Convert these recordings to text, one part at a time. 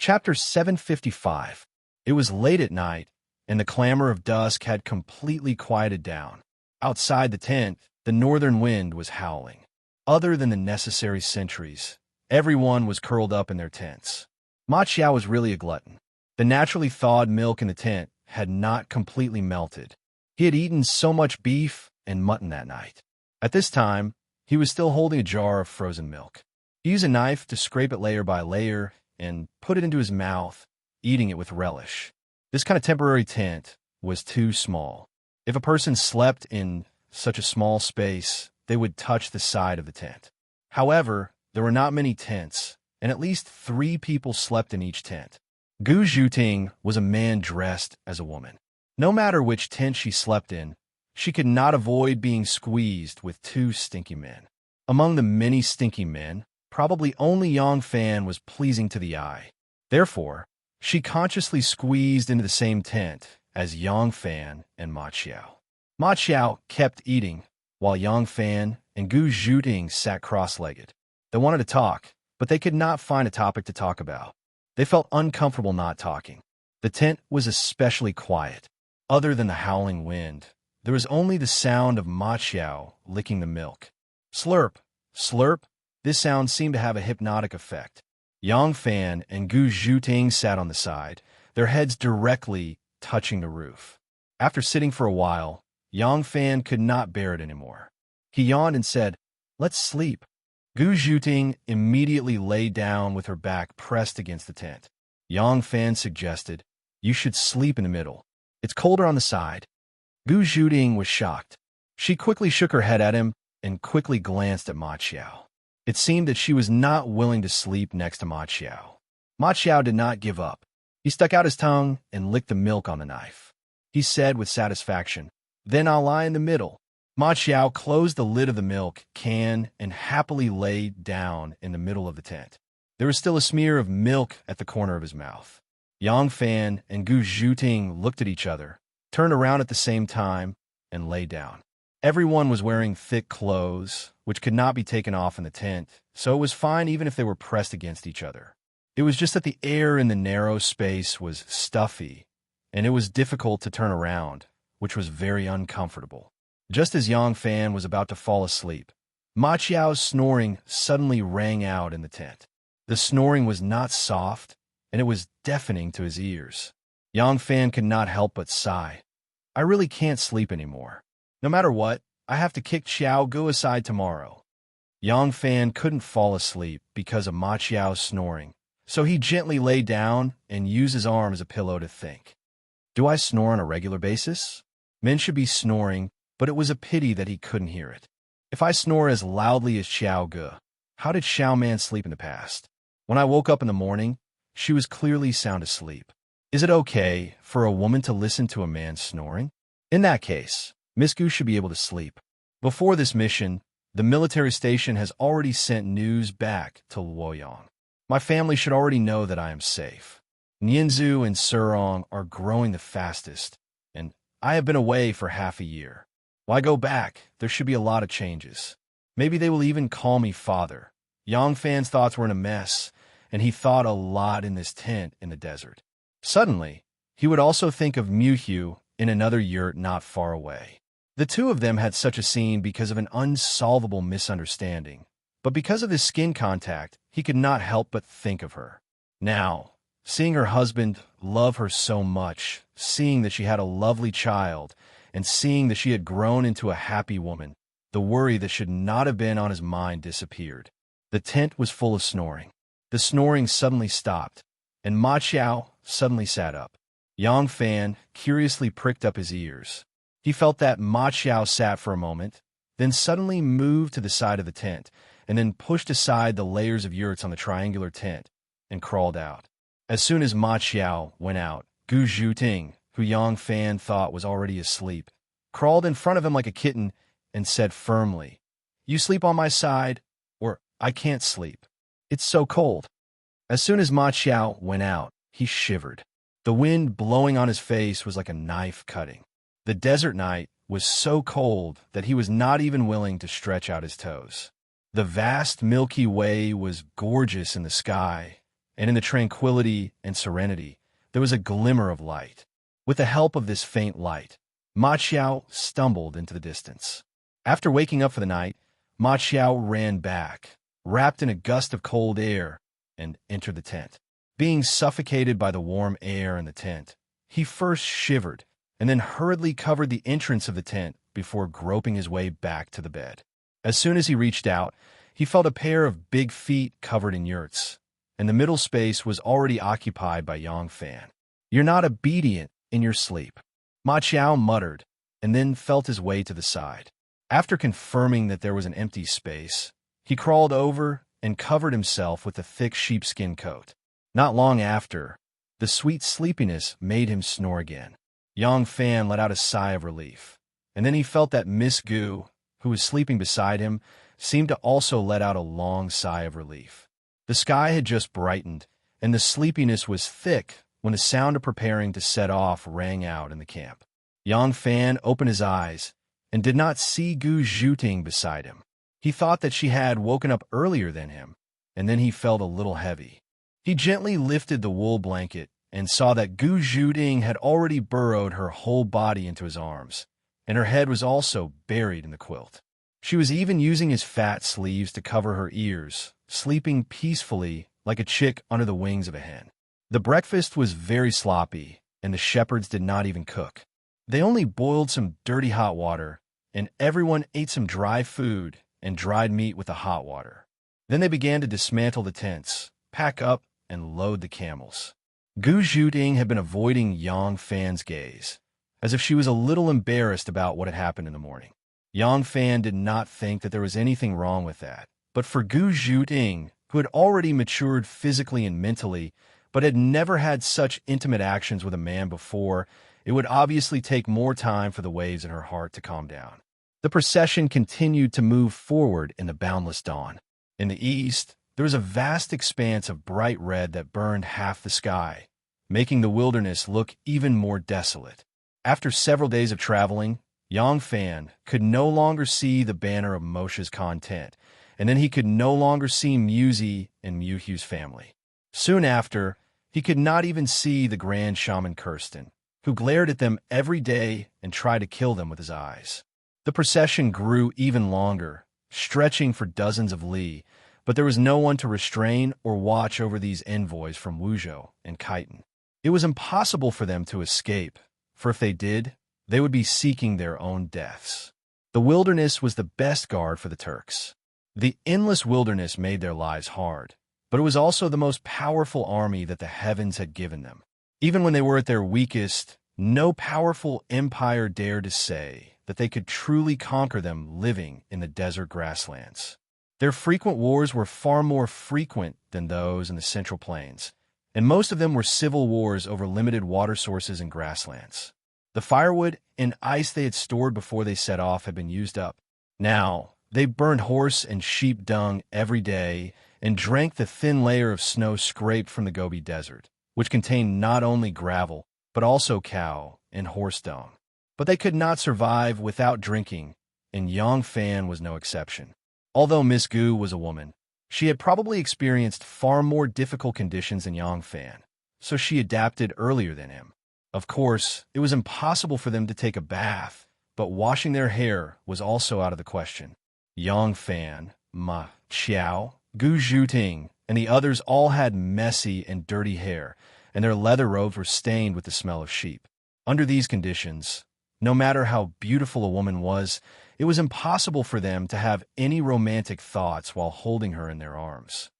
Chapter 755. It was late at night, and the clamor of dusk had completely quieted down. Outside the tent, the northern wind was howling. Other than the necessary sentries, everyone was curled up in their tents. Ma Qiao was really a glutton. The naturally thawed milk in the tent had not completely melted. He had eaten so much beef and mutton that night. At this time, he was still holding a jar of frozen milk. He used a knife to scrape it layer by layer and put it into his mouth, eating it with relish. This kind of temporary tent was too small. If a person slept in such a small space, they would touch the side of the tent. However, there were not many tents, and at least 3 people slept in each tent. Gu Zhuting was a man dressed as a woman. No matter which tent she slept in, she could not avoid being squeezed with 2 stinky men. Among the many stinky men, probably only Yang Fan was pleasing to the eye. Therefore, she consciously squeezed into the same tent as Yang Fan and Ma Qiao. Ma Qiao kept eating, while Yang Fan and Gu Zhuting sat cross-legged. They wanted to talk, but they could not find a topic to talk about. They felt uncomfortable not talking. The tent was especially quiet. Other than the howling wind, there was only the sound of Ma Qiao licking the milk. Slurp, slurp. This sound seemed to have a hypnotic effect. Yang Fan and Gu Zhuting sat on the side, their heads directly touching the roof. After sitting for a while, Yang Fan could not bear it anymore. He yawned and said, "Let's sleep." Gu Zhuting immediately lay down with her back pressed against the tent. Yang Fan suggested, "You should sleep in the middle. It's colder on the side." Gu Zhuting was shocked. She quickly shook her head at him and quickly glanced at Ma Qiao. It seemed that she was not willing to sleep next to Ma Qiao. Ma Qiao did not give up. He stuck out his tongue and licked the milk on the knife. He said with satisfaction, "Then I'll lie in the middle." Ma Qiao closed the lid of the milk can and happily lay down in the middle of the tent. There was still a smear of milk at the corner of his mouth. Yang Fan and Gu Zhuting looked at each other, turned around at the same time, and lay down. Everyone was wearing thick clothes, which could not be taken off in the tent, so it was fine even if they were pressed against each other. It was just that the air in the narrow space was stuffy, and it was difficult to turn around, which was very uncomfortable. Just as Yang Fan was about to fall asleep, Ma Qiao's snoring suddenly rang out in the tent. The snoring was not soft, and it was deafening to his ears. Yang Fan could not help but sigh. "I really can't sleep anymore. No matter what, I have to kick Qiao Gu aside tomorrow." Yang Fan couldn't fall asleep because of Ma Qiao's snoring, so he gently lay down and used his arm as a pillow to think. Do I snore on a regular basis? Men should be snoring, but it was a pity that he couldn't hear it. If I snore as loudly as Qiao Gu, how did Xiao Man sleep in the past? When I woke up in the morning, she was clearly sound asleep. Is it okay for a woman to listen to a man snoring? In that case, Miss Gu should be able to sleep. Before this mission, the military station has already sent news back to Luoyang. My family should already know that I am safe. Nianzhu and Serong are growing the fastest, and I have been away for half a year. Why go back? There should be a lot of changes. Maybe they will even call me father. Yang Fan's thoughts were in a mess, and he thought a lot in this tent in the desert. Suddenly, he would also think of Muhu in another yurt not far away. The two of them had such a scene because of an unsolvable misunderstanding, but because of his skin contact, he could not help but think of her. Now, seeing her husband love her so much, seeing that she had a lovely child, and seeing that she had grown into a happy woman, the worry that should not have been on his mind disappeared. The tent was full of snoring. The snoring suddenly stopped, and Ma Qiao suddenly sat up. Yang Fan curiously pricked up his ears. He felt that Ma Qiao sat for a moment, then suddenly moved to the side of the tent, and then pushed aside the layers of yurts on the triangular tent and crawled out. As soon as Ma Qiao went out, Gu Zhuting, who Yang Fan thought was already asleep, crawled in front of him like a kitten and said firmly, "You sleep on my side, or I can't sleep. It's so cold." As soon as Ma Qiao went out, he shivered. The wind blowing on his face was like a knife cutting. The desert night was so cold that he was not even willing to stretch out his toes. The vast Milky Way was gorgeous in the sky, and in the tranquility and serenity, there was a glimmer of light. With the help of this faint light, Ma Qiao stumbled into the distance. After waking up for the night, Ma Qiao ran back, wrapped in a gust of cold air, and entered the tent. Being suffocated by the warm air in the tent, he first shivered and then hurriedly covered the entrance of the tent before groping his way back to the bed. As soon as he reached out, he felt a pair of big feet covered in yurts, and the middle space was already occupied by Yang Fan. "You're not obedient in your sleep," Ma Qiao muttered, and then felt his way to the side. After confirming that there was an empty space, he crawled over and covered himself with a thick sheepskin coat. Not long after, the sweet sleepiness made him snore again. Yang Fan let out a sigh of relief, and then he felt that Miss Gu, who was sleeping beside him, seemed to also let out a long sigh of relief. The sky had just brightened, and the sleepiness was thick when the sound of preparing to set off rang out in the camp. Yang Fan opened his eyes and did not see Gu Zhuting beside him. He thought that she had woken up earlier than him, and then he felt a little heavy. He gently lifted the wool blanket and saw that Gu Zhuting had already burrowed her whole body into his arms, and her head was also buried in the quilt. She was even using his fat sleeves to cover her ears, sleeping peacefully like a chick under the wings of a hen. The breakfast was very sloppy, and the shepherds did not even cook. They only boiled some dirty hot water, and everyone ate some dry food and dried meat with the hot water. Then they began to dismantle the tents, pack up, and load the camels. Gu Zhuting had been avoiding Yang Fan's gaze, as if she was a little embarrassed about what had happened in the morning. Yang Fan did not think that there was anything wrong with that, but for Gu Zhuting, who had already matured physically and mentally, but had never had such intimate actions with a man before, it would obviously take more time for the waves in her heart to calm down. The procession continued to move forward in the boundless dawn. In the east, there was a vast expanse of bright red that burned half the sky, making the wilderness look even more desolate. After several days of traveling, Yang Fan could no longer see the banner of Moshe's content, and then he could no longer see Muzi and Muhu's family. Soon after, he could not even see the Grand Shaman Kirsten, who glared at them every day and tried to kill them with his eyes. The procession grew even longer, stretching for dozens of li, but there was no one to restrain or watch over these envoys from Wuzhou and Khitan. It was impossible for them to escape, for if they did, they would be seeking their own deaths. The wilderness was the best guard for the Turks. The endless wilderness made their lives hard, but it was also the most powerful army that the heavens had given them. Even when they were at their weakest, no powerful empire dared to say that they could truly conquer them living in the desert grasslands. Their frequent wars were far more frequent than those in the Central Plains, and most of them were civil wars over limited water sources and grasslands. The firewood and ice they had stored before they set off had been used up. Now, they burned horse and sheep dung every day and drank the thin layer of snow scraped from the Gobi Desert, which contained not only gravel, but also cow and horse dung. But they could not survive without drinking, and Yang Fan was no exception. Although Miss Gu was a woman, she had probably experienced far more difficult conditions than Yang Fan, so she adapted earlier than him. Of course, it was impossible for them to take a bath, but washing their hair was also out of the question. Yang Fan, Ma Qiao, Gu Zhuting, and the others all had messy and dirty hair, and their leather robes were stained with the smell of sheep. Under these conditions, no matter how beautiful a woman was, it was impossible for them to have any romantic thoughts while holding her in their arms.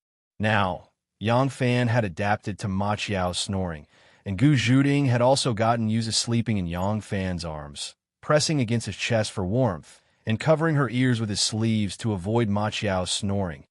Now, Yang Fan had adapted to Ma Qiao's snoring, and Gu Zhuting had also gotten used to sleeping in Yang Fan's arms, pressing against his chest for warmth, and covering her ears with his sleeves to avoid Ma Qiao's snoring.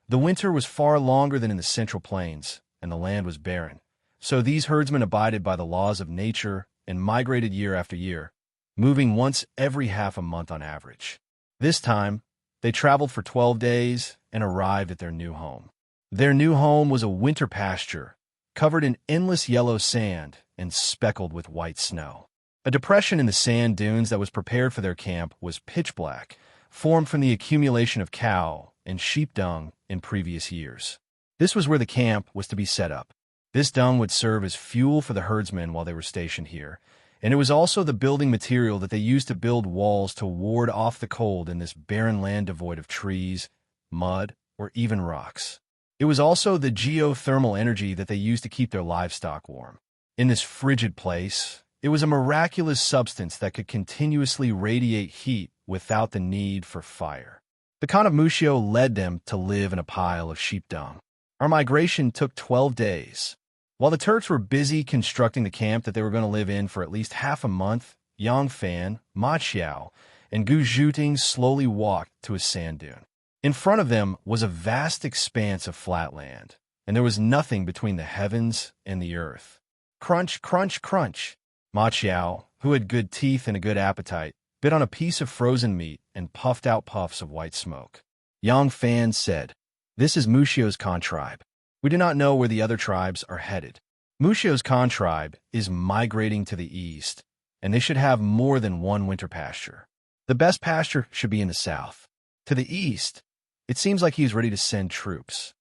The winter was far longer than in the Central Plains, and the land was barren, so these herdsmen abided by the laws of nature and migrated year after year, moving once every half a month on average. This time, they traveled for 12 days and arrived at their new home. Their new home was a winter pasture, covered in endless yellow sand and speckled with white snow. A depression in the sand dunes that was prepared for their camp was pitch black, formed from the accumulation of cow and sheep dung in previous years. This was where the camp was to be set up. This dung would serve as fuel for the herdsmen while they were stationed here, and it was also the building material that they used to build walls to ward off the cold in this barren land devoid of trees, mud, or even rocks. It was also the geothermal energy that they used to keep their livestock warm. In this frigid place, it was a miraculous substance that could continuously radiate heat without the need for fire. The Khan of Mushio led them to live in a pile of sheep dung. Our migration took 12 days. While the Turks were busy constructing the camp that they were going to live in for at least half a month, Yang Fan, Ma Xiao, and Gu Zhuting slowly walked to a sand dune. In front of them was a vast expanse of flat land, and there was nothing between the heavens and the earth. Crunch, crunch, crunch. Ma Xiao, who had good teeth and a good appetite, bit on a piece of frozen meat and puffed out puffs of white smoke. Yang Fan said, "This is Mushio's Khan tribe. We do not know where the other tribes are headed. Mushio's Khan tribe is migrating to the east, and they should have more than one winter pasture. The best pasture should be in the south. To the east, it seems like he is ready to send troops."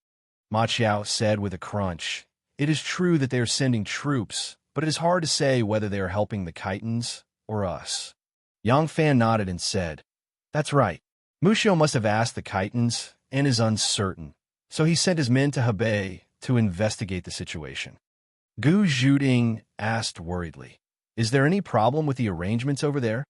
Ma Xiao said with a crunch, "It is true that they are sending troops, but it is hard to say whether they are helping the Khitans or us." Yang Fan nodded and said, "That's right. Mushio must have asked the Khitans and is uncertain, so he sent his men to Hebei to investigate the situation." Gu Zhuting asked worriedly, "Is there any problem with the arrangements over there?"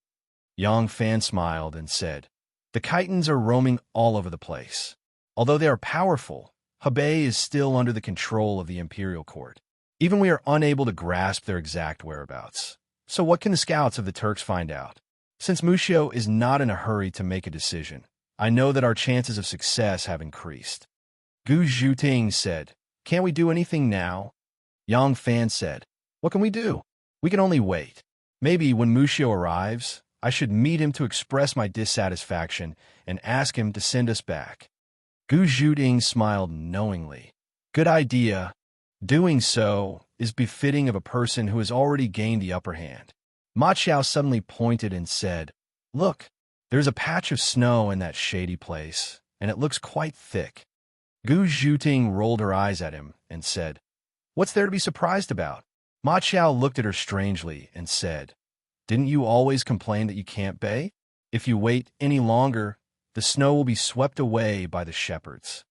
Yang Fan smiled and said, "The Khitans are roaming all over the place. Although they are powerful, Hebei is still under the control of the imperial court. Even we are unable to grasp their exact whereabouts. So what can the scouts of the Turks find out? Since Mushio is not in a hurry to make a decision, I know that our chances of success have increased." Gu Zhuting said, "Can't we do anything now?" Yang Fan said, "What can we do? We can only wait. Maybe when Mushio arrives, I should meet him to express my dissatisfaction and ask him to send us back." Gu Zhuting smiled knowingly. "Good idea. Doing so is befitting of a person who has already gained the upper hand." Ma Xiao suddenly pointed and said, "Look, there's a patch of snow in that shady place, and it looks quite thick." Gu Zhuting rolled her eyes at him and said, "What's there to be surprised about?" Ma Xiao looked at her strangely and said, "Didn't you always complain that you can't bay? If you wait any longer, the snow will be swept away by the shepherds."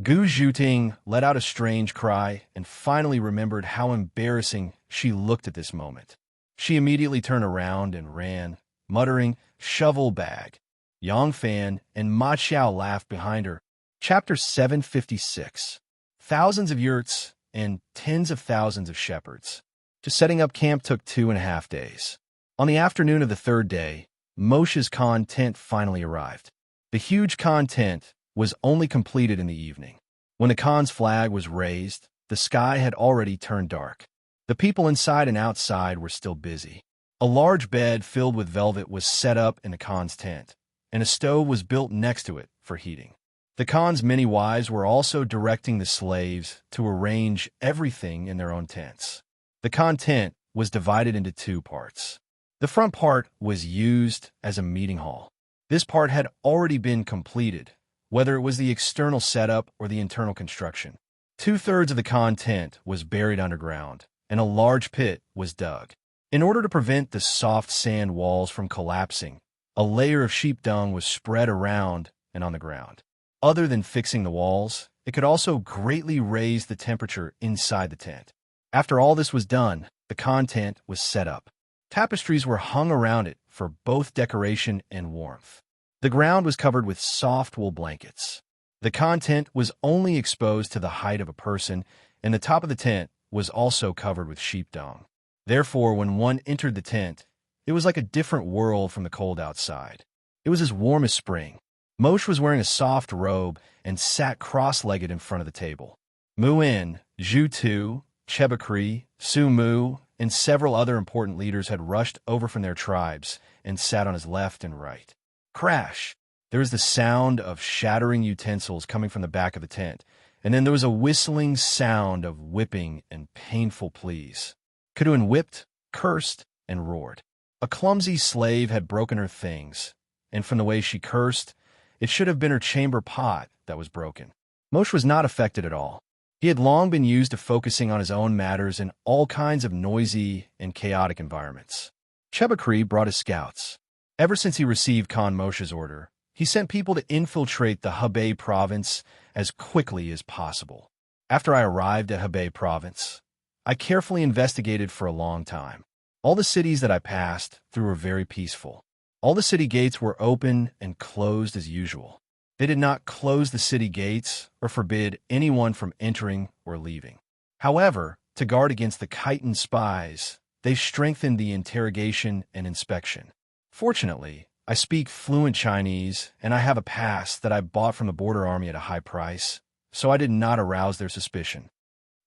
Gu Zhuting let out a strange cry and finally remembered how embarrassing she looked at this moment. She immediately turned around and ran, muttering, "Shovel bag." Yang Fan and Ma Xiao laughed behind her. Chapter 756. Thousands of yurts and tens of thousands of shepherds. Just setting up camp took 2.5 days. On the afternoon of the third day, Moshe's Khan tent finally arrived. The huge Khan tent was only completed in the evening. When the Khan's flag was raised, the sky had already turned dark. The people inside and outside were still busy. A large bed filled with velvet was set up in the Khan's tent, and a stove was built next to it for heating. The Khan's many wives were also directing the slaves to arrange everything in their own tents. The Khan tent was divided into 2 parts. The front part was used as a meeting hall. This part had already been completed, whether it was the external setup or the internal construction. 2/3 of the Khan tent was buried underground, and a large pit was dug. In order to prevent the soft sand walls from collapsing, a layer of sheep dung was spread around and on the ground. Other than fixing the walls, it could also greatly raise the temperature inside the tent. After all this was done, the Khan tent was set up. Tapestries were hung around it for both decoration and warmth. The ground was covered with soft wool blankets. The Khan tent was only exposed to the height of a person, and the top of the tent was also covered with sheep dung. Therefore, when one entered the tent, it was like a different world from the cold outside. It was as warm as spring. Moshe was wearing a soft robe and sat cross-legged in front of the table. Muin, Zhu Tu, Chebakri, Su Mu, and several other important leaders had rushed over from their tribes and sat on his left and right. Crash! There was the sound of shattering utensils coming from the back of the tent, and then there was a whistling sound of whipping and painful pleas. Kadun whipped, cursed, and roared. A clumsy slave had broken her things, and from the way she cursed, it should have been her chamber pot that was broken. Moshe was not affected at all. He had long been used to focusing on his own matters in all kinds of noisy and chaotic environments. Chebakri brought his scouts. Ever since he received Khan Moshe's order, he sent people to infiltrate the Hebei province as quickly as possible. After I arrived at Hebei province, I carefully investigated for a long time. All the cities that I passed through were very peaceful. All the city gates were open and closed as usual. They did not close the city gates or forbid anyone from entering or leaving. However, to guard against the Khitan spies, they strengthened the interrogation and inspection. Fortunately, I speak fluent Chinese and I have a pass that I bought from the border army at a high price, so I did not arouse their suspicion.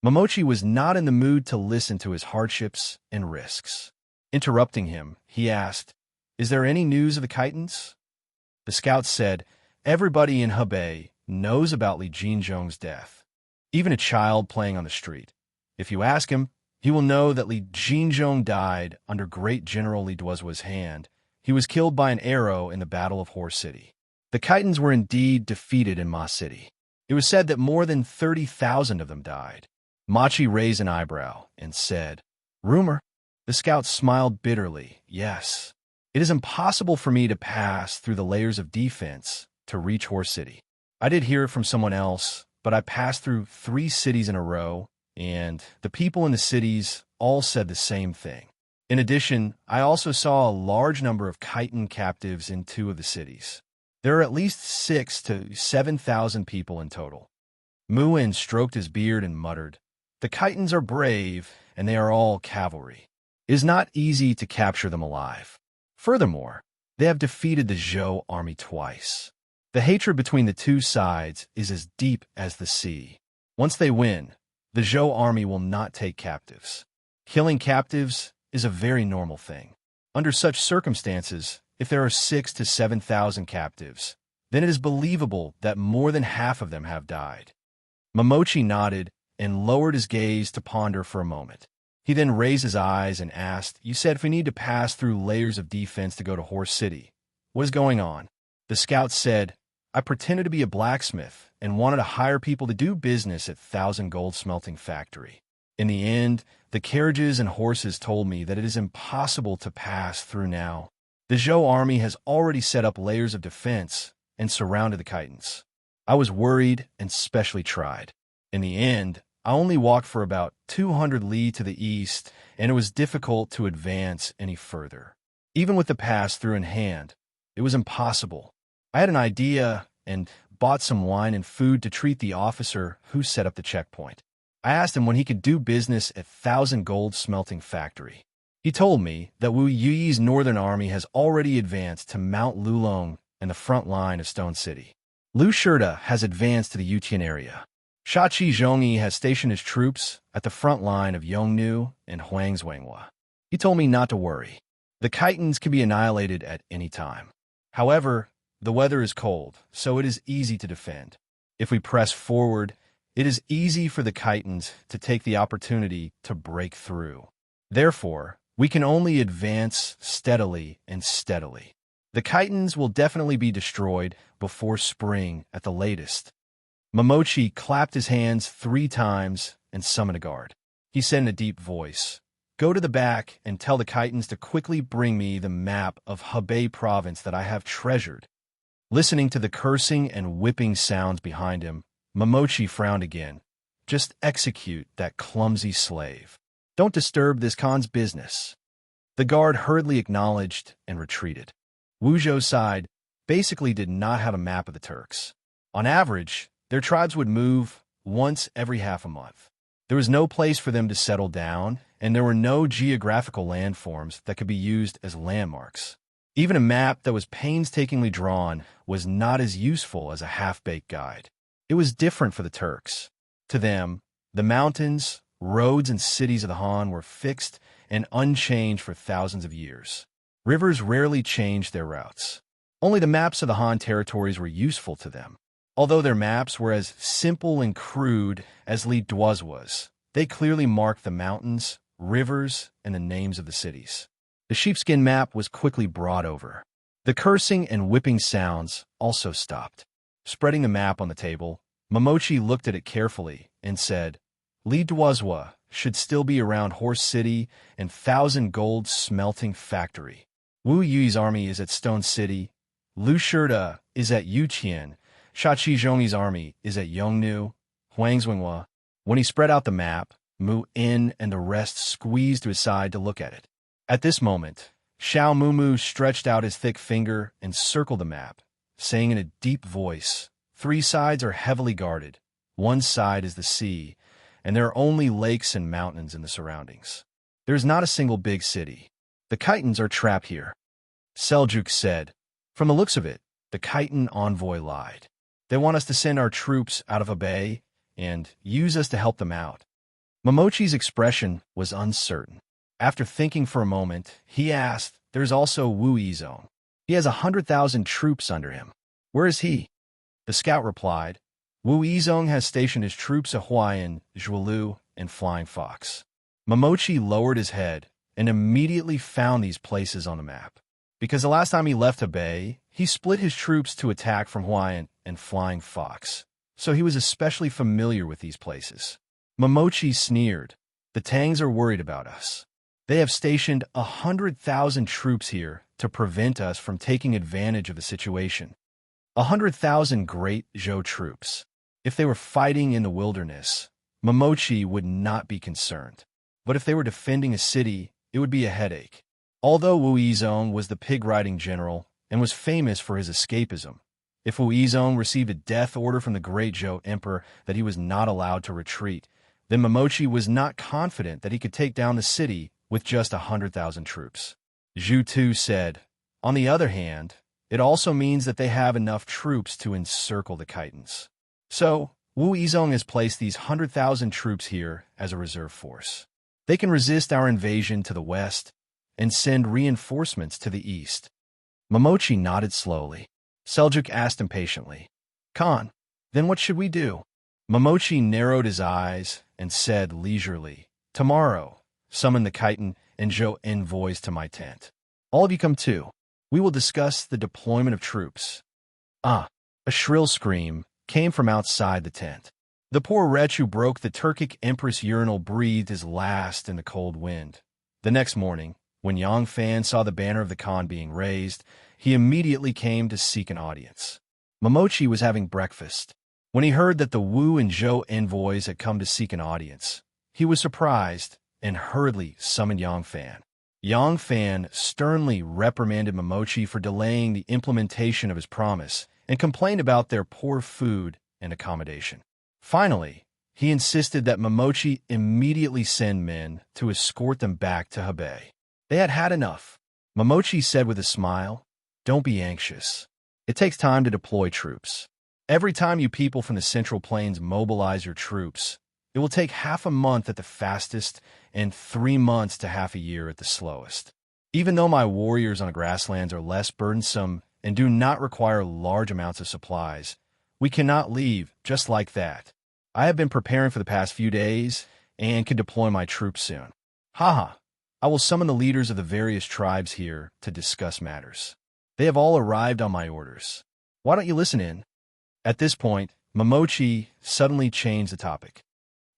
Momochi was not in the mood to listen to his hardships and risks. Interrupting him, he asked, "Is there any news of the Khitans?" The scout said, "Everybody in Hebei knows about Li Jinzhong's death. Even a child playing on the street. If you ask him, he will know that Li Jinzhong died under Great General Li Duozuo's hand. He was killed by an arrow in the Battle of Hor City. The Khitans were indeed defeated in Ma City. It was said that more than 30,000 of them died." Machi raised an eyebrow and said, "Rumor?" The scout smiled bitterly. "Yes. It is impossible for me to pass through the layers of defense to reach Hor City. I did hear it from someone else, but I passed through 3 cities in a row, and the people in the cities all said the same thing. In addition, I also saw a large number of Khitan captives in 2 of the cities. There are at least 6,000 to 7,000 people in total." Muin stroked his beard and muttered, "The Khitans are brave, and they are all cavalry. It is not easy to capture them alive. Furthermore, they have defeated the Zhou army twice. The hatred between the 2 sides is as deep as the sea. Once they win, the Zhou army will not take captives. Killing captives is a very normal thing. Under such circumstances, if there are 6,000 to 7,000 captives, then it is believable that more than half of them have died." Momochi nodded and lowered his gaze to ponder for a moment. He then raised his eyes and asked, "You said if we need to pass through layers of defense to go to Hor City. What is going on?" The scout said, "I pretended to be a blacksmith and wanted to hire people to do business at Thousand Gold Smelting Factory. In the end, the carriages and horses told me that it is impossible to pass through now. The Zhou army has already set up layers of defense and surrounded the Khitans. I was worried and specially tried. In the end, I only walked for about 200 li to the east, and it was difficult to advance any further. Even with the pass-through in hand, it was impossible. I had an idea and bought some wine and food to treat the officer who set up the checkpoint. I asked him when he could do business at Thousand Gold Smelting Factory. He told me that Wu Yi's northern army has already advanced to Mount Lulong and the front line of Stone City. Lu Shirda has advanced to the Yutian area. Shachi Zhongyi has stationed his troops at the front line of Yongnu and Huangzhuanghua. He told me not to worry. The Khitans can be annihilated at any time. However, the weather is cold, so it is easy to defend. If we press forward, it is easy for the Khitans to take the opportunity to break through. Therefore, we can only advance steadily and steadily. The Khitans will definitely be destroyed before spring at the latest." Momochi clapped his hands 3 times and summoned a guard. He said in a deep voice, "Go to the back and tell the Khitans to quickly bring me the map of Hebei province that I have treasured." Listening to the cursing and whipping sounds behind him, Momochi frowned again. "Just execute that clumsy slave. Don't disturb this Khan's business." The guard hurriedly acknowledged and retreated. Wuzhou's side basically did not have a map of the Turks. On average, their tribes would move once every half a month. There was no place for them to settle down, and there were no geographical landforms that could be used as landmarks. Even a map that was painstakingly drawn was not as useful as a half-baked guide. It was different for the Turks. To them, the mountains, roads, and cities of the Han were fixed and unchanged for thousands of years. Rivers rarely changed their routes. Only the maps of the Han territories were useful to them. Although their maps were as simple and crude as Li Duozuo's, they clearly marked the mountains, rivers, and the names of the cities. The sheepskin map was quickly brought over. The cursing and whipping sounds also stopped. Spreading the map on the table, Momochi looked at it carefully and said, Li Duozhua should still be around Horse City and Thousand Gold Smelting Factory. Wu Yui's army is at Stone City. Lu Shida is at Yuqian. Sha Qizhong's army is at Yongnu. Huangzhonghua. When he spread out the map, Mu In and the rest squeezed to his side to look at it. At this moment, Xiao Mumu stretched out his thick finger and circled the map, saying in a deep voice, 3 sides are heavily guarded. 1 side is the sea, and there are only lakes and mountains in the surroundings. There is not a single big city. The Khitans are trapped here. Seljuk said. From the looks of it, the Khitan envoy lied. They want us to send our troops out of Hebei and use us to help them out. Momochi's expression was uncertain. After thinking for a moment, he asked, There's also Wu Yizong. He has 100,000 troops under him. Where is he? The scout replied, Wu Yizong has stationed his troops at Huayan, Zhuelu, and Flying Fox. Momochi lowered his head and immediately found these places on the map. Because the last time he left Hebei, he split his troops to attack from Huayan and Flying Fox, so he was especially familiar with these places. Momochi sneered. The Tangs are worried about us. They have stationed 100,000 troops here to prevent us from taking advantage of the situation. 100,000 great Zhou troops. If they were fighting in the wilderness, Momochi would not be concerned. But if they were defending a city, it would be a headache. Although Wu Yizong was the pig-riding general and was famous for his escapism, if Wu Yizong received a death order from the great Zhou emperor that he was not allowed to retreat, then Momochi was not confident that he could take down the city with just 100,000 troops. Zhu Tu said, On the other hand, it also means that they have enough troops to encircle the Khitans. So, Wu Yizong has placed these 100,000 troops here as a reserve force. They can resist our invasion to the west and send reinforcements to the east. Momochi nodded slowly. Seljuk asked impatiently, Khan, then what should we do? Momochi narrowed his eyes and said leisurely, Tomorrow, summon the Khitan and Zhou envoys to my tent. All of you come too. We will discuss the deployment of troops. A shrill scream came from outside the tent. The poor wretch who broke the Turkic Empress urinal breathed his last in the cold wind. The next morning, when Yang Fan saw the banner of the Khan being raised, he immediately came to seek an audience. Momochi was having breakfast. When he heard that the Wu and Zhou envoys had come to seek an audience, he was surprised and hurriedly summoned Yang Fan. Yang Fan sternly reprimanded Momochi for delaying the implementation of his promise and complained about their poor food and accommodation. Finally, he insisted that Momochi immediately send men to escort them back to Hebei. They had had enough. Momochi said with a smile, Don't be anxious. It takes time to deploy troops. Every time you people from the Central Plains mobilize your troops, it will take half a month at the fastest and 3 months to half a year at the slowest. Even though my warriors on the grasslands are less burdensome and do not require large amounts of supplies, we cannot leave just like that. I have been preparing for the past few days and can deploy my troops soon. Haha. I will summon the leaders of the various tribes here to discuss matters. They have all arrived on my orders. Why don't you listen in? At this point, Momochi suddenly changed the topic.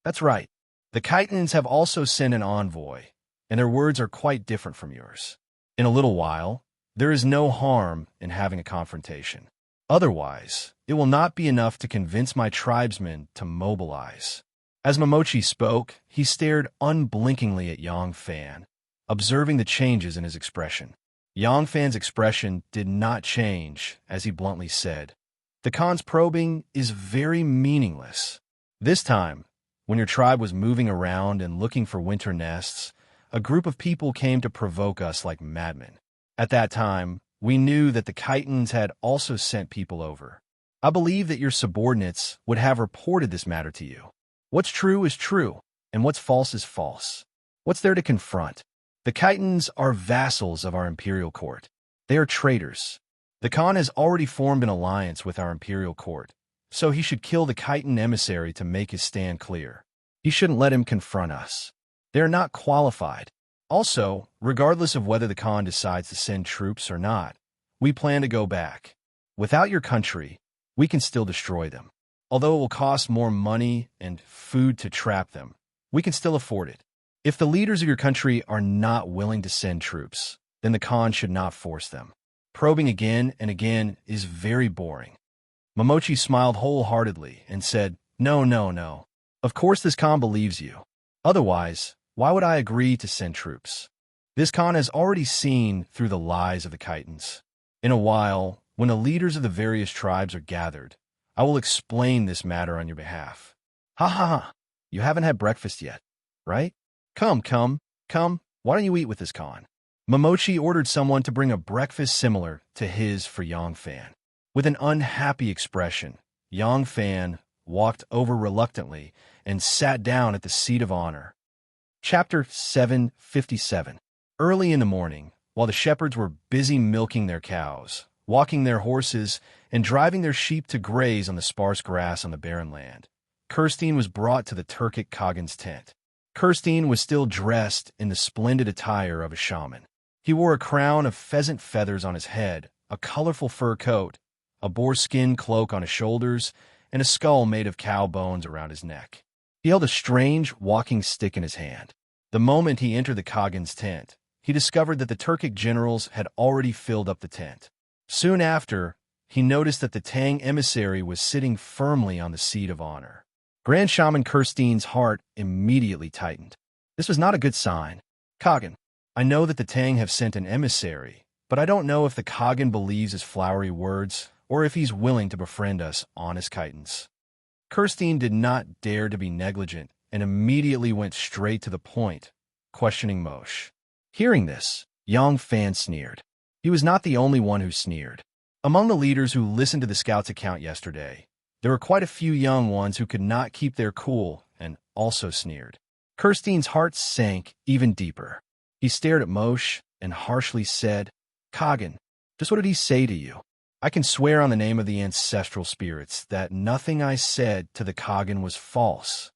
That's right. The Khitans have also sent an envoy, and their words are quite different from yours. In a little while, there is no harm in having a confrontation. Otherwise, it will not be enough to convince my tribesmen to mobilize. As Momochi spoke, he stared unblinkingly at Yang Fan, observing the changes in his expression. Yang Fan's expression did not change as he bluntly said, The Khan's probing is very meaningless. This time, when your tribe was moving around and looking for winter nests, a group of people came to provoke us like madmen. At that time, we knew that the Khitans had also sent people over. I believe that your subordinates would have reported this matter to you. What's true is true, and what's false is false. What's there to confront? The Khitans are vassals of our imperial court. They are traitors. The Khan has already formed an alliance with our imperial court, so he should kill the Khitan emissary to make his stand clear. He shouldn't let him confront us. They are not qualified. Also, regardless of whether the Khan decides to send troops or not, we plan to go back. Without your country, we can still destroy them. Although it will cost more money and food to trap them, we can still afford it. If the leaders of your country are not willing to send troops, then the Khan should not force them. Probing again and again is very boring. Momochi smiled wholeheartedly and said, No, no, no. Of course this Khan believes you. Otherwise, why would I agree to send troops? This Khan has already seen through the lies of the Khitans. In a while, when the leaders of the various tribes are gathered, I will explain this matter on your behalf. Ha ha ha. You haven't had breakfast yet, right? Come, why don't you eat with this Khan? Momochi ordered someone to bring a breakfast similar to his for Yang Fan. With an unhappy expression, Yang Fan walked over reluctantly and sat down at the seat of honor. Chapter 757. Early in the morning, while the shepherds were busy milking their cows, walking their horses, and driving their sheep to graze on the sparse grass on the barren land, Kirstein was brought to the Turkic Khagan's tent. Kirstein was still dressed in the splendid attire of a shaman. He wore a crown of pheasant feathers on his head, a colorful fur coat, a boar-skin cloak on his shoulders, and a skull made of cow bones around his neck. He held a strange walking stick in his hand. The moment he entered the Khagan's tent, he discovered that the Turkic generals had already filled up the tent. Soon after, he noticed that the Tang emissary was sitting firmly on the seat of honor. Grand Shaman Kirstein's heart immediately tightened. This was not a good sign. Khagan, I know that the Tang have sent an emissary, but I don't know if the Khagan believes his flowery words or if he's willing to befriend us honest Khitans. Kirstein did not dare to be negligent and immediately went straight to the point, questioning Moshe. Hearing this, Yang Fan sneered. He was not the only one who sneered. Among the leaders who listened to the scouts' account yesterday, there were quite a few young ones who could not keep their cool and also sneered. Kirstein's heart sank even deeper. He stared at Moshe and harshly said, Khagan, just what did he say to you? I can swear on the name of the ancestral spirits that nothing I said to the Khagan was false.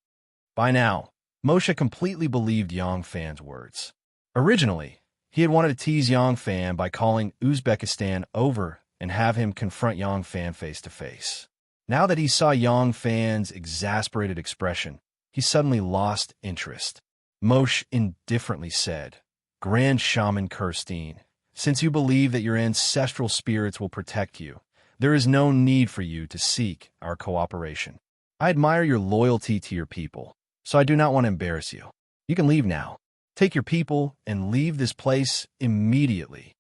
By now, Moshe completely believed Yang Fan's words. Originally, he had wanted to tease Yang Fan by calling Uzbekistan over and have him confront Yang Fan face to face. Now that he saw Yang Fan's exasperated expression, he suddenly lost interest. Moshe indifferently said, Grand Shaman Kirstein, since you believe that your ancestral spirits will protect you, there is no need for you to seek our cooperation. I admire your loyalty to your people, so I do not want to embarrass you. You can leave now. Take your people and leave this place immediately.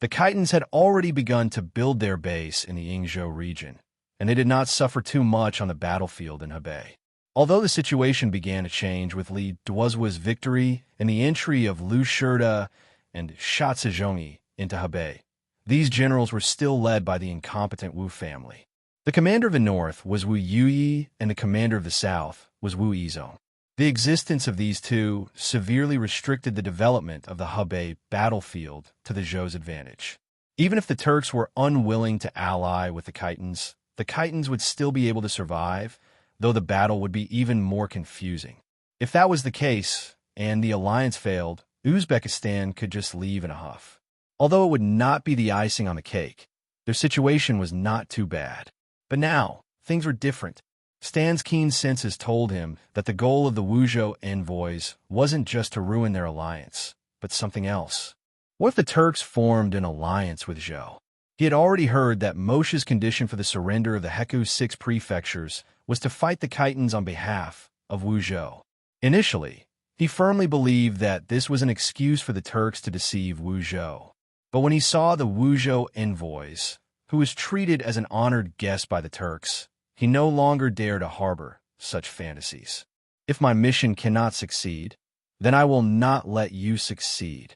The Khitans had already begun to build their base in the Yingzhou region, and they did not suffer too much on the battlefield in Hebei. Although the situation began to change with Li Duozhua's victory and the entry of Lu Shida and Sha Zhongyi into Hebei, these generals were still led by the incompetent Wu family. The commander of the north was Wu Yuyi, and the commander of the south was Wu Yizong. The existence of these two severely restricted the development of the Hebei battlefield to the Zhou's advantage. Even if the Turks were unwilling to ally with the Khitans would still be able to survive, though the battle would be even more confusing. If that was the case, and the alliance failed, Uzbekistan could just leave in a huff. Although it would not be the icing on the cake, their situation was not too bad. But now, things were different. Stan's keen senses told him that the goal of the Wuzhou envoys wasn't just to ruin their alliance, but something else. What if the Turks formed an alliance with Zhou? He had already heard that Moshe's condition for the surrender of the Heku 6 prefectures was to fight the Khitans on behalf of Wuzhou. Initially, he firmly believed that this was an excuse for the Turks to deceive Wuzhou. But when he saw the Wuzhou envoys, who was treated as an honored guest by the Turks, he no longer dared to harbor such fantasies. If my mission cannot succeed, then I will not let you succeed.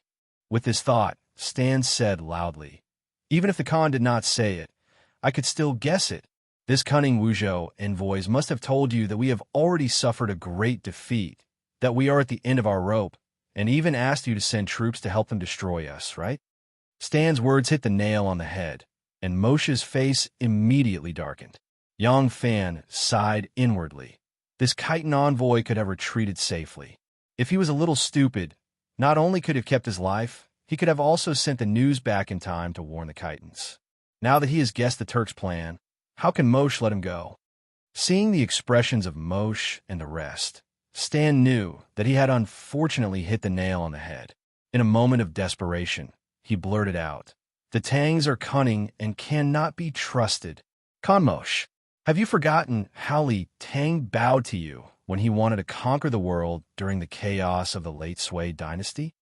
With this thought, Stan said loudly, Even if the Khan did not say it, I could still guess it. This cunning Wuzhou envoys must have told you that we have already suffered a great defeat, that we are at the end of our rope, and even asked you to send troops to help them destroy us, right? Stan's words hit the nail on the head, and Moshe's face immediately darkened. Yang Fan sighed inwardly. This Khitan envoy could have retreated safely. If he was a little stupid, not only could he have kept his life, he could have also sent the news back in time to warn the Khitans. Now that he has guessed the Turks' plan, how can Moshe let him go? Seeing the expressions of Moshe and the rest, Stan knew that he had unfortunately hit the nail on the head. In a moment of desperation, he blurted out, "The Tangs are cunning and cannot be trusted. Moshe, have you forgotten how Li Tang bowed to you when he wanted to conquer the world during the chaos of the late Sui dynasty?"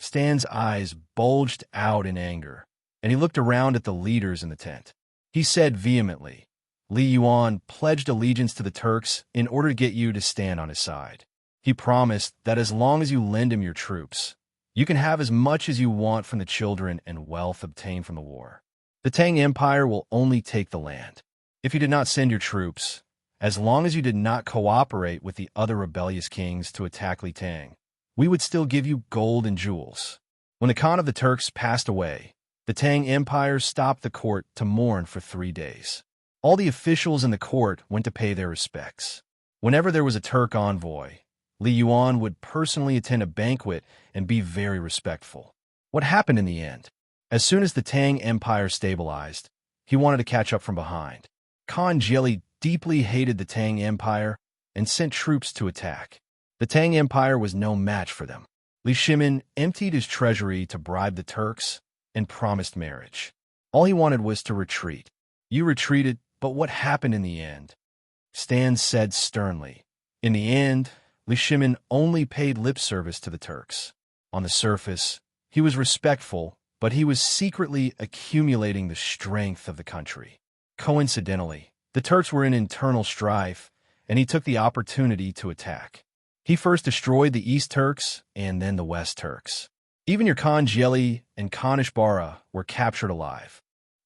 Stan's eyes bulged out in anger, and he looked around at the leaders in the tent. He said vehemently, "Li Yuan pledged allegiance to the Turks in order to get you to stand on his side. He promised that as long as you lend him your troops, you can have as much as you want from the children and wealth obtained from the war. The Tang Empire will only take the land. If you did not send your troops, as long as you did not cooperate with the other rebellious kings to attack Li Tang, we would still give you gold and jewels." When the Khan of the Turks passed away, the Tang Empire stopped the court to mourn for 3 days. All the officials in the court went to pay their respects. Whenever there was a Turk envoy, Li Yuan would personally attend a banquet and be very respectful. What happened in the end? As soon as the Tang Empire stabilized, he wanted to catch up from behind. Khan Jili deeply hated the Tang Empire and sent troops to attack. The Tang Empire was no match for them. Li Shimin emptied his treasury to bribe the Turks and promised marriage. All he wanted was to retreat. "You retreated, but what happened in the end?" Stan said sternly. In the end, Li Shimin only paid lip service to the Turks. On the surface, he was respectful, but he was secretly accumulating the strength of the country. Coincidentally, the Turks were in internal strife, and he took the opportunity to attack. He first destroyed the East Turks and then the West Turks. Even your Khan Jeli and Kanishbara were captured alive.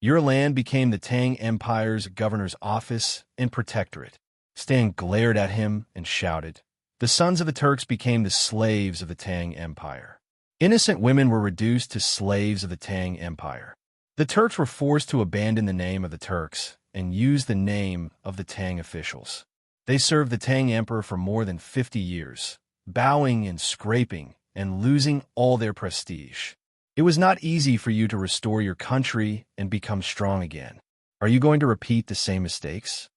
Your land became the Tang Empire's governor's office and protectorate. Stan glared at him and shouted, "The sons of the Turks became the slaves of the Tang Empire. Innocent women were reduced to slaves of the Tang Empire. The Turks were forced to abandon the name of the Turks and use the name of the Tang officials. They served the Tang Emperor for more than 50 years, bowing and scraping and losing all their prestige. It was not easy for you to restore your country and become strong again. Are you going to repeat the same mistakes?"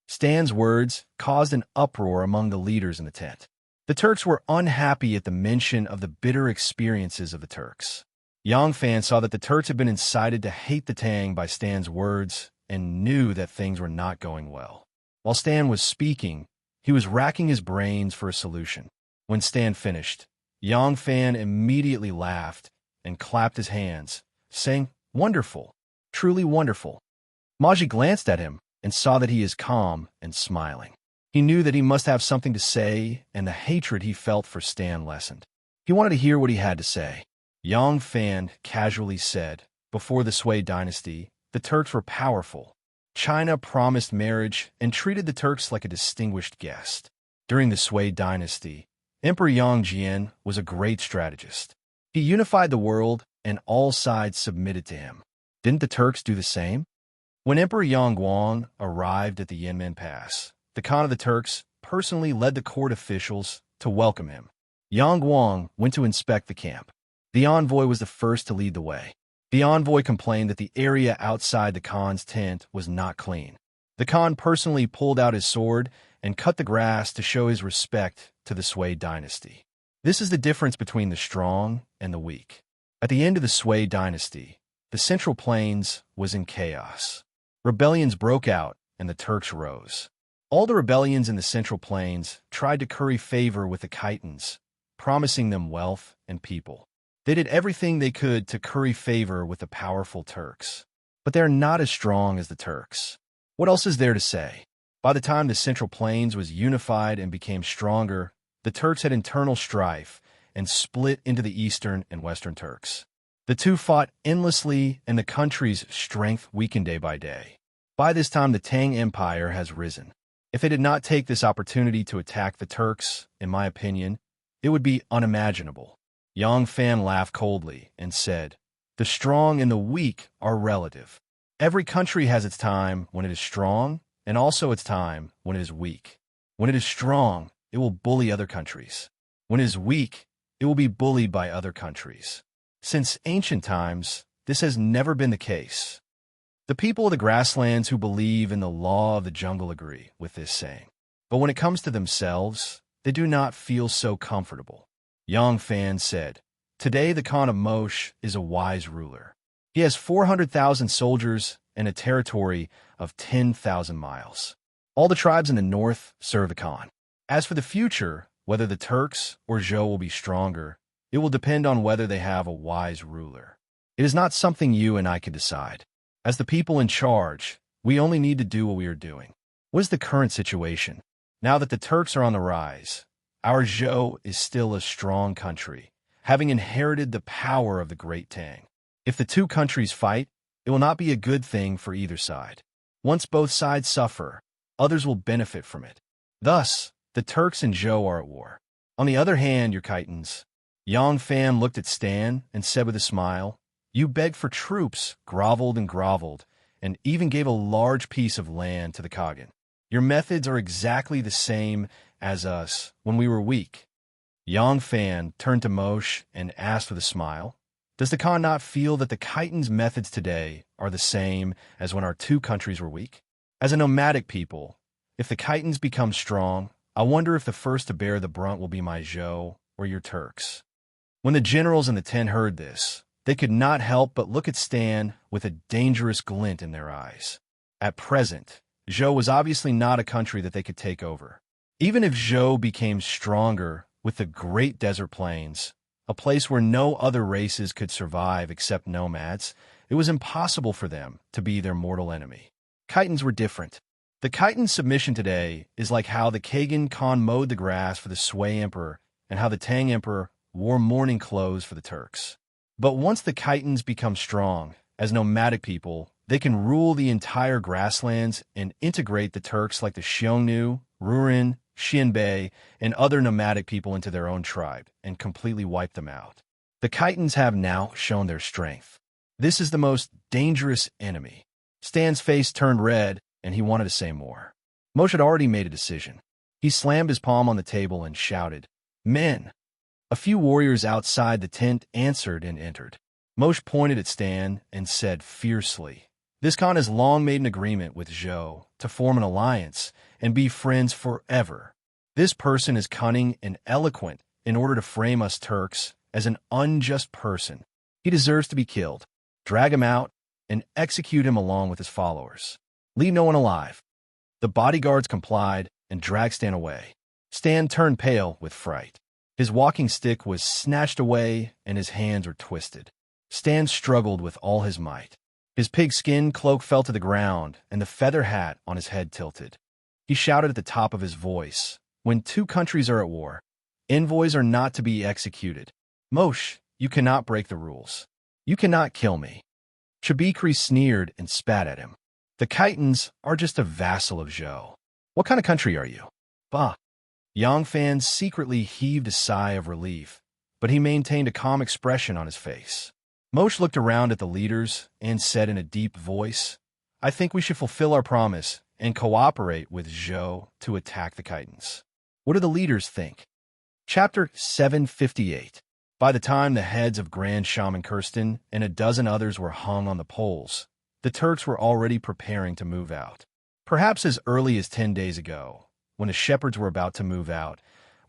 Stan's words caused an uproar among the leaders in the tent. The Turks were unhappy at the mention of the bitter experiences of the Turks. Yang Fan saw that the Turks had been incited to hate the Tang by Stan's words and knew that things were not going well. While Stan was speaking, he was racking his brains for a solution. When Stan finished, Yang Fan immediately laughed and clapped his hands, saying, "Wonderful, truly wonderful." Maji glanced at him and saw that he is calm and smiling. He knew that he must have something to say, and the hatred he felt for Stan lessened. He wanted to hear what he had to say. Yang Fan casually said, "Before the Sui dynasty, the Turks were powerful. China promised marriage and treated the Turks like a distinguished guest. During the Sui dynasty, Emperor Yang Jian was a great strategist. He unified the world, and all sides submitted to him. Didn't the Turks do the same? When Emperor Yang Guang arrived at the Yanmen Pass, the Khan of the Turks personally led the court officials to welcome him. Yang Guang went to inspect the camp. The envoy was the first to lead the way. The envoy complained that the area outside the Khan's tent was not clean. The Khan personally pulled out his sword and cut the grass to show his respect to the Sui dynasty. This is the difference between the strong and the weak. At the end of the Sui dynasty, the Central Plains was in chaos. Rebellions broke out, and the Turks rose. All the rebellions in the Central Plains tried to curry favor with the Khitans, promising them wealth and people. They did everything they could to curry favor with the powerful Turks. But they are not as strong as the Turks. What else is there to say? By the time the Central Plains was unified and became stronger, the Turks had internal strife and split into the Eastern and Western Turks. The two fought endlessly, and the country's strength weakened day by day. By this time, the Tang Empire has risen. If they did not take this opportunity to attack the Turks, in my opinion, it would be unimaginable. Yang Fan laughed coldly and said, "The strong and the weak are relative. Every country has its time when it is strong, and also its time when it is weak. When it is strong, it will bully other countries. When it is weak, it will be bullied by other countries. Since ancient times, this has never been the case." The people of the grasslands who believe in the law of the jungle agree with this saying. But when it comes to themselves, they do not feel so comfortable. Yang Fan said, "Today the Khan of Mosh is a wise ruler. He has 400,000 soldiers and a territory of 10,000 miles. All the tribes in the north serve the Khan. As for the future, whether the Turks or Zhou will be stronger, it will depend on whether they have a wise ruler. It is not something you and I can decide. As the people in charge, we only need to do what we are doing." What is the current situation? Now that the Turks are on the rise, our Zhou is still a strong country, having inherited the power of the Great Tang. If the two countries fight, it will not be a good thing for either side. Once both sides suffer, others will benefit from it. Thus, the Turks and Zhou are at war. On the other hand, your Khitans, Yang Fan looked at Stan and said with a smile, "You begged for troops, groveled, and even gave a large piece of land to the Khagan. Your methods are exactly the same as us when we were weak." Yang Fan turned to Moshe and asked with a smile, "Does the Khan not feel that the Khitans' methods today are the same as when our two countries were weak? As a nomadic people, if the Khitans become strong, I wonder if the first to bear the brunt will be my Zhou or your Turks." When the generals in the tent heard this, they could not help but look at Stan with a dangerous glint in their eyes. At present, Zhou was obviously not a country that they could take over. Even if Zhou became stronger with the great desert plains, a place where no other races could survive except nomads, it was impossible for them to be their mortal enemy. Khitans were different. The Khitan submission today is like how the Khagan Khan mowed the grass for the Sui Emperor and how the Tang Emperor wore mourning clothes for the Turks. But once the Khitans become strong, as nomadic people, they can rule the entire grasslands and integrate the Turks like the Xiongnu, Rouran, Xianbei, and other nomadic people into their own tribe and completely wipe them out. The Khitans have now shown their strength. This is the most dangerous enemy. Stan's face turned red, and he wanted to say more. Moshe had already made a decision. He slammed his palm on the table and shouted, "Men!" A few warriors outside the tent answered and entered. Moshe pointed at Stan and said fiercely, "This Khan has long made an agreement with Zhou to form an alliance and be friends forever. This person is cunning and eloquent in order to frame us Turks as an unjust person. He deserves to be killed. Drag him out and execute him along with his followers. Leave no one alive." The bodyguards complied and dragged Stan away. Stan turned pale with fright. His walking stick was snatched away and his hands were twisted. Stan struggled with all his might. His pigskin cloak fell to the ground, and the feather hat on his head tilted. He shouted at the top of his voice, "When two countries are at war, envoys are not to be executed. Moshe, you cannot break the rules. You cannot kill me." Chabikri sneered and spat at him. "The Khitans are just a vassal of Zhou. What kind of country are you?" "Bah." Yang Fan secretly heaved a sigh of relief, but he maintained a calm expression on his face. Moshe looked around at the leaders and said in a deep voice, "I think we should fulfill our promise and cooperate with Zhou to attack the Khitans. What do the leaders think?" Chapter 758. By the time the heads of Grand Shaman Kirsten and a dozen others were hung on the poles, the Turks were already preparing to move out. Perhaps as early as 10 days ago, when the shepherds were about to move out,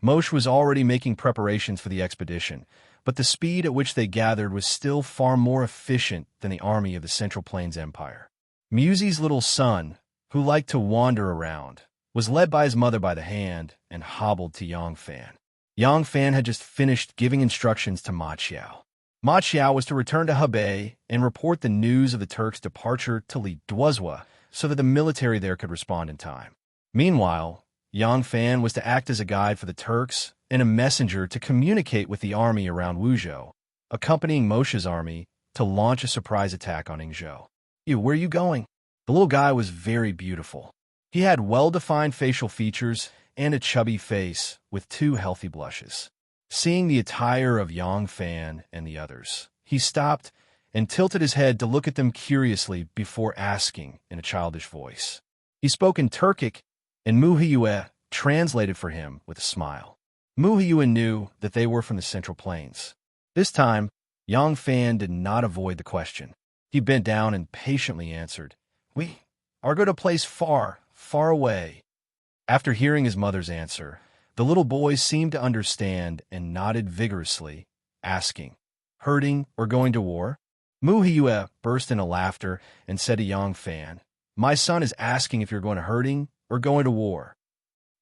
Moshe was already making preparations for the expedition, but the speed at which they gathered was still far more efficient than the army of the Central Plains Empire. Musie's little son, who liked to wander around, was led by his mother by the hand and hobbled to Yang Fan. Yang Fan had just finished giving instructions to Ma Qiao. Ma Qiao was to return to Hebei and report the news of the Turks' departure to Li Duozhua so that the military there could respond in time. Meanwhile, Yang Fan was to act as a guide for the Turks and a messenger to communicate with the army around Wuzhou, accompanying Moshe's army to launch a surprise attack on Yingzhou. Where are you going?" The little guy was very beautiful. He had well-defined facial features and a chubby face with 2 healthy blushes. Seeing the attire of Yang Fan and the others, he stopped and tilted his head to look at them curiously before asking in a childish voice. He spoke in Turkic, and Muhiyue translated for him with a smile. Muhiyue knew that they were from the Central Plains. This time, Yang Fan did not avoid the question. He bent down and patiently answered, "We are going to a place far, far away." After hearing his mother's answer, the little boy seemed to understand and nodded vigorously, asking, "Hurting or going to war?" Muhiua burst into laughter and said to Yang Fan, "My son is asking if you're going to hurting or going to war."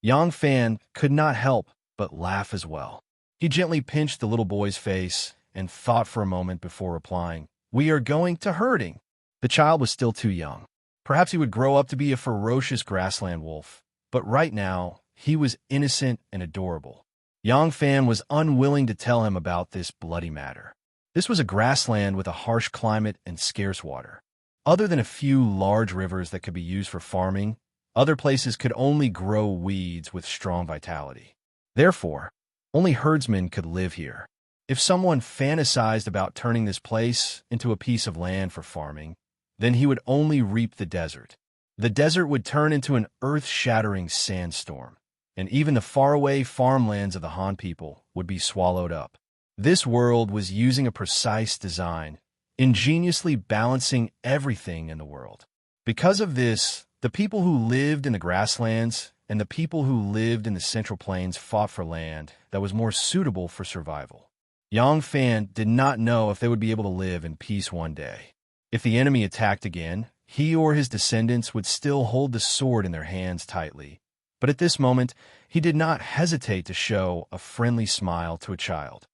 Yang Fan could not help but laugh as well. He gently pinched the little boy's face and thought for a moment before replying, "We are going to herding." The child was still too young. Perhaps he would grow up to be a ferocious grassland wolf, but right now, he was innocent and adorable. Yang Fan was unwilling to tell him about this bloody matter. This was a grassland with a harsh climate and scarce water. Other than a few large rivers that could be used for farming, other places could only grow weeds with strong vitality. Therefore, only herdsmen could live here. If someone fantasized about turning this place into a piece of land for farming, then he would only reap the desert. The desert would turn into an earth-shattering sandstorm, and even the faraway farmlands of the Han people would be swallowed up. This world was using a precise design, ingeniously balancing everything in the world. Because of this, the people who lived in the grasslands and the people who lived in the Central Plains fought for land that was more suitable for survival. Yang Fan did not know if they would be able to live in peace one day. If the enemy attacked again, he or his descendants would still hold the sword in their hands tightly. But at this moment, he did not hesitate to show a friendly smile to a child.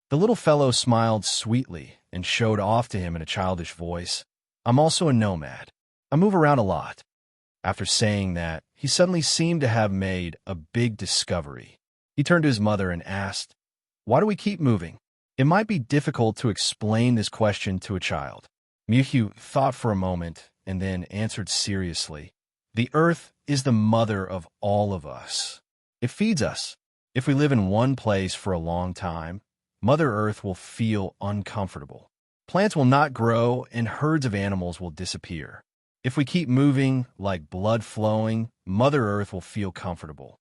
The little fellow smiled sweetly and showed off to him in a childish voice, "I'm also a nomad. I move around a lot." After saying that, he suddenly seemed to have made a big discovery. He turned to his mother and asked, "Why do we keep moving?" It might be difficult to explain this question to a child. Mihyu thought for a moment and then answered seriously, "The earth is the mother of all of us. It feeds us. If we live in one place for a long time, Mother Earth will feel uncomfortable. Plants will not grow and herds of animals will disappear. If we keep moving, like blood flowing, Mother Earth will feel comfortable."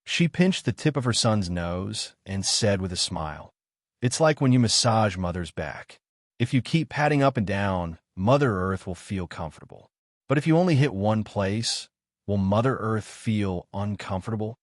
She pinched the tip of her son's nose and said with a smile, "It's like when you massage Mother's back. If you keep patting up and down, Mother Earth will feel comfortable. But if you only hit one place, will Mother Earth feel uncomfortable?"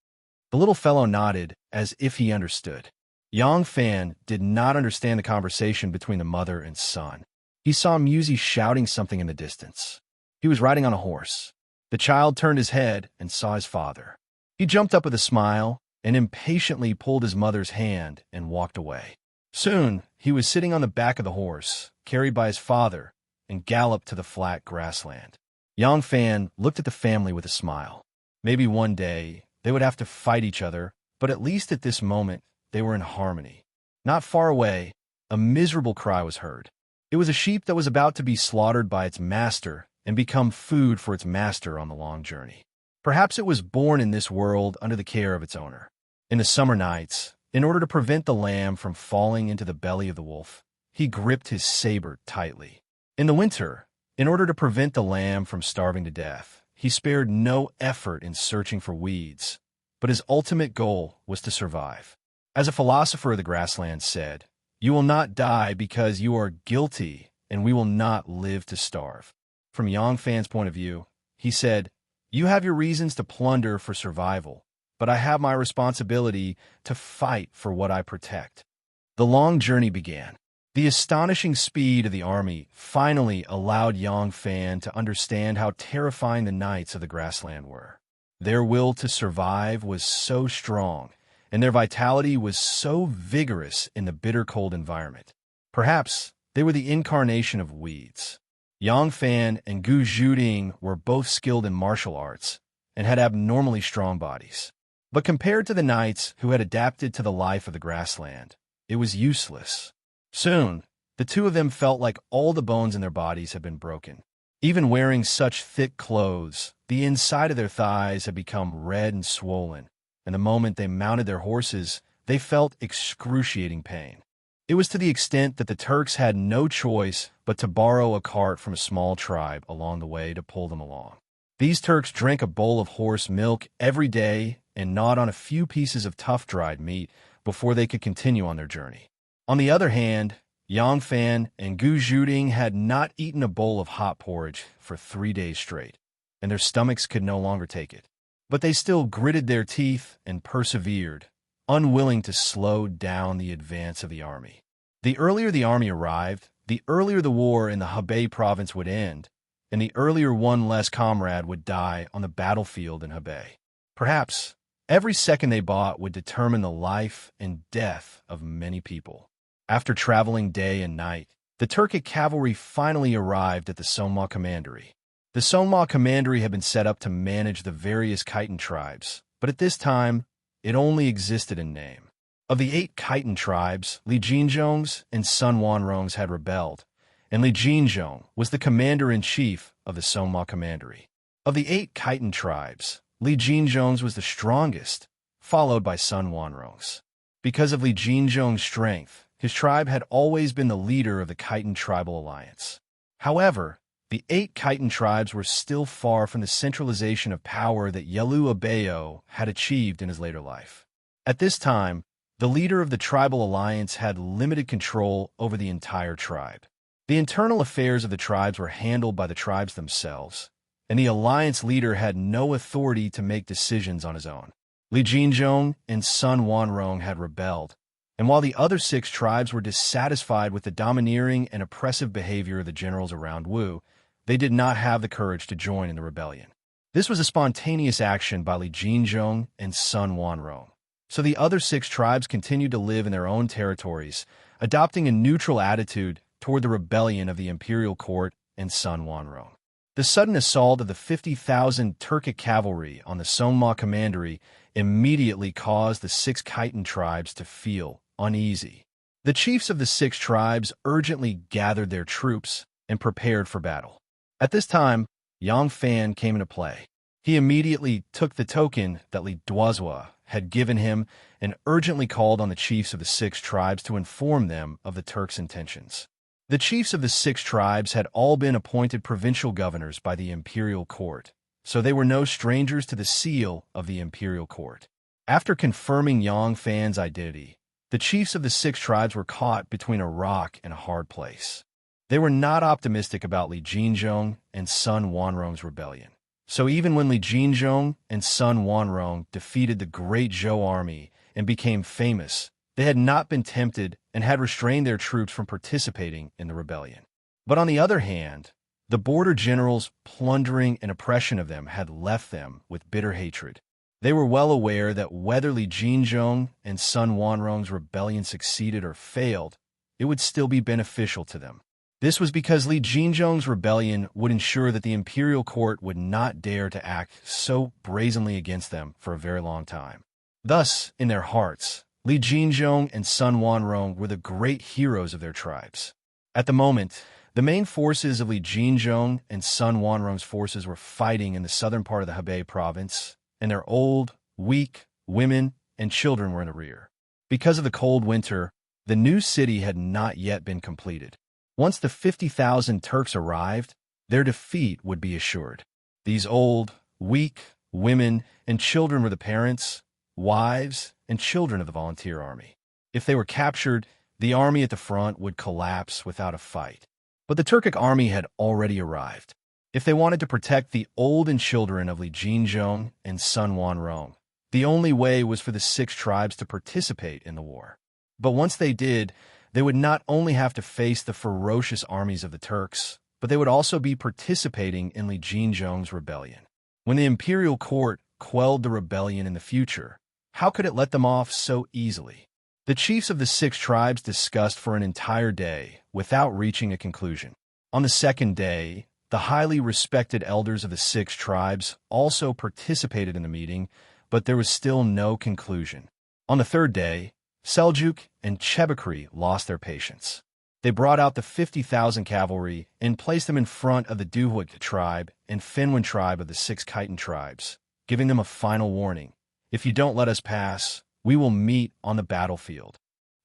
The little fellow nodded as if he understood. Yang Fan did not understand the conversation between the mother and son. He saw Musi shouting something in the distance. He was riding on a horse. The child turned his head and saw his father. He jumped up with a smile and impatiently pulled his mother's hand and walked away. Soon, he was sitting on the back of the horse, carried by his father, and galloped to the flat grassland. Yang Fan looked at the family with a smile. Maybe one day, they would have to fight each other, but at least at this moment, they were in harmony. Not far away, a miserable cry was heard. It was a sheep that was about to be slaughtered by its master and become food for its master on the long journey. Perhaps it was born in this world under the care of its owner. In the summer nights, in order to prevent the lamb from falling into the belly of the wolf, he gripped his saber tightly. In the winter, in order to prevent the lamb from starving to death, he spared no effort in searching for weeds, but his ultimate goal was to survive. As a philosopher of the grasslands said, "You will not die because you are guilty, and we will not live to starve." From Yang Fan's point of view, he said, "You have your reasons to plunder for survival, but I have my responsibility to fight for what I protect." The long journey began. The astonishing speed of the army finally allowed Yang Fan to understand how terrifying the nights of the grassland were. Their will to survive was so strong, and their vitality was so vigorous in the bitter cold environment. Perhaps they were the incarnation of weeds. Yang Fan and Gu Zhuding were both skilled in martial arts and had abnormally strong bodies. But compared to the knights who had adapted to the life of the grassland, it was useless. Soon, the two of them felt like all the bones in their bodies had been broken. Even wearing such thick clothes, the inside of their thighs had become red and swollen, and the moment they mounted their horses, they felt excruciating pain. It was to the extent that the Turks had no choice but to borrow a cart from a small tribe along the way to pull them along. These Turks drank a bowl of horse milk every day and gnawed on a few pieces of tough dried meat before they could continue on their journey. On the other hand, Yang Fan and Gu Zhuding had not eaten a bowl of hot porridge for 3 days straight, and their stomachs could no longer take it. But they still gritted their teeth and persevered, unwilling to slow down the advance of the army. The earlier the army arrived, the earlier the war in the Hebei province would end, and the earlier one less comrade would die on the battlefield in Hebei. Perhaps every second they bought would determine the life and death of many people. After traveling day and night, the Turkic cavalry finally arrived at the Sonma Commandery. The Sonma Commandery had been set up to manage the various Khitan tribes, but at this time, it only existed in name. Of the 8 Khitan tribes, Li Jinzhong's and Sun Wanrong's had rebelled, and Li Jinzhong was the commander-in-chief of the Sonma Commandery. Of the 8 Khitan tribes, Li Jinzhong's was the strongest, followed by Sun Wanrong's. Because of Li Jinzhong's strength, his tribe had always been the leader of the Khitan tribal alliance. However, the 8 Khitan tribes were still far from the centralization of power that Yelu Abayo had achieved in his later life. At this time, the leader of the tribal alliance had limited control over the entire tribe. The internal affairs of the tribes were handled by the tribes themselves, and the alliance leader had no authority to make decisions on his own. Li Jinzhong and Sun Wanrong had rebelled, and while the other 6 tribes were dissatisfied with the domineering and oppressive behavior of the generals around Wu, they did not have the courage to join in the rebellion. This was a spontaneous action by Li Jinzhong and Sun Wanrong. So the other 6 tribes continued to live in their own territories, adopting a neutral attitude toward the rebellion of the imperial court and Sun Wanrong. The sudden assault of the 50,000 Turkic cavalry on the Sonma Commandery immediately caused the 6 Khitan tribes to feel uneasy. The chiefs of the 6 tribes urgently gathered their troops and prepared for battle. At this time, Yang Fan came into play. He immediately took the token that Li Duozhua had given him and urgently called on the chiefs of the 6 tribes to inform them of the Turks' intentions. The chiefs of the 6 tribes had all been appointed provincial governors by the imperial court, so they were no strangers to the seal of the imperial court. After confirming Yang Fan's identity, the chiefs of the 6 tribes were caught between a rock and a hard place. They were not optimistic about Li Jinzhong and Sun Wanrong's rebellion. So even when Li Jinzhong and Sun Wanrong defeated the great Zhou army and became famous, they had not been tempted and had restrained their troops from participating in the rebellion. But on the other hand, the border generals' plundering and oppression of them had left them with bitter hatred. They were well aware that whether Li Jinzhong and Sun Wanrong's rebellion succeeded or failed, it would still be beneficial to them. This was because Li Jinzhong's rebellion would ensure that the imperial court would not dare to act so brazenly against them for a very long time. Thus, in their hearts, Li Jinzhong and Sun Wanrong were the great heroes of their tribes. At the moment, the main forces of Li Jinzhong and Sun Wanrong's forces were fighting in the southern part of the Hebei province, and their old, weak, women, and children were in the rear. Because of the cold winter, the new city had not yet been completed. Once the 50,000 Turks arrived, their defeat would be assured. These old, weak, women, and children were the parents, wives, and children of the volunteer army. If they were captured, the army at the front would collapse without a fight. But the Turkic army had already arrived. If they wanted to protect the old and children of Li Jinzhong and Sun Wanrong, the only way was for the 6 tribes to participate in the war. But once they did, they would not only have to face the ferocious armies of the Turks, but they would also be participating in Li Jinzhong's rebellion. When the imperial court quelled the rebellion in the future, how could it let them off so easily? The chiefs of the 6 tribes discussed for an entire day without reaching a conclusion. On the second day, the highly respected elders of the 6 tribes also participated in the meeting, but there was still no conclusion. On the third day, Seljuk and Chebekri lost their patience. They brought out the 50,000 cavalry and placed them in front of the Duhuik tribe and Finwan tribe of the 6 Khitan tribes, giving them a final warning. If you don't let us pass, we will meet on the battlefield.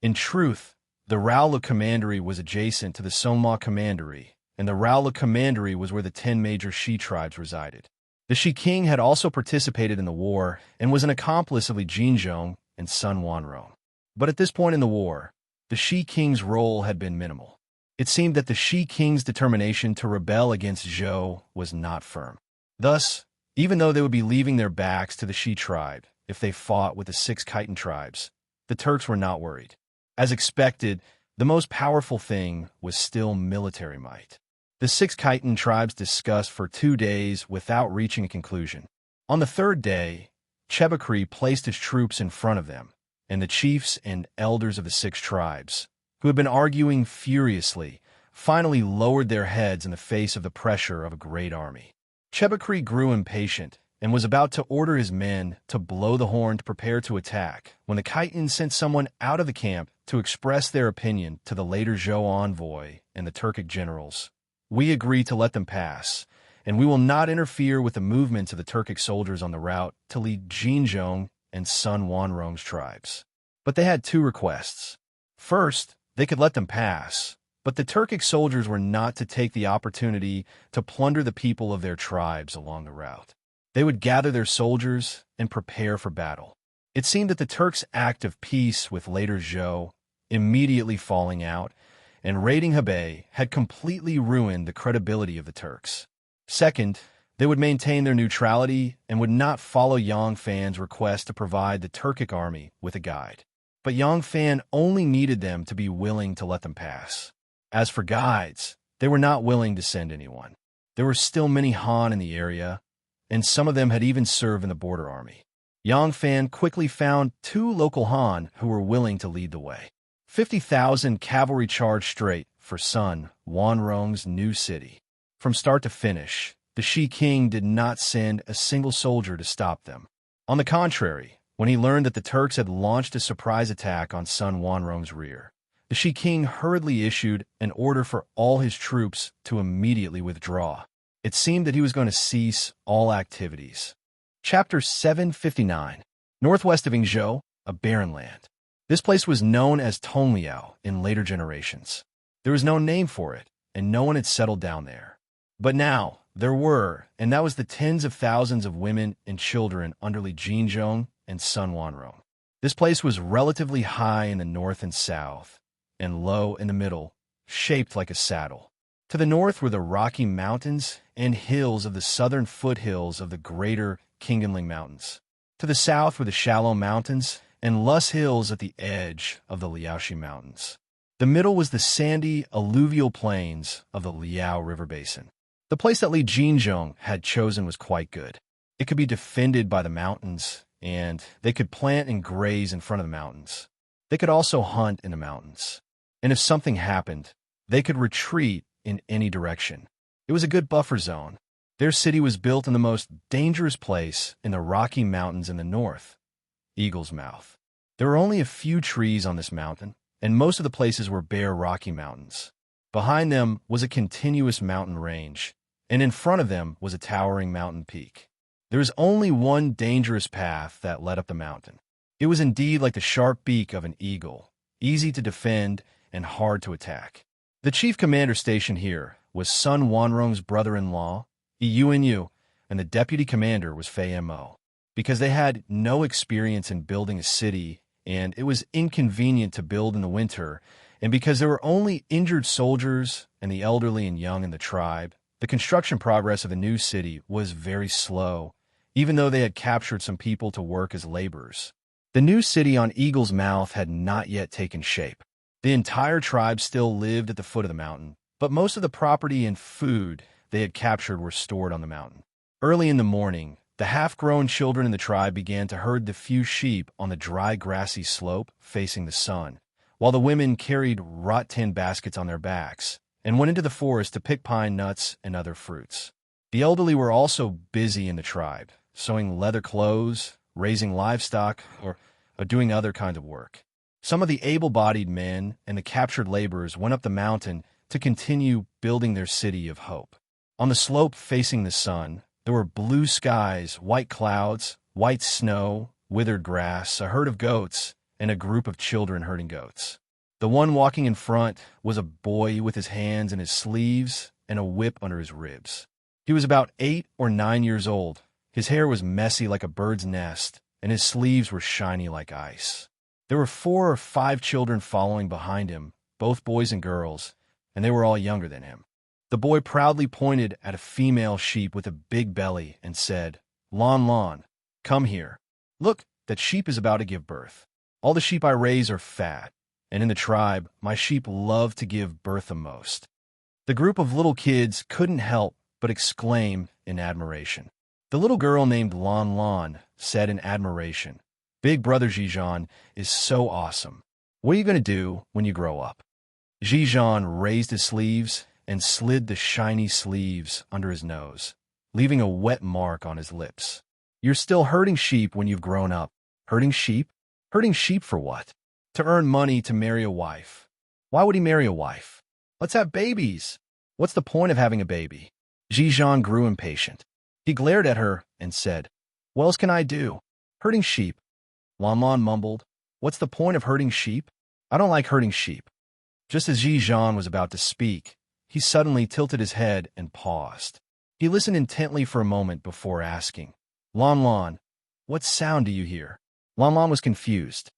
In truth, the Raula Commandery was adjacent to the Sonma Commandery, and the Raula Commandery was where the 10 major Shi tribes resided. The Shi king had also participated in the war and was an accomplice of Li Jinzhong and Sun Wanrong. But at this point in the war, the She-King's role had been minimal. It seemed that the She-King's determination to rebel against Zhou was not firm. Thus, even though they would be leaving their backs to the She tribe if they fought with the 6 Khitan tribes, the Turks were not worried. As expected, the most powerful thing was still military might. The 6 Khitan tribes discussed for 2 days without reaching a conclusion. On the 3rd day, Chebakri placed his troops in front of them, and the chiefs and elders of the 6 tribes, who had been arguing furiously, finally lowered their heads in the face of the pressure of a great army. Chebakri grew impatient and was about to order his men to blow the horn to prepare to attack when the Khitans sent someone out of the camp to express their opinion to the later Zhou envoy and the Turkic generals. "We agree to let them pass, and we will not interfere with the movements of the Turkic soldiers on the route to lead Jinzhong and Sun Wanrong's tribes." But they had 2 requests. First, they could let them pass, but the Turkic soldiers were not to take the opportunity to plunder the people of their tribes along the route. They would gather their soldiers and prepare for battle. It seemed that the Turks' act of peace with later Zhou, immediately falling out, and raiding Hebei had completely ruined the credibility of the Turks. Second, they would maintain their neutrality and would not follow Yang Fan's request to provide the Turkic army with a guide. But Yang Fan only needed them to be willing to let them pass. As for guides, they were not willing to send anyone. There were still many Han in the area, and some of them had even served in the border army. Yang Fan quickly found 2 local Han who were willing to lead the way. 50,000 cavalry charged straight for Sun Wanrong's new city. From start to finish, the She-King did not send a single soldier to stop them. On the contrary, when he learned that the Turks had launched a surprise attack on Sun Wanrong's rear, the She-King hurriedly issued an order for all his troops to immediately withdraw. It seemed that he was going to cease all activities. Chapter 759. Northwest of Yingzhou, a barren land. This place was known as Tongliao in later generations. There was no name for it, and no one had settled down there. But now, there were, and that was the tens of thousands of women and children under Li Jinzhong and Sun Wanrong. This place was relatively high in the north and south, and low in the middle, shaped like a saddle. To the north were the Rocky Mountains and hills of the southern foothills of the greater Qingganling Mountains. To the south were the Shallow Mountains and Lus Hills at the edge of the Liaoxi Mountains. The middle was the sandy, alluvial plains of the Liao River Basin. The place that Li Jinzhong had chosen was quite good. It could be defended by the mountains, and they could plant and graze in front of the mountains. They could also hunt in the mountains. And if something happened, they could retreat in any direction. It was a good buffer zone. Their city was built in the most dangerous place in the Rocky Mountains in the north, Eagle's Mouth. There were only a few trees on this mountain, and most of the places were bare Rocky Mountains. Behind them was a continuous mountain range, and in front of them was a towering mountain peak. There was only one dangerous path that led up the mountain. It was indeed like the sharp beak of an eagle, easy to defend and hard to attack. The chief commander stationed here was Sun Wanrong's brother-in-law, Yu, and the deputy commander was Fei Mo. Because they had no experience in building a city, and it was inconvenient to build in the winter, and because there were only injured soldiers and the elderly and young in the tribe, the construction progress of the new city was very slow, even though they had captured some people to work as laborers. The new city on Eagle's Mouth had not yet taken shape. The entire tribe still lived at the foot of the mountain, but most of the property and food they had captured were stored on the mountain. Early in the morning, the half-grown children in the tribe began to herd the few sheep on the dry, grassy slope facing the sun, while the women carried wrought tin baskets on their backs and went into the forest to pick pine nuts and other fruits. The elderly were also busy in the tribe, sewing leather clothes, raising livestock, or doing other kinds of work. Some of the able-bodied men and the captured laborers went up the mountain to continue building their city of hope. On the slope facing the sun, there were blue skies, white clouds, white snow, withered grass, a herd of goats, and a group of children herding goats. The one walking in front was a boy with his hands in his sleeves and a whip under his ribs. He was about 8 or 9 years old. His hair was messy like a bird's nest, and his sleeves were shiny like ice. There were 4 or 5 children following behind him, both boys and girls, and they were all younger than him. The boy proudly pointed at a female sheep with a big belly and said, "Lon Lon, come here. Look, that sheep is about to give birth. All the sheep I raise are fat, and in the tribe, my sheep love to give birth the most." The group of little kids couldn't help but exclaim in admiration. The little girl named Lon Lon said in admiration, "Big brother Zizhan is so awesome. What are you going to do when you grow up?" Zizhan raised his sleeves and slid the shiny sleeves under his nose, leaving a wet mark on his lips. "You're still herding sheep when you've grown up. Herding sheep? Herding sheep for what? To earn money to marry a wife. Why would he marry a wife? Let's have babies. What's the point of having a baby?" Zizhan grew impatient. He glared at her and said, "What else can I do? Herding sheep." Lon Lon mumbled, "What's the point of herding sheep? I don't like herding sheep." Just as Zizhan was about to speak, he suddenly tilted his head and paused. He listened intently for a moment before asking, "Lon Lon, what sound do you hear?" Lon Lon was confused.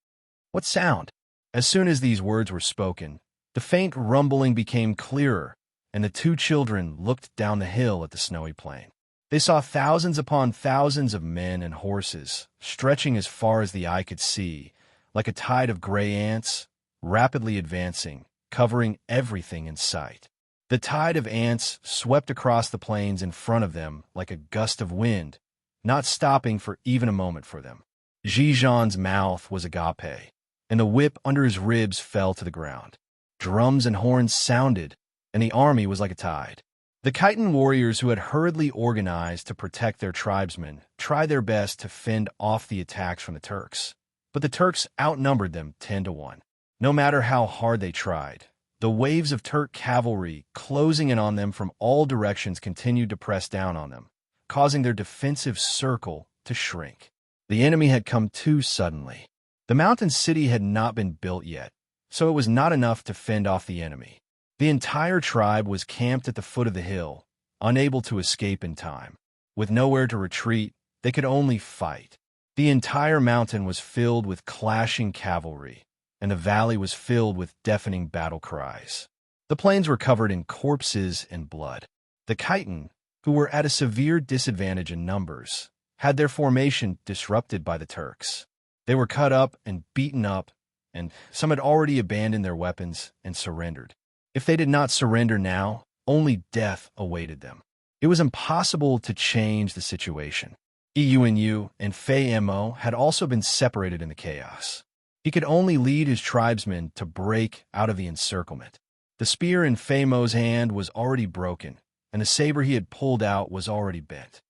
"What sound?" As soon as these words were spoken, the faint rumbling became clearer, and the 2 children looked down the hill at the snowy plain. They saw thousands upon thousands of men and horses, stretching as far as the eye could see, like a tide of gray ants, rapidly advancing, covering everything in sight. The tide of ants swept across the plains in front of them like a gust of wind, not stopping for even a moment for them. Zizhan's mouth was agape, and the whip under his ribs fell to the ground. Drums and horns sounded, and the army was like a tide. The Khitan warriors who had hurriedly organized to protect their tribesmen tried their best to fend off the attacks from the Turks, but the Turks outnumbered them 10-1. No matter how hard they tried, the waves of Turk cavalry closing in on them from all directions continued to press down on them, causing their defensive circle to shrink. The enemy had come too suddenly. The mountain city had not been built yet, so it was not enough to fend off the enemy. The entire tribe was camped at the foot of the hill, unable to escape in time. With nowhere to retreat, they could only fight. The entire mountain was filled with clashing cavalry, and the valley was filled with deafening battle cries. The plains were covered in corpses and blood. The Khitan, who were at a severe disadvantage in numbers, had their formation disrupted by the Turks. They were cut up and beaten up, and some had already abandoned their weapons and surrendered. If they did not surrender now, only death awaited them. It was impossible to change the situation. Eunu and Fei Mo had also been separated in the chaos. He could only lead his tribesmen to break out of the encirclement. The spear in Fei Mo's hand was already broken, and the saber he had pulled out was already bent.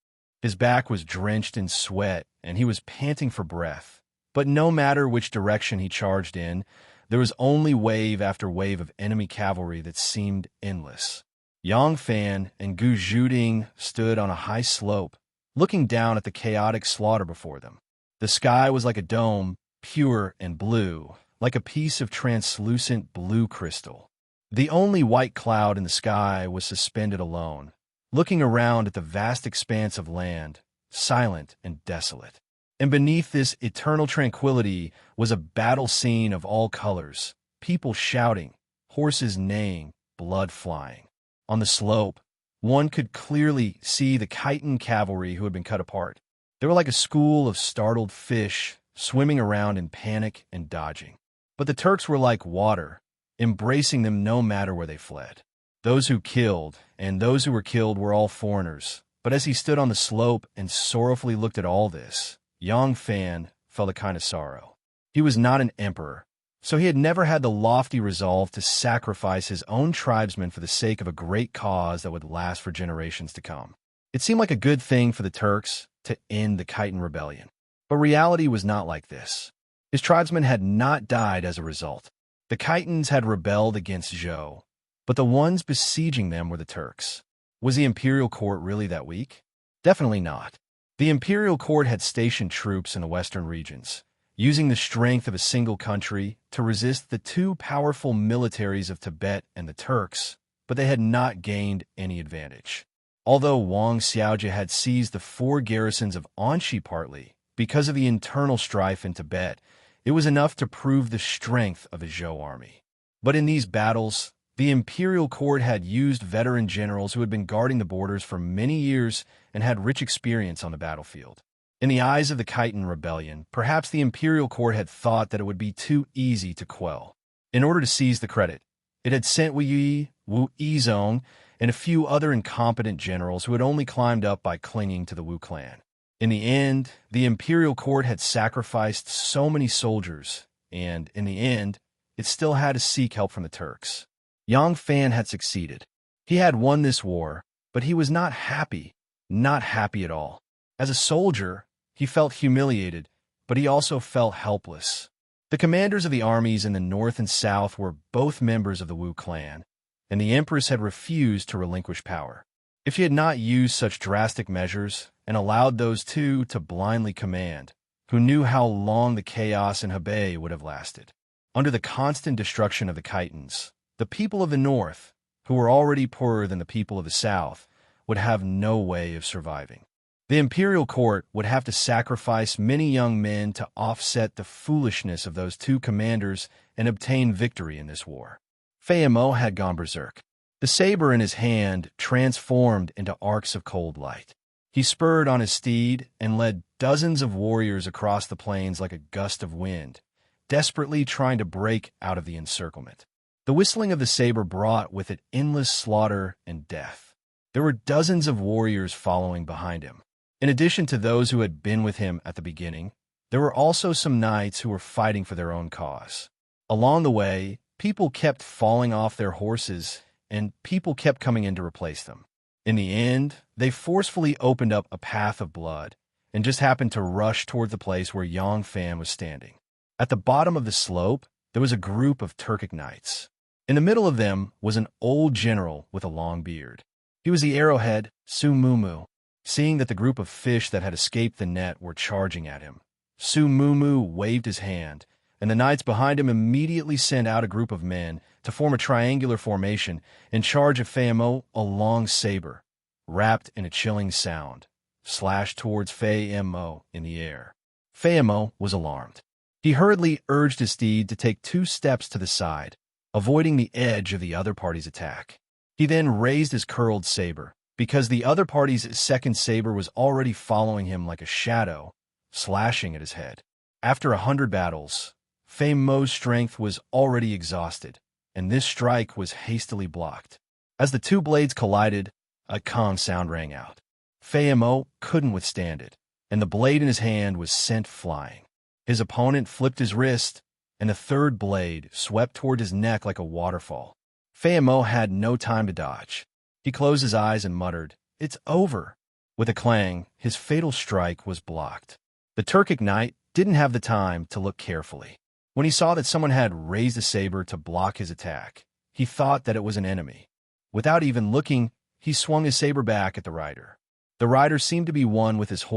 His back was drenched in sweat, and he was panting for breath. But no matter which direction he charged in, there was only wave after wave of enemy cavalry that seemed endless. Yang Fan and Gu Zhuding stood on a high slope, looking down at the chaotic slaughter before them. The sky was like a dome, pure and blue, like a piece of translucent blue crystal. The only white cloud in the sky was suspended alone, looking around at the vast expanse of land, silent and desolate. And beneath this eternal tranquility was a battle scene of all colors, people shouting, horses neighing, blood flying. On the slope, one could clearly see the Khitan cavalry who had been cut apart. They were like a school of startled fish, swimming around in panic and dodging. But the Turks were like water, embracing them no matter where they fled. Those who killed and those who were killed were all foreigners. But as he stood on the slope and sorrowfully looked at all this, Yang Fan felt a kind of sorrow. He was not an emperor, so he had never had the lofty resolve to sacrifice his own tribesmen for the sake of a great cause that would last for generations to come. It seemed like a good thing for the Turks to end the Khitan rebellion. But reality was not like this. His tribesmen had not died as a result. The Khitans had rebelled against Zhou, but the ones besieging them were the Turks. Was the imperial court really that weak? Definitely not. The imperial court had stationed troops in the western regions, using the strength of a single country to resist the 2 powerful militaries of Tibet and the Turks, but they had not gained any advantage. Although Wang Xiaojia had seized the 4 garrisons of Anxi partly because of the internal strife in Tibet, It was enough to prove the strength of the Zhou army. But in these battles, the imperial court had used veteran generals who had been guarding the borders for many years and had rich experience on the battlefield. In the eyes of the Khitan rebellion, perhaps the imperial court had thought that it would be too easy to quell. In order to seize the credit, it had sent Wu Yi, Wu Yizong, and a few other incompetent generals who had only climbed up by clinging to the Wu clan. In the end, the imperial court had sacrificed so many soldiers, and, in the end, it still had to seek help from the Turks. Yang Fan had succeeded. He had won this war, but he was not happy at all. As a soldier, he felt humiliated, but he also felt helpless. The commanders of the armies in the north and south were both members of the Wu clan, and the empress had refused to relinquish power. If she had not used such drastic measures and allowed those two to blindly command, who knew how long the chaos in Hebei would have lasted? Under the constant destruction of the Khitans, the people of the north, who were already poorer than the people of the south, would have no way of surviving. The imperial court would have to sacrifice many young men to offset the foolishness of those two commanders and obtain victory in this war. Fei Mo had gone berserk. The saber in his hand transformed into arcs of cold light. He spurred on his steed and led dozens of warriors across the plains like a gust of wind, desperately trying to break out of the encirclement. The whistling of the saber brought with it endless slaughter and death. There were dozens of warriors following behind him. In addition to those who had been with him at the beginning, there were also some knights who were fighting for their own cause. Along the way, people kept falling off their horses, and people kept coming in to replace them. In the end, they forcefully opened up a path of blood and just happened to rush toward the place where Yang Fan was standing. At the bottom of the slope, there was a group of Turkic knights. In the middle of them was an old general with a long beard. He was the arrowhead, Su Mumu. Seeing that the group of fish that had escaped the net were charging at him, Su Mumu waved his hand, and the knights behind him immediately sent out a group of men to form a triangular formation in charge of Fei Mo. A long saber, wrapped in a chilling sound, slashed towards Fei Mo in the air. Fei Mo was alarmed. He hurriedly urged his steed to take 2 steps to the side, avoiding the edge of the other party's attack. He then raised his curled saber, because the other party's second saber was already following him like a shadow, slashing at his head. After 100 battles, Fei Mo's strength was already exhausted, and this strike was hastily blocked. As the 2 blades collided, a gong sound rang out. Fei Mo couldn't withstand it, and the blade in his hand was sent flying. His opponent flipped his wrist, and the 3rd blade swept toward his neck like a waterfall. Fei Mo had no time to dodge. He closed his eyes and muttered, "It's over." With a clang, his fatal strike was blocked. The Turkic knight didn't have the time to look carefully. When he saw that someone had raised a saber to block his attack, he thought that it was an enemy. Without even looking, he swung his saber back at the rider. The rider seemed to be one with his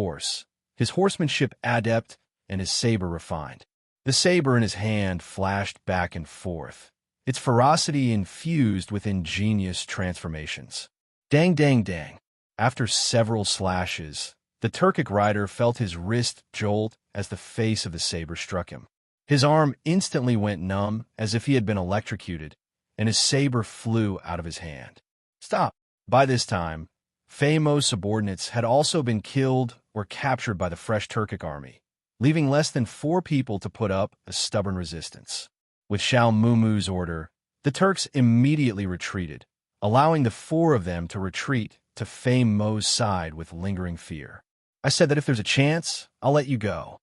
horsemanship adept and his saber refined. The saber in his hand flashed back and forth, its ferocity infused with ingenious transformations. Dang, dang, dang. After several slashes, the Turkic rider felt his wrist jolt as the face of the saber struck him. His arm instantly went numb as if he had been electrocuted, and his saber flew out of his hand. Stop! By this time, Fei Mo's subordinates had also been killed or captured by the fresh Turkic army, leaving less than 4 people to put up a stubborn resistance. With Xiao Mumu's order, the Turks immediately retreated, allowing the 4 of them to retreat to Fei Mo's side with lingering fear. I said that if there's a chance, I'll let you go.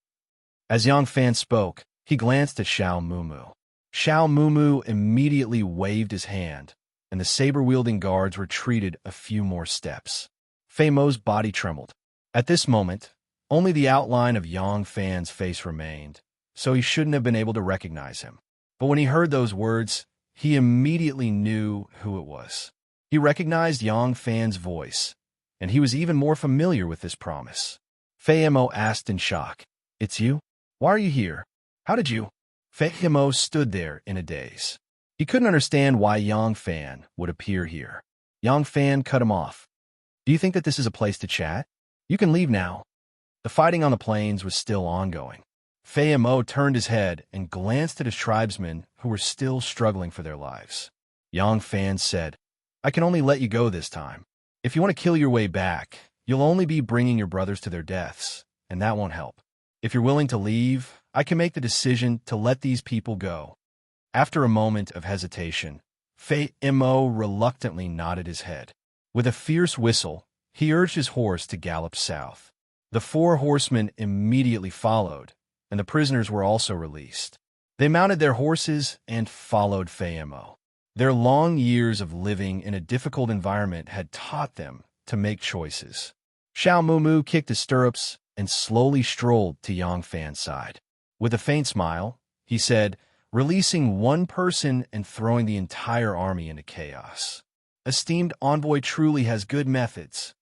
As Yang Fan spoke, he glanced at Xiao Mumu. Xiao Mumu immediately waved his hand, and the saber-wielding guards retreated a few more steps. Fei Mo's body trembled. At this moment, only the outline of Yang Fan's face remained, so he shouldn't have been able to recognize him. But when he heard those words, he immediately knew who it was. He recognized Yang Fan's voice, and he was even more familiar with this promise. Fei Mo asked in shock, "It's you? Why are you here? How did you?" Fei Mo stood there in a daze. He couldn't understand why Yang Fan would appear here. Yang Fan cut him off. "Do you think that this is a place to chat? You can leave now." The fighting on the plains was still ongoing. Fei Mo turned his head and glanced at his tribesmen who were still struggling for their lives. Yang Fan said, "I can only let you go this time. If you want to kill your way back, you'll only be bringing your brothers to their deaths, and that won't help. If you're willing to leave, I can make the decision to let these people go." After a moment of hesitation, Fei Mo reluctantly nodded his head. With a fierce whistle, he urged his horse to gallop south. The 4 horsemen immediately followed, and the prisoners were also released. They mounted their horses and followed Fei Mo. Their long years of living in a difficult environment had taught them to make choices. Xiao Mumu kicked his stirrups and slowly strolled to Yang Fan's side. With a faint smile, he said, "Releasing one person and throwing the entire army into chaos. Esteemed envoy truly has good methods."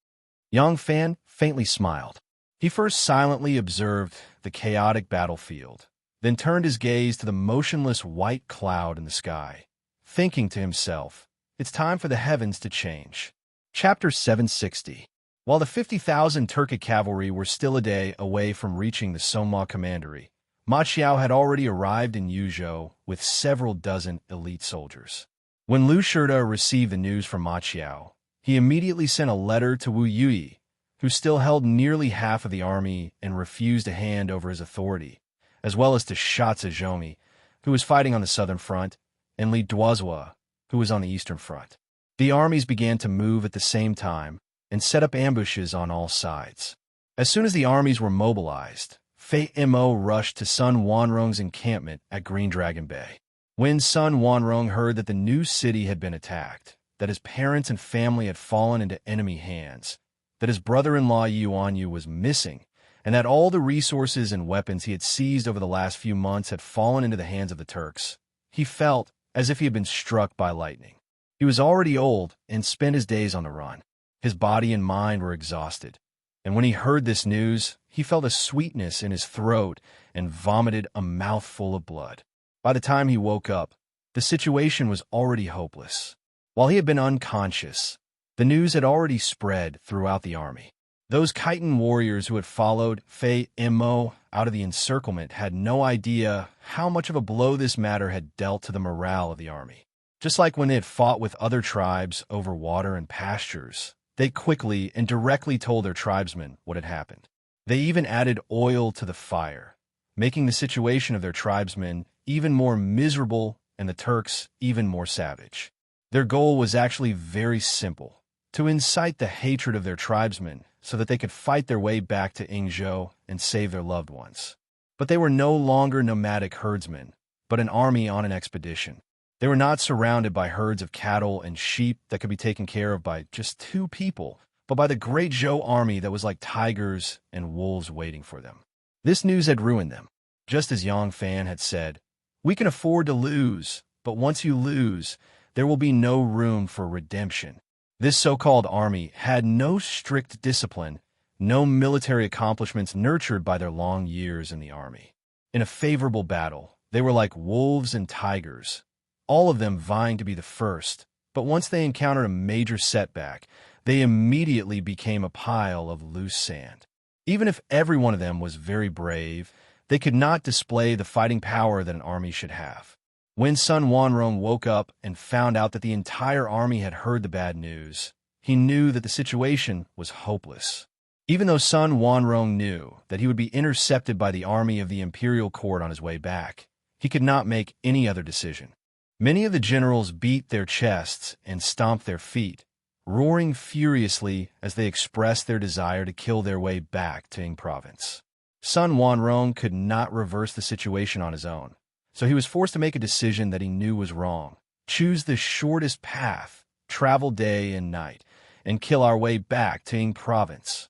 Yang Fan faintly smiled. He first silently observed the chaotic battlefield, then turned his gaze to the motionless white cloud in the sky, thinking to himself, "It's time for the heavens to change." Chapter 760. While the 50,000 Turkic cavalry were still a day away from reaching the Soma commandery, Ma Qiao had already arrived in Yuzhou with several dozen elite soldiers. When Lu Shirda received the news from Ma Qiao, he immediately sent a letter to Wu Yui, who still held nearly half of the army and refused to hand over his authority, as well as to Shatsa Zhomi, who was fighting on the southern front, and Li Duozhua, who was on the eastern front. The armies began to move at the same time and set up ambushes on all sides. As soon as the armies were mobilized, Fei Mo rushed to Sun Wanrong's encampment at Green Dragon Bay. When Sun Wanrong heard that the new city had been attacked, that his parents and family had fallen into enemy hands, that his brother-in-law Yuanyu was missing, and that all the resources and weapons he had seized over the last few months had fallen into the hands of the Turks, he felt as if he had been struck by lightning. He was already old and spent his days on the run. His body and mind were exhausted, and when he heard this news, he felt a sweetness in his throat and vomited a mouthful of blood. By the time he woke up, the situation was already hopeless. While he had been unconscious, the news had already spread throughout the army. Those Khitan warriors who had followed Fei Mo out of the encirclement had no idea how much of a blow this matter had dealt to the morale of the army. Just like when they had fought with other tribes over water and pastures, they quickly and directly told their tribesmen what had happened. They even added oil to the fire, making the situation of their tribesmen even more miserable and the Turks even more savage. Their goal was actually very simple: to incite the hatred of their tribesmen so that they could fight their way back to Yingzhou and save their loved ones. But they were no longer nomadic herdsmen, but an army on an expedition. They were not surrounded by herds of cattle and sheep that could be taken care of by just 2 people, but by the great Zhou army that was like tigers and wolves waiting for them. This news had ruined them. Just as Yang Fan had said, "We can afford to lose, but once you lose, there will be no room for redemption." This so-called army had no strict discipline, no military accomplishments nurtured by their long years in the army. In a favorable battle, they were like wolves and tigers, all of them vying to be the first, but once they encountered a major setback, they immediately became a pile of loose sand. Even if every one of them was very brave, they could not display the fighting power that an army should have. When Sun Wanrong woke up and found out that the entire army had heard the bad news, he knew that the situation was hopeless. Even though Sun Wanrong knew that he would be intercepted by the army of the imperial court on his way back, he could not make any other decision. Many of the generals beat their chests and stomped their feet, roaring furiously as they expressed their desire to kill their way back to Ying province. Sun Wanrong could not reverse the situation on his own, so he was forced to make a decision that he knew was wrong: choose the shortest path, travel day and night, and kill our way back to Ying province.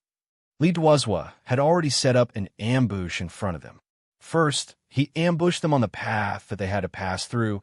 Li Duozhua had already set up an ambush in front of them. First, he ambushed them on the path that they had to pass through,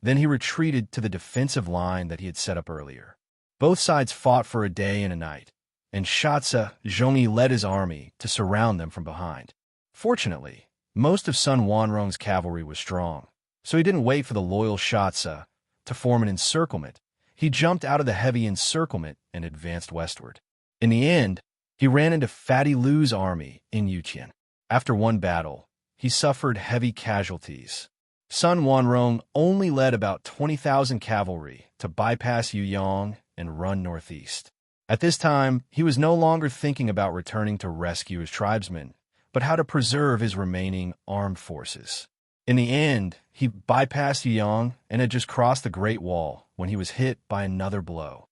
then he retreated to the defensive line that he had set up earlier. Both sides fought for a day and a night, and Shatsa Zhongyi led his army to surround them from behind. Fortunately, most of Sun Wanrong's cavalry was strong, so he didn't wait for the loyal Shatsa to form an encirclement. He jumped out of the heavy encirclement and advanced westward. In the end, he ran into Fatty Lu's army in Yuqian. After one battle, he suffered heavy casualties. Sun Wanrong only led about 20,000 cavalry to bypass Yuyong and run northeast. At this time, he was no longer thinking about returning to rescue his tribesmen, but how to preserve his remaining armed forces. In the end, he bypassed Yuyong and had just crossed the Great Wall when he was hit by another blow.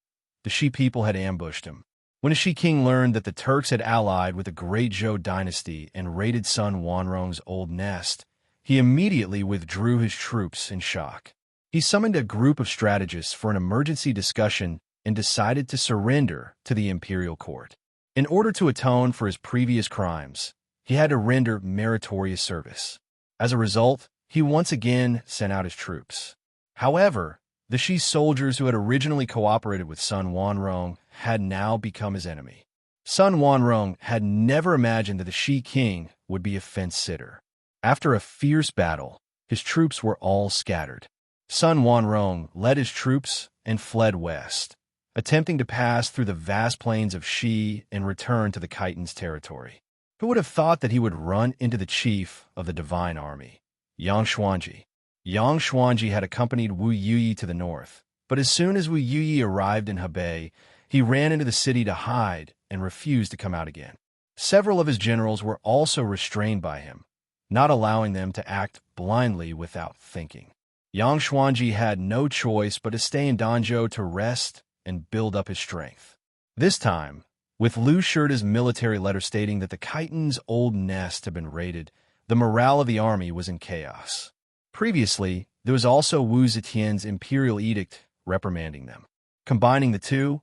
The Shi people had ambushed him. When the Shi king learned that the Turks had allied with the Great Zhou dynasty and raided Sun Wanrong's old nest, he immediately withdrew his troops in shock. He summoned a group of strategists for an emergency discussion and decided to surrender to the imperial court. In order to atone for his previous crimes, he had to render meritorious service. As a result, he once again sent out his troops. However, the Shi soldiers who had originally cooperated with Sun Wanrong had now become his enemy. Sun Wanrong had never imagined that the Shi king would be a fence-sitter. After a fierce battle, his troops were all scattered. Sun Wanrong led his troops and fled west, attempting to pass through the vast plains of Shi and return to the Khitan's territory. Who would have thought that he would run into the chief of the divine army, Yang Xuanji? Yang Xuanji had accompanied Wu Yuyi to the north, but as soon as Wu Yuyi arrived in Hebei, he ran into the city to hide and refused to come out again. Several of his generals were also restrained by him, not allowing them to act blindly without thinking. Yang Xuanji had no choice but to stay in Danzhou to rest and build up his strength. This time, with Liu Shurda's military letter stating that the Khitan's old nest had been raided, the morale of the army was in chaos. Previously, there was also Wu Zetian's imperial edict reprimanding them. Combining the two,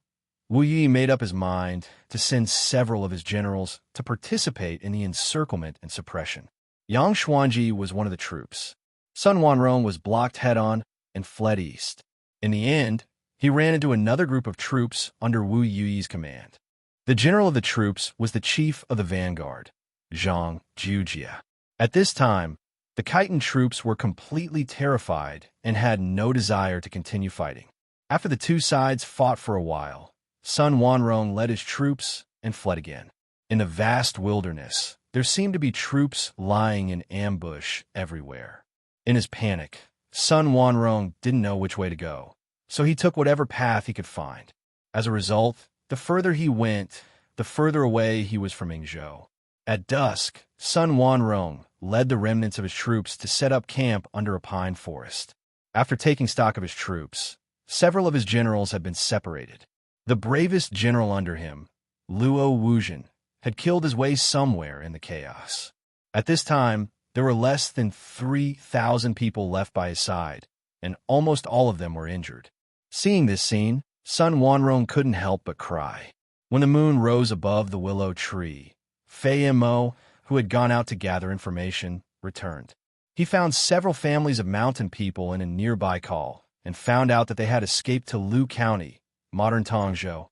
Wu Yi made up his mind to send several of his generals to participate in the encirclement and suppression. Yang Xuanji was one of the troops. Sun Wanrong was blocked head-on and fled east. In the end, he ran into another group of troops under Wu Yuyi's command. The general of the troops was the chief of the vanguard, Zhang Jujia. At this time, the Khitan troops were completely terrified and had no desire to continue fighting. After the two sides fought for a while, Sun Wanrong led his troops and fled again. In the vast wilderness, there seemed to be troops lying in ambush everywhere. In his panic, Sun Wanrong didn't know which way to go, so he took whatever path he could find. As a result, the further he went, the further away he was from Yingzhou. At dusk, Sun Wanrong led the remnants of his troops to set up camp under a pine forest. After taking stock of his troops, several of his generals had been separated. The bravest general under him, Luo Wuzhen, had killed his way somewhere in the chaos. At this time, there were less than 3,000 people left by his side, and almost all of them were injured. Seeing this scene, Sun Wanrong couldn't help but cry. When the moon rose above the willow tree, Fei Mo, who had gone out to gather information, returned. He found several families of mountain people in a nearby call and found out that they had escaped to Lu County, modern Tongzhou,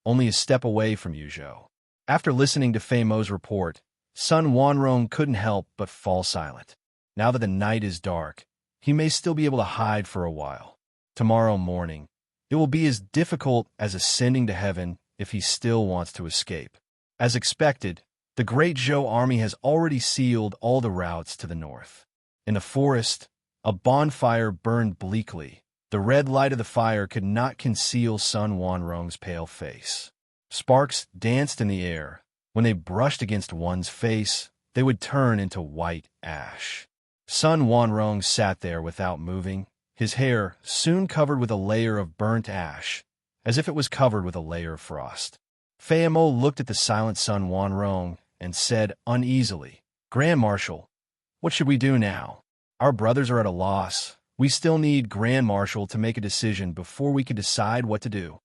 only a step away from Yuzhou. After listening to Fei Mo's report, Sun Wanrong couldn't help but fall silent. Now that the night is dark, he may still be able to hide for a while. Tomorrow morning, it will be as difficult as ascending to heaven if he still wants to escape. As expected, the Great Zhou army has already sealed all the routes to the north. In the forest, a bonfire burned bleakly. The red light of the fire could not conceal Sun Wanrong's pale face. Sparks danced in the air. When they brushed against one's face, they would turn into white ash. Sun Wanrong sat there without moving, his hair soon covered with a layer of burnt ash, as if it was covered with a layer of frost. Fei Mo looked at the silent Sun Wanrong and said uneasily, "Grand Marshal, what should we do now? Our brothers are at a loss. We still need Grand Marshal to make a decision before we can decide what to do."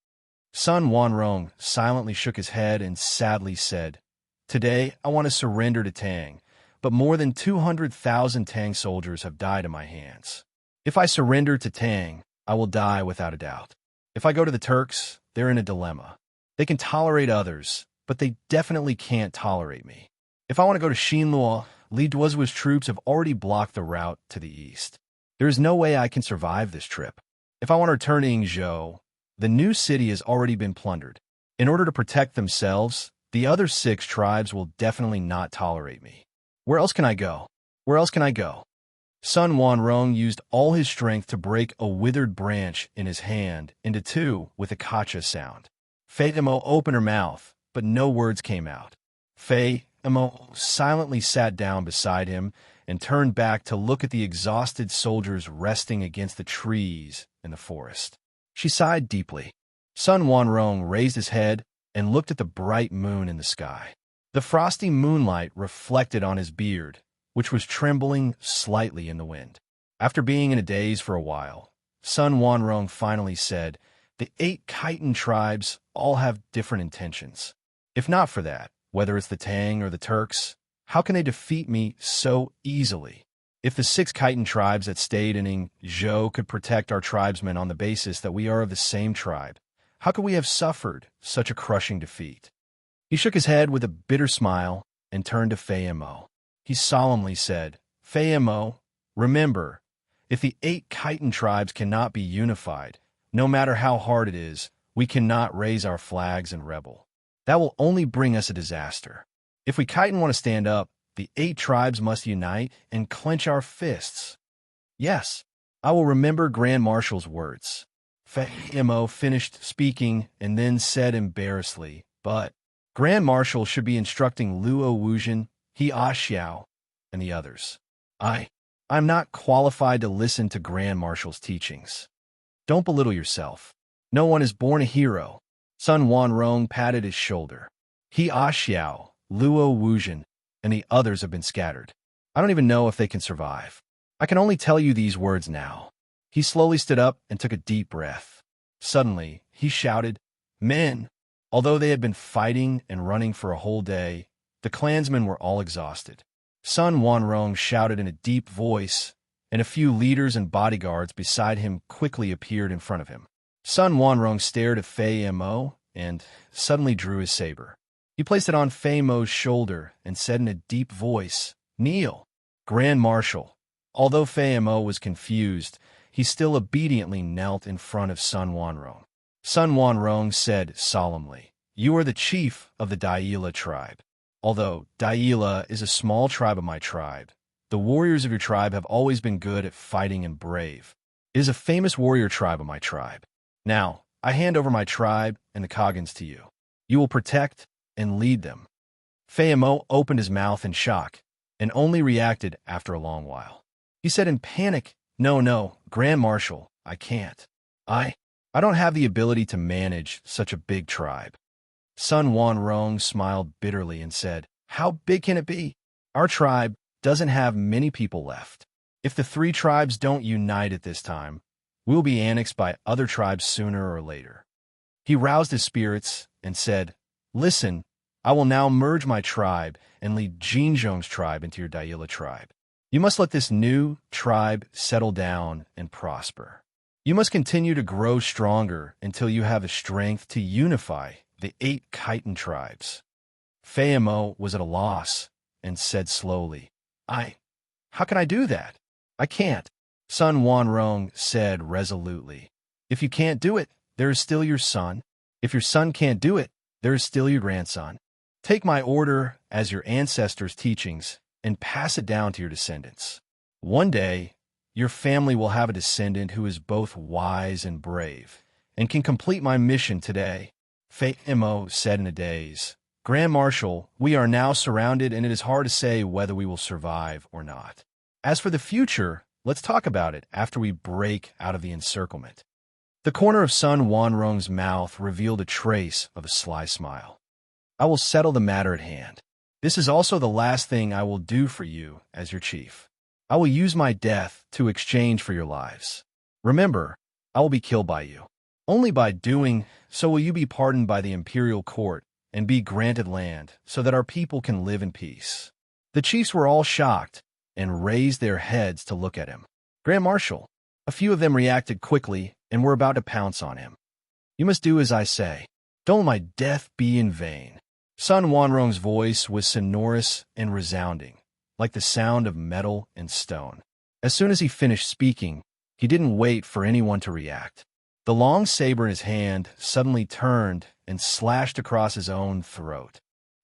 Sun Wanrong silently shook his head and sadly said, "Today I want to surrender to Tang, but more than 200,000 Tang soldiers have died in my hands. If I surrender to Tang, I will die without a doubt. If I go to the Turks, they're in a dilemma. They can tolerate others, but they definitely can't tolerate me. If I want to go to Xinluo, Li Duozuo's troops have already blocked the route to the east. There is no way I can survive this trip. If I want to return to Yingzhou, the new city has already been plundered. In order to protect themselves, the other 6 tribes will definitely not tolerate me. Where else can I go? Where else can I go? Sun Wanrong used all his strength to break a withered branch in his hand into two with a kacha sound. Fei Imo opened her mouth, but no words came out. Fei Imo silently sat down beside him and turned back to look at the exhausted soldiers resting against the trees in the forest. She sighed deeply. Sun Wanrong raised his head and looked at the bright moon in the sky. The frosty moonlight reflected on his beard, which was trembling slightly in the wind. After being in a daze for a while, Sun Wanrong finally said, "The 8 Khitan tribes all have different intentions. If not for that, whether it's the Tang or the Turks, how can they defeat me so easily? If the 6 Khitan tribes that stayed in Zhou could protect our tribesmen on the basis that we are of the same tribe, how could we have suffered such a crushing defeat?" He shook his head with a bitter smile and turned to Fei Imo. He solemnly said, "Fei Imo, remember, if the 8 Khitan tribes cannot be unified, no matter how hard it is, we cannot raise our flags and rebel. That will only bring us a disaster. If we Khitan want to stand up, the 8 tribes must unite and clench our fists." "Yes, I will remember Grand Marshal's words." Fei Imo finished speaking and then said embarrassedly, "But Grand Marshal should be instructing Luo Wuzhen, He Xiao, and the others. I'm not qualified to listen to Grand Marshal's teachings. Don't belittle yourself. No one is born a hero." Sun Wanrong patted his shoulder. "He Xiao, Luo Wuzhen, and the others have been scattered. I don't even know if they can survive. I can only tell you these words now." He slowly stood up and took a deep breath. Suddenly, he shouted, "Men!" Although they had been fighting and running for a whole day, the clansmen were all exhausted. Sun Wanrong shouted in a deep voice, and a few leaders and bodyguards beside him quickly appeared in front of him. Sun Wanrong stared at Fei Imo and suddenly drew his saber. He placed it on Fei Imo's shoulder and said in a deep voice, "Kneel, Grand Marshal." Although Fei Imo was confused, he still obediently knelt in front of Sun Wanrong. Sun Wanrong said solemnly, "You are the chief of the Daila tribe. Although Daila is a small tribe of my tribe, the warriors of your tribe have always been good at fighting and brave. It is a famous warrior tribe of my tribe. Now, I hand over my tribe and the Kagans to you. You will protect and lead them." Fei Imo opened his mouth in shock and only reacted after a long while. He said in panic, No, Grand Marshal, I can't. I don't have the ability to manage such a big tribe." Sun Wanrong smiled bitterly and said, "How big can it be? Our tribe doesn't have many people left. If the 3 tribes don't unite at this time, we'll be annexed by other tribes sooner or later." He roused his spirits and said, "Listen, I will now merge my tribe and lead Jinzhong's tribe into your Daila tribe. You must let this new tribe settle down and prosper. You must continue to grow stronger until you have the strength to unify the 8 Khitan tribes." Fei Imo was at a loss and said slowly, How can I do that? I can't." Sun Wanrong said resolutely, "If you can't do it, there is still your son. If your son can't do it, there is still your grandson. Take my order as your ancestors' teachings and pass it down to your descendants. One day, your family will have a descendant who is both wise and brave, and can complete my mission today." Fei Imo said in a daze, "Grand Marshal, we are now surrounded and it is hard to say whether we will survive or not. As for the future, let's talk about it after we break out of the encirclement." The corner of Sun Wanrong's mouth revealed a trace of a sly smile. "I will settle the matter at hand. This is also the last thing I will do for you as your chief. I will use my death to exchange for your lives. Remember, I will be killed by you. Only by doing so will you be pardoned by the imperial court and be granted land so that our people can live in peace." The chiefs were all shocked and raised their heads to look at him. "Grand Marshal," a few of them reacted quickly and were about to pounce on him. "You must do as I say. Don't let my death be in vain." Sun Wanrong's voice was sonorous and resounding, like the sound of metal and stone. As soon as he finished speaking, he didn't wait for anyone to react. The long saber in his hand suddenly turned and slashed across his own throat.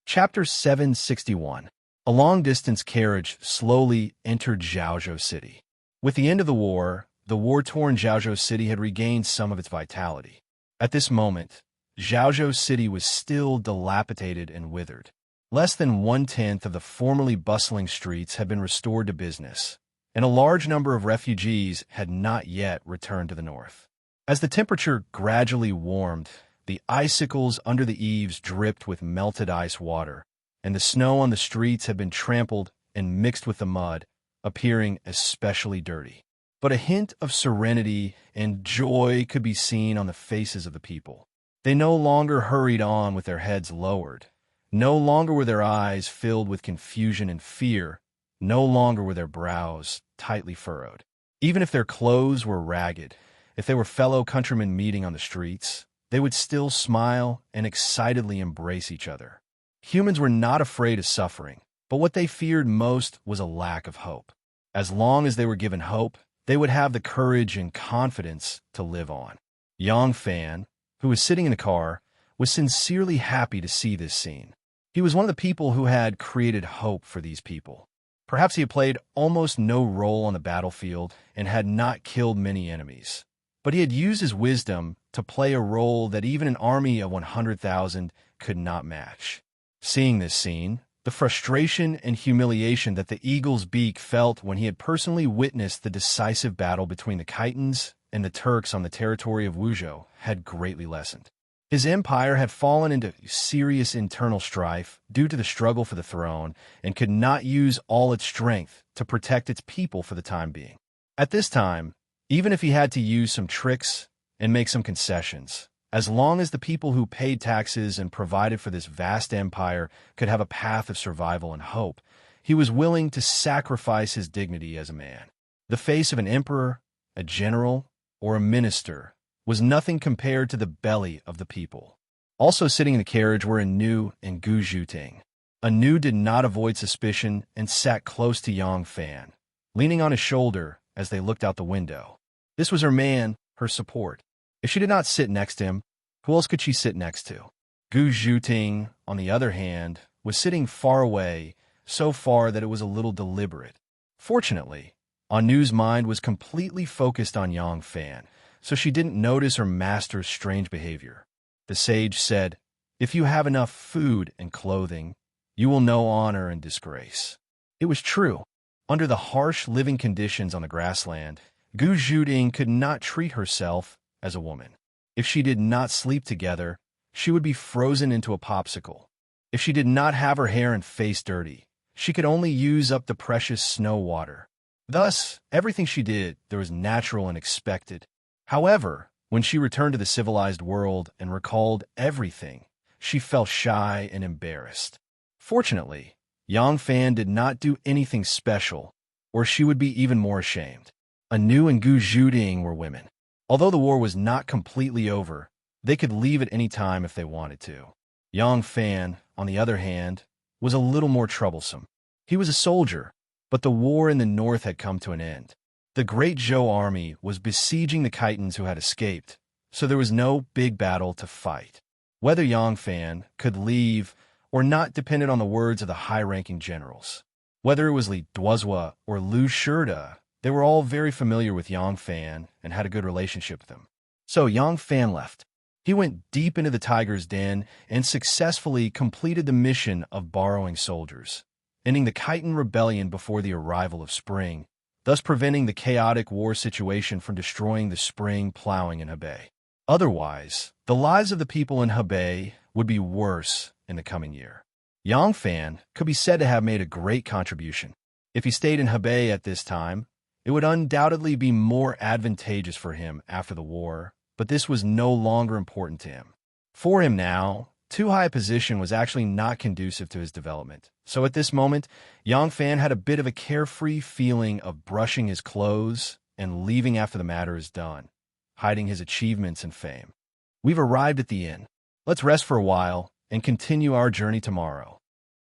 Chapter 761. A long-distance carriage slowly entered Zhaozhou City. With the end of the war-torn Zhaozhou City had regained some of its vitality. At this moment, Zhaozhou City was still dilapidated and withered. Less than 1/10 of the formerly bustling streets had been restored to business, and a large number of refugees had not yet returned to the north. As the temperature gradually warmed, the icicles under the eaves dripped with melted ice water, and the snow on the streets had been trampled and mixed with the mud, appearing especially dirty. But a hint of serenity and joy could be seen on the faces of the people. They no longer hurried on with their heads lowered. No longer were their eyes filled with confusion and fear. No longer were their brows tightly furrowed. Even if their clothes were ragged, if they were fellow countrymen meeting on the streets, they would still smile and excitedly embrace each other. Humans were not afraid of suffering, but what they feared most was a lack of hope. As long as they were given hope, they would have the courage and confidence to live on. Yang Fan, who was sitting in the car, was sincerely happy to see this scene. He was one of the people who had created hope for these people. Perhaps he had played almost no role on the battlefield and had not killed many enemies, but he had used his wisdom to play a role that even an army of 100,000 could not match. Seeing this scene, the frustration and humiliation that the eagle's beak felt when he had personally witnessed the decisive battle between the Khitans and the Turks on the territory of Wuzhou had greatly lessened. His empire had fallen into serious internal strife due to the struggle for the throne and could not use all its strength to protect its people for the time being. At this time, even if he had to use some tricks and make some concessions, as long as the people who paid taxes and provided for this vast empire could have a path of survival and hope, he was willing to sacrifice his dignity as a man. The face of an emperor, a general, or a minister was nothing compared to the belly of the people. Also sitting in the carriage were Anu and Gu Zhuting. Anu did not avoid suspicion and sat close to Yang Fan, leaning on his shoulder as they looked out the window. This was her man, her support. If she did not sit next to him, who else could she sit next to? Gu Zhuting, on the other hand, was sitting far away, so far that it was a little deliberate. Fortunately, Anu's mind was completely focused on Yang Fan, so she didn't notice her master's strange behavior. The sage said, "If you have enough food and clothing, you will know honor and disgrace." It was true. Under the harsh living conditions on the grassland, Gu Zhuting could not treat herself as a woman. If she did not sleep together, she would be frozen into a popsicle. If she did not have her hair and face dirty, she could only use up the precious snow water. Thus, everything she did there was natural and expected. However, when she returned to the civilized world and recalled everything, she felt shy and embarrassed. Fortunately, Yang Fan did not do anything special, or she would be even more ashamed. Anu and Gu Zhuting were women. Although the war was not completely over, they could leave at any time if they wanted to. Yang Fan, on the other hand, was a little more troublesome. He was a soldier, but the war in the north had come to an end. The great Zhou army was besieging the Khitans who had escaped, so there was no big battle to fight. Whether Yang Fan could leave or not depended on the words of the high-ranking generals. Whether it was Li Duozhua or Lu Shida, they were all very familiar with Yang Fan and had a good relationship with him. So Yang Fan left. He went deep into the tiger's den and successfully completed the mission of borrowing soldiers, ending the Khitan rebellion before the arrival of spring, thus preventing the chaotic war situation from destroying the spring plowing in Hebei. Otherwise, the lives of the people in Hebei would be worse in the coming year. Yang Fan could be said to have made a great contribution. If he stayed in Hebei at this time, it would undoubtedly be more advantageous for him after the war, but this was no longer important to him. For him now, too high a position was actually not conducive to his development. So at this moment, Yang Fan had a bit of a carefree feeling of brushing his clothes and leaving after the matter is done, hiding his achievements and fame. We've arrived at the inn. Let's rest for a while and continue our journey tomorrow.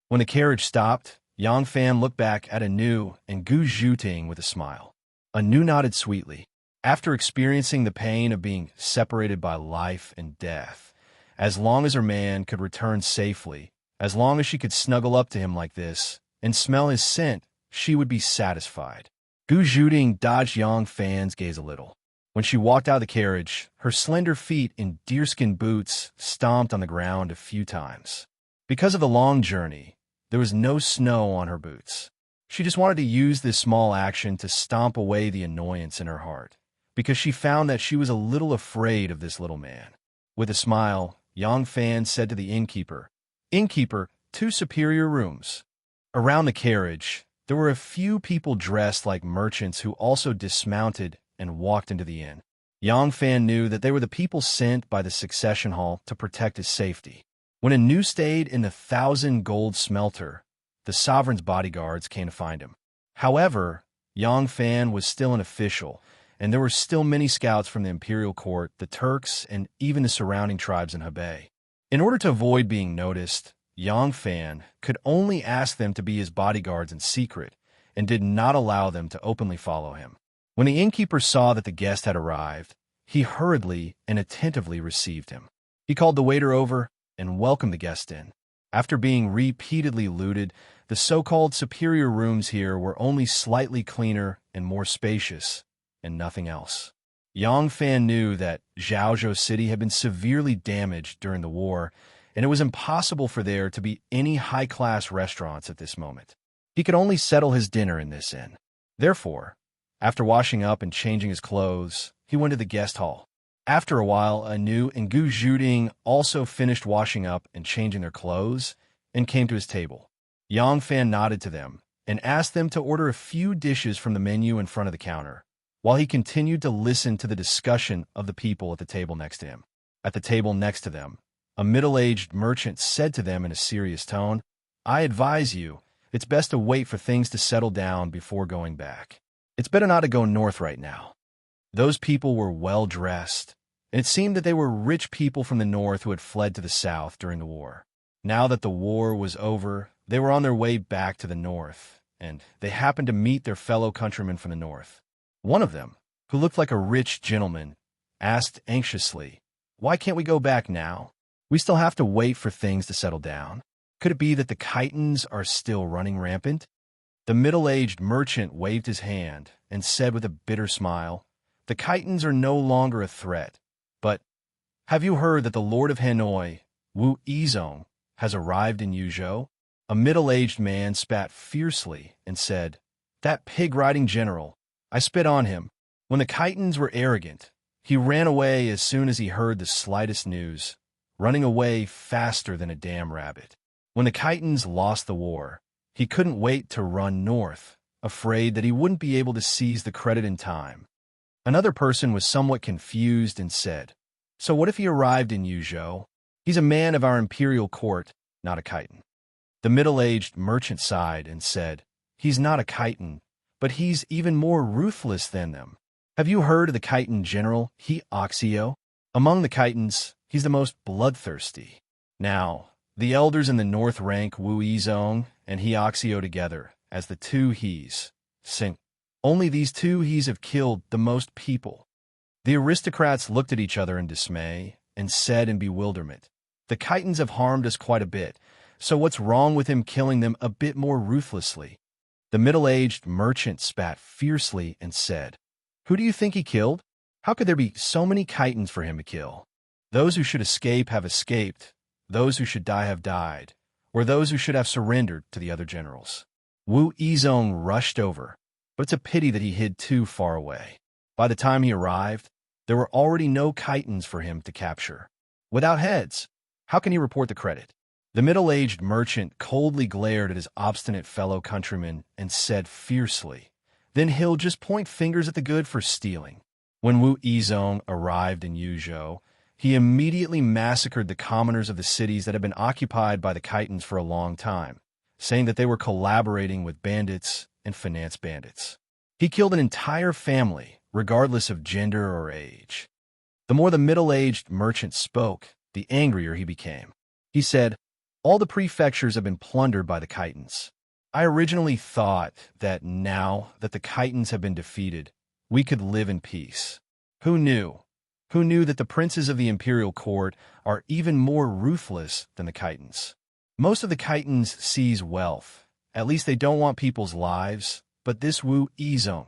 When the carriage stopped, Yang Fan looked back at Anu and Gu Zhuting with a smile. Anu nodded sweetly. After experiencing the pain of being separated by life and death, as long as her man could return safely, as long as she could snuggle up to him like this, and smell his scent, she would be satisfied. Gu Zhuding dodged Yang Fan's gaze a little. When she walked out of the carriage, her slender feet in deerskin boots stomped on the ground a few times. Because of the long journey, there was no snow on her boots. She just wanted to use this small action to stomp away the annoyance in her heart, because she found that she was a little afraid of this little man. With a smile, Yang Fan said to the innkeeper, "Innkeeper, 2 superior rooms." Around the carriage, there were a few people dressed like merchants who also dismounted and walked into the inn. Yang Fan knew that they were the people sent by the succession hall to protect his safety. When a new stayed in the 1,000 gold smelter, the sovereign's bodyguards came to find him. However, Yang Fan was still an official, and there were still many scouts from the imperial court, the Turks, and even the surrounding tribes in Hebei. In order to avoid being noticed, Yang Fan could only ask them to be his bodyguards in secret and did not allow them to openly follow him. When the innkeeper saw that the guest had arrived, he hurriedly and attentively received him. He called the waiter over and welcomed the guest in. After being repeatedly looted, the so-called superior rooms here were only slightly cleaner and more spacious, and nothing else. Yang Fan knew that Zhaozhou City had been severely damaged during the war, and it was impossible for there to be any high-class restaurants at this moment. He could only settle his dinner in this inn. Therefore, after washing up and changing his clothes, he went to the guest hall. After a while, Anu and Gu Zhuding also finished washing up and changing their clothes and came to his table. Yang Fan nodded to them and asked them to order a few dishes from the menu in front of the counter, while he continued to listen to the discussion of the people at the table next to him. At the table next to them, a middle-aged merchant said to them in a serious tone, "I advise you, it's best to wait for things to settle down before going back. It's better not to go north right now." Those people were well-dressed, and it seemed that they were rich people from the north who had fled to the south during the war. Now that the war was over, they were on their way back to the north, and they happened to meet their fellow countrymen from the north. One of them, who looked like a rich gentleman, asked anxiously, "Why can't we go back now? We still have to wait for things to settle down. Could it be that the Chitons are still running rampant?" The middle-aged merchant waved his hand and said with a bitter smile, "The Chitons are no longer a threat, but have you heard that the Lord of Hanoi, Wu Yizong, has arrived in Yuzhou?" A middle-aged man spat fiercely and said, "That pig-riding general, I spit on him. When the Chitons were arrogant, he ran away as soon as he heard the slightest news, running away faster than a damn rabbit. When the Chitons lost the war, he couldn't wait to run north, afraid that he wouldn't be able to seize the credit in time." Another person was somewhat confused and said, "So what if he arrived in Yuzhou? He's a man of our imperial court, not a Chiton." The middle-aged merchant sighed and said, "He's not a Chiton, but he's even more ruthless than them. Have you heard of the Chiton general, Oxio? Among the Chitons, he's the most bloodthirsty. Now, the elders in the north rank Wu Yizong and Oxio together as the 2 He's. Sing. Only these 2 He's have killed the most people." The aristocrats looked at each other in dismay and said in bewilderment, "The Chitons have harmed us quite a bit, so what's wrong with him killing them a bit more ruthlessly?" The middle-aged merchant spat fiercely and said, "Who do you think he killed? How could there be so many Chitons for him to kill? Those who should escape have escaped, those who should die have died, or those who should have surrendered to the other generals." Wu Yizong rushed over, but it's a pity that he hid too far away. By the time he arrived, there were already no Chitons for him to capture. Without heads, how can he report the credit? The middle-aged merchant coldly glared at his obstinate fellow countryman and said fiercely, "Then he'll just point fingers at the good for stealing." When Wu Yizong arrived in Yuzhou, he immediately massacred the commoners of the cities that had been occupied by the Chitons for a long time, saying that they were collaborating with bandits and finance bandits. He killed an entire family, regardless of gender or age. The more the middle-aged merchant spoke, the angrier he became. He said, "All the prefectures have been plundered by the Chitons. I originally thought that now that the Chitons have been defeated, we could live in peace. Who knew? Who knew that the princes of the imperial court are even more ruthless than the Chitons? Most of the Chitons seize wealth, At least they don't want people's lives, but this Wu Yizong.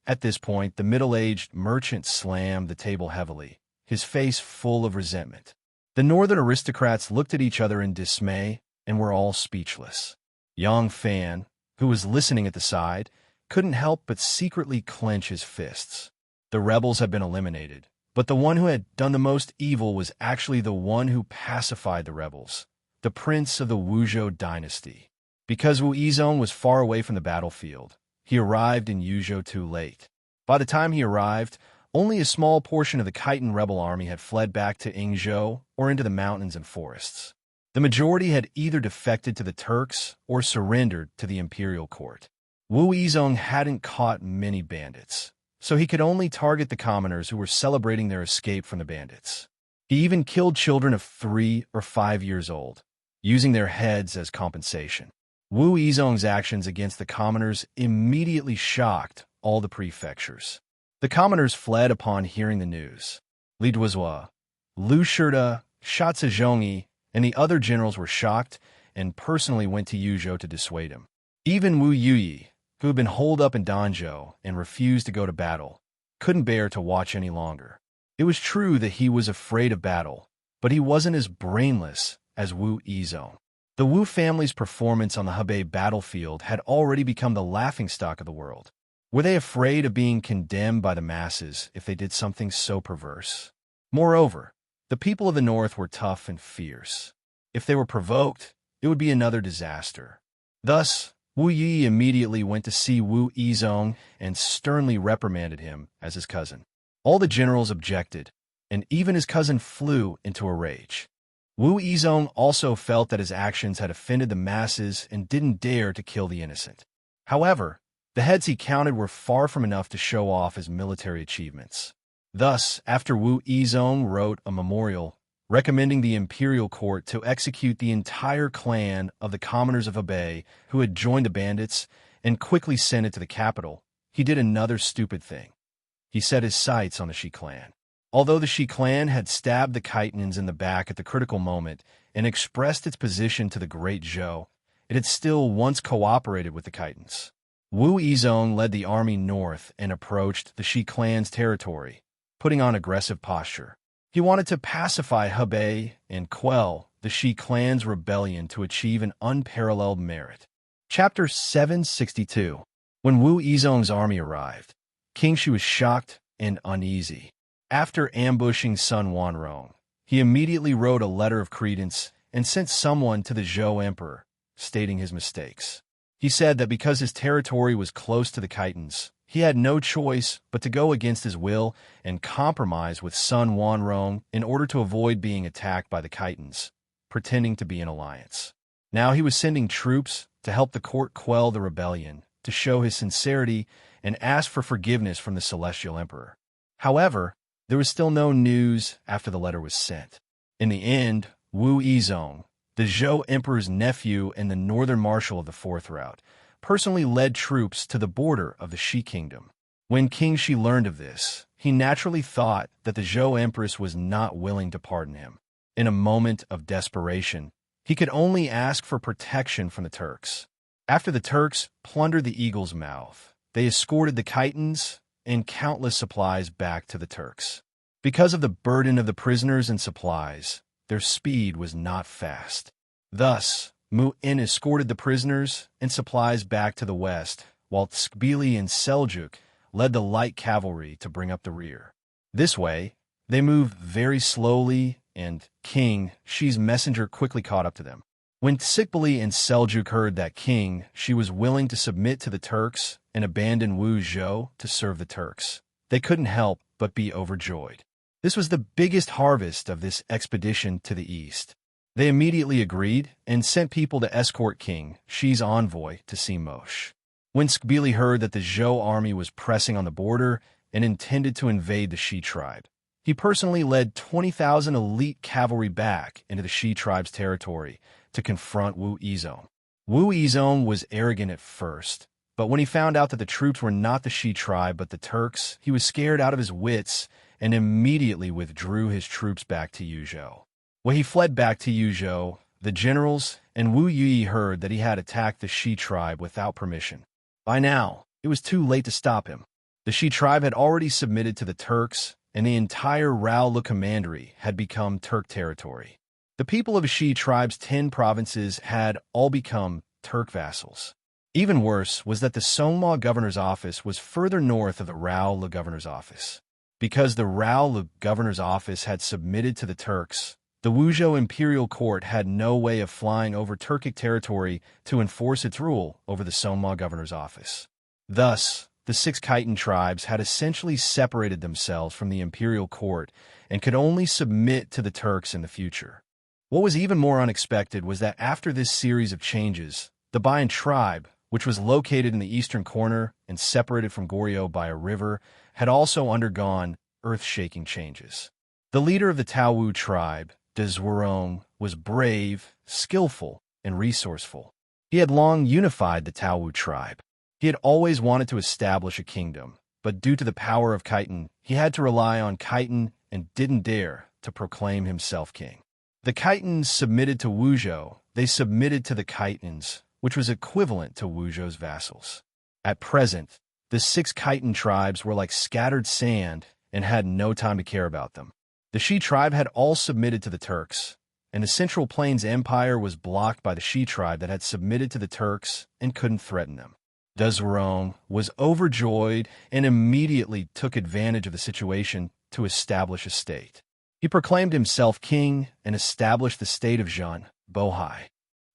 At this point, the middle-aged merchant slammed the table heavily, his face full of resentment. The northern aristocrats looked at each other in dismay and were all speechless. Yang Fan, who was listening at the side, couldn't help but secretly clench his fists. The rebels had been eliminated, but the one who had done the most evil was actually the one who pacified the rebels, the prince of the Wuzhou dynasty. Because Wu Yizong was far away from the battlefield, he arrived in Yuzhou too late. By the time he arrived, only a small portion of the Khitan rebel army had fled back to Yingzhou or into the mountains and forests. The majority had either defected to the Turks or surrendered to the imperial court. Wu Yizong hadn't caught many bandits, so he could only target the commoners who were celebrating their escape from the bandits. He even killed children of 3 or 5 years old, using their heads as compensation. Wu Yizong's actions against the commoners immediately shocked all the prefectures. The commoners fled upon hearing the news. Li Duozhua, Lu Shida, Shatsa Zhongyi, and the other generals were shocked and personally went to Yuzhou to dissuade him. Even Wu Yuyi, who had been holed up in Danzhou and refused to go to battle, couldn't bear to watch any longer. It was true that he was afraid of battle, but he wasn't as brainless as Wu Yizong. The Wu family's performance on the Hebei battlefield had already become the laughingstock of the world. Were they afraid of being condemned by the masses if they did something so perverse? Moreover, the people of the north were tough and fierce. If they were provoked, it would be another disaster. Thus, Wu Yi immediately went to see Wu Yizong and sternly reprimanded him as his cousin. All the generals objected, and even his cousin flew into a rage. Wu Yizong also felt that his actions had offended the masses and didn't dare to kill the innocent. However, the heads he counted were far from enough to show off his military achievements. Thus, after Wu Yizong wrote a memorial recommending the imperial court to execute the entire clan of the commoners of Hebei who had joined the bandits and quickly sent it to the capital, he did another stupid thing. He set his sights on the Shi clan. Although the Shi clan had stabbed the Khitans in the back at the critical moment and expressed its position to the Great Zhou, it had still once cooperated with the Khitans. Wu Yizong led the army north and approached the Shi clan's territory, putting on aggressive posture. He wanted to pacify Hebei and quell the Shi clan's rebellion to achieve an unparalleled merit. Chapter 762. When Wu Yizong's army arrived, King Shi was shocked and uneasy. After ambushing Sun Wanrong, he immediately wrote a letter of credence and sent someone to the Zhou emperor, stating his mistakes. He said that because his territory was close to the Khitans, he had no choice but to go against his will and compromise with Sun Wanrong in order to avoid being attacked by the Khitans, pretending to be an alliance. Now he was sending troops to help the court quell the rebellion, to show his sincerity and ask for forgiveness from the Celestial Emperor. However, there was still no news after the letter was sent. In the end, Wu Yizong, the Zhou Emperor's nephew and the northern marshal of the Fourth Route, personally led troops to the border of the Shi kingdom. When King Shi learned of this, he naturally thought that the Zhou Empress was not willing to pardon him. In a moment of desperation, he could only ask for protection from the Turks. After the Turks plundered the Eagle's Mouth, they escorted the Khitans and countless supplies back to the Turks. Because of the burden of the prisoners and supplies, their speed was not fast. Thus, Mu'in escorted the prisoners and supplies back to the west, while Tskbili and Seljuk led the light cavalry to bring up the rear. This way, they moved very slowly, and King Shi's messenger quickly caught up to them. When Tskbili and Seljuk heard that King Shi was willing to submit to the Turks and abandon Wu Zhou to serve the Turks, they couldn't help but be overjoyed. This was the biggest harvest of this expedition to the east. They immediately agreed and sent people to escort King Shi's envoy to see Moshe. When Tskbili heard that the Zhou army was pressing on the border and intended to invade the Shi tribe, he personally led 20,000 elite cavalry back into the Shi tribe's territory to confront Wu Yizong. Wu Yizong was arrogant at first, but when he found out that the troops were not the Shi tribe but the Turks, he was scared out of his wits and immediately withdrew his troops back to Yuzhou. When he fled back to Yuzhou, the generals, and Wu Yi heard that he had attacked the Shi tribe without permission. By now, it was too late to stop him. The Shi tribe had already submitted to the Turks, and the entire Rao commandery had become Turk territory. The people of Shi tribe's 10 provinces had all become Turk vassals. Even worse was that the Songma governor's office was further north of the Rao governor's office. Because the Rao governor's office had submitted to the Turks, the Wuzhou imperial court had no way of flying over Turkic territory to enforce its rule over the Songma governor's office. Thus, the 6 Khitan tribes had essentially separated themselves from the imperial court and could only submit to the Turks in the future. What was even more unexpected was that after this series of changes, the Bayan tribe, which was located in the eastern corner and separated from Goryeo by a river, had also undergone earth-shaking changes. The leader of the Taowu tribe, De Zhuorong, was brave, skillful, and resourceful. He had long unified the Taowu tribe. He had always wanted to establish a kingdom, but due to the power of Khitan, he had to rely on Khitan and didn't dare to proclaim himself king. The Khitans submitted to Wuzhou. They submitted to the Khitans, which was equivalent to Wuzhou's vassals. At present, the 6 Khitan tribes were like scattered sand and had no time to care about them. The Shi tribe had all submitted to the Turks, and the Central Plains Empire was blocked by the Shi tribe that had submitted to the Turks and couldn't threaten them. De Zhuorong was overjoyed and immediately took advantage of the situation to establish a state. He proclaimed himself king and established the state of Zhen, Bohai.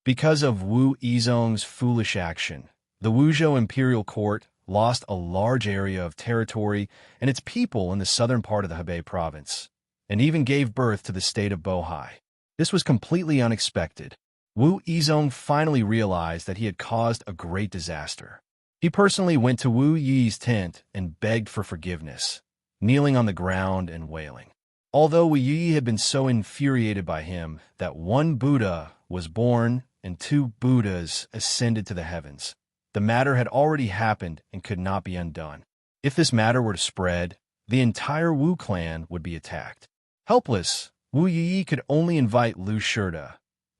Because of Wu Yizong's foolish action, the Wuzhou imperial court lost a large area of territory and its people in the southern part of the Hebei province, and even gave birth to the state of Bohai. This was completely unexpected. Wu Yizong finally realized that he had caused a great disaster. He personally went to Wu Yi's tent and begged for forgiveness, kneeling on the ground and wailing. Although Wu Yi had been so infuriated by him that 1 Buddha was born and 2 Buddhas ascended to the heavens, the matter had already happened and could not be undone. If this matter were to spread, the entire Wu clan would be attacked. Helpless, Wu Yi could only invite Lu Shida,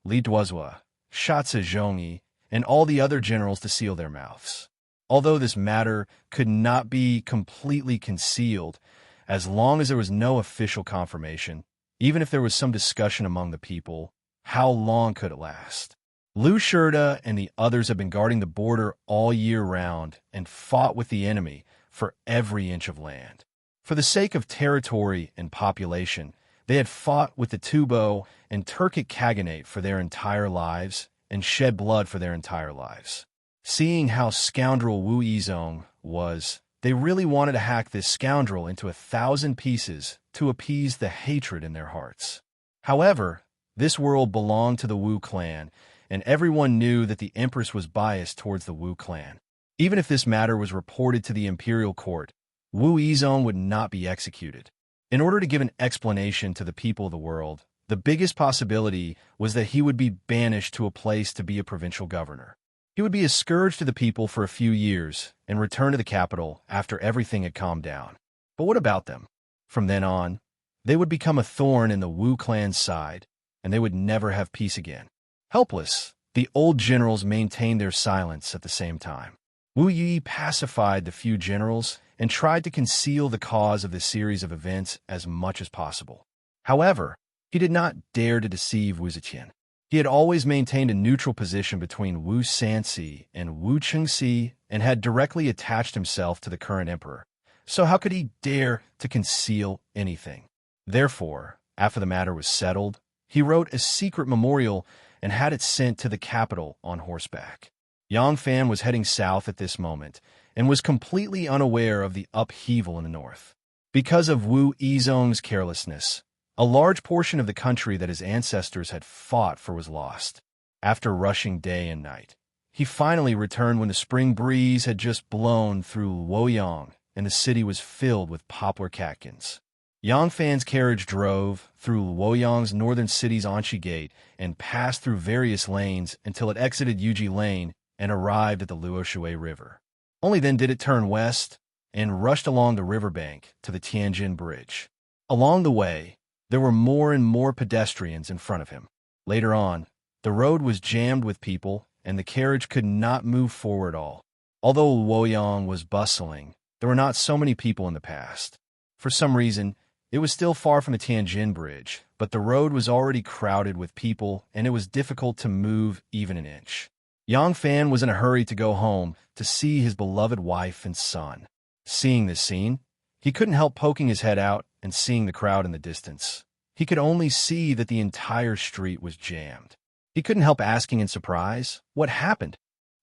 Li Duozhua, Shatsa Zhongyi, and all the other generals to seal their mouths. Although this matter could not be completely concealed, as long as there was no official confirmation, even if there was some discussion among the people, how long could it last? Lu Shida and the others had been guarding the border all year round and fought with the enemy for every inch of land. For the sake of territory and population, they had fought with the Tubo and Turkic Khaganate for their entire lives and shed blood for their entire lives. Seeing how scoundrel Wu Yizong was, they really wanted to hack this scoundrel into 1,000 pieces to appease the hatred in their hearts. However, this world belonged to the Wu clan, and everyone knew that the Empress was biased towards the Wu clan. Even if this matter was reported to the imperial court, Wu Yizong would not be executed. In order to give an explanation to the people of the world, the biggest possibility was that he would be banished to a place to be a provincial governor. He would be a scourge to the people for a few years and return to the capital after everything had calmed down. But what about them? From then on, they would become a thorn in the Wu clan's side, and they would never have peace again. Helpless, the old generals maintained their silence at the same time. Wu Yi pacified the few generals and tried to conceal the cause of this series of events as much as possible. However, he did not dare to deceive Wu Ziqian. He had always maintained a neutral position between Wu Sanxi and Wu Chengxi and had directly attached himself to the current emperor. So how could he dare to conceal anything? Therefore, after the matter was settled, he wrote a secret memorial and had it sent to the capital on horseback. Yang Fan was heading south at this moment and was completely unaware of the upheaval in the north. Because of Wu Yizong's carelessness, a large portion of the country that his ancestors had fought for was lost. After rushing day and night, he finally returned when the spring breeze had just blown through Luoyang and the city was filled with poplar catkins. Yang Fan's carriage drove through Luoyang's northern city's Anshi Gate and passed through various lanes until it exited Yuji Lane and arrived at the Luoshui River. Only then did it turn west and rushed along the riverbank to the Tianjin Bridge. Along the way, there were more and more pedestrians in front of him. Later on, The road was jammed with people, and the carriage could not move forward at all. Although Luoyang was bustling, there were not so many people in the past. For some reason, it was still far from the Tianjin Bridge, but the road was already crowded with people, and it was difficult to move even an inch. Yang Fan was in a hurry to go home to see his beloved wife and son. Seeing this scene, he couldn't help poking his head out and seeing the crowd in the distance. He could only see that the entire street was jammed. He couldn't help asking in surprise, what happened?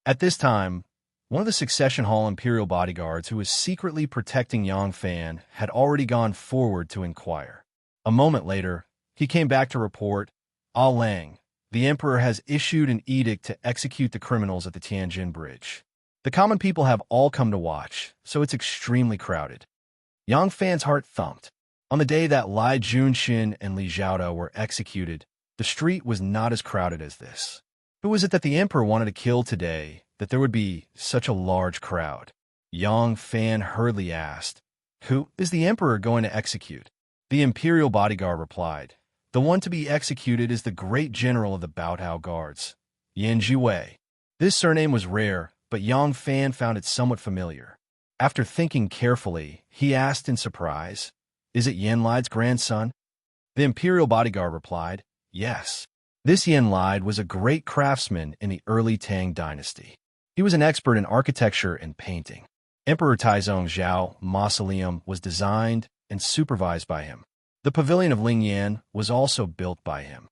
At this time, one of the Succession Hall Imperial bodyguards who was secretly protecting Yang Fan had already gone forward to inquire. A moment later, he came back to report, "Ah Lang, the Emperor has issued an edict to execute the criminals at the Tianjin Bridge. The common people have all come to watch, so it's extremely crowded." Yang Fan's heart thumped. On the day that Lai Junxin and Li Zhaoda were executed, the street was not as crowded as this. Who was it that the Emperor wanted to kill today, that there would be such a large crowd? Yang Fan hurriedly asked, "Who is the Emperor going to execute?" The Imperial bodyguard replied, "The one to be executed is the great general of the Baohao Guards, Yan Jiwei." This surname was rare, but Yang Fan found it somewhat familiar. After thinking carefully, he asked in surprise, "Is it Yan Li's grandson?" The Imperial bodyguard replied, "Yes." This Yan Li was a great craftsman in the early Tang dynasty. He was an expert in architecture and painting. Emperor Taizong Zhao Mausoleum was designed and supervised by him. The pavilion of Lingyan was also built by him.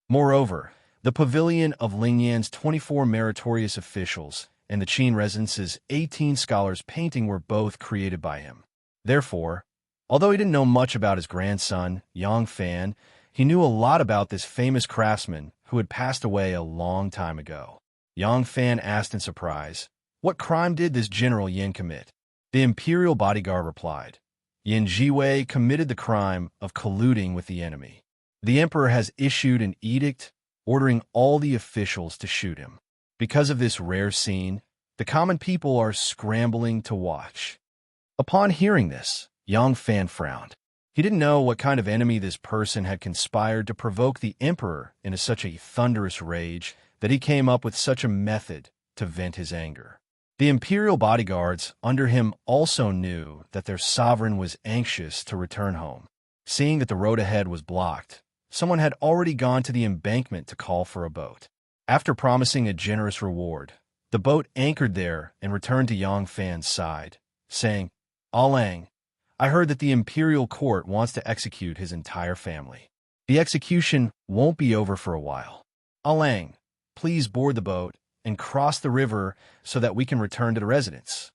Moreover, the pavilion of Lingyan's 24 meritorious officials and the Qin residence's 18 scholars' painting were both created by him. Therefore, although he didn't know much about his grandson, Yang Fan, he knew a lot about this famous craftsman who had passed away a long time ago. Yang Fan asked in surprise, "What crime did this General Yin commit?" The Imperial bodyguard replied, "Yin Jiwei committed the crime of colluding with the enemy. The Emperor has issued an edict ordering all the officials to shoot him. Because of this rare scene, the common people are scrambling to watch." Upon hearing this, Yang Fan frowned. He didn't know what kind of enemy this person had conspired to provoke the Emperor into such a thunderous rage that he came up with such a method to vent his anger. The Imperial bodyguards under him also knew that their sovereign was anxious to return home. Seeing that the road ahead was blocked, someone had already gone to the embankment to call for a boat. After promising a generous reward, the boat anchored there and returned to Yang Fan's side, saying, "Ah Lang, I heard that the imperial court wants to execute his entire family. The execution won't be over for a while. Ah Lang, please board the boat and cross the river so that we can return to the residence."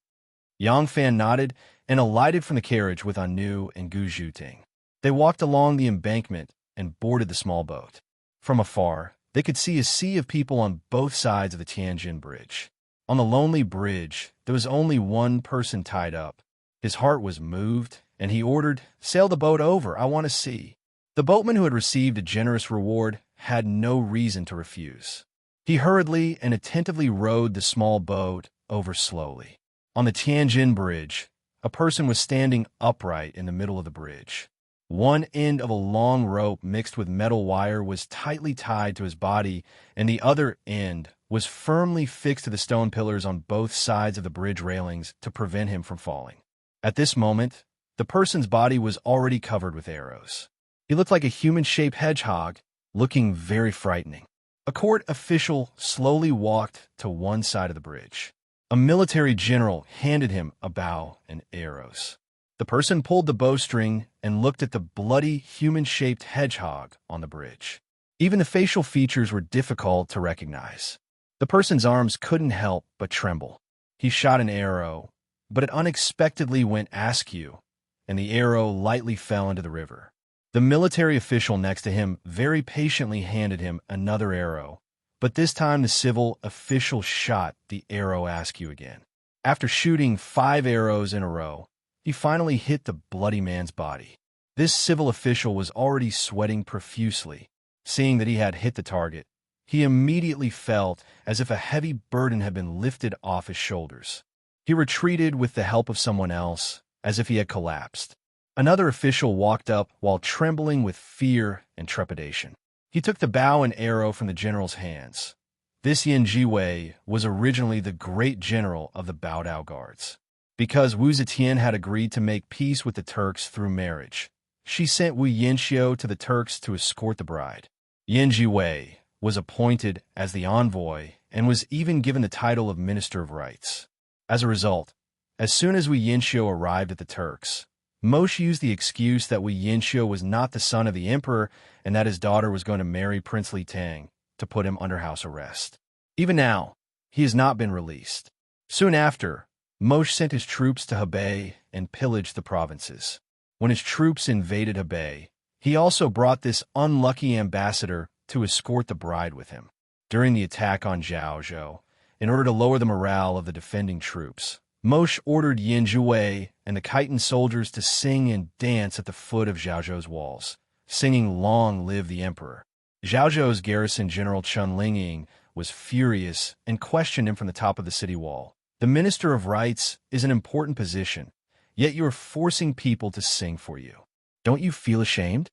Yang Fan nodded and alighted from the carriage with Anu and Gu Zhuting. They walked along the embankment and boarded the small boat. From afar, they could see a sea of people on both sides of the Tianjin Bridge. On the lonely bridge, there was only one person tied up. His heart was moved, and he ordered, "Sail the boat over, I want to see." The boatman, who had received a generous reward, had no reason to refuse. He hurriedly and attentively rowed the small boat over slowly. On the Tianjin Bridge, a person was standing upright in the middle of the bridge. One end of a long rope mixed with metal wire was tightly tied to his body, and the other end was firmly fixed to the stone pillars on both sides of the bridge railings to prevent him from falling. At this moment, the person's body was already covered with arrows. He looked like a human-shaped hedgehog, looking very frightening. A court official slowly walked to one side of the bridge. A military general handed him a bow and arrows. The person pulled the bowstring and looked at the bloody, human-shaped hedgehog on the bridge. Even the facial features were difficult to recognize. The person's arms couldn't help but tremble. He shot an arrow, but it unexpectedly went askew, and the arrow lightly fell into the river. The military official next to him very patiently handed him another arrow, but this time the civil official shot the arrow askew again. After shooting 5 arrows in a row, he finally hit the bloody man's body. This civil official was already sweating profusely. Seeing that he had hit the target, he immediately felt as if a heavy burden had been lifted off his shoulders. He retreated with the help of someone else, as if he had collapsed. Another official walked up while trembling with fear and trepidation. He took the bow and arrow from the general's hands. This Yin Jiwei was originally the great general of the Baodao Guards. Because Wu Zetian had agreed to make peace with the Turks through marriage, she sent Wu Yinxiu to the Turks to escort the bride. Yin Jiwei was appointed as the envoy and was even given the title of Minister of Rights. As a result, as soon as Wu Yinxiu arrived at the Turks, Moshe used the excuse that Wu Yinxiu was not the son of the emperor and that his daughter was going to marry Prince Li Tang to put him under house arrest. Even now, he has not been released. Soon after, Moshe sent his troops to Hebei and pillaged the provinces. When his troops invaded Hebei, he also brought this unlucky ambassador to escort the bride with him. During the attack on Zhaozhou, in order to lower the morale of the defending troops, Moshe ordered Yin Jiwei and the Khitan soldiers to sing and dance at the foot of Zhaozhou's walls, singing "Long Live the Emperor." Zhaozhou's garrison general Chun Lingying was furious and questioned him from the top of the city wall. "The Minister of Rights is an important position, yet you are forcing people to sing for you. Don't you feel ashamed?"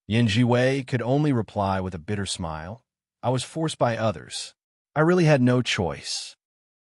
Yin Jiwei could only reply with a bitter smile, "I was forced by others. I really had no choice."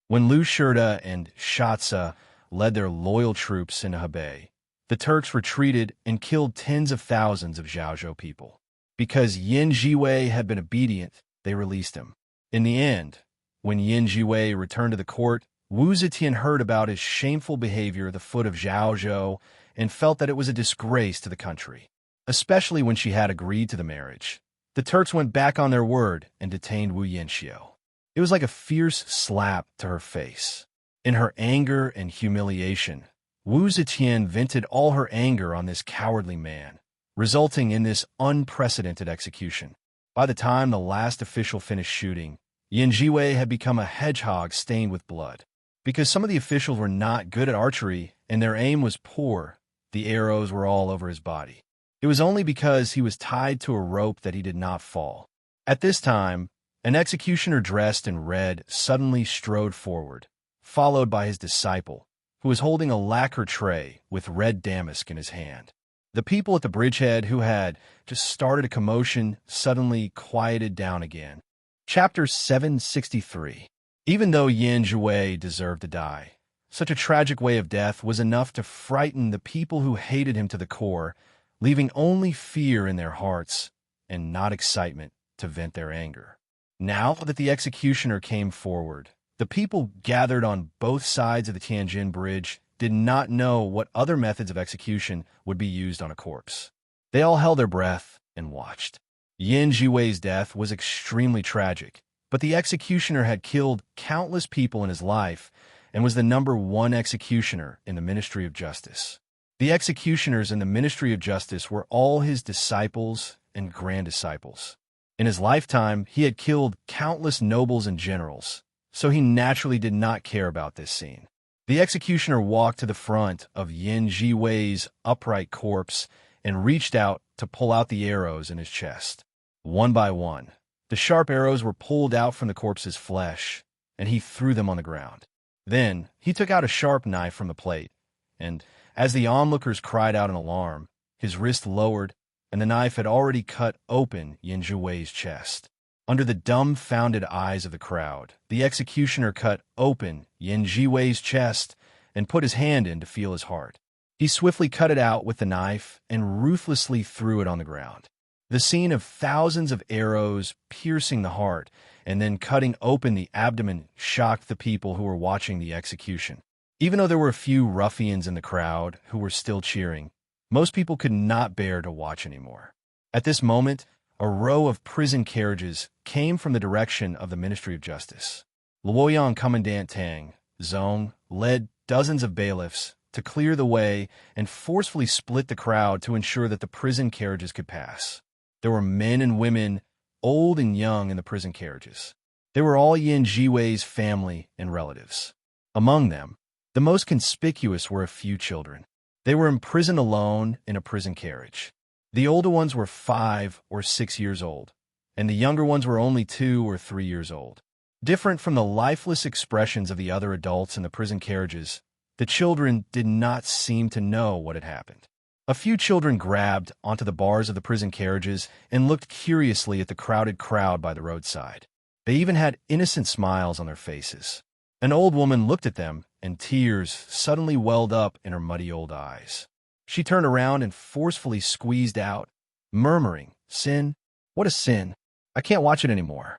When Lu Shurda and Shatsa led their loyal troops into Hebei, the Turks retreated and killed tens of thousands of Zhaozhou people. Because Yin Jiwei had been obedient, they released him. In the end, when Yin Jiwei returned to the court, Wu Zetian heard about his shameful behavior at the foot of Zhaozhou and felt that it was a disgrace to the country, especially when she had agreed to the marriage. The Turks went back on their word and detained Wu Yinxiu. It was like a fierce slap to her face. In her anger and humiliation, Wu Zetian vented all her anger on this cowardly man, resulting in this unprecedented execution. By the time the last official finished shooting, Yin Jiwei had become a hedgehog stained with blood. Because some of the officials were not good at archery and their aim was poor, the arrows were all over his body. It was only because he was tied to a rope that he did not fall. At this time, an executioner dressed in red suddenly strode forward, followed by his disciple, who was holding a lacquer tray with red damask in his hand. The people at the bridgehead who had just started a commotion suddenly quieted down again. Chapter 763. Even though Yin Jiwei deserved to die, such a tragic way of death was enough to frighten the people who hated him to the core, leaving only fear in their hearts and not excitement to vent their anger. Now that the executioner came forward, the people gathered on both sides of the Tianjin Bridge did not know what other methods of execution would be used on a corpse. They all held their breath and watched. Yin Jiwei's death was extremely tragic, but the executioner had killed countless people in his life and was the #1 executioner in the Ministry of Justice. The executioners in the Ministry of Justice were all his disciples and grand-disciples. In his lifetime, he had killed countless nobles and generals, so he naturally did not care about this scene. The executioner walked to the front of Yin Jiwei's upright corpse and reached out to pull out the arrows in his chest. One by one, the sharp arrows were pulled out from the corpse's flesh, and he threw them on the ground. Then, he took out a sharp knife from the plate, and, as the onlookers cried out in alarm, his wrist lowered, and the knife had already cut open Yin Jiwei's chest. Under the dumbfounded eyes of the crowd, the executioner cut open Yin Jiwei's chest and put his hand in to feel his heart. He swiftly cut it out with the knife and ruthlessly threw it on the ground. The scene of thousands of arrows piercing the heart and then cutting open the abdomen shocked the people who were watching the execution. Even though there were a few ruffians in the crowd who were still cheering, most people could not bear to watch anymore. At this moment, a row of prison carriages came from the direction of the Ministry of Justice. Luoyang Commandant Tang Zong led dozens of bailiffs to clear the way and forcefully split the crowd to ensure that the prison carriages could pass. There were men and women, old and young, in the prison carriages. They were all Yin Jiwei's family and relatives. Among them, the most conspicuous were a few children. They were imprisoned alone in a prison carriage. The older ones were 5 or 6 years old, and the younger ones were only 2 or 3 years old. Different from the lifeless expressions of the other adults in the prison carriages, the children did not seem to know what had happened. A few children grabbed onto the bars of the prison carriages and looked curiously at the crowded crowd by the roadside. They even had innocent smiles on their faces. An old woman looked at them, and tears suddenly welled up in her muddy old eyes. She turned around and forcefully squeezed out, murmuring, "Sin? What a sin! I can't watch it anymore."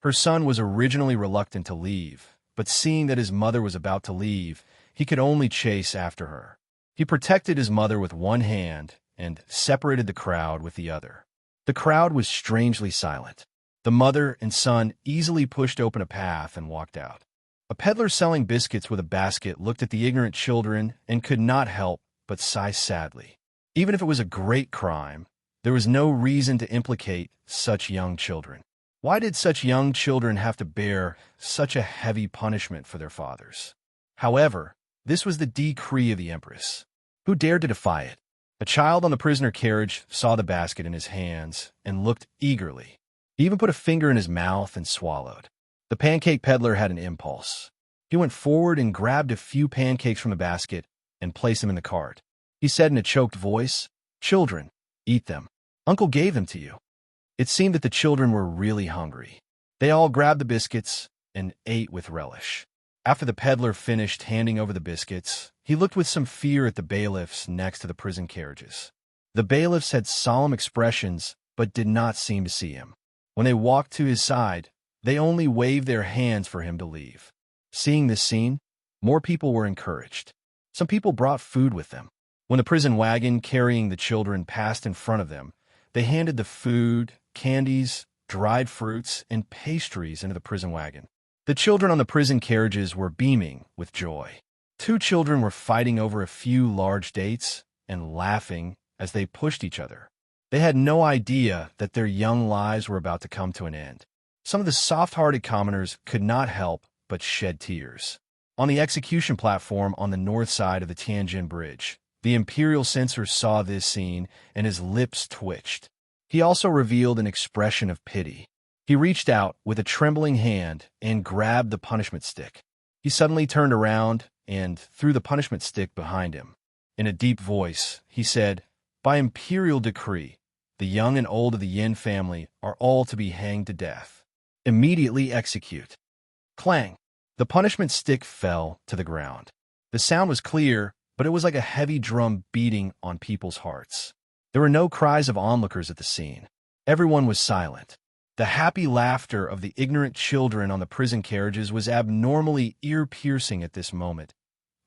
Her son was originally reluctant to leave, but seeing that his mother was about to leave, he could only chase after her. He protected his mother with one hand and separated the crowd with the other. The crowd was strangely silent. The mother and son easily pushed open a path and walked out. A peddler selling biscuits with a basket looked at the ignorant children and could not help but sigh sadly. Even if it was a great crime, there was no reason to implicate such young children. Why did such young children have to bear such a heavy punishment for their fathers? However, this was the decree of the Empress. Who dared to defy it? A child on the prisoner carriage saw the basket in his hands and looked eagerly. He even put a finger in his mouth and swallowed. The pancake peddler had an impulse. He went forward and grabbed a few pancakes from the basket and placed them in the cart. He said in a choked voice, "Children, eat them. Uncle gave them to you." It seemed that the children were really hungry. They all grabbed the biscuits and ate with relish. After the peddler finished handing over the biscuits, he looked with some fear at the bailiffs next to the prison carriages. The bailiffs had solemn expressions but did not seem to see him. When they walked to his side, they only waved their hands for him to leave. Seeing this scene, more people were encouraged. Some people brought food with them. When the prison wagon carrying the children passed in front of them, they handed the food, candies, dried fruits, and pastries into the prison wagon. The children on the prison carriages were beaming with joy. Two children were fighting over a few large dates and laughing as they pushed each other. They had no idea that their young lives were about to come to an end. Some of the soft-hearted commoners could not help but shed tears. On the execution platform on the north side of the Tianjin Bridge, the imperial censor saw this scene and his lips twitched. He also revealed an expression of pity. He reached out with a trembling hand and grabbed the punishment stick. He suddenly turned around and threw the punishment stick behind him. In a deep voice, he said, "By imperial decree, the young and old of the Yin family are all to be hanged to death. Immediately execute." Clang! The punishment stick fell to the ground. The sound was clear, but it was like a heavy drum beating on people's hearts. There were no cries of onlookers at the scene. Everyone was silent. The happy laughter of the ignorant children on the prison carriages was abnormally ear-piercing at this moment.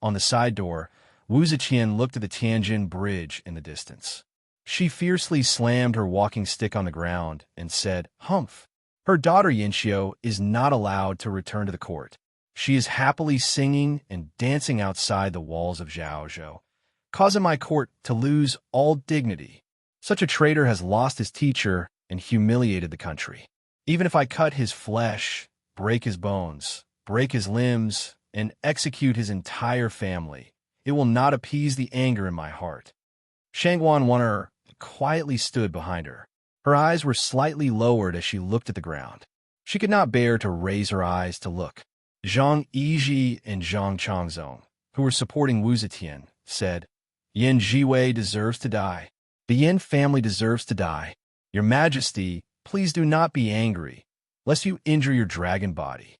On the side door, Wu Ziqian looked at the Tianjin Bridge in the distance. She fiercely slammed her walking stick on the ground and said, "Humph! Her daughter Yinxiu is not allowed to return to the court. She is happily singing and dancing outside the walls of Zhaozhou, causing my court to lose all dignity. Such a traitor has lost his teacher and humiliated the country. Even if I cut his flesh, break his bones, break his limbs, and execute his entire family, it will not appease the anger in my heart." Shangguan Wan'er quietly stood behind her. Her eyes were slightly lowered as she looked at the ground. She could not bear to raise her eyes to look. Zhang Yizhi and Zhang Changzong, who were supporting Wu Zetian, said, "Yin Jiwei deserves to die. The Yin family deserves to die. Your Majesty, please do not be angry, lest you injure your dragon body."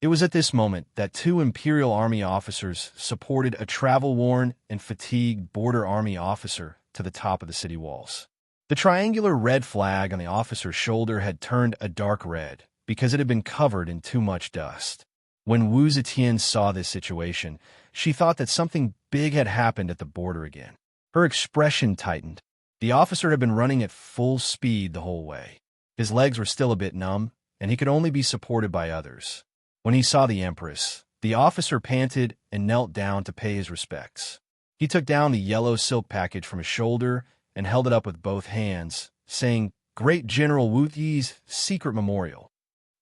It was at this moment that two Imperial Army officers supported a travel-worn and fatigued border army officer to the top of the city walls. The triangular red flag on the officer's shoulder had turned a dark red because it had been covered in too much dust. When Wu Zetian saw this situation, she thought that something big had happened at the border again. Her expression tightened. The officer had been running at full speed the whole way. His legs were still a bit numb, and he could only be supported by others. When he saw the Empress, the officer panted and knelt down to pay his respects. He took down the yellow silk package from his shoulder and held it up with both hands, saying, "Great General Wu Yi's secret memorial."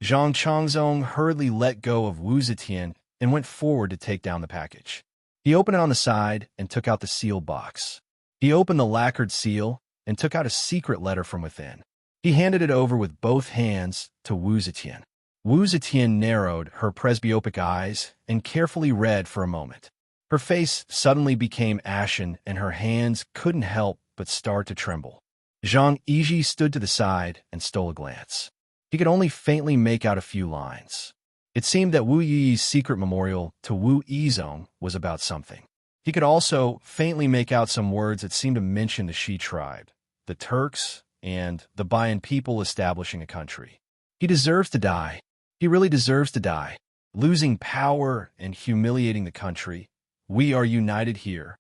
Zhang Changzong hurriedly let go of Wu Zetian and went forward to take down the package. He opened it on the side and took out the seal box. He opened the lacquered seal and took out a secret letter from within. He handed it over with both hands to Wu Zetian. Wu Zetian narrowed her presbyopic eyes and carefully read for a moment. Her face suddenly became ashen, and her hands couldn't help but start to tremble. Zhang Yiji stood to the side and stole a glance. He could only faintly make out a few lines. It seemed that Wu Yi's secret memorial to Wu Yizong was about something. He could also faintly make out some words that seemed to mention the Shi tribe, the Turks, and the Bayan people establishing a country. He deserves to die. He really deserves to die. Losing power and humiliating the country. We are united here.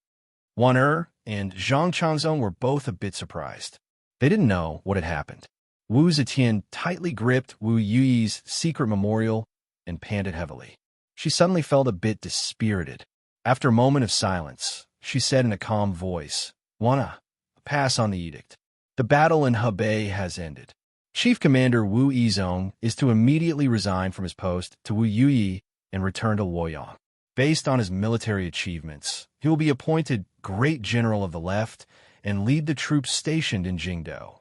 Wan and Zhang Changzong were both a bit surprised. They didn't know what had happened. Wu Zetian tightly gripped Wu Yi's secret memorial and panted heavily. She suddenly felt a bit dispirited. After a moment of silence, she said in a calm voice, "Wanna pass on the edict. The battle in Hebei has ended. Chief Commander Wu Yizong is to immediately resign from his post to Wu Yi and return to Luoyang. Based on his military achievements, he will be appointed Great General of the Left and lead the troops stationed in Jingdou."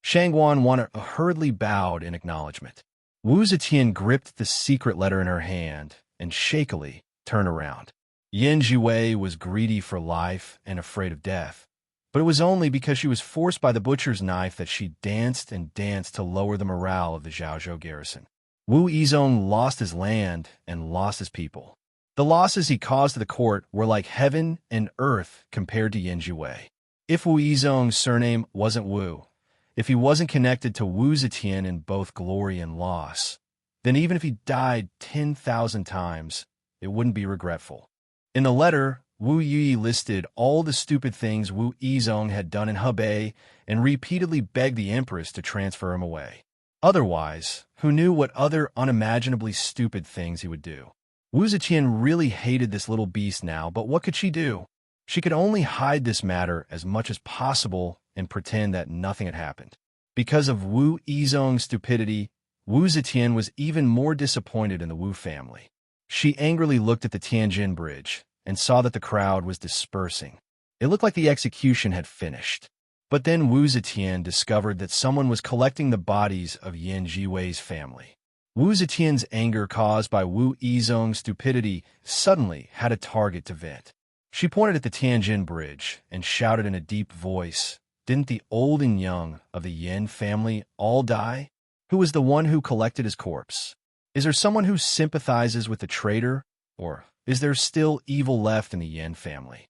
Shangguan hurriedly bowed in acknowledgement. Wu Zetian gripped the secret letter in her hand and shakily turned around. Yin Jiwei was greedy for life and afraid of death, but it was only because she was forced by the butcher's knife that she danced and danced to lower the morale of the Zhaozhou garrison. Wu Yizong lost his land and lost his people. The losses he caused to the court were like heaven and earth compared to Yin Jiwei. If Wu Yizong's surname wasn't Wu, if he wasn't connected to Wu Zetian in both glory and loss, then even if he died 10,000 times, it wouldn't be regretful. In the letter, Wu Yi listed all the stupid things Wu Yizong had done in Hebei and repeatedly begged the empress to transfer him away. Otherwise, who knew what other unimaginably stupid things he would do? Wu Zetian really hated this little beast now, but what could she do? She could only hide this matter as much as possible and pretend that nothing had happened. Because of Wu Yizong's stupidity, Wu Zetian was even more disappointed in the Wu family. She angrily looked at the Tianjin Bridge and saw that the crowd was dispersing. It looked like the execution had finished. But then Wu Zetian discovered that someone was collecting the bodies of Yin Jiwei's family. Wu Zetian's anger caused by Wu Yizong's stupidity suddenly had a target to vent. She pointed at the Tianjin Bridge and shouted in a deep voice, "Didn't the old and young of the Yin family all die? Who was the one who collected his corpse? Is there someone who sympathizes with the traitor, or is there still evil left in the Yin family?"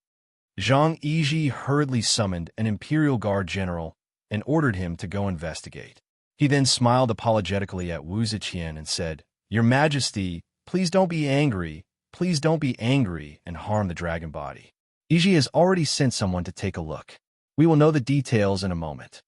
Zhang Yiji hurriedly summoned an imperial guard general and ordered him to go investigate. He then smiled apologetically at Wu Zetian and said, "Your Majesty, please don't be angry. Please don't be angry and harm the dragon body. Yiji has already sent someone to take a look. We will know the details in a moment."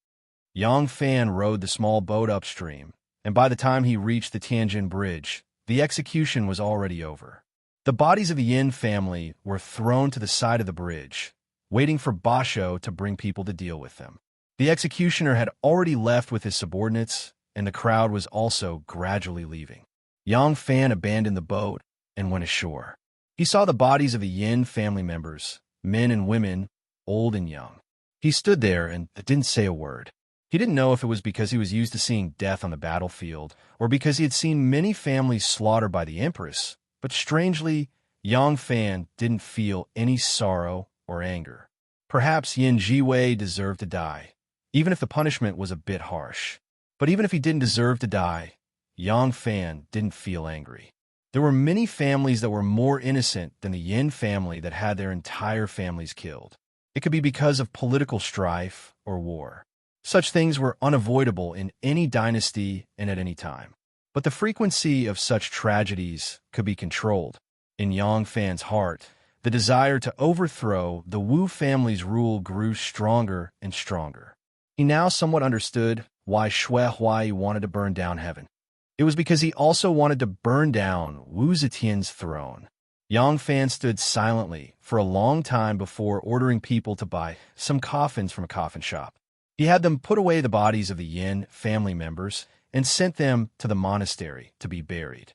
Yang Fan rowed the small boat upstream, and by the time he reached the Tianjin Bridge, the execution was already over. The bodies of the Yin family were thrown to the side of the bridge, waiting for Basho to bring people to deal with them. The executioner had already left with his subordinates, and the crowd was also gradually leaving. Yang Fan abandoned the boat and went ashore. He saw the bodies of the Yin family members, men and women, old and young. He stood there and didn't say a word. He didn't know if it was because he was used to seeing death on the battlefield, or because he had seen many families slaughtered by the empress, but strangely, Yang Fan didn't feel any sorrow or anger. Perhaps Yin Jiwei deserved to die, even if the punishment was a bit harsh. But even if he didn't deserve to die, Yang Fan didn't feel angry. There were many families that were more innocent than the Yin family that had their entire families killed. It could be because of political strife or war. Such things were unavoidable in any dynasty and at any time. But the frequency of such tragedies could be controlled. In Yang Fan's heart, the desire to overthrow the Wu family's rule grew stronger and stronger. He now somewhat understood why Shui Huai wanted to burn down heaven. It was because he also wanted to burn down Wu Zetian's throne. Yang Fan stood silently for a long time before ordering people to buy some coffins from a coffin shop. He had them put away the bodies of the Yin family members and sent them to the monastery to be buried.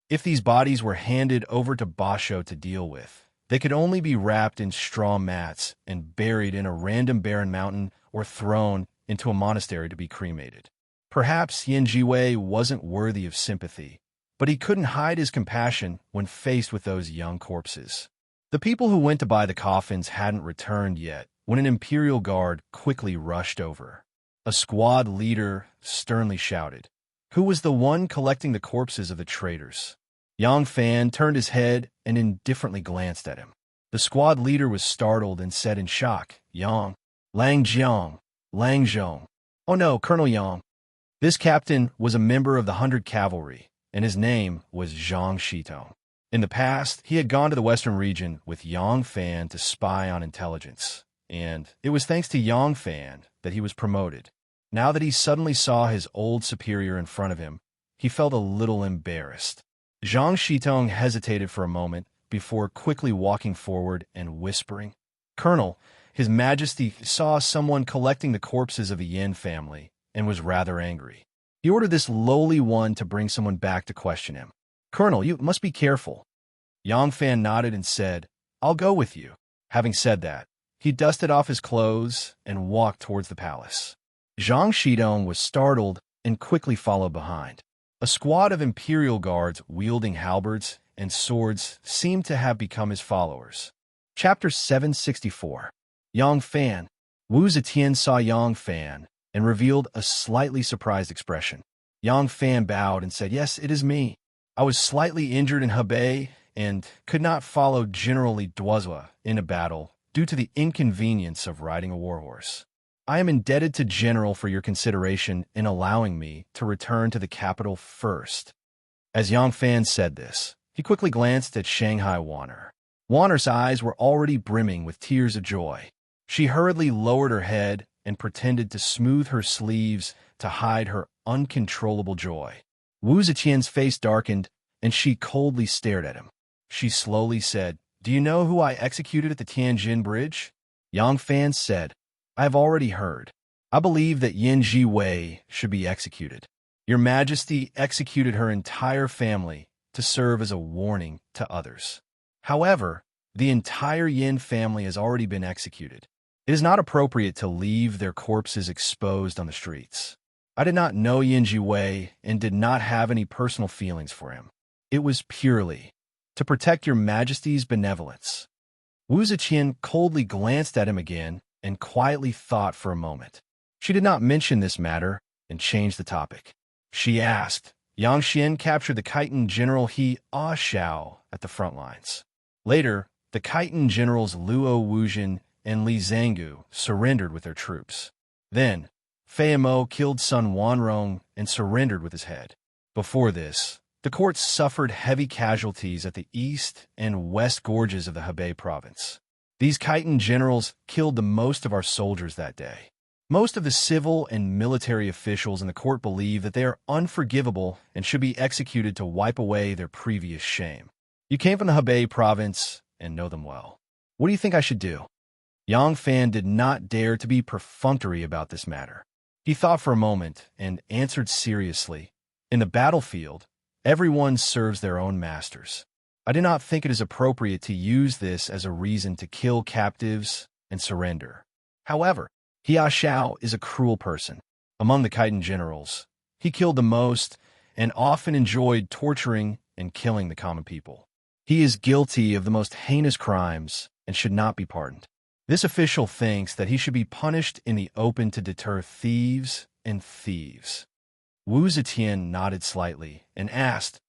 If these bodies were handed over to Basho to deal with, they could only be wrapped in straw mats and buried in a random barren mountain or thrown into a monastery to be cremated. Perhaps Yin Jiwei wasn't worthy of sympathy, but he couldn't hide his compassion when faced with those young corpses. The people who went to buy the coffins hadn't returned yet when an imperial guard quickly rushed over. A squad leader sternly shouted, "Who was the one collecting the corpses of the traitors?" Yang Fan turned his head and indifferently glanced at him. The squad leader was startled and said in shock, "Yang, Lang Jiang, Lang Zhong. Oh no, Colonel Yang." This captain was a member of the 100 Cavalry, and his name was Zhang Shitong. In the past, he had gone to the western region with Yang Fan to spy on intelligence, and it was thanks to Yang Fan that he was promoted. Now that he suddenly saw his old superior in front of him, he felt a little embarrassed. Zhang Shitong hesitated for a moment before quickly walking forward and whispering, "Colonel, His Majesty saw someone collecting the corpses of the Yin family and was rather angry. He ordered this lowly one to bring someone back to question him. Colonel, you must be careful." Yang Fan nodded and said, "I'll go with you." Having said that, he dusted off his clothes and walked towards the palace. Zhang Shidong was startled and quickly followed behind. A squad of imperial guards wielding halberds and swords seemed to have become his followers. Chapter 764. Yang Fan. Wu Zetian saw Yang Fan and revealed a slightly surprised expression. Yang Fan bowed and said, "Yes, it is me. I was slightly injured in Hebei and could not follow General Li Duozhua in a battle due to the inconvenience of riding a warhorse. I am indebted to General for your consideration in allowing me to return to the capital first." As Yang Fan said this, he quickly glanced at Shanghai Wanner. Wanner's eyes were already brimming with tears of joy. She hurriedly lowered her head and pretended to smooth her sleeves to hide her uncontrollable joy. Wu Ziqian's face darkened, and she coldly stared at him. She slowly said, "Do you know who I executed at the Tianjin Bridge?" Yang Fan said, "I have already heard. I believe that Yin Ji Wei should be executed. Your Majesty executed her entire family to serve as a warning to others. However, the entire Yin family has already been executed. It is not appropriate to leave their corpses exposed on the streets. I did not know Yin Ji Wei and did not have any personal feelings for him. It was purely to protect your Majesty's benevolence." Wu Ziqian coldly glanced at him again and quietly thought for a moment. She did not mention this matter and changed the topic. She asked, "Yang Xian captured the Khitan General He Shao at the front lines. Later, the Khitan generals Luo Wuzhen and Li Zhanggu surrendered with their troops. Then, Fei Mo killed Sun Wanrong and surrendered with his head. Before this, the court suffered heavy casualties at the east and west gorges of the Hebei province. These Khitan generals killed the most of our soldiers that day. Most of the civil and military officials in the court believe that they are unforgivable and should be executed to wipe away their previous shame. You came from the Hebei province and know them well. What do you think I should do?" Yang Fan did not dare to be perfunctory about this matter. He thought for a moment and answered seriously, "In the battlefield, everyone serves their own masters. I do not think it is appropriate to use this as a reason to kill captives and surrender. However, He Shao is a cruel person. Among the Khitan generals, he killed the most and often enjoyed torturing and killing the common people. He is guilty of the most heinous crimes and should not be pardoned. This official thinks that he should be punished in the open to deter thieves and thieves." Wu Zetian nodded slightly and asked,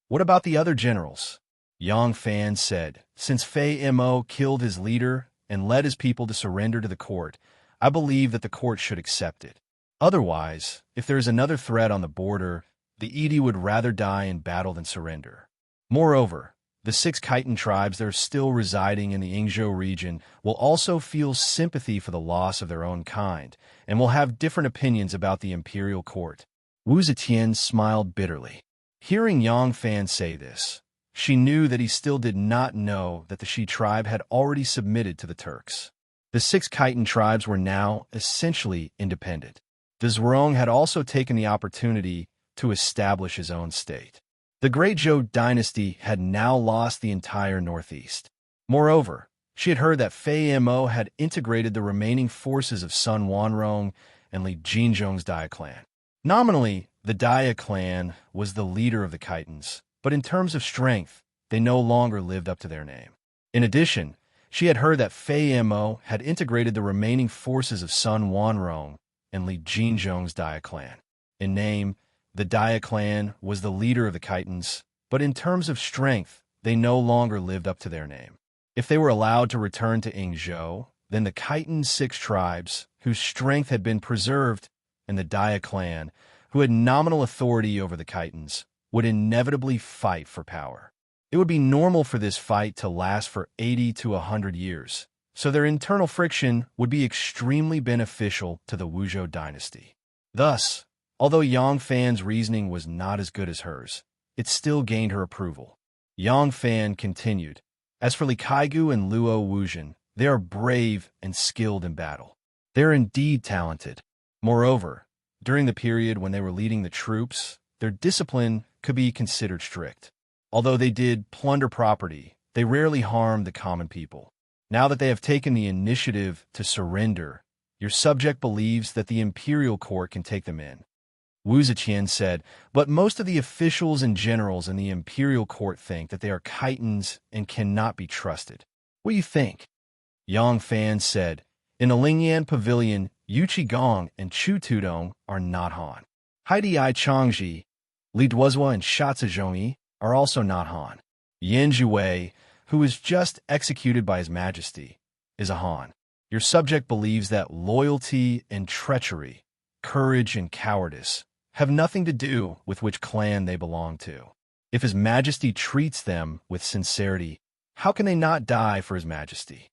"What about the other generals?" Yang Fan said, "Since Fei Mo killed his leader and led his people to surrender to the court, I believe that the court should accept it. Otherwise, if there is another threat on the border, the Idi would rather die in battle than surrender. Moreover, the 6 Khitan tribes that are still residing in the Yingzhou region will also feel sympathy for the loss of their own kind and will have different opinions about the imperial court." Wu Zetian smiled bitterly. Hearing Yang Fan say this, she knew that he still did not know that the Shi tribe had already submitted to the Turks. The 6 Khitan tribes were now essentially independent. The Zhuang had also taken the opportunity to establish his own state. The Great Zhou dynasty had now lost the entire northeast. Moreover, she had heard that Fei Mo had integrated the remaining forces of Sun Wanrong and Li Jinzhong's Daya clan. Nominally, the Daya clan was the leader of the Khitans, but in terms of strength, they no longer lived up to their name. In addition, she had heard that Fei Mo had integrated the remaining forces of Sun Wanrong and Li Jinzhong's Dia clan. In name, the Dia clan was the leader of the Khitans, but in terms of strength, they no longer lived up to their name. If they were allowed to return to Yingzhou, then the Khitan six tribes, whose strength had been preserved, and the Dia clan, who had nominal authority over the Khitans, would inevitably fight for power. It would be normal for this fight to last for 80 to 100 years, so their internal friction would be extremely beneficial to the Wuzhou dynasty. Thus, although Yang Fan's reasoning was not as good as hers, it still gained her approval. Yang Fan continued, "As for Li Kaigu and Luo Wuzhen, they are brave and skilled in battle. They are indeed talented. Moreover, during the period when they were leading the troops, their discipline could be considered strict. Although they did plunder property, they rarely harmed the common people. Now that they have taken the initiative to surrender, your subject believes that the imperial court can take them in." Wu Ziqian said, "But most of the officials and generals in the imperial court think that they are Khitans and cannot be trusted. What do you think?" Yang Fan said, "In the Lingyan Pavilion, Yu Qigong and Chu Tudong are not Han. Haidi Ai Changji, Li Duozhua and Shatsa Zhongyi are also not Han. Yan Zhuwei, who was just executed by His Majesty, is a Han. Your subject believes that loyalty and treachery, courage and cowardice, have nothing to do with which clan they belong to. If His Majesty treats them with sincerity, how can they not die for His Majesty?"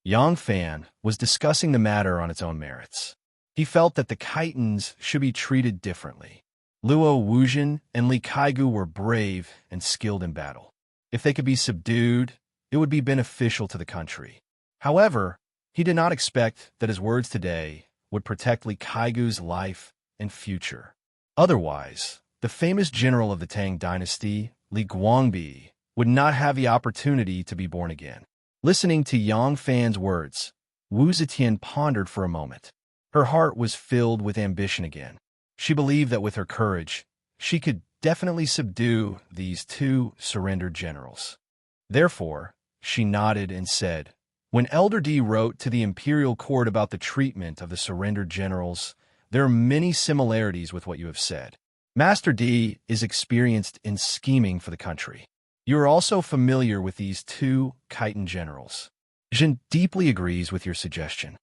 Yang Fan was discussing the matter on its own merits. He felt that the Khitans should be treated differently. Luo Wuzhen and Li Kaigu were brave and skilled in battle. If they could be subdued, it would be beneficial to the country. However, he did not expect that his words today would protect Li Kaigu's life and future. Otherwise, the famous general of the Tang dynasty, Li Guangbi, would not have the opportunity to be born again. Listening to Yang Fan's words, Wu Zetian pondered for a moment. Her heart was filled with ambition again. She believed that with her courage, she could definitely subdue these two surrendered generals. Therefore, she nodded and said, "When Elder D wrote to the imperial court about the treatment of the surrendered generals, there are many similarities with what you have said. Master D is experienced in scheming for the country. You are also familiar with these two Khitan generals. Jin deeply agrees with your suggestion."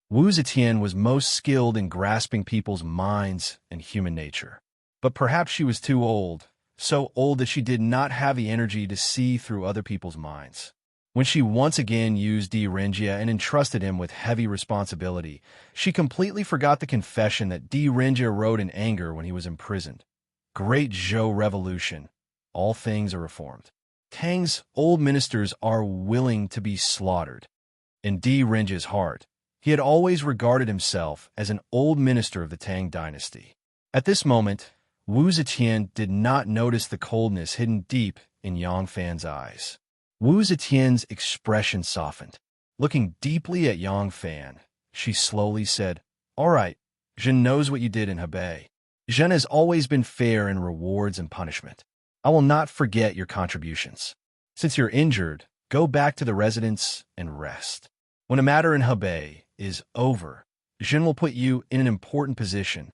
Wu Zetian was most skilled in grasping people's minds and human nature. But perhaps she was too old, so old that she did not have the energy to see through other people's minds. When she once again used Di Renjia and entrusted him with heavy responsibility, she completely forgot the confession that Di Renjia wrote in anger when he was imprisoned. "Great Zhou Revolution. All things are reformed. Tang's old ministers are willing to be slaughtered." In Di Renjia's heart, he had always regarded himself as an old minister of the Tang dynasty. At this moment, Wu Zetian did not notice the coldness hidden deep in Yang Fan's eyes. Wu Zetian's expression softened. Looking deeply at Yang Fan, she slowly said, "All right, Zhen knows what you did in Hebei. Zhen has always been fair in rewards and punishment. I will not forget your contributions. Since you're injured, go back to the residence and rest. When a matter in Hebei is over, Zhen will put you in an important position."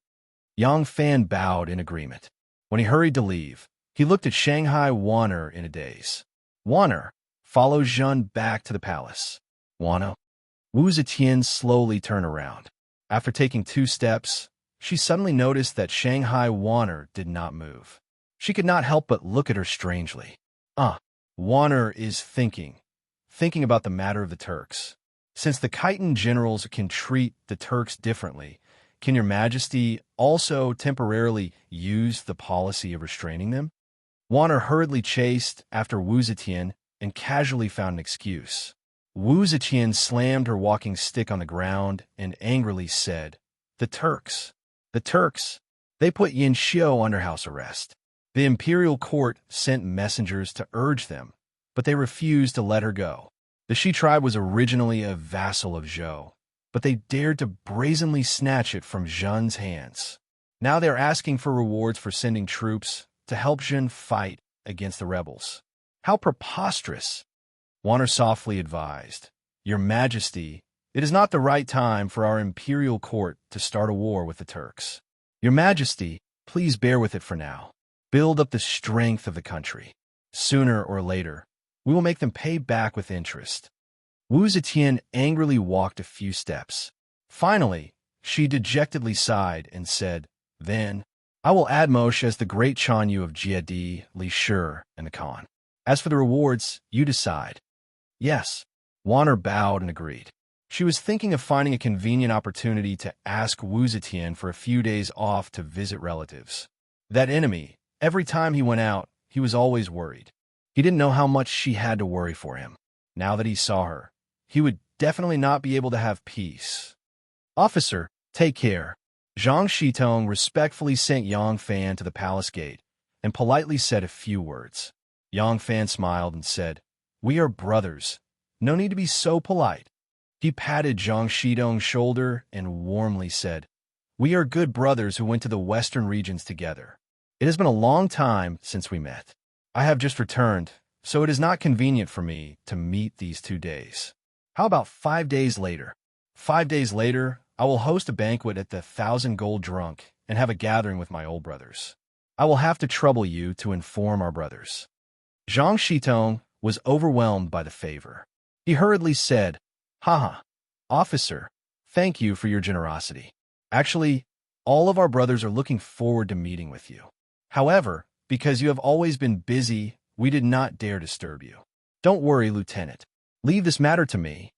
Yang Fan bowed in agreement. When he hurried to leave, he looked at Shanghai Wanner in a daze. Wanner followed Zhen back to the palace. "Wanner?" Wu Zetian slowly turned around. After taking 2 steps, she suddenly noticed that Shanghai Wanner did not move. She could not help but look at her strangely. Wanner is thinking about the matter of the Turks. Since the Khitan generals can treat the Turks differently, can your Majesty also temporarily use the policy of restraining them? Wanner hurriedly chased after Wu Zetian and casually found an excuse. Wu Zetian slammed her walking stick on the ground and angrily said, The Turks, they put Yin Xiu under house arrest. The imperial court sent messengers to urge them, but they refused to let her go. The Shi tribe was originally a vassal of Zhou, but they dared to brazenly snatch it from Zhen's hands. Now they're asking for rewards for sending troops to help Zhen fight against the rebels. How preposterous! Warner softly advised. Your Majesty, it is not the right time for our imperial court to start a war with the Turks. Your Majesty, please bear with it for now. Build up the strength of the country. Sooner or later, we will make them pay back with interest. Wu Zetian angrily walked a few steps. Finally, she dejectedly sighed and said, Then, I will add Moshe as the great Chanyu of Jiadi, Li Shur, and the Khan. As for the rewards, you decide. Yes. Warner bowed and agreed. She was thinking of finding a convenient opportunity to ask Wu Zetian for a few days off to visit relatives. That enemy, every time he went out, he was always worried. He didn't know how much she had to worry for him. Now that he saw her, he would definitely not be able to have peace. Officer, take care. Zhang Shitong respectfully sent Yang Fan to the palace gate and politely said a few words. Yang Fan smiled and said, We are brothers. No need to be so polite. He patted Zhang Shitong's shoulder and warmly said, We are good brothers who went to the western regions together. It has been a long time since we met. I have just returned, so it is not convenient for me to meet these 2 days. How about 5 days later? 5 days later, I will host a banquet at the 1,000 Gold Drunk and have a gathering with my old brothers. I will have to trouble you to inform our brothers. Zhang Shitong was overwhelmed by the favor. He hurriedly said, Haha, officer, thank you for your generosity. Actually, all of our brothers are looking forward to meeting with you. However, because you have always been busy, we did not dare disturb you. Don't worry, Lieutenant. Leave this matter to me.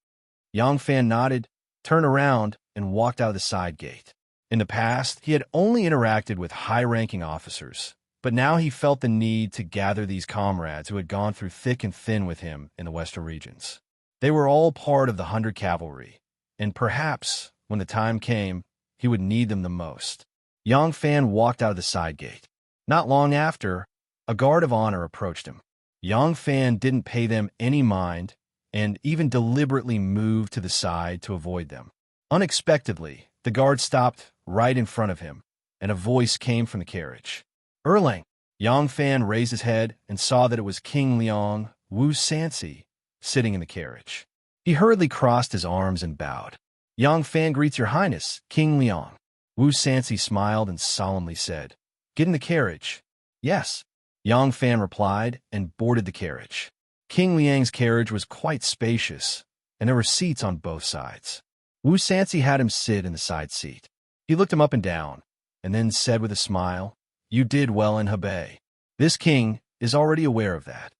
Yang Fan nodded, turned around, and walked out of the side gate. In the past, he had only interacted with high-ranking officers, but now he felt the need to gather these comrades who had gone through thick and thin with him in the western regions. They were all part of the 100 Cavalry, and perhaps, when the time came, he would need them the most. Yang Fan walked out of the side gate. Not long after, a guard of honor approached him. Yang Fan didn't pay them any mind and even deliberately moved to the side to avoid them. Unexpectedly, the guard stopped right in front of him, and a voice came from the carriage. Erlang! Yang Fan raised his head and saw that it was King Liang Wu Sansi sitting in the carriage. He hurriedly crossed his arms and bowed. Yang Fan greets your highness, King Liang. Wu Sansi smiled and solemnly said, Get in the carriage. Yes. Yang Fan replied and boarded the carriage. King Liang's carriage was quite spacious, and there were seats on both sides. Wu Sansi had him sit in the side seat. He looked him up and down, and then said with a smile, You did well in Hebei. This king is already aware of that.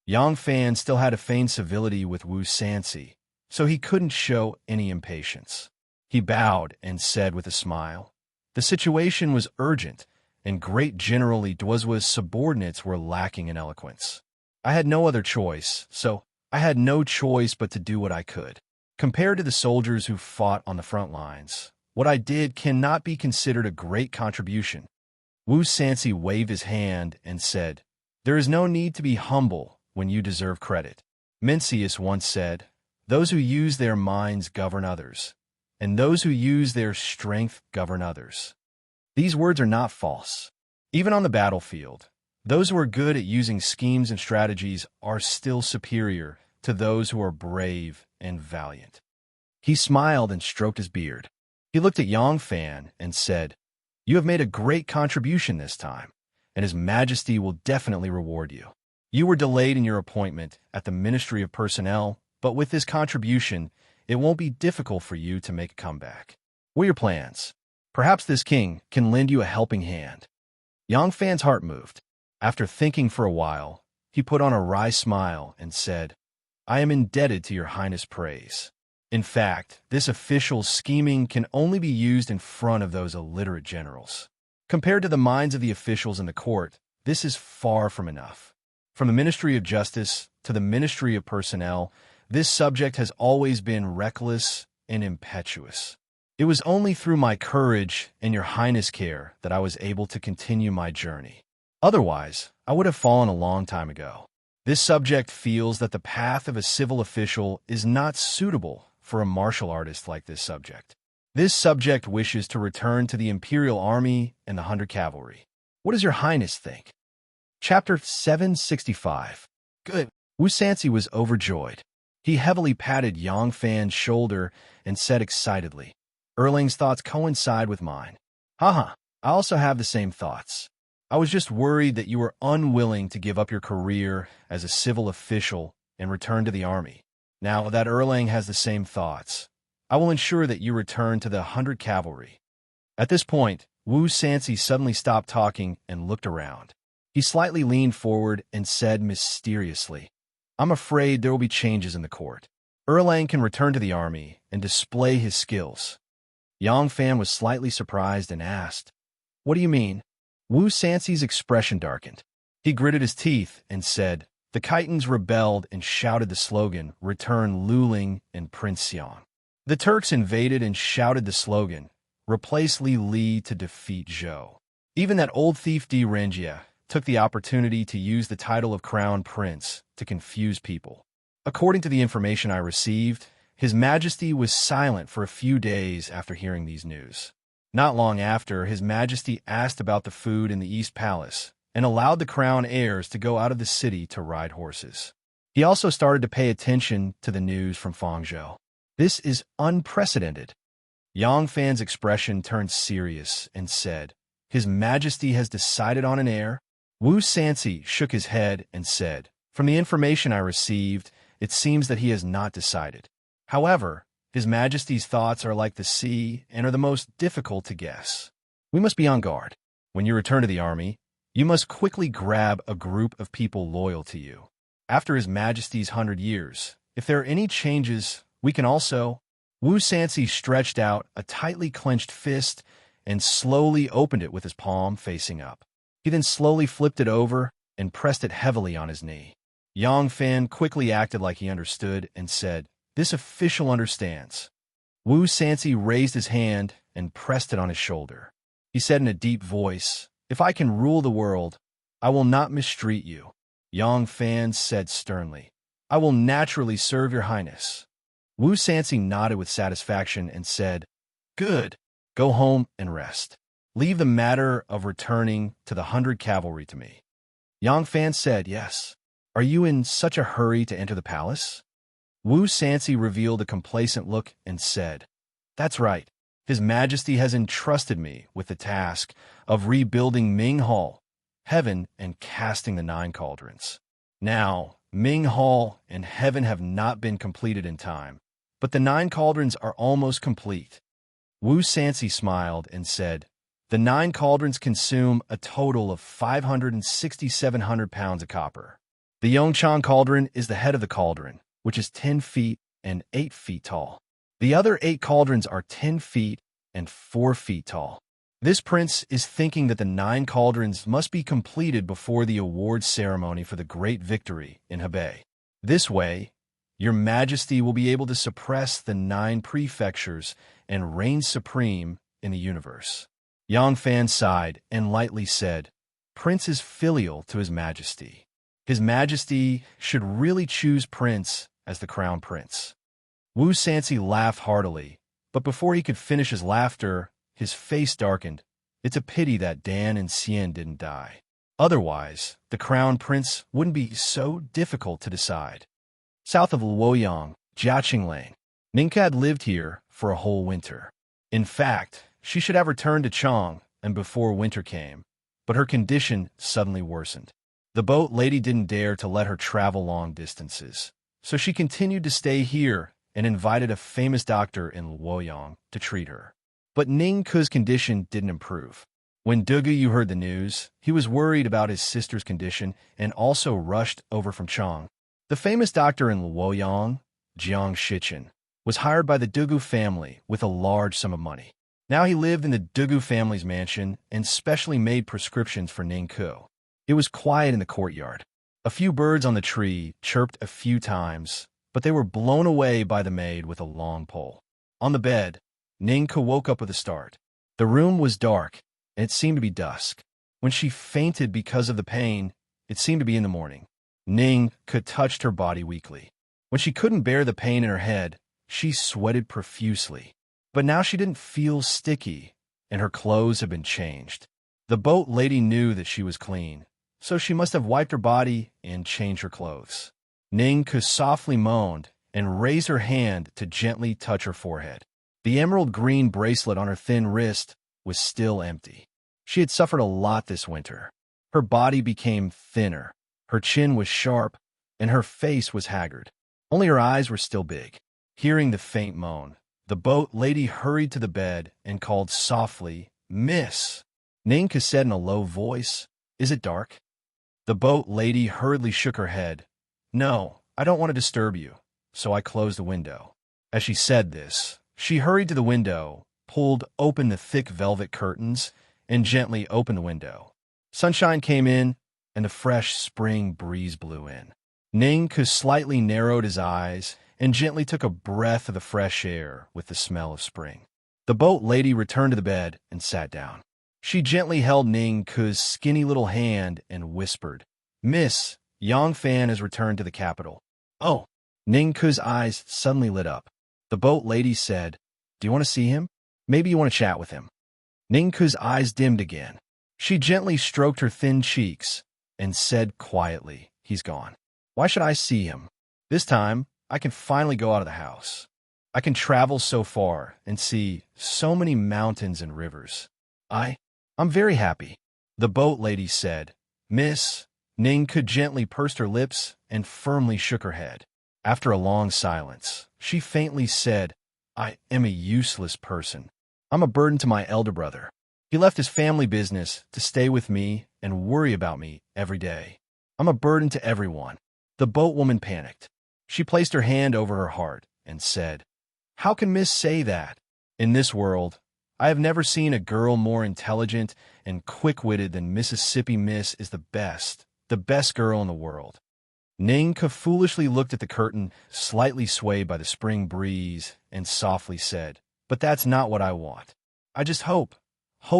Yang Fan still had a feigned civility with Wu Sansi, so he couldn't show any impatience. He bowed and said with a smile, The situation was urgent, and great General Duozwa's subordinates were lacking in eloquence. I had no other choice, so I had no choice but to do what I could. Compared to the soldiers who fought on the front lines, what I did cannot be considered a great contribution. Wu Sansi waved his hand and said, There is no need to be humble when you deserve credit. Mencius once said, Those who use their minds govern others, and those who use their strength govern others. These words are not false. Even on the battlefield, those who are good at using schemes and strategies are still superior to those who are brave and valiant. He smiled and stroked his beard. He looked at Yang Fan and said, You have made a great contribution this time, and His Majesty will definitely reward you. You were delayed in your appointment at the Ministry of Personnel, but with this contribution, it won't be difficult for you to make a comeback. What are your plans? Perhaps this king can lend you a helping hand. Yang Fan's heart moved. After thinking for a while, he put on a wry smile and said, I am indebted to your highness' praise. In fact, this official scheming can only be used in front of those illiterate generals. Compared to the minds of the officials in the court, this is far from enough. From the Ministry of Justice to the Ministry of Personnel, this subject has always been reckless and impetuous. It was only through my courage and your highness' care that I was able to continue my journey. Otherwise, I would have fallen a long time ago. This subject feels that the path of a civil official is not suitable for a martial artist like this subject. This subject wishes to return to the Imperial Army and the 100 Cavalry. What does your highness think? Chapter 765. Good. Wu Sansi was overjoyed. He heavily patted Yang Fan's shoulder and said excitedly, Erling's thoughts coincide with mine. Haha, I also have the same thoughts. I was just worried that you were unwilling to give up your career as a civil official and return to the army. Now that Erlang has the same thoughts, I will ensure that you return to the 100 Cavalry. At this point, Wu Sansi suddenly stopped talking and looked around. He slightly leaned forward and said mysteriously, I'm afraid there will be changes in the court. Erlang can return to the army and display his skills. Yang Fan was slightly surprised and asked, What do you mean? Wu Sansi's expression darkened. He gritted his teeth and said, The Khitans rebelled and shouted the slogan, Return Luling and Prince Xiang. The Turks invaded and shouted the slogan, Replace Li Li to defeat Zhou. Even that old thief Di Renjia took the opportunity to use the title of Crown Prince to confuse people. According to the information I received, His Majesty was silent for a few days after hearing these news. Not long after, His Majesty asked about the food in the East Palace and allowed the crown heirs to go out of the city to ride horses. He also started to pay attention to the news from Fangzhou. This is unprecedented. Yang Fan's expression turned serious and said, His Majesty has decided on an heir? Wu Sansi shook his head and said, From the information I received, it seems that he has not decided. However, His Majesty's thoughts are like the sea and are the most difficult to guess. We must be on guard. When you return to the army, you must quickly grab a group of people loyal to you. After His Majesty's 100 years, if there are any changes, we can also... Wu Sansi stretched out a tightly clenched fist and slowly opened it with his palm facing up. He then slowly flipped it over and pressed it heavily on his knee. Yang Fan quickly acted like he understood and said, This official understands. Wu Sansi raised his hand and pressed it on his shoulder. He said in a deep voice, If I can rule the world, I will not mistreat you. Yang Fan said sternly, I will naturally serve your highness. Wu Sansi nodded with satisfaction and said, Good. Go home and rest. Leave the matter of returning to the 100 Cavalry to me. Yang Fan said, Yes. Are you in such a hurry to enter the palace? Wu Sansi revealed a complacent look and said, That's right. His Majesty has entrusted me with the task of rebuilding Ming Hall, Heaven, and casting the 9 cauldrons. Now, Ming Hall and Heaven have not been completed in time, but the 9 cauldrons are almost complete. Wu Sansi smiled and said, The 9 cauldrons consume a total of 500,700 pounds of copper. The Yongchang cauldron is the head of the cauldron, which is 10 feet and 8 feet tall. The other 8 cauldrons are 10 feet and 4 feet tall. This prince is thinking that the 9 cauldrons must be completed before the awards ceremony for the great victory in Hebei. This way, Your Majesty will be able to suppress the 9 prefectures and reign supreme in the universe. Yang Fan sighed and lightly said, Prince is filial to His Majesty. His Majesty should really choose Prince as the crown prince. Wu Sansi laughed heartily, but before he could finish his laughter, his face darkened. It's a pity that Dan and Xian didn't die. Otherwise, the crown prince wouldn't be so difficult to decide. South of Luoyang, Jiaqinglang, Ningka had lived here for a whole winter. In fact, she should have returned to Chang and before winter came, but her condition suddenly worsened. The boat lady didn't dare to let her travel long distances, so she continued to stay here and invited a famous doctor in Luoyang to treat her. But Ning Ke's condition didn't improve. When Dugu heard the news, he was worried about his sister's condition and also rushed over from Chang. The famous doctor in Luoyang, Jiang Shichen, was hired by the Dugu family with a large sum of money. Now he lived in the Dugu family's mansion and specially made prescriptions for Ning Ke. It was quiet in the courtyard. A few birds on the tree chirped a few times, but they were blown away by the maid with a long pole. On the bed, Ning Ke woke up with a start. The room was dark, and it seemed to be dusk. When she fainted because of the pain, it seemed to be in the morning. Ning Ke touched her body weakly. When she couldn't bear the pain in her head, she sweated profusely. But now she didn't feel sticky, and her clothes had been changed. The boat lady knew that she was clean, so she must have wiped her body and changed her clothes. Ningke softly moaned and raised her hand to gently touch her forehead. The emerald green bracelet on her thin wrist was still empty. She had suffered a lot this winter. Her body became thinner, her chin was sharp, and her face was haggard. Only her eyes were still big. Hearing the faint moan, the boat lady hurried to the bed and called softly, "Miss." Ningke said in a low voice, "Is it dark?" The boat lady hurriedly shook her head. "No, I don't want to disturb you," so I closed the window. As she said this, she hurried to the window, pulled open the thick velvet curtains, and gently opened the window. Sunshine came in, and a fresh spring breeze blew in. Ningke slightly narrowed his eyes and gently took a breath of the fresh air with the smell of spring. The boat lady returned to the bed and sat down. She gently held Ningke's skinny little hand and whispered, "Miss, Yang Fan has returned to the capital." "Oh!" Ningke's eyes suddenly lit up. The boat lady said, "Do you want to see him? Maybe you want to chat with him." Ningke's eyes dimmed again. She gently stroked her thin cheeks and said quietly, "He's gone. Why should I see him? This time, I can finally go out of the house. I can travel so far and see so many mountains and rivers. I'm very happy." The boat lady said, "Miss." Ningke gently pursed her lips and firmly shook her head. After a long silence, she faintly said, "I am a useless person. I'm a burden to my elder brother. He left his family business to stay with me and worry about me every day. I'm a burden to everyone." The boatwoman panicked. She placed her hand over her heart and said, "How can Miss say that? In this world, I have never seen a girl more intelligent and quick-witted than Mississippi Miss is the best girl in the world." Ningke foolishly looked at the curtain, slightly swayed by the spring breeze, and softly said, "But that's not what I want. I just hope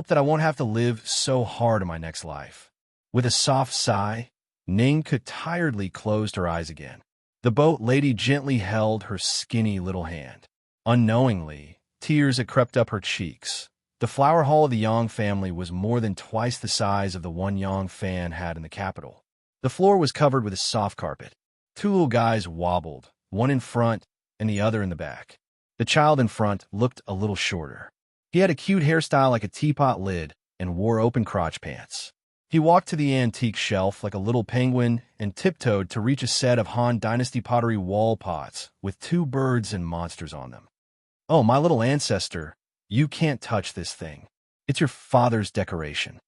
that I won't have to live so hard in my next life." With a soft sigh, Ningke tiredly closed her eyes again. The boat lady gently held her skinny little hand. Unknowingly, tears had crept up her cheeks. The flower hall of the Yang family was more than twice the size of the one Yang Fan had in the capital. The floor was covered with a soft carpet. Two little guys wobbled, one in front and the other in the back. The child in front looked a little shorter. He had a cute hairstyle like a teapot lid and wore open crotch pants. He walked to the antique shelf like a little penguin and tiptoed to reach a set of Han Dynasty pottery wall pots with two birds and monsters on them. "Oh, my little ancestor, you can't touch this thing. It's your father's decoration."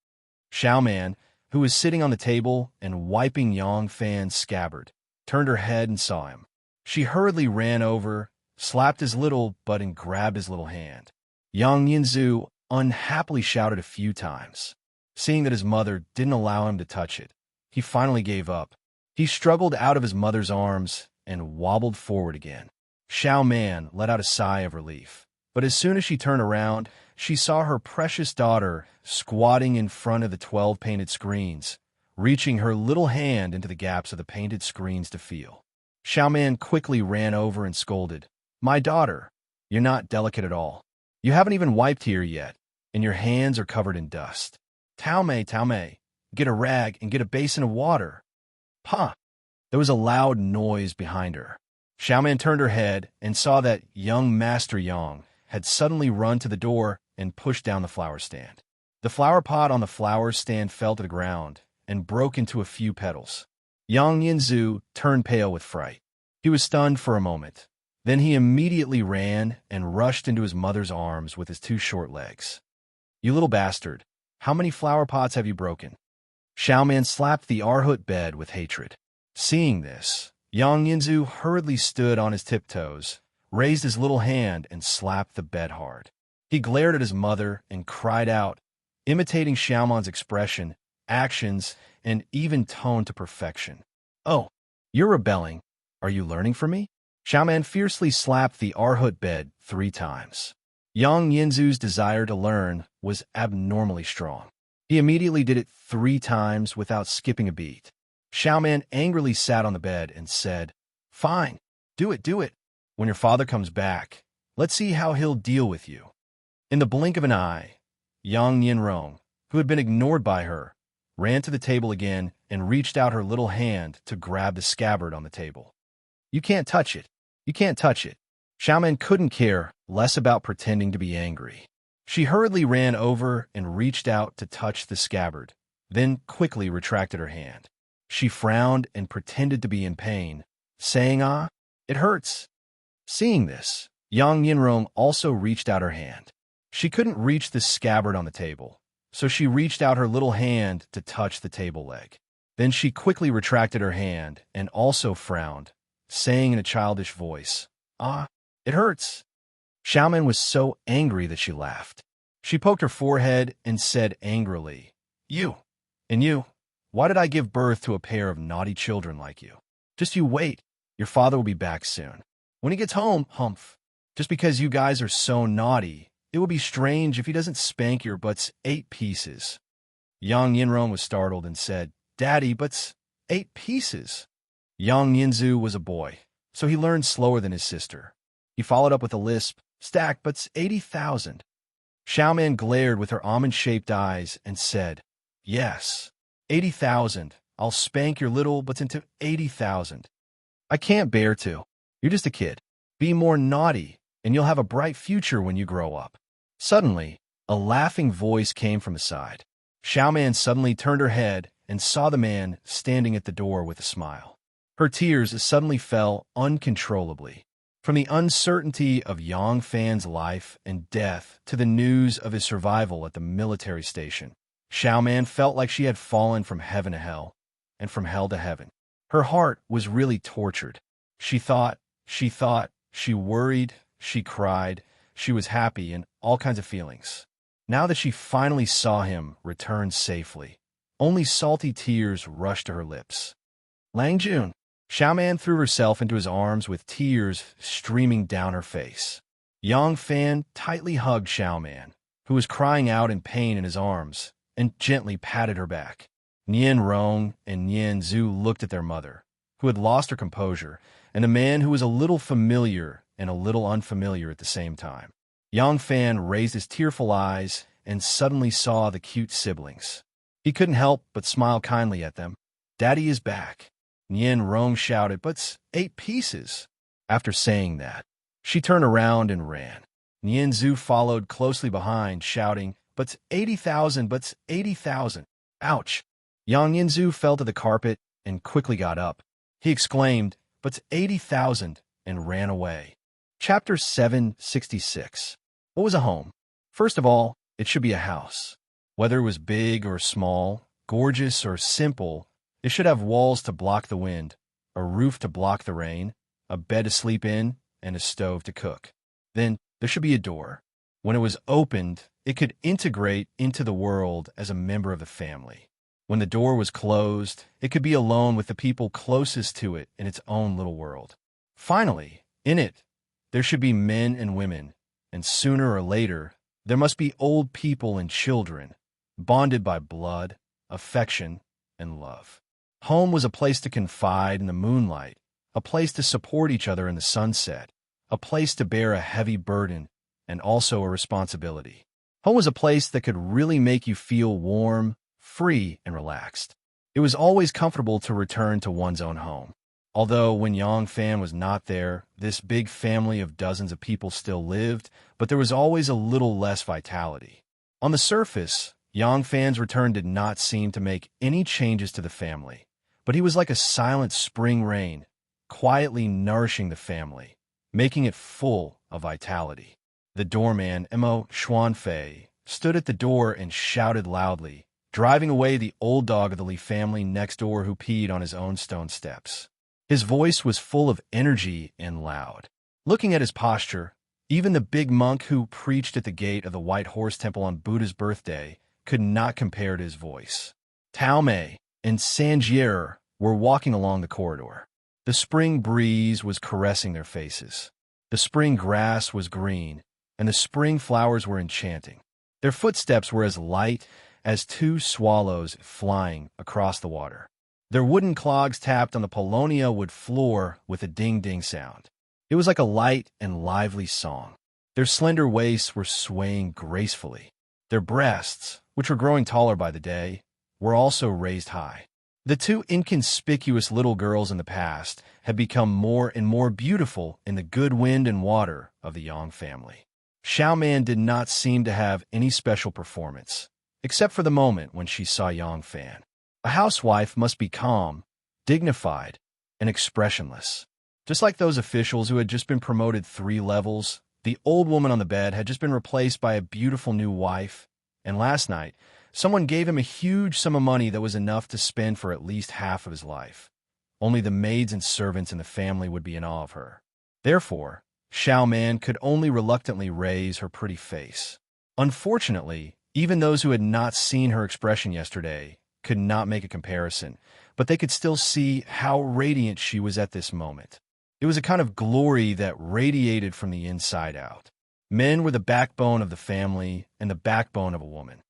Xiaoman, who was sitting on the table and wiping Yang Fan's scabbard, turned her head and saw him. She hurriedly ran over, slapped his little butt and grabbed his little hand. Yang Yinzu unhappily shouted a few times. Seeing that his mother didn't allow him to touch it, he finally gave up. He struggled out of his mother's arms and wobbled forward again. Xiaoman let out a sigh of relief, but as soon as she turned around, she saw her precious daughter squatting in front of the 12 painted screens, reaching her little hand into the gaps of the painted screens to feel. Xiaoman quickly ran over and scolded, "My daughter, you're not delicate at all. You haven't even wiped here yet, and your hands are covered in dust. Tao Mei, get a rag and get a basin of water." "Pa!" There was a loud noise behind her. Xiaoman turned her head and saw that young Master Yang had suddenly run to the door and pushed down the flower stand. The flower pot on the flower stand fell to the ground and broke into a few petals. Yang Yinzu turned pale with fright. He was stunned for a moment. Then he immediately ran and rushed into his mother's arms with his two short legs. "You little bastard, how many flower pots have you broken?" Xiaoman slapped the Arhut bed with hatred. Seeing this, Yang Yinzu hurriedly stood on his tiptoes, raised his little hand, and slapped the bed hard. He glared at his mother and cried out, imitating Xiaoman's expression, actions, and even tone to perfection. "Oh, you're rebelling. Are you learning from me?" Xiaoman fiercely slapped the Arhut bed 3 times. Yang Yinzu's desire to learn was abnormally strong. He immediately did it 3 times without skipping a beat. Xiaoman angrily sat on the bed and said, "Fine, do it. When your father comes back, let's see how he'll deal with you." In the blink of an eye, Yang Yinrong, who had been ignored by her, ran to the table again and reached out her little hand to grab the scabbard on the table. You can't touch it. You can't touch it. Xiaoman couldn't care less about pretending to be angry. She hurriedly ran over and reached out to touch the scabbard, then quickly retracted her hand. She frowned and pretended to be in pain, saying, "Ah, it hurts." Seeing this, Yang Yinrong also reached out her hand. She couldn't reach the scabbard on the table, so she reached out her little hand to touch the table leg. Then she quickly retracted her hand and also frowned, saying in a childish voice, "Ah, it hurts." Xiaoman was so angry that she laughed. She poked her forehead and said angrily, "You, and you, why did I give birth to a pair of naughty children like you? Just you wait, your father will be back soon. When he gets home, humph. Just because you guys are so naughty, it will be strange if he doesn't spank your butts 8 pieces." Yang Yinrong was startled and said, "Daddy, but's 8 pieces." Yang Yinzu was a boy, so he learned slower than his sister. He followed up with a lisp, "Stack, but's 80,000. Xiaoman glared with her almond-shaped eyes and said, "Yes, 80,000. I'll spank your little butts into 80,000. I can't bear to. You're just a kid. Be more naughty, and you'll have a bright future when you grow up." Suddenly, a laughing voice came from the side. Xiaoman suddenly turned her head and saw the man standing at the door with a smile. Her tears suddenly fell uncontrollably. From the uncertainty of Yang Fan's life and death to the news of his survival at the military station, Xiaoman felt like she had fallen from heaven to hell, and from hell to heaven. Her heart was really tortured. She thought, she worried, she cried, she was happy, and all kinds of feelings. Now that she finally saw him return safely, only salty tears rushed to her lips. "Lang Jun." Xiaoman threw herself into his arms with tears streaming down her face. Yang Fan tightly hugged Xiaoman, who was crying out in pain in his arms, and gently patted her back. Nian Rong and Nian Zhu looked at their mother, who had lost her composure, and a man who was a little familiar and a little unfamiliar at the same time. Yang Fan raised his tearful eyes and suddenly saw the cute siblings. He couldn't help but smile kindly at them. "Daddy is back." Nian Rong shouted, "But's 8 pieces." After saying that, she turned around and ran. Nian Zhu followed closely behind, shouting, "But's 80,000, but's 80,000. Ouch." Yang Yinzu fell to the carpet and quickly got up. He exclaimed, "But's 80,000, and ran away. Chapter 766. What was a home? First of all, it should be a house. Whether it was big or small, gorgeous or simple, it should have walls to block the wind, a roof to block the rain, a bed to sleep in, and a stove to cook. Then there should be a door. When it was opened, it could integrate into the world as a member of the family. When the door was closed, it could be alone with the people closest to it in its own little world. Finally, in it, there should be men and women, and sooner or later, there must be old people and children, bonded by blood, affection, and love. Home was a place to confide in the moonlight, a place to support each other in the sunset, a place to bear a heavy burden, and also a responsibility. Home was a place that could really make you feel warm, free, and relaxed. It was always comfortable to return to one's own home. Although when Yang Fan was not there, this big family of dozens of people still lived, but there was always a little less vitality. On the surface, Yang Fan's return did not seem to make any changes to the family, but he was like a silent spring rain, quietly nourishing the family, making it full of vitality. The doorman, Mo Xuanfei, stood at the door and shouted loudly, driving away the old dog of the Li family next door who peed on his own stone steps. His voice was full of energy and loud. Looking at his posture, even the big monk who preached at the gate of the White Horse Temple on Buddha's birthday could not compare to his voice. Tao Mei and Sanjier were walking along the corridor. The spring breeze was caressing their faces. The spring grass was green, and the spring flowers were enchanting. Their footsteps were as light as 2 swallows flying across the water. Their wooden clogs tapped on the Polonia wood floor with a ding-ding sound. It was like a light and lively song. Their slender waists were swaying gracefully. Their breasts, which were growing taller by the day, were also raised high. The two inconspicuous little girls in the past had become more and more beautiful in the good wind and water of the Yang family. Xiaoman did not seem to have any special performance, except for the moment when she saw Yang Fan. A housewife must be calm, dignified, and expressionless. Just like those officials who had just been promoted 3 levels, the old woman on the bed had just been replaced by a beautiful new wife, and last night, someone gave him a huge sum of money that was enough to spend for at least half of his life. Only the maids and servants in the family would be in awe of her. Therefore, Xiaoman could only reluctantly raise her pretty face. Unfortunately, even those who had not seen her expression yesterday could not make a comparison, but they could still see how radiant she was at this moment. It was a kind of glory that radiated from the inside out. Men were the backbone of the family and the backbone of a woman.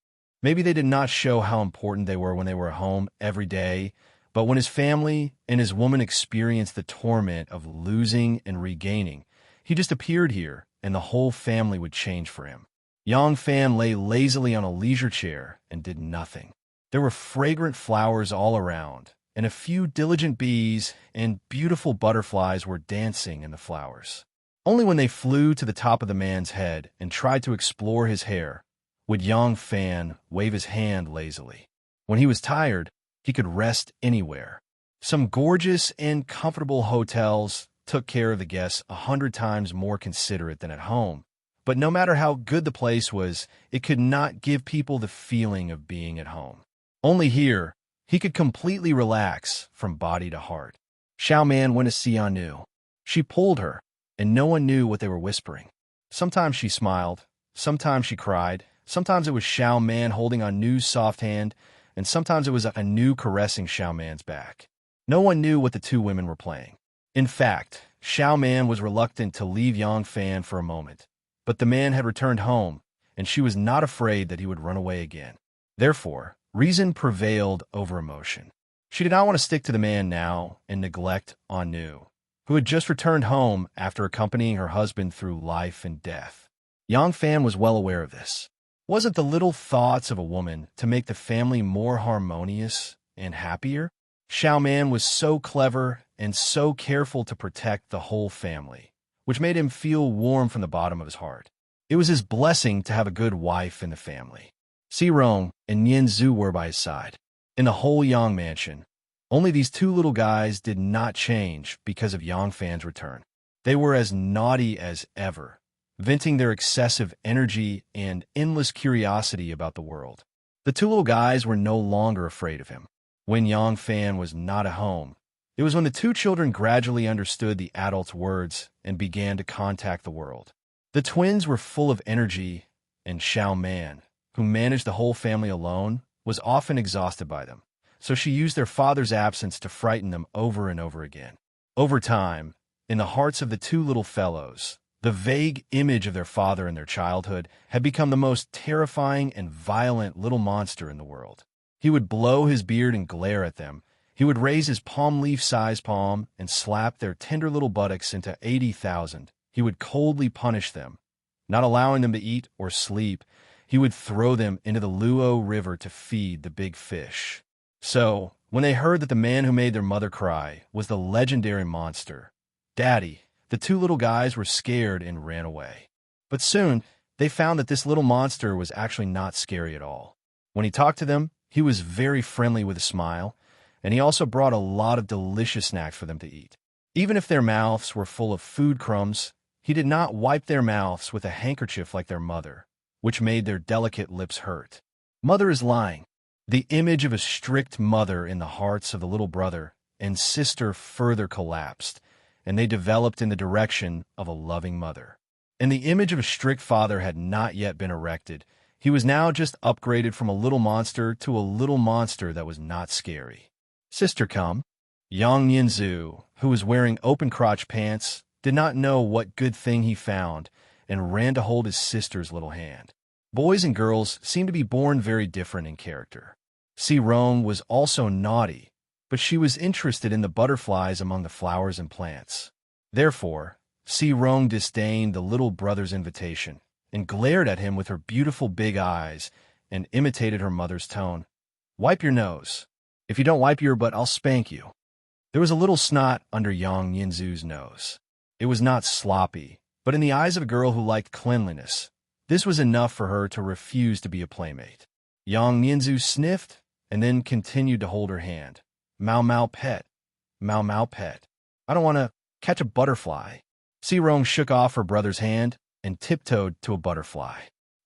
Maybe they did not show how important they were when they were home every day, but when his family and his woman experienced the torment of losing and regaining, he just appeared here and the whole family would change for him. Yang Fan lay lazily on a leisure chair and did nothing. There were fragrant flowers all around, and a few diligent bees and beautiful butterflies were dancing in the flowers. Only when they flew to the top of the man's head and tried to explore his hair would Yang Fan wave his hand lazily. When he was tired, he could rest anywhere. Some gorgeous and comfortable hotels took care of the guests 100 times more considerate than at home, but no matter how good the place was, it could not give people the feeling of being at home. Only here, he could completely relax from body to heart. Xiaoman went to see Anu. She pulled her, and no one knew what they were whispering. Sometimes she smiled, sometimes she cried, sometimes it was Xiaoman holding Anu's soft hand, and sometimes it was Anu caressing Xiaoman's back. No one knew what the two women were playing. In fact, Xiaoman was reluctant to leave Yang Fan for a moment, but the man had returned home, and she was not afraid that he would run away again. Therefore, reason prevailed over emotion. She did not want to stick to the man now and neglect Anu, who had just returned home after accompanying her husband through life and death. Yang Fan was well aware of this. Wasn't the little thoughts of a woman to make the family more harmonious and happier? Xiaoman was so clever and so careful to protect the whole family, which made him feel warm from the bottom of his heart. It was his blessing to have a good wife in the family. Serene and Nianzhu were by his side. In the whole Yang mansion, only these two little guys did not change because of Yang Fan's return. They were as naughty as ever, venting their excessive energy and endless curiosity about the world. The two little guys were no longer afraid of him. When Yang Fan was not at home, it was when the two children gradually understood the adult's words and began to contact the world. The twins were full of energy, and Xiaoman, who managed the whole family alone, was often exhausted by them, so she used their father's absence to frighten them over and over again. Over time, in the hearts of the two little fellows, the vague image of their father in their childhood had become the most terrifying and violent little monster in the world. He would blow his beard and glare at them. He would raise his palm leaf-sized palm and slap their tender little buttocks into 80,000. He would coldly punish them, not allowing them to eat or sleep. He would throw them into the Luo River to feed the big fish. So, when they heard that the man who made their mother cry was the legendary monster, Daddy, the two little guys were scared and ran away. But soon, they found that this little monster was actually not scary at all. When he talked to them, he was very friendly with a smile, and he also brought a lot of delicious snacks for them to eat. Even if their mouths were full of food crumbs, he did not wipe their mouths with a handkerchief like their mother, which made their delicate lips hurt. Mother is lying. The image of a strict mother in the hearts of the little brother and sister further collapsed, and they developed in the direction of a loving mother. And the image of a strict father had not yet been erected. He was now just upgraded from a little monster to a little monster that was not scary. Sister, come. Yang Nianzhu, who was wearing open-crotch pants, did not know what good thing he found and ran to hold his sister's little hand. Boys and girls seemed to be born very different in character. Serene was also naughty, but she was interested in the butterflies among the flowers and plants. Therefore, Serene disdained the little brother's invitation and glared at him with her beautiful big eyes and imitated her mother's tone. Wipe your nose. If you don't wipe your butt, I'll spank you. There was a little snot under Yang Yinzu's nose. It was not sloppy, but in the eyes of a girl who liked cleanliness, this was enough for her to refuse to be a playmate. Yang Yinzu sniffed and then continued to hold her hand. Mau Mau pet. Mau Mau pet. I don't want to catch a butterfly. Sirong shook off her brother's hand and tiptoed to a butterfly.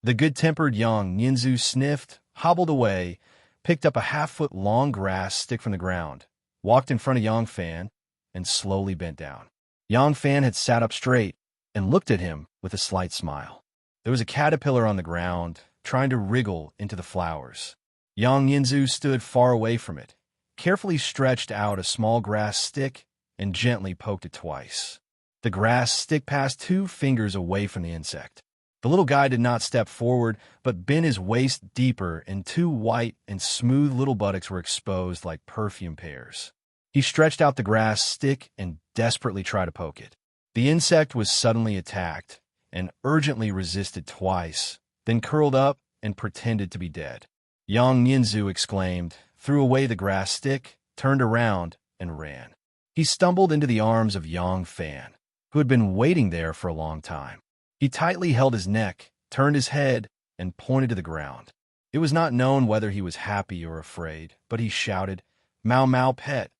The good-tempered Yang Yinzu sniffed, hobbled away, picked up a half-foot-long grass stick from the ground, walked in front of Yang Fan, and slowly bent down. Yang Fan had sat up straight and looked at him with a slight smile. There was a caterpillar on the ground, trying to wriggle into the flowers. Yang Yinzu stood far away from it, carefully stretched out a small grass stick, and gently poked it twice. The grass stick passed 2 fingers away from the insect. The little guy did not step forward, but bent his waist deeper, and 2 white and smooth little buttocks were exposed like perfume pears. He stretched out the grass stick and desperately tried to poke it. The insect was suddenly attacked and urgently resisted twice, then curled up and pretended to be dead. Yang Yinzu exclaimed, threw away the grass stick, turned around, and ran. He stumbled into the arms of Yang Fan, who had been waiting there for a long time. He tightly held his neck, turned his head, and pointed to the ground. It was not known whether he was happy or afraid, but he shouted, Mau Mau pet!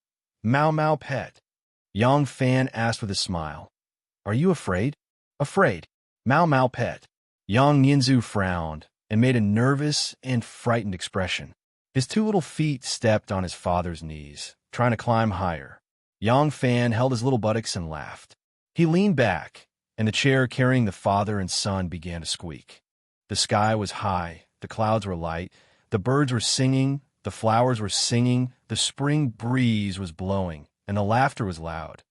Mau Mau pet! Yang Fan asked with a smile, Are you afraid? Afraid. Mau Mau pet. Yang Yinzu frowned and made a nervous and frightened expression. His 2 little feet stepped on his father's knees, trying to climb higher. Yang Fan held his little buttocks and laughed. He leaned back, and the chair carrying the father and son began to squeak. The sky was high, the clouds were light, the birds were singing, the flowers were singing, the spring breeze was blowing, and the laughter was loud.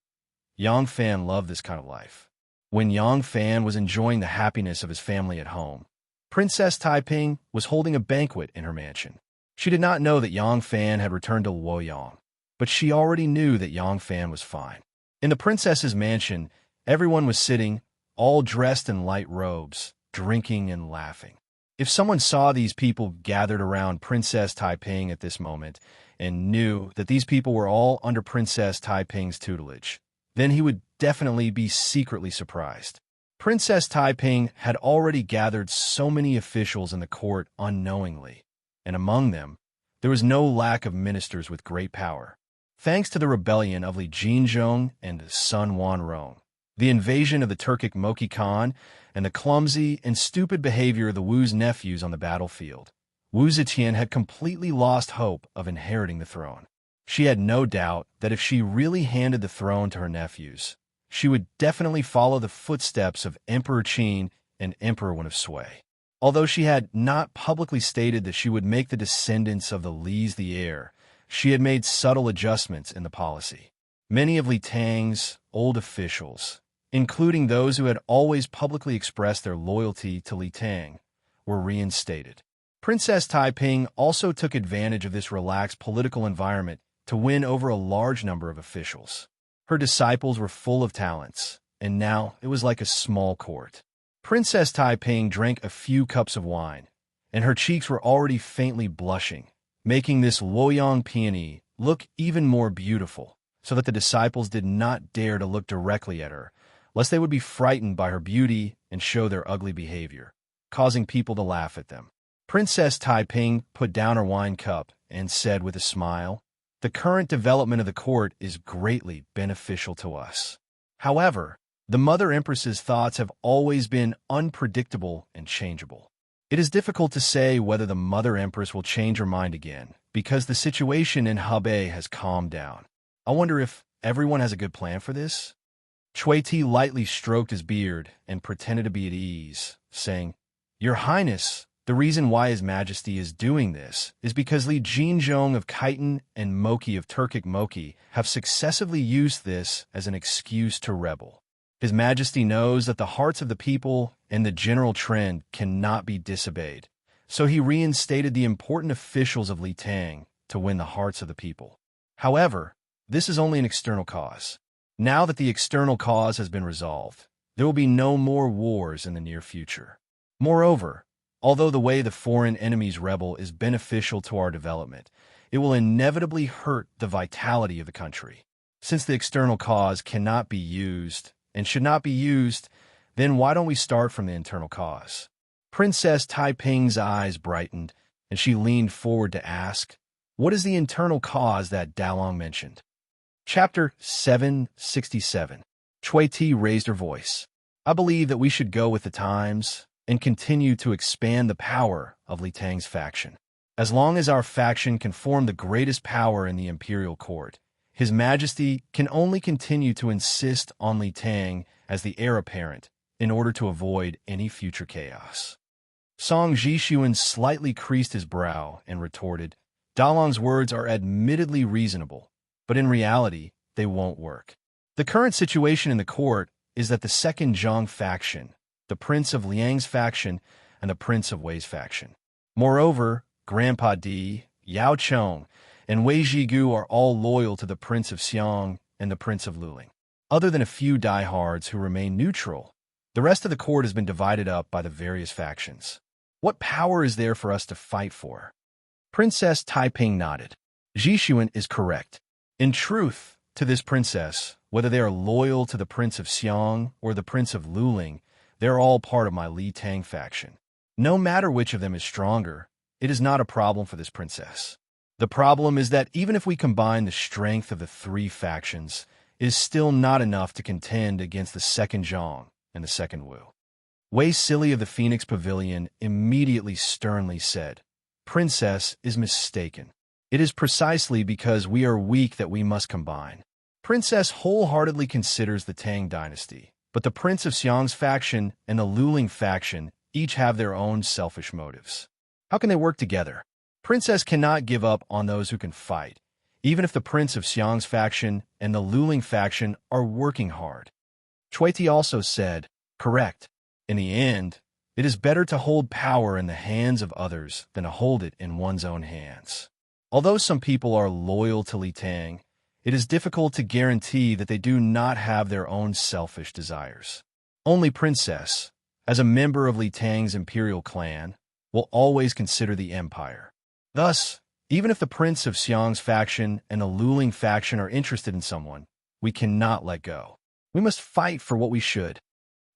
Yang Fan loved this kind of life. When Yang Fan was enjoying the happiness of his family at home, Princess Taiping was holding a banquet in her mansion. She did not know that Yang Fan had returned to Luoyang, but she already knew that Yang Fan was fine. In the princess's mansion, everyone was sitting, all dressed in light robes, drinking and laughing. If someone saw these people gathered around Princess Taiping at this moment and knew that these people were all under Princess Taiping's tutelage, then he would definitely be secretly surprised. Princess Taiping had already gathered so many officials in the court unknowingly, and among them, there was no lack of ministers with great power. Thanks to the rebellion of Li Jinzhong and Sun Wanrong, the invasion of the Turkic Moki Khan, and the clumsy and stupid behavior of the Wu's nephews on the battlefield, Wu Zetian had completely lost hope of inheriting the throne. She had no doubt that if she really handed the throne to her nephews, she would definitely follow the footsteps of Emperor Qin and Emperor Wen of Sui. Although she had not publicly stated that she would make the descendants of the Lis the heir, she had made subtle adjustments in the policy. Many of Li Tang's old officials, including those who had always publicly expressed their loyalty to Li Tang, were reinstated. Princess Taiping also took advantage of this relaxed political environment to win over a large number of officials. Her disciples were full of talents, and now it was like a small court. Princess Taiping drank a few cups of wine, and her cheeks were already faintly blushing, making this Luoyang peony look even more beautiful, so that the disciples did not dare to look directly at her, lest they would be frightened by her beauty and show their ugly behavior, causing people to laugh at them. Princess Taiping put down her wine cup and said with a smile, The current development of the court is greatly beneficial to us. However, the Mother Empress's thoughts have always been unpredictable and changeable. It is difficult to say whether the Mother Empress will change her mind again, because the situation in Hebei has calmed down. I wonder if everyone has a good plan for this? Cui Ti lightly stroked his beard and pretended to be at ease, saying, Your Highness, the reason why His Majesty is doing this is because Li Jinzhong of Khitan and Moki of Turkic Moki have successively used this as an excuse to rebel. His Majesty knows that the hearts of the people and the general trend cannot be disobeyed, so he reinstated the important officials of Li Tang to win the hearts of the people. However, this is only an external cause. Now that the external cause has been resolved, there will be no more wars in the near future. Moreover, although the way the foreign enemies rebel is beneficial to our development, it will inevitably hurt the vitality of the country. Since the external cause cannot be used and should not be used, then why don't we start from the internal cause? Princess Taiping's eyes brightened, and she leaned forward to ask, what is the internal cause that Dalong mentioned? Chapter 767. Cui Ti raised her voice. I believe that we should go with the times and continue to expand the power of Li Tang's faction. As long as our faction can form the greatest power in the imperial court, His Majesty can only continue to insist on Li Tang as the heir apparent in order to avoid any future chaos. Song Jishuan slightly creased his brow and retorted, Dalong's words are admittedly reasonable, but in reality, they won't work. The current situation in the court is that the second Zhang faction, the Prince of Liang's faction, and the Prince of Wei's faction. Moreover, Grandpa Di, Yao Chong, and Wei Zhigu are all loyal to the Prince of Xiang and the Prince of Luling. Other than a few diehards who remain neutral, the rest of the court has been divided up by the various factions. What power is there for us to fight for? Princess Taiping nodded. Jishuan is correct. In truth, to this princess, whether they are loyal to the Prince of Xiang or the Prince of Luling, they're all part of my Li Tang faction. No matter which of them is stronger, it is not a problem for this princess. The problem is that even if we combine the strength of the three factions, it is still not enough to contend against the second Zhang and the second Wu. Wei Silly of the Phoenix Pavilion immediately sternly said, Princess is mistaken. It is precisely because we are weak that we must combine. Princess wholeheartedly considers the Tang dynasty, but the Prince of Xiang's faction and the Luling faction each have their own selfish motives. How can they work together? Princess cannot give up on those who can fight, even if the Prince of Xiang's faction and the Luling faction are working hard. Cui Ti also said, correct. In the end, it is better to hold power in the hands of others than to hold it in one's own hands. Although some people are loyal to Li Tang, it is difficult to guarantee that they do not have their own selfish desires. Only Princess, as a member of Li Tang's imperial clan, will always consider the empire. Thus, even if the Prince of Xiang's faction and the Luling faction are interested in someone, we cannot let go. We must fight for what we should.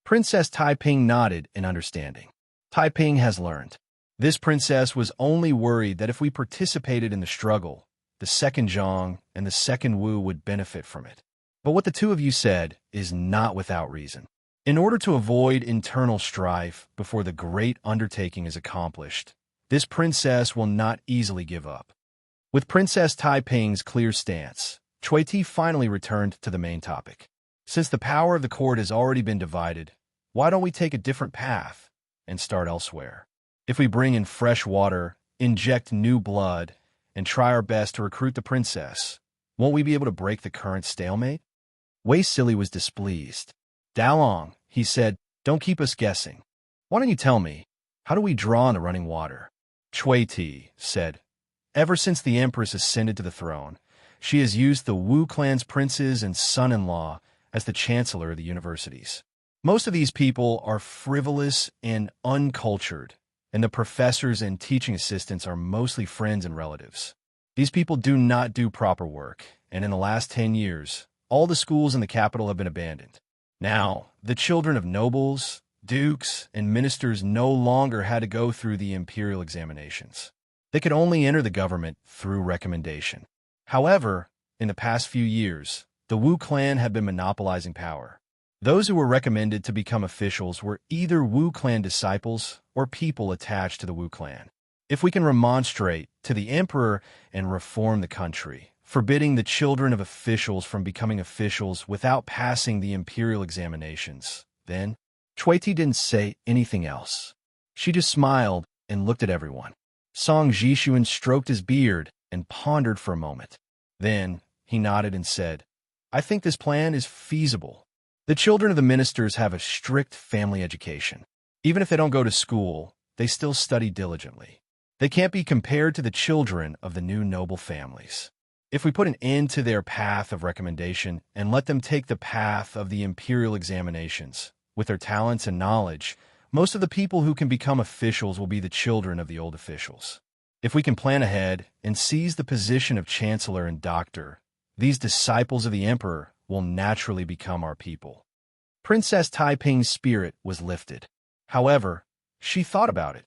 Princess Taiping nodded in understanding. Taiping has learned. This princess was only worried that if we participated in the struggle, the second Zhang and the second Wu would benefit from it. But what the two of you said is not without reason. In order to avoid internal strife before the great undertaking is accomplished, this princess will not easily give up. With Princess Taiping's clear stance, Cui Ti finally returned to the main topic. Since the power of the court has already been divided, why don't we take a different path and start elsewhere? If we bring in fresh water, inject new blood, and try our best to recruit the princess, won't we be able to break the current stalemate? Wei Silly was displeased. Dalong, he said, don't keep us guessing. Why don't you tell me, how do we draw on the running water? Cui Ti said, ever since the Empress ascended to the throne, she has used the Wu clan's princes and son-in-law as the chancellor of the universities. Most of these people are frivolous and uncultured, and the professors and teaching assistants are mostly friends and relatives. These people do not do proper work, and in the last 10 years, all the schools in the capital have been abandoned. Now, the children of nobles, dukes, and ministers no longer had to go through the imperial examinations. They could only enter the government through recommendation. However, in the past few years, the Wu clan had been monopolizing power. Those who were recommended to become officials were either Wu clan disciples or people attached to the Wu clan. If we can remonstrate to the emperor and reform the country, forbidding the children of officials from becoming officials without passing the imperial examinations, then Cui Ti didn't say anything else. She just smiled and looked at everyone. Song Jishuan stroked his beard and pondered for a moment. Then he nodded and said, I think this plan is feasible. The children of the ministers have a strict family education. Even if they don't go to school, they still study diligently. They can't be compared to the children of the new noble families. If we put an end to their path of recommendation and let them take the path of the imperial examinations, with their talents and knowledge, most of the people who can become officials will be the children of the old officials. If we can plan ahead and seize the position of chancellor and doctor, these disciples of the emperor will naturally become our people. Princess Taiping's spirit was lifted. However, she thought about it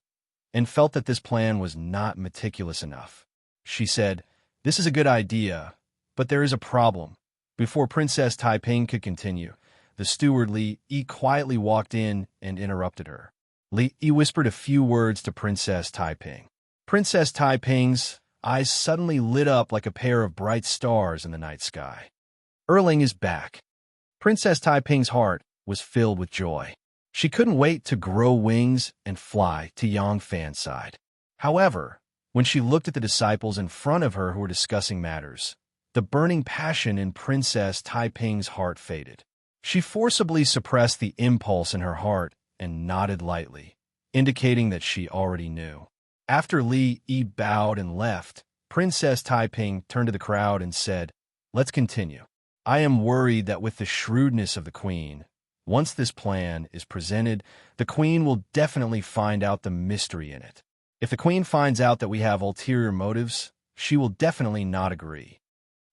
and felt that this plan was not meticulous enough. She said, "This is a good idea, but there is a problem." Before Princess Taiping could continue, the steward Li Yi quietly walked in and interrupted her. Li Yi whispered a few words to Princess Taiping. Princess Taiping's eyes suddenly lit up like a pair of bright stars in the night sky. Erling is back. Princess Taiping's heart was filled with joy. She couldn't wait to grow wings and fly to Yang Fan's side. However, when she looked at the disciples in front of her who were discussing matters, the burning passion in Princess Taiping's heart faded. She forcibly suppressed the impulse in her heart and nodded lightly, indicating that she already knew. After Li Yi bowed and left, Princess Taiping turned to the crowd and said, "Let's continue. I am worried that with the shrewdness of the queen, once this plan is presented, the queen will definitely find out the mystery in it. If the queen finds out that we have ulterior motives, she will definitely not agree."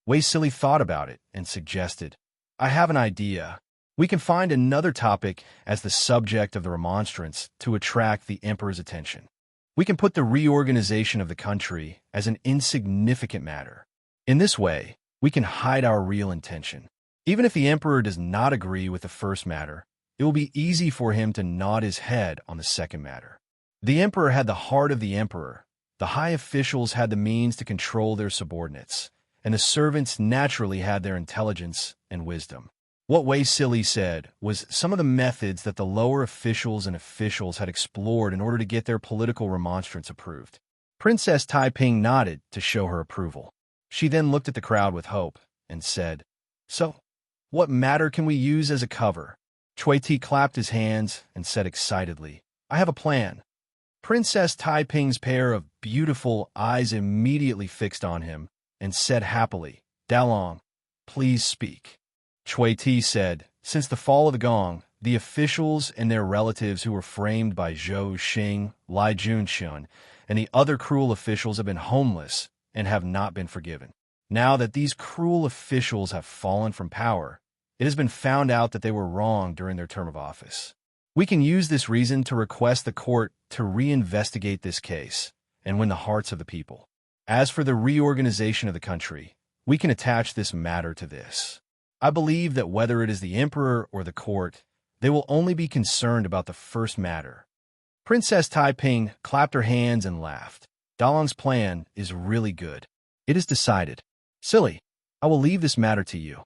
Wei Silly thought about it and suggested, "I have an idea. We can find another topic as the subject of the remonstrance to attract the emperor's attention. We can put the reorganization of the country as an insignificant matter. In this way, we can hide our real intention. Even if the emperor does not agree with the first matter, it will be easy for him to nod his head on the second matter." The emperor had the heart of the emperor, the high officials had the means to control their subordinates, and the servants naturally had their intelligence and wisdom. What Wei Silly said was some of the methods that the lower officials and officials had explored in order to get their political remonstrance approved. Princess Taiping nodded to show her approval. She then looked at the crowd with hope and said, "So, what matter can we use as a cover?" Chui Ti clapped his hands and said excitedly, "I have a plan." Princess Taiping's pair of beautiful eyes immediately fixed on him and said happily, "Dalong, please speak." Chui Ti said, "Since the fall of the gong, the officials and their relatives who were framed by Zhou Xing, Lai Junxun, and the other cruel officials have been homeless and have not been forgiven. Now that these cruel officials have fallen from power, it has been found out that they were wrong during their term of office. We can use this reason to request the court to reinvestigate this case and win the hearts of the people. As for the reorganization of the country, we can attach this matter to this. I believe that whether it is the emperor or the court, they will only be concerned about the first matter." Princess Taiping clapped her hands and laughed. "Dalong's plan is really good. It is decided. Silly, I will leave this matter to you."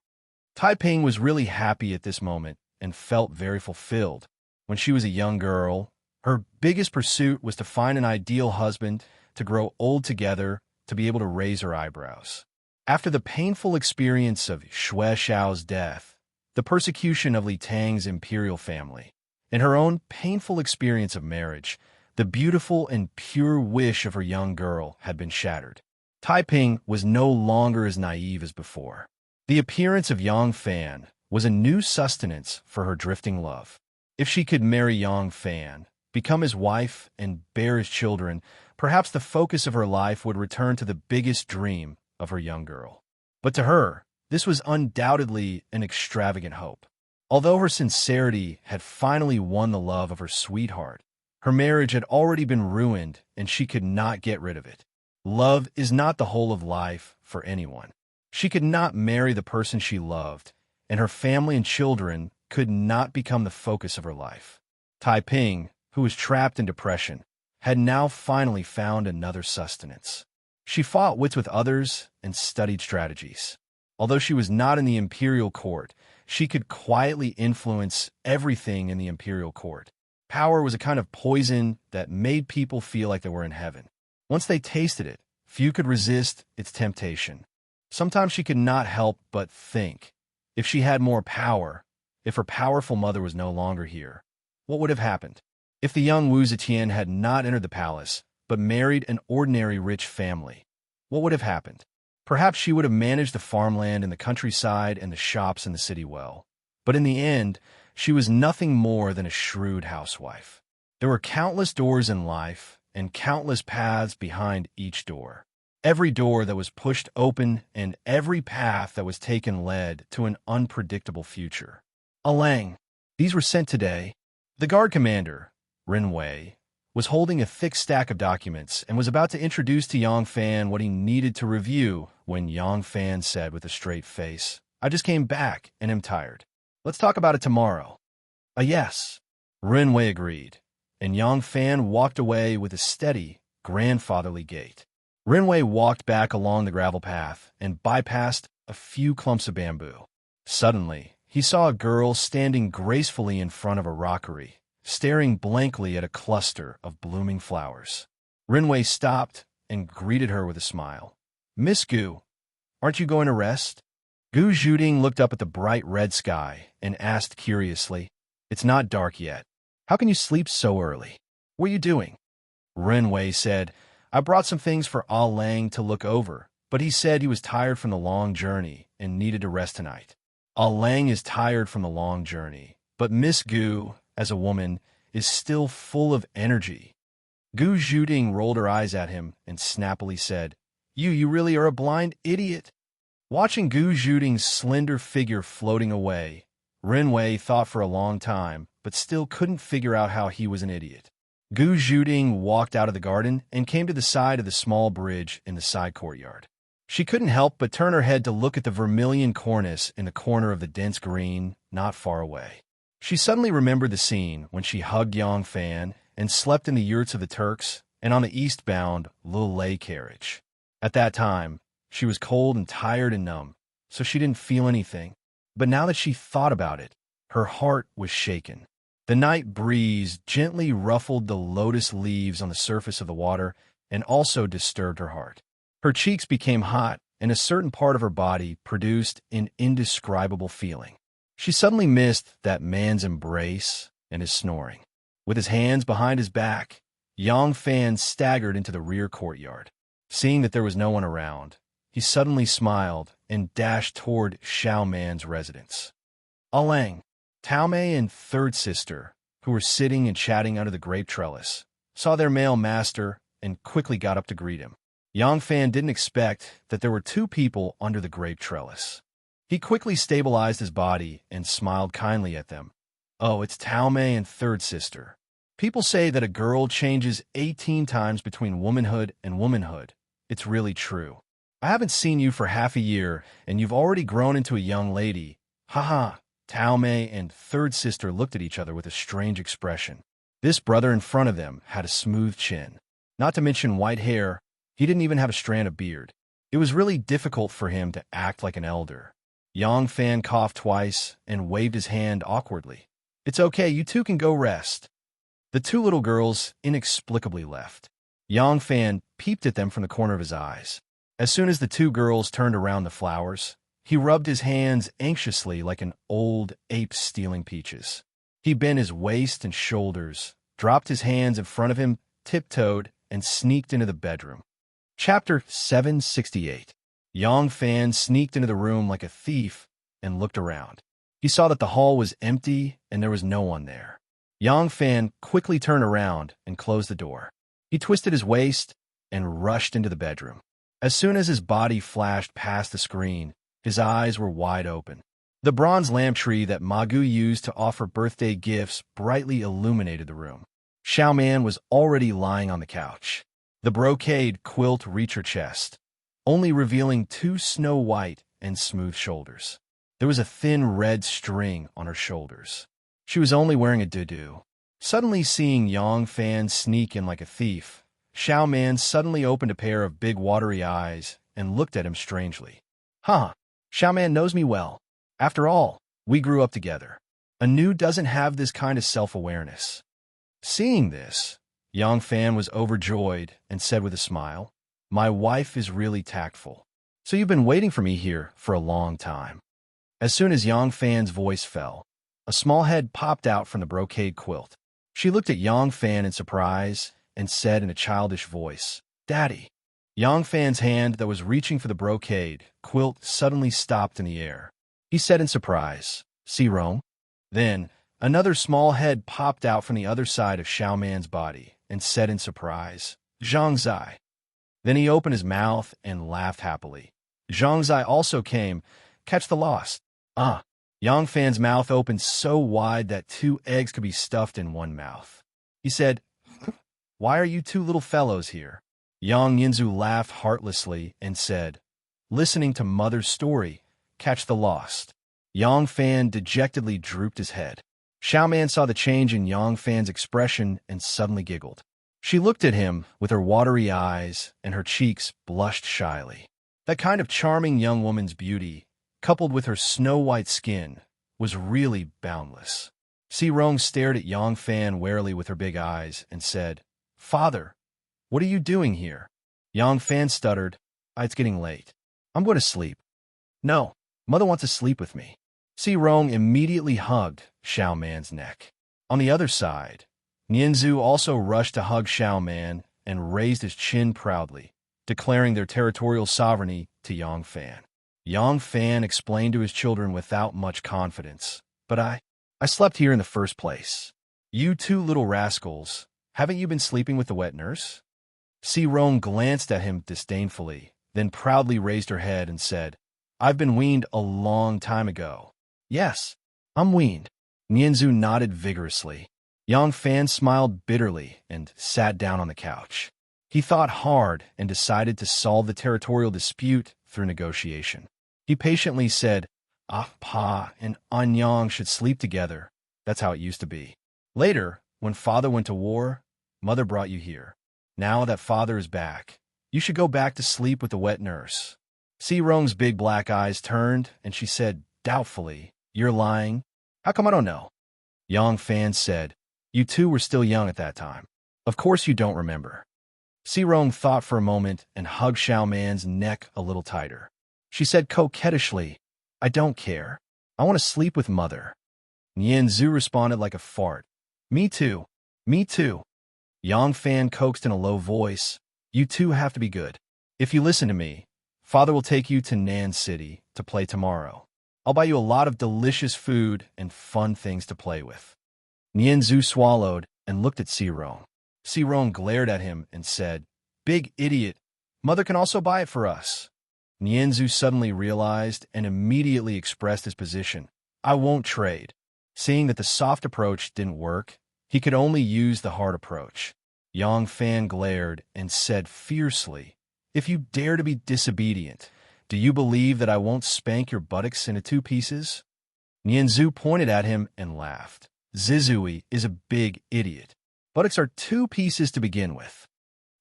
Taiping was really happy at this moment and felt very fulfilled. When she was a young girl, her biggest pursuit was to find an ideal husband, to grow old together, to be able to raise her eyebrows. After the painful experience of Xue Xiao's death, the persecution of Li Tang's imperial family, and her own painful experience of marriage, the beautiful and pure wish of her young girl had been shattered. Taiping was no longer as naive as before. The appearance of Yang Fan was a new sustenance for her drifting love. If she could marry Yang Fan, become his wife, and bear his children, perhaps the focus of her life would return to the biggest dream of her young girl. But to her, this was undoubtedly an extravagant hope. Although her sincerity had finally won the love of her sweetheart, her marriage had already been ruined and she could not get rid of it. Love is not the whole of life for anyone. She could not marry the person she loved, and her family and children could not become the focus of her life. Taiping, who was trapped in depression, had now finally found another sustenance. She fought wits with others and studied strategies. Although she was not in the imperial court, she could quietly influence everything in the imperial court. Power was a kind of poison that made people feel like they were in heaven. Once they tasted it, few could resist its temptation. Sometimes she could not help but think, if she had more power, if her powerful mother was no longer here, what would have happened? If the young Wu Zetian had not entered the palace, but married an ordinary rich family, what would have happened? Perhaps she would have managed the farmland in the countryside and the shops in the city well. But in the end, she was nothing more than a shrewd housewife. There were countless doors in life, and countless paths behind each door. Every door that was pushed open and every path that was taken led to an unpredictable future. Alang. These were sent today. The guard commander, Rinwei, was holding a thick stack of documents and was about to introduce to Yang Fan what he needed to review when Yang Fan said with a straight face, "I just came back and am tired. Let's talk about it tomorrow." Yes. Rinwei agreed, and Yang Fan walked away with a steady, grandfatherly gait. Rinwei walked back along the gravel path and bypassed a few clumps of bamboo. Suddenly, he saw a girl standing gracefully in front of a rockery, staring blankly at a cluster of blooming flowers. Rinwei stopped and greeted her with a smile. "Miss Gu, aren't you going to rest?" Gu Zhuding looked up at the bright red sky and asked curiously, "It's not dark yet. How can you sleep so early? What are you doing?" Rinwei said, "I brought some things for Ah Lang to look over, but he said he was tired from the long journey and needed to rest tonight." Ah Lang is tired from the long journey, but Miss Gu, as a woman, is still full of energy. Gu Zhuding rolled her eyes at him and snappily said, You really are a blind idiot." Watching Gu Zhuding's slender figure floating away, Rinwei thought for a long time, but still couldn't figure out how he was an idiot. Gu Zhuding walked out of the garden and came to the side of the small bridge in the side courtyard. She couldn't help but turn her head to look at the vermilion cornice in the corner of the dense green, not far away. She suddenly remembered the scene when she hugged Yang Fan and slept in the yurts of the Turks and on the eastbound Lulay carriage. At that time, she was cold and tired and numb, so she didn't feel anything. But now that she thought about it, her heart was shaken. The night breeze gently ruffled the lotus leaves on the surface of the water and also disturbed her heart. Her cheeks became hot, and a certain part of her body produced an indescribable feeling. She suddenly missed that man's embrace and his snoring. With his hands behind his back, Yang Fan staggered into the rear courtyard. Seeing that there was no one around, he suddenly smiled and dashed toward Xiao Man's residence. Alang, Tao Mei and third sister, who were sitting and chatting under the grape trellis, saw their male master and quickly got up to greet him. Yang Fan didn't expect that there were two people under the grape trellis. He quickly stabilized his body and smiled kindly at them. "Oh, it's Tao Mei and third sister. People say that a girl changes 18 times between womanhood and womanhood. It's really true. I haven't seen you for half a year, and you've already grown into a young lady. Haha." Tao Mei and third sister looked at each other with a strange expression. This brother in front of them had a smooth chin. Not to mention white hair, he didn't even have a strand of beard. It was really difficult for him to act like an elder. Yang Fan coughed twice and waved his hand awkwardly. "It's okay, you two can go rest." The two little girls inexplicably left. Yang Fan peeped at them from the corner of his eyes. As soon as the two girls turned around the flowers, he rubbed his hands anxiously like an old ape stealing peaches. He bent his waist and shoulders, dropped his hands in front of him, tiptoed, and sneaked into the bedroom. Chapter 768. Yang Fan sneaked into the room like a thief and looked around. He saw that the hall was empty and there was no one there. Yang Fan quickly turned around and closed the door. He twisted his waist and rushed into the bedroom. As soon as his body flashed past the screen, his eyes were wide open. The bronze lamp tree that Magu used to offer birthday gifts brightly illuminated the room. Xiao Man was already lying on the couch. The brocade quilt reached her chest, only revealing two snow-white and smooth shoulders. There was a thin red string on her shoulders. She was only wearing a tutu. Suddenly seeing Yang Fan sneak in like a thief, Xiao Man suddenly opened a pair of big watery eyes and looked at him strangely. "Huh, Xiao Man knows me well. After all, we grew up together. Anu doesn't have this kind of self-awareness." Seeing this, Yang Fan was overjoyed and said with a smile, "My wife is really tactful. So you've been waiting for me here for a long time." As soon as Yang Fan's voice fell, a small head popped out from the brocade quilt. She looked at Yang Fan in surprise and said in a childish voice, "Daddy." Yang Fan's hand that was reaching for the brocade quilt suddenly stopped in the air. He said in surprise, "See Rome?" Then, another small head popped out from the other side of Xiao Man's body and said in surprise, "Zhangzai." Then he opened his mouth and laughed happily. Zhangzai also came. Catch the lost. Ah. Yang Fan's mouth opened so wide that 2 eggs could be stuffed in one mouth. He said, "Why are you 2 little fellows here?" Yang Yinzu laughed heartlessly and said, "Listening to Mother's story, catch the lost." Yang Fan dejectedly drooped his head. Xiaoman saw the change in Yang Fan's expression and suddenly giggled. She looked at him with her watery eyes, and her cheeks blushed shyly. That kind of charming young woman's beauty, coupled with her snow-white skin, was really boundless. Serene stared at Yang Fan warily with her big eyes and said, "Father, what are you doing here?" Yang Fan stuttered, "It's getting late. I'm going to sleep." "No, Mother wants to sleep with me." Serene immediately hugged Xiaoman's neck. On the other side, Nianzhu also rushed to hug Xiaoman and raised his chin proudly, declaring their territorial sovereignty to Yang Fan. Yang Fan explained to his children without much confidence, "But I slept here in the first place. You 2 little rascals, haven't you been sleeping with the wet nurse?" Serene glanced at him disdainfully, then proudly raised her head and said, "I've been weaned a long time ago." "Yes, I'm weaned." Nianzhu nodded vigorously. Yang Fan smiled bitterly and sat down on the couch. He thought hard and decided to solve the territorial dispute through negotiation. He patiently said, Pa and Anyang should sleep together. That's how it used to be. Later, when Father went to war, Mother brought you here. Now that Father is back, you should go back to sleep with the wet nurse." Serene's big black eyes turned, and she said doubtfully, "You're lying? How come I don't know?" Yang Fan said, "You 2 were still young at that time. Of course you don't remember." Serene thought for a moment and hugged Xiaoman's neck a little tighter. She said coquettishly, "I don't care. I want to sleep with Mother." Nianzhu responded like a fart, "Me too. Me too." Yang Fan coaxed in a low voice, "You 2 have to be good. If you listen to me, Father will take you to Nan City to play tomorrow. I'll buy you a lot of delicious food and fun things to play with." Nianzhu swallowed and looked at Serene. Serene glared at him and said, "Big idiot. Mother can also buy it for us." Nianzhu suddenly realized and immediately expressed his position. "I won't trade." Seeing that the soft approach didn't work, he could only use the hard approach. Yang Fan glared and said fiercely, "If you dare to be disobedient, do you believe that I won't spank your buttocks into 2 pieces?" Nianzhu pointed at him and laughed. "Zizui is a big idiot. Buttocks are 2 pieces to begin with."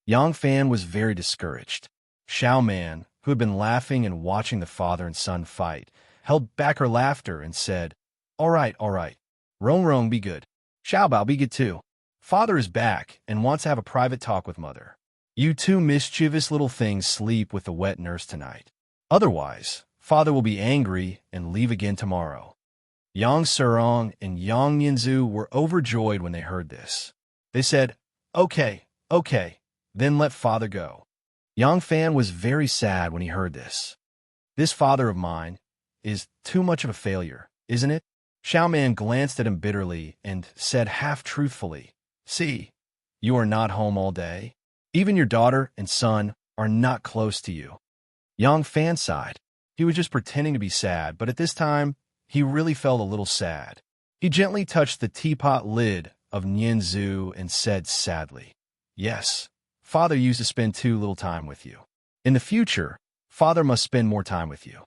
Yang Fan was very discouraged. Xiaoman, who had been laughing and watching the father and son fight, held back her laughter and said, all right. Rong, be good. Xiaobao, be good too. Father is back and wants to have a private talk with Mother. You 2 mischievous little things sleep with the wet nurse tonight. Otherwise, Father will be angry and leave again tomorrow." Yang Serong and Yang Yinzu were overjoyed when they heard this. They said, Okay, then let Father go." Yang Fan was very sad when he heard this. "This father of mine is too much of a failure, isn't it?" Xiaoman glanced at him bitterly and said half-truthfully, "See, you are not home all day. Even your daughter and son are not close to you." Yang Fan sighed. He was just pretending to be sad, but at this time, he really felt a little sad. He gently touched the teapot lid of Nianzhu and said sadly, "Yes, Father used to spend too little time with you. In the future, Father must spend more time with you."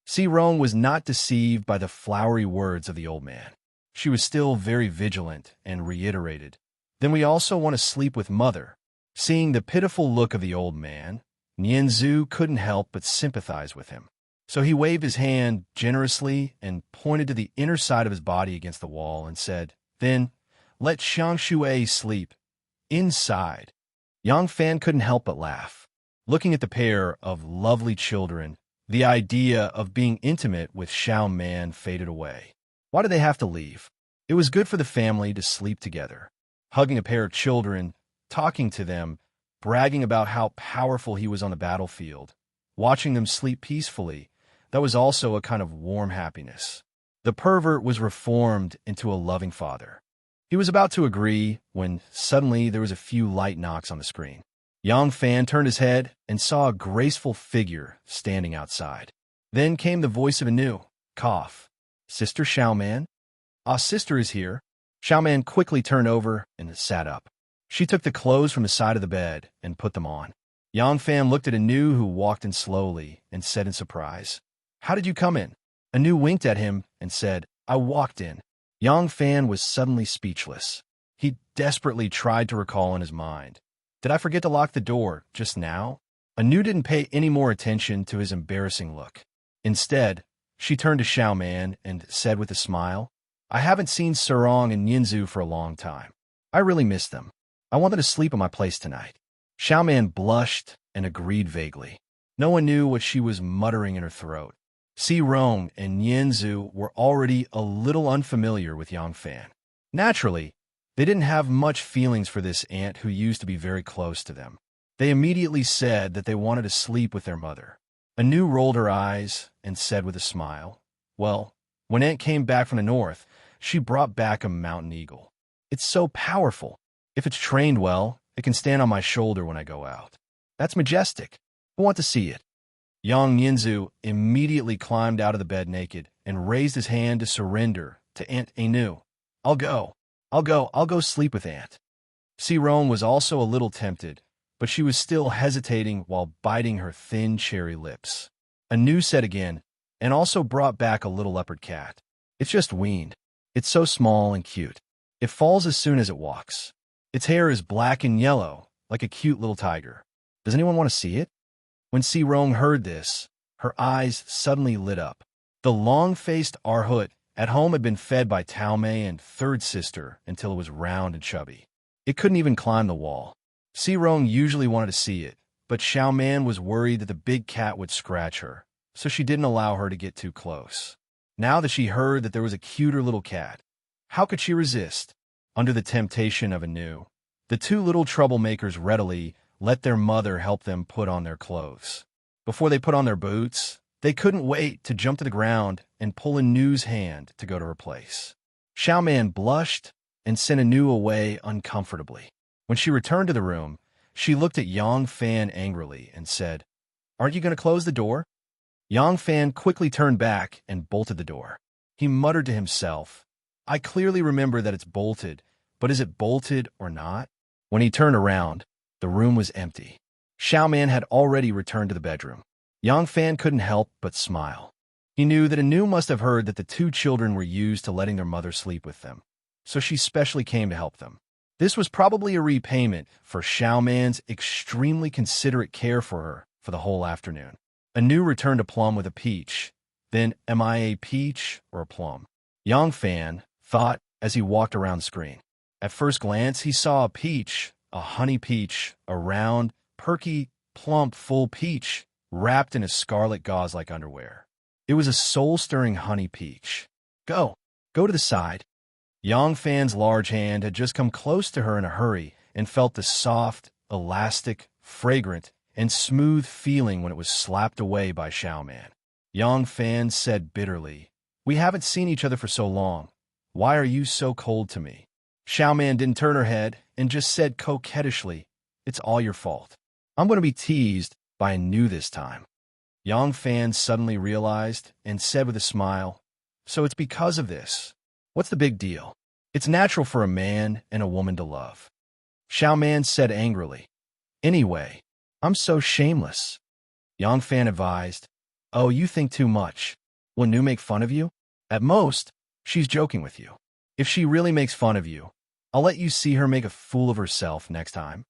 Serong was not deceived by the flowery words of the old man. She was still very vigilant and reiterated, "Then we also want to sleep with Mother." Seeing the pitiful look of the old man, Nianzhu couldn't help but sympathize with him. So he waved his hand generously and pointed to the inner side of his body against the wall and said, "Then let Xiangshui sleep inside." Yang Fan couldn't help but laugh. Looking at the pair of lovely children, the idea of being intimate with Xiao Man faded away. Why did they have to leave? It was good for the family to sleep together. Hugging a pair of children, talking to them, bragging about how powerful he was on the battlefield, watching them sleep peacefully, that was also a kind of warm happiness. The pervert was reformed into a loving father. He was about to agree when suddenly there was a few light knocks on the screen. Yang Fan turned his head and saw a graceful figure standing outside. Then came the voice of Anu. Cough. Sister Xiaoman? Ah, sister is here. Xiaoman quickly turned over and sat up. She took the clothes from the side of the bed and put them on. Yang Fan looked at Anu, who walked in slowly, and said in surprise, "How did you come in?" Anu winked at him and said, "I walked in." Yang Fan was suddenly speechless. He desperately tried to recall in his mind. Did I forget to lock the door just now? Anu didn't pay any more attention to his embarrassing look. Instead, she turned to Xiaoman and said with a smile, "I haven't seen Serong and Yinzu for a long time. I really miss them. I want them to sleep at my place tonight." Xiaoman blushed and agreed vaguely. No one knew what she was muttering in her throat. Serong and Yinzu were already a little unfamiliar with Yang Fan. Naturally, they didn't have much feelings for this aunt who used to be very close to them. They immediately said that they wanted to sleep with their mother. Anu rolled her eyes and said with a smile, "Well, when Aunt came back from the north, she brought back a mountain eagle. It's so powerful. If it's trained well, it can stand on my shoulder when I go out. That's majestic. I want to see it." Yang Yinzu immediately climbed out of the bed naked and raised his hand to surrender to Aunt Anu. I'll go sleep with Aunt." Serong was also a little tempted, but she was still hesitating while biting her thin cherry lips. Anu said again, and also brought back a little leopard cat. "It's just weaned. It's so small and cute. It falls as soon as it walks. Its hair is black and yellow, like a cute little tiger. Does anyone want to see it?" When Serong heard this, her eyes suddenly lit up. The long-faced Arhut at home had been fed by Taomei and third sister until it was round and chubby. It couldn't even climb the wall. Serong usually wanted to see it, but Xiaoman was worried that the big cat would scratch her, so she didn't allow her to get too close. Now that she heard that there was a cuter little cat, how could she resist? Under the temptation of Anu, the two little troublemakers readily let their mother help them put on their clothes. Before they put on their boots, they couldn't wait to jump to the ground and pull Anu's hand to go to her place. Xiaoman blushed and sent Anu away uncomfortably. When she returned to the room, she looked at Yang Fan angrily and said, "Aren't you going to close the door?" Yang Fan quickly turned back and bolted the door. He muttered to himself, "I clearly remember that it's bolted, but is it bolted or not?" When he turned around, the room was empty. Xiaoman had already returned to the bedroom. Yang Fan couldn't help but smile. He knew that Anu must have heard that the two children were used to letting their mother sleep with them, so she specially came to help them. This was probably a repayment for Xiaoman's extremely considerate care for her for the whole afternoon. Anu returned a plum with a peach. Then, am I a peach or a plum? Yang Fan thought as he walked around the screen. At first glance, he saw a peach, a honey peach, a round, perky, plump, full peach, wrapped in a scarlet gauze-like underwear. It was a soul-stirring honey peach. Go to the side." Yang Fan's large hand had just come close to her in a hurry and felt the soft, elastic, fragrant, and smooth feeling when it was slapped away by Xiaoman. Yang Fan said bitterly, "We haven't seen each other for so long. Why are you so cold to me?" Xiaoman didn't turn her head and just said coquettishly, "It's all your fault. I'm going to be teased by Anu this time." Yang Fan suddenly realized and said with a smile, "So it's because of this. What's the big deal? It's natural for a man and a woman to love." Xiaoman said angrily, "Anyway, I'm so shameless." Yang Fan advised, "Oh, you think too much. Will Anu make fun of you? At most, she's joking with you. If she really makes fun of you, I'll let you see her make a fool of herself next time."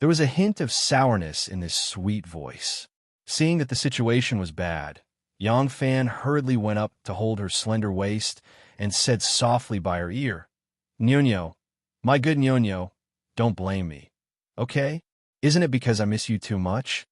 There was a hint of sourness in this sweet voice. Seeing that the situation was bad, Yang Fan hurriedly went up to hold her slender waist and said softly by her ear, "Nyonyo, my good Nyonyo, don't blame me, okay? Isn't it because I miss you too much?"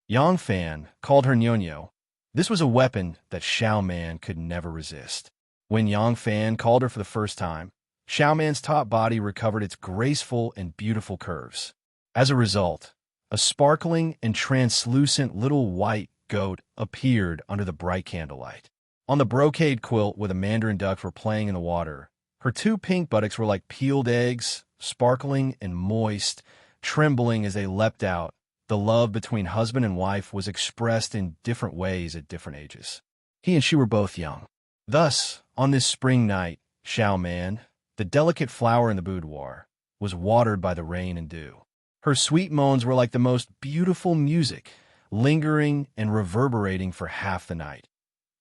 Yang Fan called her Nyonyo. This was a weapon that Xiaoman could never resist. When Yang Fan called her for the first time, Xiaoman's top body recovered its graceful and beautiful curves. As a result, a sparkling and translucent little white goat appeared under the bright candlelight. On the brocade quilt where the mandarin ducks were playing in the water, Her two pink buttocks were like peeled eggs, sparkling and moist, trembling as they leapt out. The love between husband and wife was expressed in different ways at different ages. He and she were both young. Thus, on this spring night, Xiao Man, the delicate flower in the boudoir, was watered by the rain and dew. Her sweet moans were like the most beautiful music, lingering and reverberating for half the night.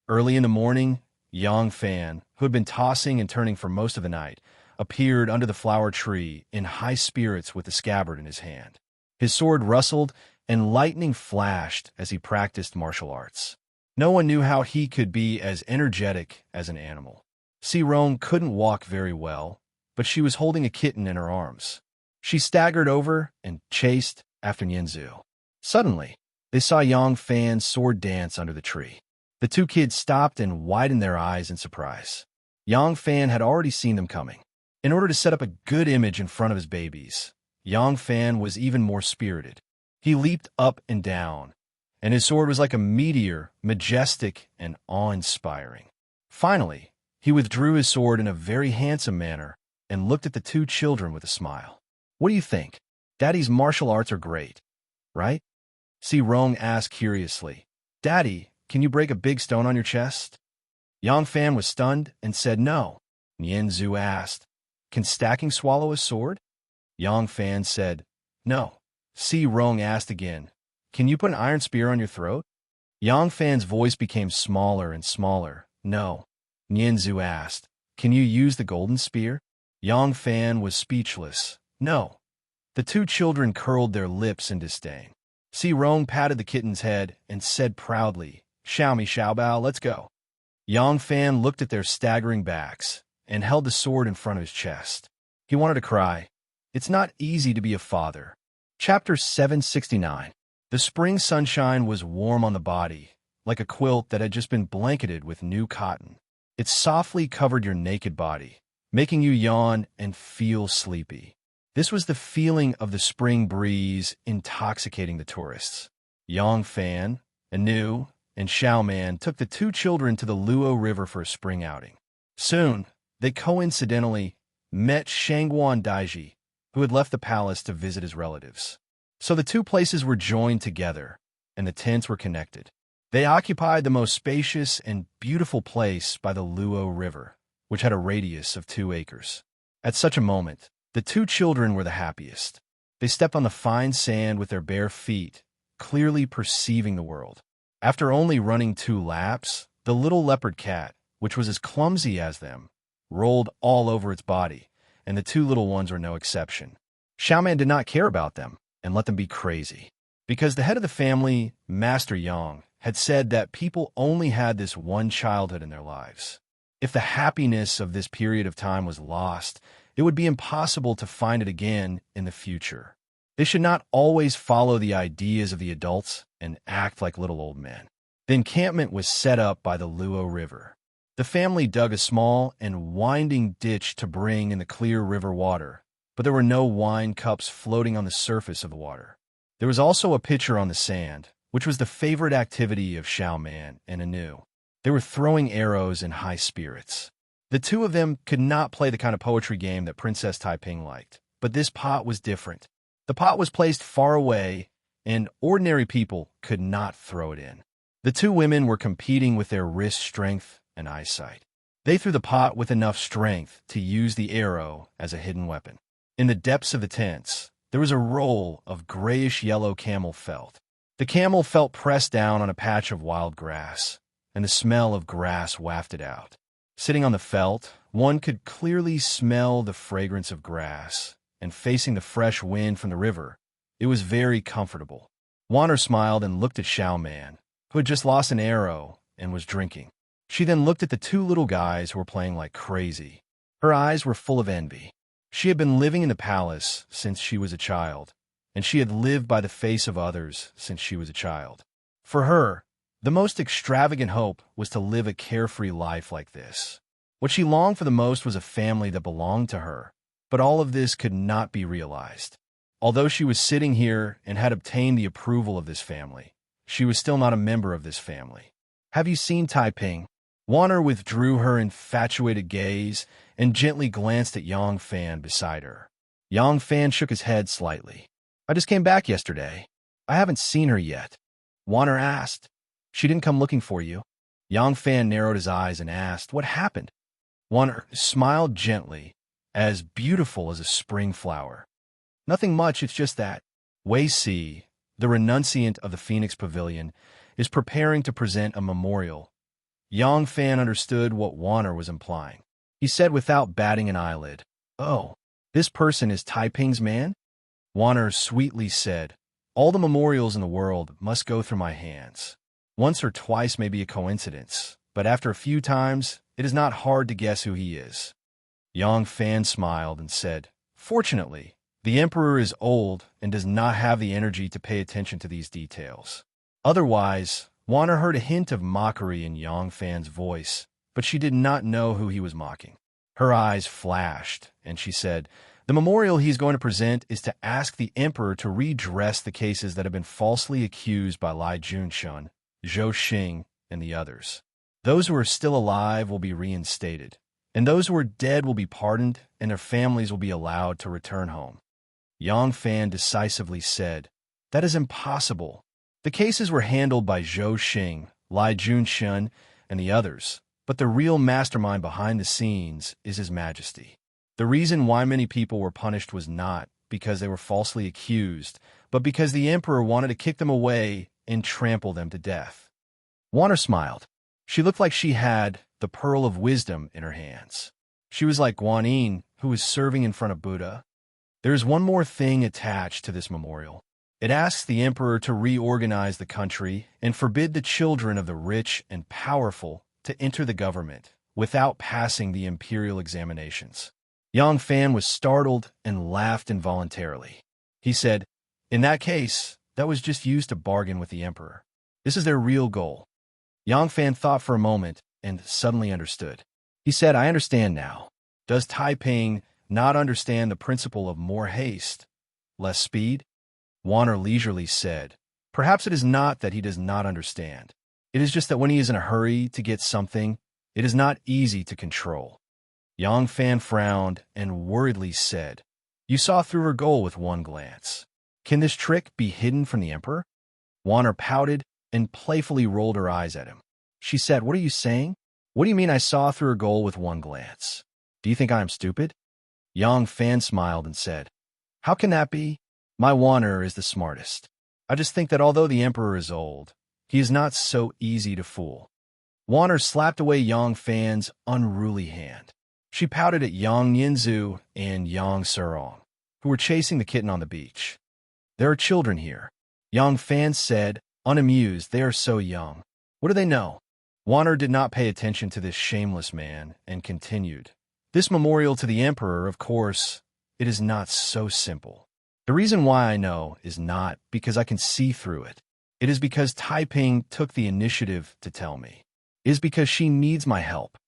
Early in the morning, Yang Fan, who had been tossing and turning for most of the night, appeared under the flower tree in high spirits with the scabbard in his hand. His sword rustled and lightning flashed as he practiced martial arts. No one knew how he could be as energetic as an animal. Serene couldn't walk very well, but she was holding a kitten in her arms. She staggered over and chased after Nianzhu. Suddenly, they saw Yang Fan's sword dance under the tree. The two kids stopped and widened their eyes in surprise. Yang Fan had already seen them coming. In order to set up a good image in front of his babies, Yang Fan was even more spirited. He leaped up and down, and his sword was like a meteor, majestic and awe-inspiring. Finally, he withdrew his sword in a very handsome manner and looked at the two children with a smile. "What do you think? Daddy's martial arts are great, right?" Serene asked curiously. "Daddy, can you break a big stone on your chest?" Yang Fan was stunned and said no. Nianzhu asked, "Can stacking swallow a sword?" Yang Fan said, "No." Serene asked again, "Can you put an iron spear on your throat?" Yang Fan's voice became smaller and smaller. "No." Nianzhu asked, "Can you use the golden spear?" Yang Fan was speechless. "No." The two children curled their lips in disdain. Serene patted the kitten's head and said proudly, "Xiaomi Xiaobao, let's go." Yang Fan looked at their staggering backs and held the sword in front of his chest. He wanted to cry. It's not easy to be a father. Chapter 769. The spring sunshine was warm on the body, like a quilt that had just been blanketed with new cotton. It softly covered your naked body, making you yawn and feel sleepy. This was the feeling of the spring breeze intoxicating the tourists. Yang Fan, Anu, and Xiao Man took the two children to the Luo River for a spring outing. Soon, they coincidentally met Shangguan Daiji, who had left the palace to visit his relatives. So the two places were joined together, and the tents were connected. They occupied the most spacious and beautiful place by the Luo River, which had a radius of 2 acres. At such a moment, the two children were the happiest. They stepped on the fine sand with their bare feet, clearly perceiving the world. After only running 2 laps, the little leopard cat, which was as clumsy as them, rolled all over its body, and the 2 little ones were no exception. Xiaoman did not care about them and let them be crazy, because the head of the family, Master Yang, had said that people only had this one childhood in their lives. If the happiness of this period of time was lost, it would be impossible to find it again in the future. They should not always follow the ideas of the adults and act like little old men. The encampment was set up by the Luo River. The family dug a small and winding ditch to bring in the clear river water, but there were no wine cups floating on the surface of the water. There was also a pitcher on the sand, which was the favorite activity of Xiao Man and Anu. They were throwing arrows in high spirits. The two of them could not play the kind of poetry game that Princess Taiping liked, but this pot was different. The pot was placed far away, and ordinary people could not throw it in. The two women were competing with their wrist strength and eyesight. They threw the pot with enough strength to use the arrow as a hidden weapon. In the depths of the tents, there was a roll of grayish-yellow camel felt. The camel felt pressed down on a patch of wild grass, and the smell of grass wafted out. Sitting on the felt, one could clearly smell the fragrance of grass, and facing the fresh wind from the river, it was very comfortable. Wanner smiled and looked at Xiao Man, who had just lost an arrow and was drinking. She then looked at the 2 little guys who were playing like crazy. Her eyes were full of envy. She had been living in the palace since she was a child, and she had lived by the face of others since she was a child. For her, the most extravagant hope was to live a carefree life like this. What she longed for the most was a family that belonged to her, but all of this could not be realized. Although she was sitting here and had obtained the approval of this family, she was still not a member of this family. "Have you seen Taiping?" Wanner withdrew her infatuated gaze and gently glanced at Yang Fan beside her. Yang Fan shook his head slightly. I just came back yesterday. I haven't seen her yet. Wanner asked. She didn't come looking for you. Yang Fan narrowed his eyes and asked, what happened? Wanner smiled gently, as beautiful as a spring flower. Nothing much, it's just that Wei Si, the renunciant of the Phoenix Pavilion, is preparing to present a memorial. Yang Fan understood what Wanner was implying. He said without batting an eyelid, Oh, this person is Taiping's man? Wanner sweetly said, All the memorials in the world must go through my hands. Once or twice may be a coincidence, but after a few times, it is not hard to guess who he is. Yang Fan smiled and said, Fortunately, the Emperor is old and does not have the energy to pay attention to these details. Otherwise, Wanner heard a hint of mockery in Yang Fan's voice, but she did not know who he was mocking. Her eyes flashed, and she said, The memorial he's going to present is to ask the Emperor to redress the cases that have been falsely accused by Lai Junshun, Zhou Xing, and the others. Those who are still alive will be reinstated, and those who are dead will be pardoned, and their families will be allowed to return home. Yang Fan decisively said, That is impossible. The cases were handled by Zhou Xing, Lai Junshun, and the others, but the real mastermind behind the scenes is His Majesty. The reason why many people were punished was not because they were falsely accused, but because the Emperor wanted to kick them away and trample them to death. Wanner smiled. She looked like she had the pearl of wisdom in her hands. She was like Guanyin, who was serving in front of Buddha. There is one more thing attached to this memorial. It asks the Emperor to reorganize the country and forbid the children of the rich and powerful to enter the government without passing the imperial examinations. Yang Fan was startled and laughed involuntarily. He said, In that case, that was just used to bargain with the Emperor. This is their real goal. Yang Fan thought for a moment and suddenly understood. He said, I understand now. Does Taiping not understand the principle of more haste, less speed? Wanner leisurely said, Perhaps it is not that he does not understand. It is just that when he is in a hurry to get something, it is not easy to control. Yang Fan frowned and worriedly said, You saw through her goal with one glance. Can this trick be hidden from the Emperor? Wanner pouted and playfully rolled her eyes at him. She said, What are you saying? What do you mean I saw through her goal with one glance? Do you think I am stupid? Yang Fan smiled and said, How can that be? My Wanner is the smartest. I just think that although the Emperor is old, he is not so easy to fool. Wanner slapped away Yang Fan's unruly hand. She pouted at Yang Yinzu and Yang Serong, who were chasing the kitten on the beach. There are children here. Yang Fan said, unamused, they are so young. What do they know? Wanner did not pay attention to this shameless man and continued. This memorial to the Emperor, of course, it is not so simple. The reason why I know is not because I can see through it. It is because Taiping took the initiative to tell me. It is because she needs my help.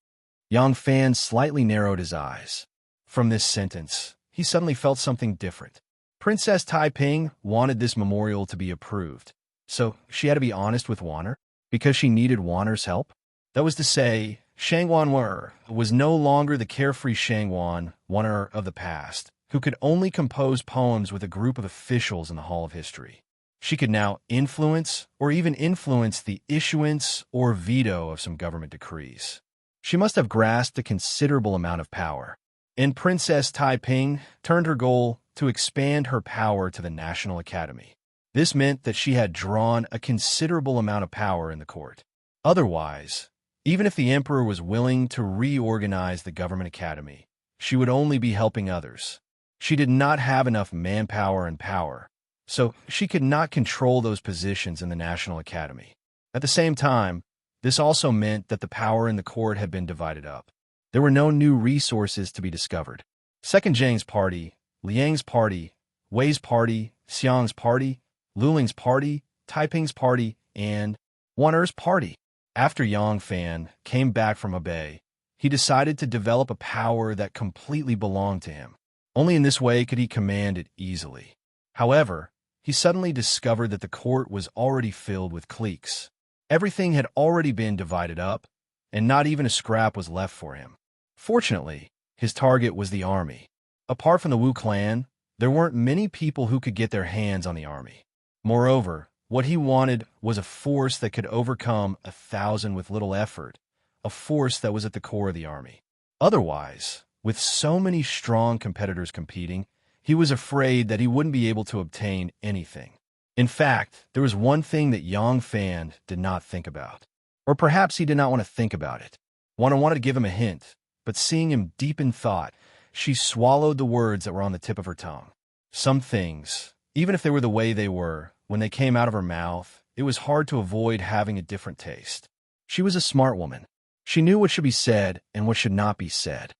Yang Fan slightly narrowed his eyes. From this sentence, he suddenly felt something different. Princess Taiping wanted this memorial to be approved, so she had to be honest with Wanner because she needed Wanner's help. That was to say, Shangwan was no longer the carefree Shangwan Wanner of the past, who could only compose poems with a group of officials in the Hall of History. She could now influence or even influence the issuance or veto of some government decrees. She must have grasped a considerable amount of power, and Princess Taiping turned her goal to expand her power to the National Academy. This meant that she had drawn a considerable amount of power in the court. Otherwise, even if the Emperor was willing to reorganize the government academy, she would only be helping others. She did not have enough manpower and power, so she could not control those positions in the National Academy. At the same time, this also meant that the power in the court had been divided up. There were no new resources to be discovered. Second Zhang's party, Liang's party, Wei's party, Xiang's party, Luling's party, Taiping's party, and Wanner's party. After Yang Fan came back from Hebei, he decided to develop a power that completely belonged to him. Only in this way could he command it easily. However, he suddenly discovered that the court was already filled with cliques. Everything had already been divided up, and not even a scrap was left for him. Fortunately, his target was the army. Apart from the Wu clan, there weren't many people who could get their hands on the army. Moreover, what he wanted was a force that could overcome 1,000 with little effort, a force that was at the core of the army. Otherwise, with so many strong competitors competing, he was afraid that he wouldn't be able to obtain anything. In fact, there was one thing that Yang Fan did not think about. Or perhaps he did not want to think about it. Wana wanted to give him a hint, but seeing him deep in thought, she swallowed the words that were on the tip of her tongue. Some things, even if they were the way they were, when they came out of her mouth, it was hard to avoid having a different taste. She was a smart woman. She knew what should be said and what should not be said.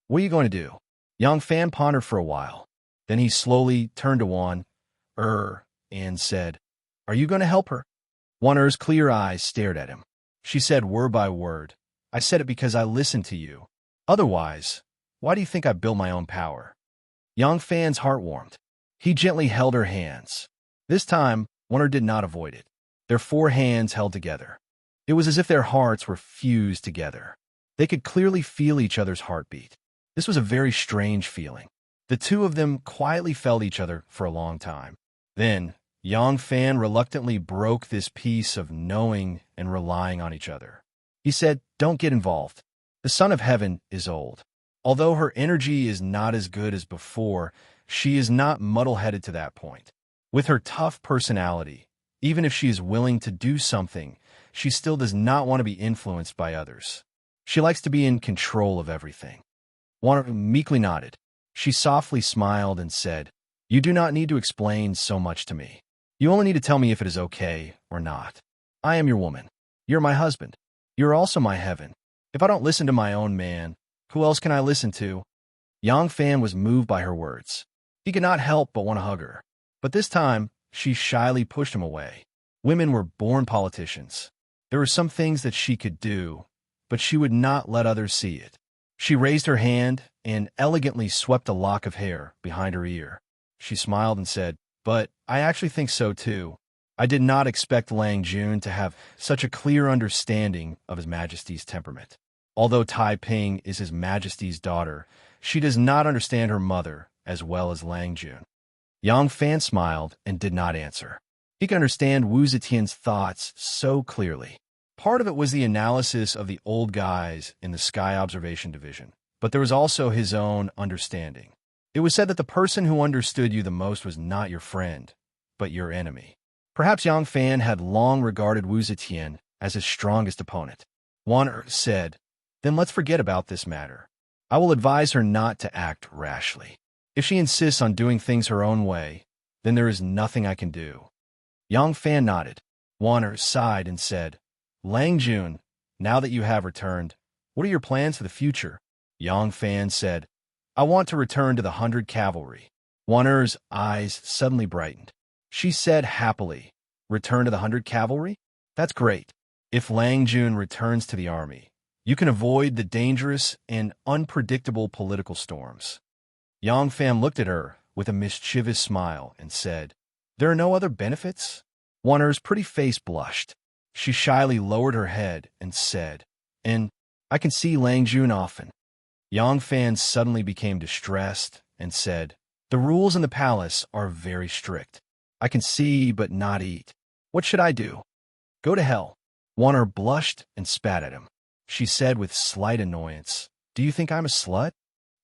What are you going to do? Yang Fan pondered for a while. Then he slowly turned to Wan and said, "Are you going to help her?" Wan clear eyes stared at him. She said word by word, "I said it because I listened to you. Otherwise, why do you think I built my own power?" Yang Fan's heart warmed. He gently held her hands. This time, Wan did not avoid it. Their 4 hands held together. It was as if their hearts were fused together. They could clearly feel each other's heartbeat. This was a very strange feeling. The two of them quietly felt each other for a long time. Then, Yang Fan reluctantly broke this piece of knowing and relying on each other. He said, "Don't get involved. The Son of Heaven is old. Although her energy is not as good as before, she is not muddle-headed to that point. With her tough personality, even if she is willing to do something, she still does not want to be influenced by others. She likes to be in control of everything." Wan meekly nodded. She softly smiled and said, "You do not need to explain so much to me. You only need to tell me if it is okay or not. I am your woman. You're my husband. You're also my heaven. If I don't listen to my own man, who else can I listen to?" Yang Fan was moved by her words. He could not help but want to hug her. But this time, she shyly pushed him away. Women were born politicians. There were some things that she could do, but she would not let others see it. She raised her hand and elegantly swept a lock of hair behind her ear. She smiled and said, "But I actually think so too. I did not expect Lang Jun to have such a clear understanding of His Majesty's temperament. Although Tai Ping is His Majesty's daughter, she does not understand her mother as well as Lang Jun." Yang Fan smiled and did not answer. He could understand Wu Zetian's thoughts so clearly. Part of it was the analysis of the old guys in the Sky Observation Division, but there was also his own understanding. It was said that the person who understood you the most was not your friend, but your enemy. Perhaps Yang Fan had long regarded Wu Zetian as his strongest opponent. Wan said, "Then let's forget about this matter. I will advise her not to act rashly. If she insists on doing things her own way, then there is nothing I can do." Yang Fan nodded. Wan sighed and said, "Lang Jun, now that you have returned, what are your plans for the future?" Yang Fan said, "I want to return to the 100 Cavalry." Wan's eyes suddenly brightened. She said happily, "Return to the 100 Cavalry? That's great. If Lang Jun returns to the army, you can avoid the dangerous and unpredictable political storms." Yang Fan looked at her with a mischievous smile and said, "There are no other benefits?" Wan's pretty face blushed. She shyly lowered her head and said, "And I can see Lang Jun often." Yang Fan suddenly became distressed and said, "The rules in the palace are very strict. I can see but not eat. What should I do?" "Go to hell." Wan blushed and spat at him. She said with slight annoyance, "Do you think I'm a slut?"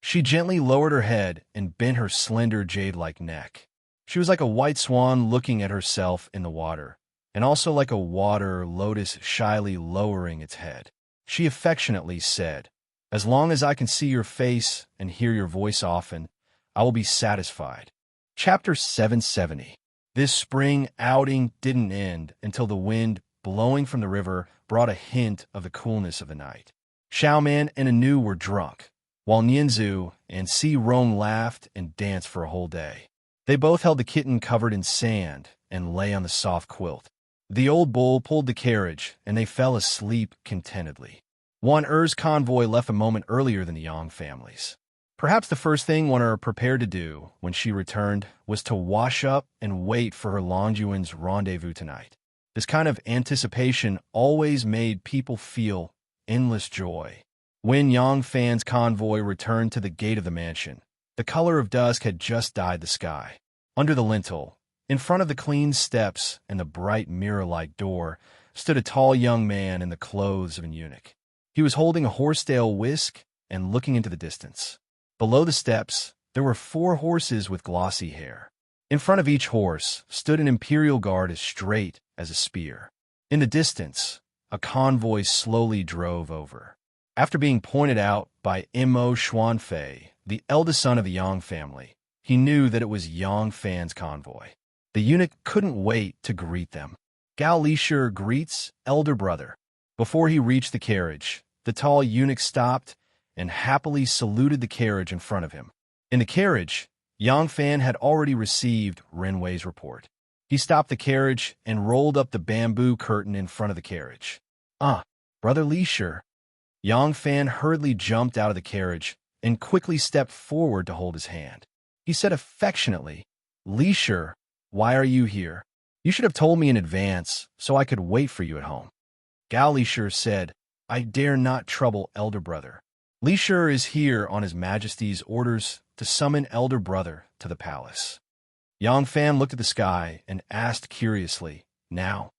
She gently lowered her head and bent her slender jade-like neck. She was like a white swan looking at herself in the water, and also like a water lotus shyly lowering its head. She affectionately said, "As long as I can see your face and hear your voice often, I will be satisfied." Chapter 770. This spring outing didn't end until the wind blowing from the river brought a hint of the coolness of the night. Xiaoman and Anu were drunk, while Nianzu and Si Rong laughed and danced for a whole day. They both held the kitten covered in sand and lay on the soft quilt. The old bull pulled the carriage, and they fell asleep contentedly. Wan's convoy left a moment earlier than the Yang families. Perhaps the first thing Wan prepared to do when she returned was to wash up and wait for her Longjuan's rendezvous tonight. This kind of anticipation always made people feel endless joy. When Yang Fan's convoy returned to the gate of the mansion, the color of dusk had just dyed the sky. Under the lintel, in front of the clean steps and the bright mirror-like door, stood a tall young man in the clothes of an eunuch. He was holding a horsetail whisk and looking into the distance. Below the steps, there were 4 horses with glossy hair. In front of each horse stood an imperial guard as straight as a spear. In the distance, a convoy slowly drove over. After being pointed out by Mo Xuanfei, the eldest son of the Yang family, he knew that it was Yang Fan's convoy. The eunuch couldn't wait to greet them. Gao Lishur greets elder brother. Before he reached the carriage, the tall eunuch stopped and happily saluted the carriage in front of him. In the carriage, Yang Fan had already received Renwei's report. He stopped the carriage and rolled up the bamboo curtain in front of the carriage. Brother Lishur. Yang Fan hurriedly jumped out of the carriage and quickly stepped forward to hold his hand. He said affectionately, Lishur, why are you here? You should have told me in advance so I could wait for you at home. Gao Lishur said, I dare not trouble elder brother. Lishur is here on His Majesty's orders to summon elder brother to the palace. Yang Fan looked at the sky and asked curiously, now?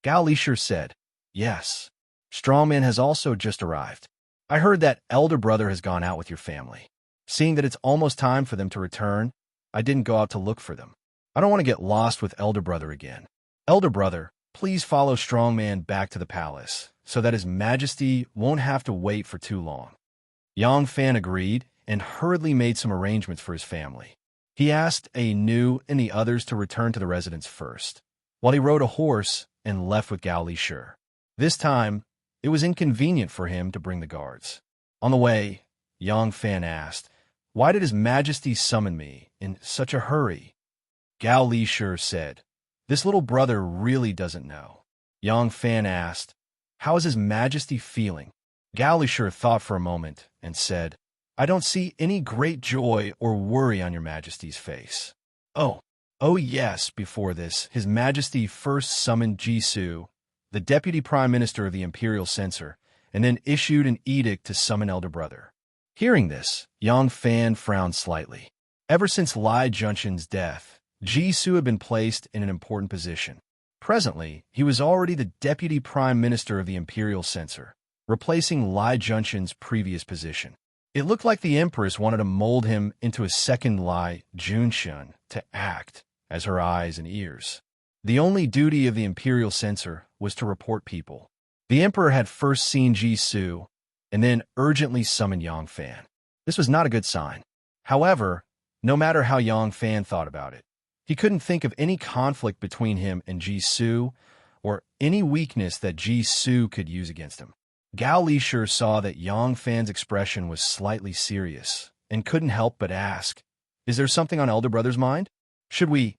Gao Lishur said, yes. Strongman has also just arrived. I heard that elder brother has gone out with your family. Seeing that it's almost time for them to return, I didn't go out to look for them. I don't want to get lost with elder brother again. Elder brother, please follow Strongman back to the palace so that His Majesty won't have to wait for too long. Yang Fan agreed and hurriedly made some arrangements for his family. He asked Nu and the others to return to the residence first, while he rode a horse and left with Gao Lishur. This time, it was inconvenient for him to bring the guards. On the way, Yang Fan asked, why did His Majesty summon me in such a hurry? Gao Lishur said, this little brother really doesn't know. Yang Fan asked, how is His Majesty feeling? Gao Lishur thought for a moment and said, I don't see any great joy or worry on your Majesty's face. Oh yes, before this, His Majesty first summoned Jisoo, the Deputy Prime Minister of the Imperial Censor, and then issued an edict to summon elder brother. Hearing this, Yang Fan frowned slightly. Ever since Lai Junshin's death, Jisoo had been placed in an important position. Presently, he was already the Deputy Prime Minister of the Imperial Censor, replacing Lai Junshin's previous position. It looked like the Empress wanted to mold him into a second Lai Junshin to act as her eyes and ears. The only duty of the Imperial Censor was to report people. The Emperor had first seen Jisoo and then urgently summoned Yang Fan. This was not a good sign. However, no matter how Yang Fan thought about it, he couldn't think of any conflict between him and Jisoo or any weakness that Jisoo could use against him. Gao Lishur saw that Yang Fan's expression was slightly serious and couldn't help but ask, is there something on elder brother's mind? Should we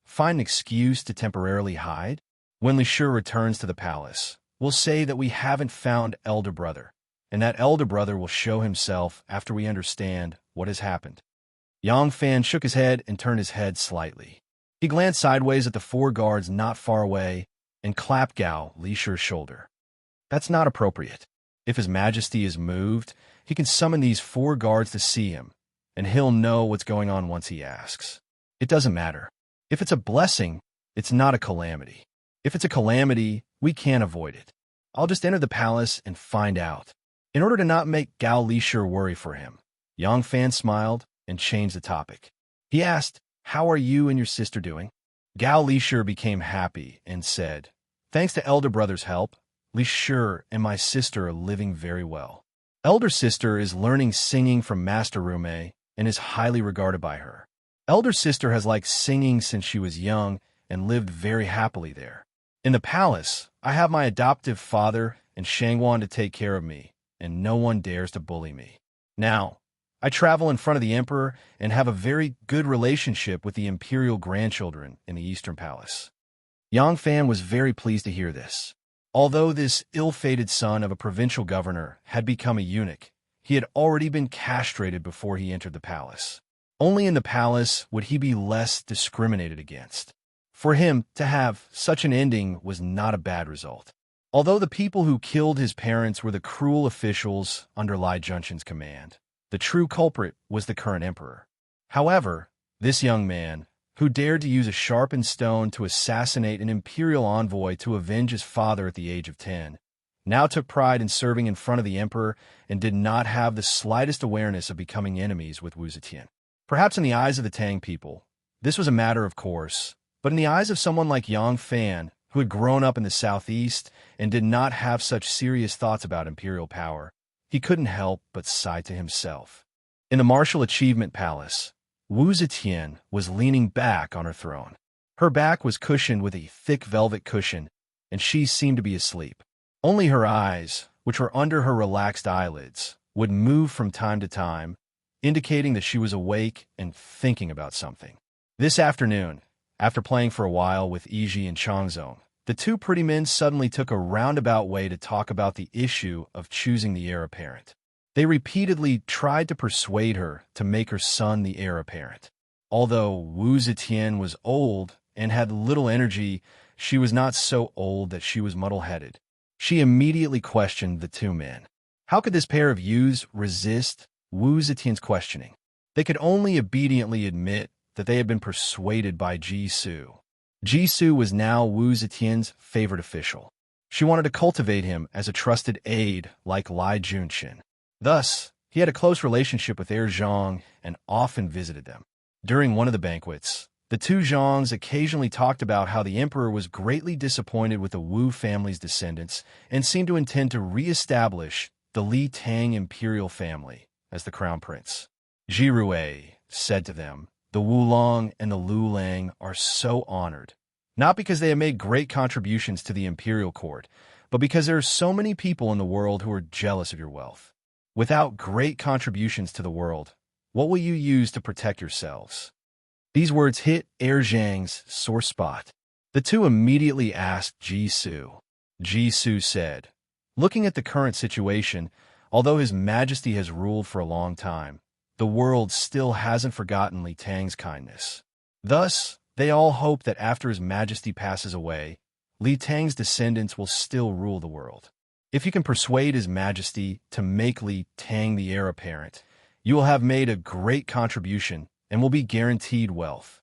find an excuse to temporarily hide? When Lishur returns to the palace, we'll say that we haven't found elder brother, and that elder brother will show himself after we understand what has happened. Yang Fan shook his head and turned his head slightly. He glanced sideways at the 4 guards not far away and clapped Gao Lishur's shoulder. That's not appropriate. If His Majesty is moved, he can summon these 4 guards to see him, and he'll know what's going on once he asks. It doesn't matter. If it's a blessing, it's not a calamity. If it's a calamity, we can't avoid it. I'll just enter the palace and find out. In order to not make Gao Lishur worry for him, Yang Fan smiled and changed the topic. He asked, how are you and your sister doing? Gao Lishur became happy and said, thanks to elder brother's help, Lishur and my sister are living very well. Elder sister is learning singing from Master Rume and is highly regarded by her. Elder sister has liked singing since she was young and lived very happily there. In the palace, I have my adoptive father and Shangwan to take care of me, and no one dares to bully me. Now, I travel in front of the emperor and have a very good relationship with the imperial grandchildren in the Eastern Palace. Yang Fan was very pleased to hear this. Although this ill-fated son of a provincial governor had become a eunuch, he had already been castrated before he entered the palace. Only in the palace would he be less discriminated against. For him to have such an ending was not a bad result. Although the people who killed his parents were the cruel officials under Li Junqian's command, the true culprit was the current emperor. However, this young man, who dared to use a sharpened stone to assassinate an imperial envoy to avenge his father at the age of 10, now took pride in serving in front of the emperor and did not have the slightest awareness of becoming enemies with Wu Zetian. Perhaps in the eyes of the Tang people, this was a matter of course, but in the eyes of someone like Yang Fan, who had grown up in the southeast and did not have such serious thoughts about imperial power, he couldn't help but sigh to himself. In the Martial Achievement Palace, Wu Zetian was leaning back on her throne. Her back was cushioned with a thick velvet cushion, and she seemed to be asleep. Only her eyes, which were under her relaxed eyelids, would move from time to time, indicating that she was awake and thinking about something. This afternoon, after playing for a while with Yiji and Changzong, the two pretty men suddenly took a roundabout way to talk about the issue of choosing the heir apparent. They repeatedly tried to persuade her to make her son the heir apparent. Although Wu Zetian was old and had little energy, she was not so old that she was muddle-headed. She immediately questioned the two men. How could this pair of youths resist Wu Zetian's questioning? They could only obediently admit that they had been persuaded by Jisoo. Jisoo was now Wu Zetian's favorite official. She wanted to cultivate him as a trusted aide like Li Junqian. Thus, he had a close relationship with heir Zhang and often visited them. During one of the banquets, the two Zhangs occasionally talked about how the emperor was greatly disappointed with the Wu family's descendants and seemed to intend to re-establish the Li Tang imperial family as the crown prince. Jirue said to them, "The Wulong and the Lu Lang are so honored, not because they have made great contributions to the imperial court, but because there are so many people in the world who are jealous of your wealth. Without great contributions to the world, what will you use to protect yourselves?" These words hit heir Zhang's sore spot. The two immediately asked Jisoo. Jisoo said, "Looking at the current situation, although His Majesty has ruled for a long time, the world still hasn't forgotten Li Tang's kindness. Thus, they all hope that after His Majesty passes away, Li Tang's descendants will still rule the world. If you can persuade His Majesty to make Li Tang the heir apparent, you will have made a great contribution and will be guaranteed wealth."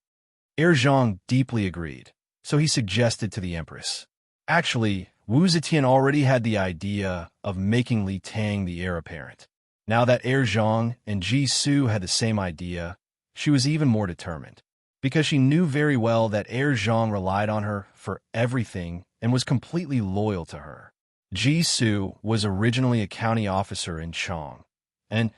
Heir Zhang deeply agreed, so he suggested to the Empress. Actually, Wu Zetian already had the idea of making Li Tang the heir apparent. Now that heir Zhang and Jisoo had the same idea, she was even more determined, because she knew very well that heir Zhang relied on her for everything and was completely loyal to her. Jisoo was originally a county officer in Chang, and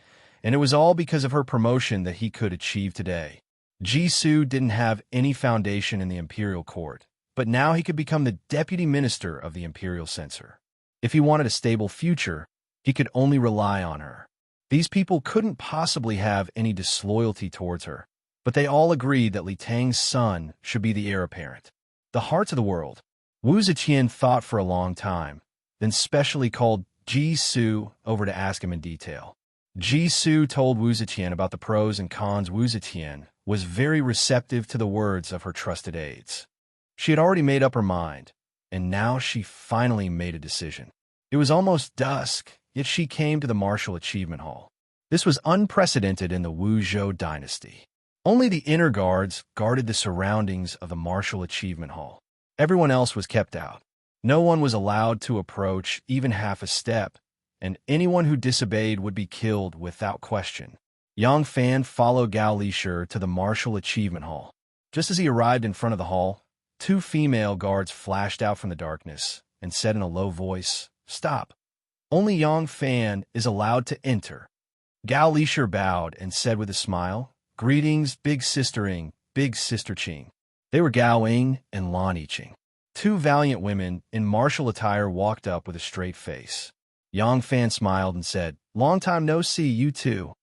it was all because of her promotion that he could achieve today. Jisoo didn't have any foundation in the imperial court, but now he could become the deputy minister of the imperial censor. If he wanted a stable future, he could only rely on her. These people couldn't possibly have any disloyalty towards her, but they all agreed that Li Tang's son should be the heir apparent. The hearts of the world. Wu Zetian thought for a long time, then specially called Jisoo over to ask him in detail. Jisoo told Wu Zetian about the pros and cons. Wu Zetian was very receptive to the words of her trusted aides. She had already made up her mind, and now she finally made a decision. It was almost dusk, yet she came to the Martial Achievement Hall. This was unprecedented in the Wu Zhou dynasty. Only the inner guards guarded the surroundings of the Martial Achievement Hall. Everyone else was kept out. No one was allowed to approach even half a step, and anyone who disobeyed would be killed without question. Yang Fan followed Gao Lishur to the Martial Achievement Hall. Just as he arrived in front of the hall, two female guards flashed out from the darkness and said in a low voice, "Stop. Only Yang Fan is allowed to enter." Gao Lishur bowed and said with a smile, "Greetings, Big Sister Ing, Big Sister Qing." They were Gao Ing and Lan Yiqing. Two valiant women in martial attire walked up with a straight face. Yang Fan smiled and said, "Long time no see, you two."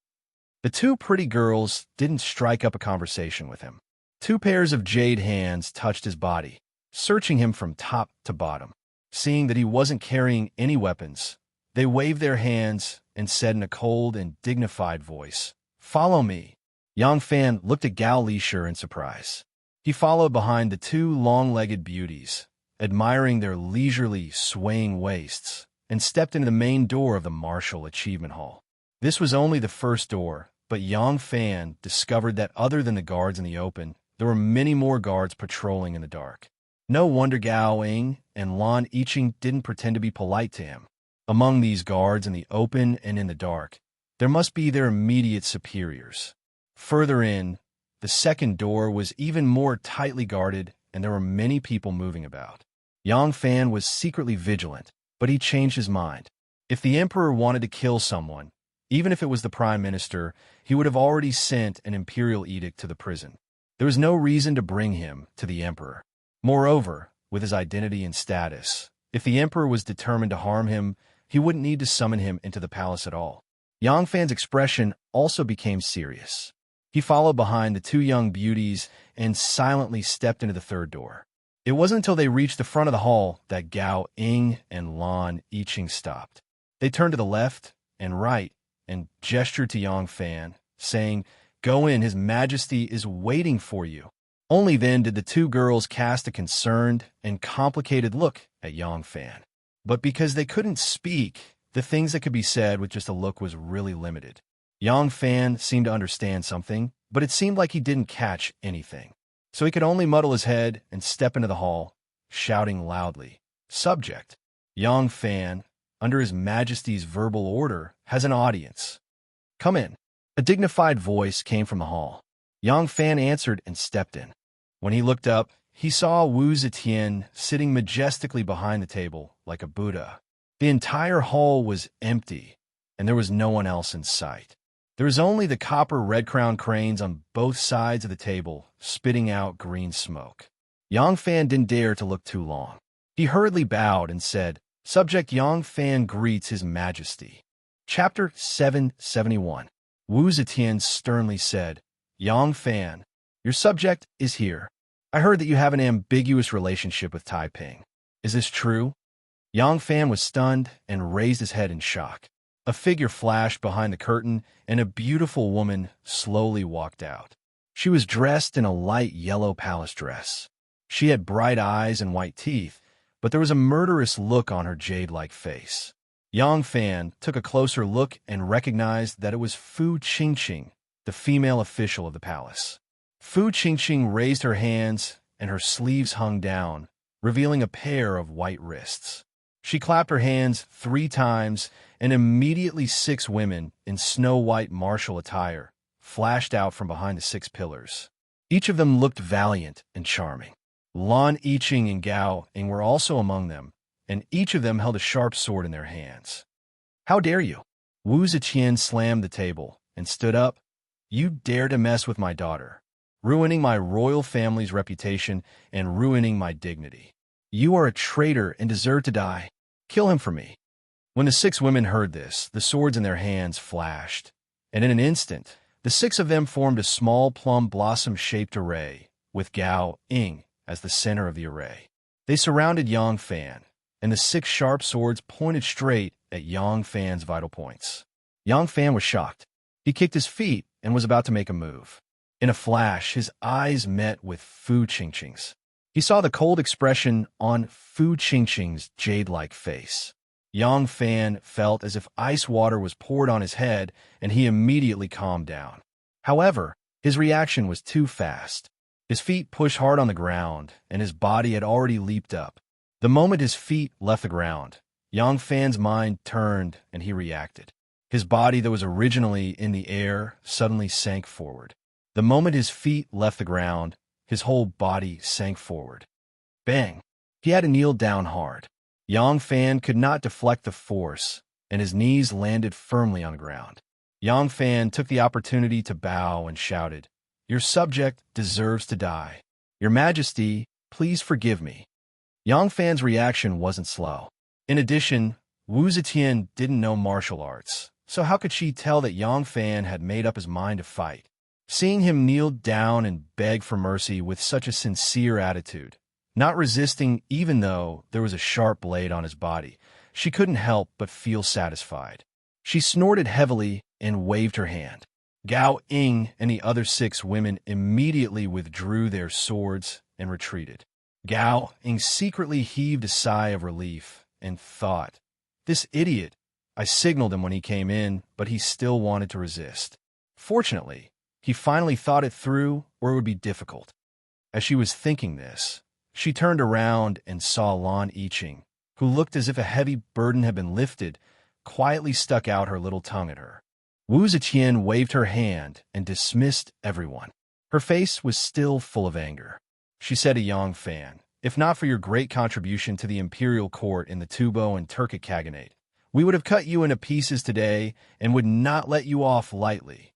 The two pretty girls didn't strike up a conversation with him. Two pairs of jade hands touched his body, searching him from top to bottom. Seeing that he wasn't carrying any weapons, they waved their hands and said in a cold and dignified voice, "Follow me." Yang Fan looked at Gao Lishur in surprise. He followed behind the two long-legged beauties, admiring their leisurely, swaying waists, and stepped into the main door of the Martial Achievement Hall. This was only the first door, but Yang Fan discovered that other than the guards in the open, there were many more guards patrolling in the dark. No wonder Gao Ying and Lan Yiqing didn't pretend to be polite to him. Among these guards in the open and in the dark, there must be their immediate superiors. Further in, the second door was even more tightly guarded, and there were many people moving about. Yang Fan was secretly vigilant, but he changed his mind. If the emperor wanted to kill someone, even if it was the prime minister, he would have already sent an imperial edict to the prison. There was no reason to bring him to the emperor. Moreover, with his identity and status, if the emperor was determined to harm him, he wouldn't need to summon him into the palace at all. Yang Fan's expression also became serious. He followed behind the two young beauties and silently stepped into the third door. It wasn't until they reached the front of the hall that Gao Ying and Lan Yiqing stopped. They turned to the left and right and gestured to Yang Fan, saying, "Go in, His Majesty is waiting for you." Only then did the two girls cast a concerned and complicated look at Yang Fan. But because they couldn't speak, the things that could be said with just a look was really limited. Yang Fan seemed to understand something, but it seemed like he didn't catch anything. So he could only muddle his head and step into the hall, shouting loudly, "Subject, Yang Fan, under His Majesty's verbal order, has an audience. Come in." A dignified voice came from the hall. Yang Fan answered and stepped in. When he looked up, he saw Wu Zetian sitting majestically behind the table like a Buddha. The entire hall was empty, and there was no one else in sight. There was only the copper red-crowned cranes on both sides of the table, spitting out green smoke. Yang Fan didn't dare to look too long. He hurriedly bowed and said, "Subject Yang Fan greets His Majesty." Chapter 771. Wu Zetian sternly said, "Yang Fan, your subject is here. I heard that you have an ambiguous relationship with Taiping. Is this true?" Yang Fan was stunned and raised his head in shock. A figure flashed behind the curtain, and a beautiful woman slowly walked out. She was dressed in a light yellow palace dress. She had bright eyes and white teeth, but there was a murderous look on her jade-like face. Yang Fan took a closer look and recognized that it was Fu Qingqing, the female official of the palace. Fu Qingqing raised her hands, and her sleeves hung down, revealing a pair of white wrists. She clapped her hands 3 times, and immediately 6 women in snow-white martial attire flashed out from behind the 6 pillars. Each of them looked valiant and charming. Lan Yiqing and Gao Ying were also among them, and each of them held a sharp sword in their hands. "How dare you?" Wu Zetian slammed the table and stood up. "You dare to mess with my daughter, ruining my royal family's reputation and ruining my dignity. You are a traitor and deserve to die. Kill him for me." When the 6 women heard this, the swords in their hands flashed, and in an instant, the 6 of them formed a small plum blossom-shaped array, with Gao Ying as the center of the array. They surrounded Yang Fan, and the 6 sharp swords pointed straight at Yang Fan's vital points. Yang Fan was shocked. He kicked his feet and was about to make a move. In a flash, his eyes met with Fu Qingqing's. He saw the cold expression on Fu Qingqing's jade-like face. Yang Fan felt as if ice water was poured on his head, and he immediately calmed down. However, his reaction was too fast. His feet pushed hard on the ground, and his body had already leaped up. The moment his feet left the ground, Yang Fan's mind turned, and he reacted. His body that was originally in the air suddenly sank forward. The moment his feet left the ground, his whole body sank forward. Bang! He had to kneel down hard. Yang Fan could not deflect the force, and his knees landed firmly on the ground. Yang Fan took the opportunity to bow and shouted, "Your subject deserves to die. Your Majesty, please forgive me." Yang Fan's reaction wasn't slow. In addition, Wu Zetian didn't know martial arts, so how could she tell that Yang Fan had made up his mind to fight? Seeing him kneel down and beg for mercy with such a sincere attitude, not resisting even though there was a sharp blade on his body, she couldn't help but feel satisfied. She snorted heavily and waved her hand. Gao Ying and the other 6 women immediately withdrew their swords and retreated. Gao Ing secretly heaved a sigh of relief and thought, "This idiot. I signaled him when he came in, but he still wanted to resist." Fortunately, he finally thought it through, or it would be difficult. As she was thinking this, she turned around and saw Lan Yiqing, who looked as if a heavy burden had been lifted, quietly stuck out her little tongue at her. Wu Zetian waved her hand and dismissed everyone. Her face was still full of anger. She said to Yang Fan, "If not for your great contribution to the imperial court in the Tubo and Turkic Khaganate, we would have cut you into pieces today and would not let you off lightly."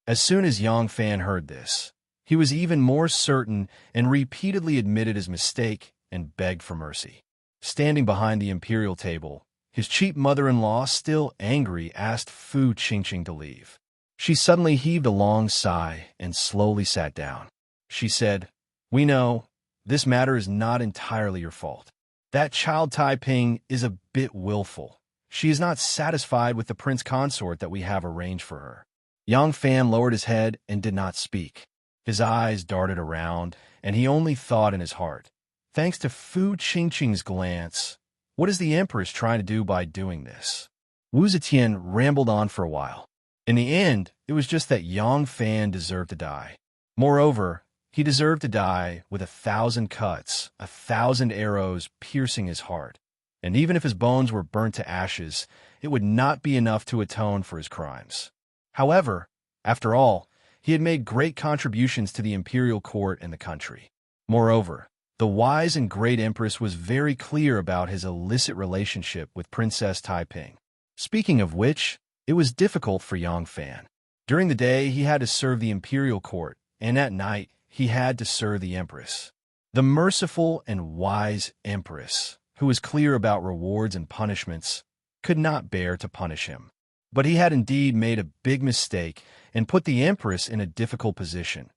As soon as Yang Fan heard this, he was even more certain and repeatedly admitted his mistake and begged for mercy. Standing behind the imperial table, his cheap mother-in-law, still angry, asked Fu Qingqing to leave. She suddenly heaved a long sigh and slowly sat down. She said, "We know, this matter is not entirely your fault. That child Taiping is a bit willful. She is not satisfied with the prince consort that we have arranged for her." Yang Fan lowered his head and did not speak. His eyes darted around, and he only thought in his heart, "Thanks to Fu Qingqing's glance, what is the Empress trying to do by doing this?" Wu Zetian rambled on for a while. In the end, it was just that Yang Fan deserved to die. Moreover, he deserved to die with 1,000 cuts, 1,000 arrows piercing his heart. And even if his bones were burnt to ashes, it would not be enough to atone for his crimes. However, after all, he had made great contributions to the imperial court and the country. Moreover, the wise and great empress was very clear about his illicit relationship with Princess Taiping. Speaking of which, it was difficult for Yang Fan. During the day, he had to serve the imperial court, and at night, he had to serve the empress. The merciful and wise empress, who was clear about rewards and punishments, could not bear to punish him. But he had indeed made a big mistake and put the empress in a difficult position.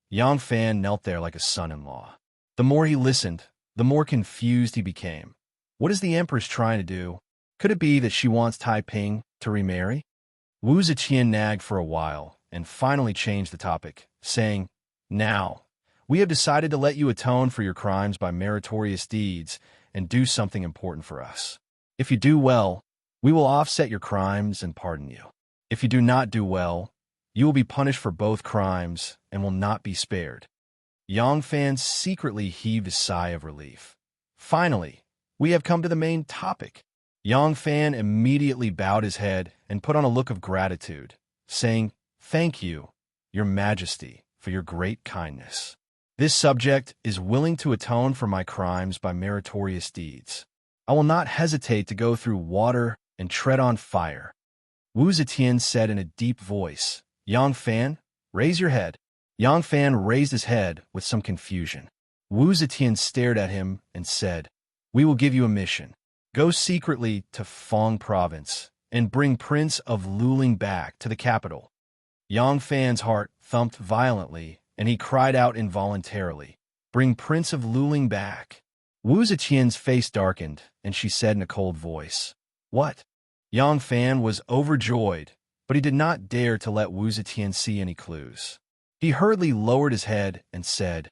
Yang Fan knelt there like a son-in-law. The more he listened, the more confused he became. What is the empress trying to do? Could it be that she wants Taiping to remarry? Wu Zetian nagged for a while and finally changed the topic, saying, "Now, we have decided to let you atone for your crimes by meritorious deeds and do something important for us. If you do well, we will offset your crimes and pardon you. If you do not do well, you will be punished for both crimes and will not be spared." Yang Fan secretly heaved a sigh of relief. Finally, we have come to the main topic. Yang Fan immediately bowed his head and put on a look of gratitude, saying, "Thank you, Your Majesty, for your great kindness. This subject is willing to atone for my crimes by meritorious deeds. I will not hesitate to go through water and tread on fire." Wu Zetian said in a deep voice, "Yang Fan, raise your head." Yang Fan raised his head with some confusion. Wu Zetian stared at him and said, "We will give you a mission. Go secretly to Fong Province and bring Prince of Luling back to the capital." Yang Fan's heart thumped violently, and he cried out involuntarily, "Bring Prince of Luling back." Wu Zetian's face darkened, and she said in a cold voice, "What?" Yang Fan was overjoyed, but he did not dare to let Wu Zetian see any clues. He hurriedly lowered his head and said,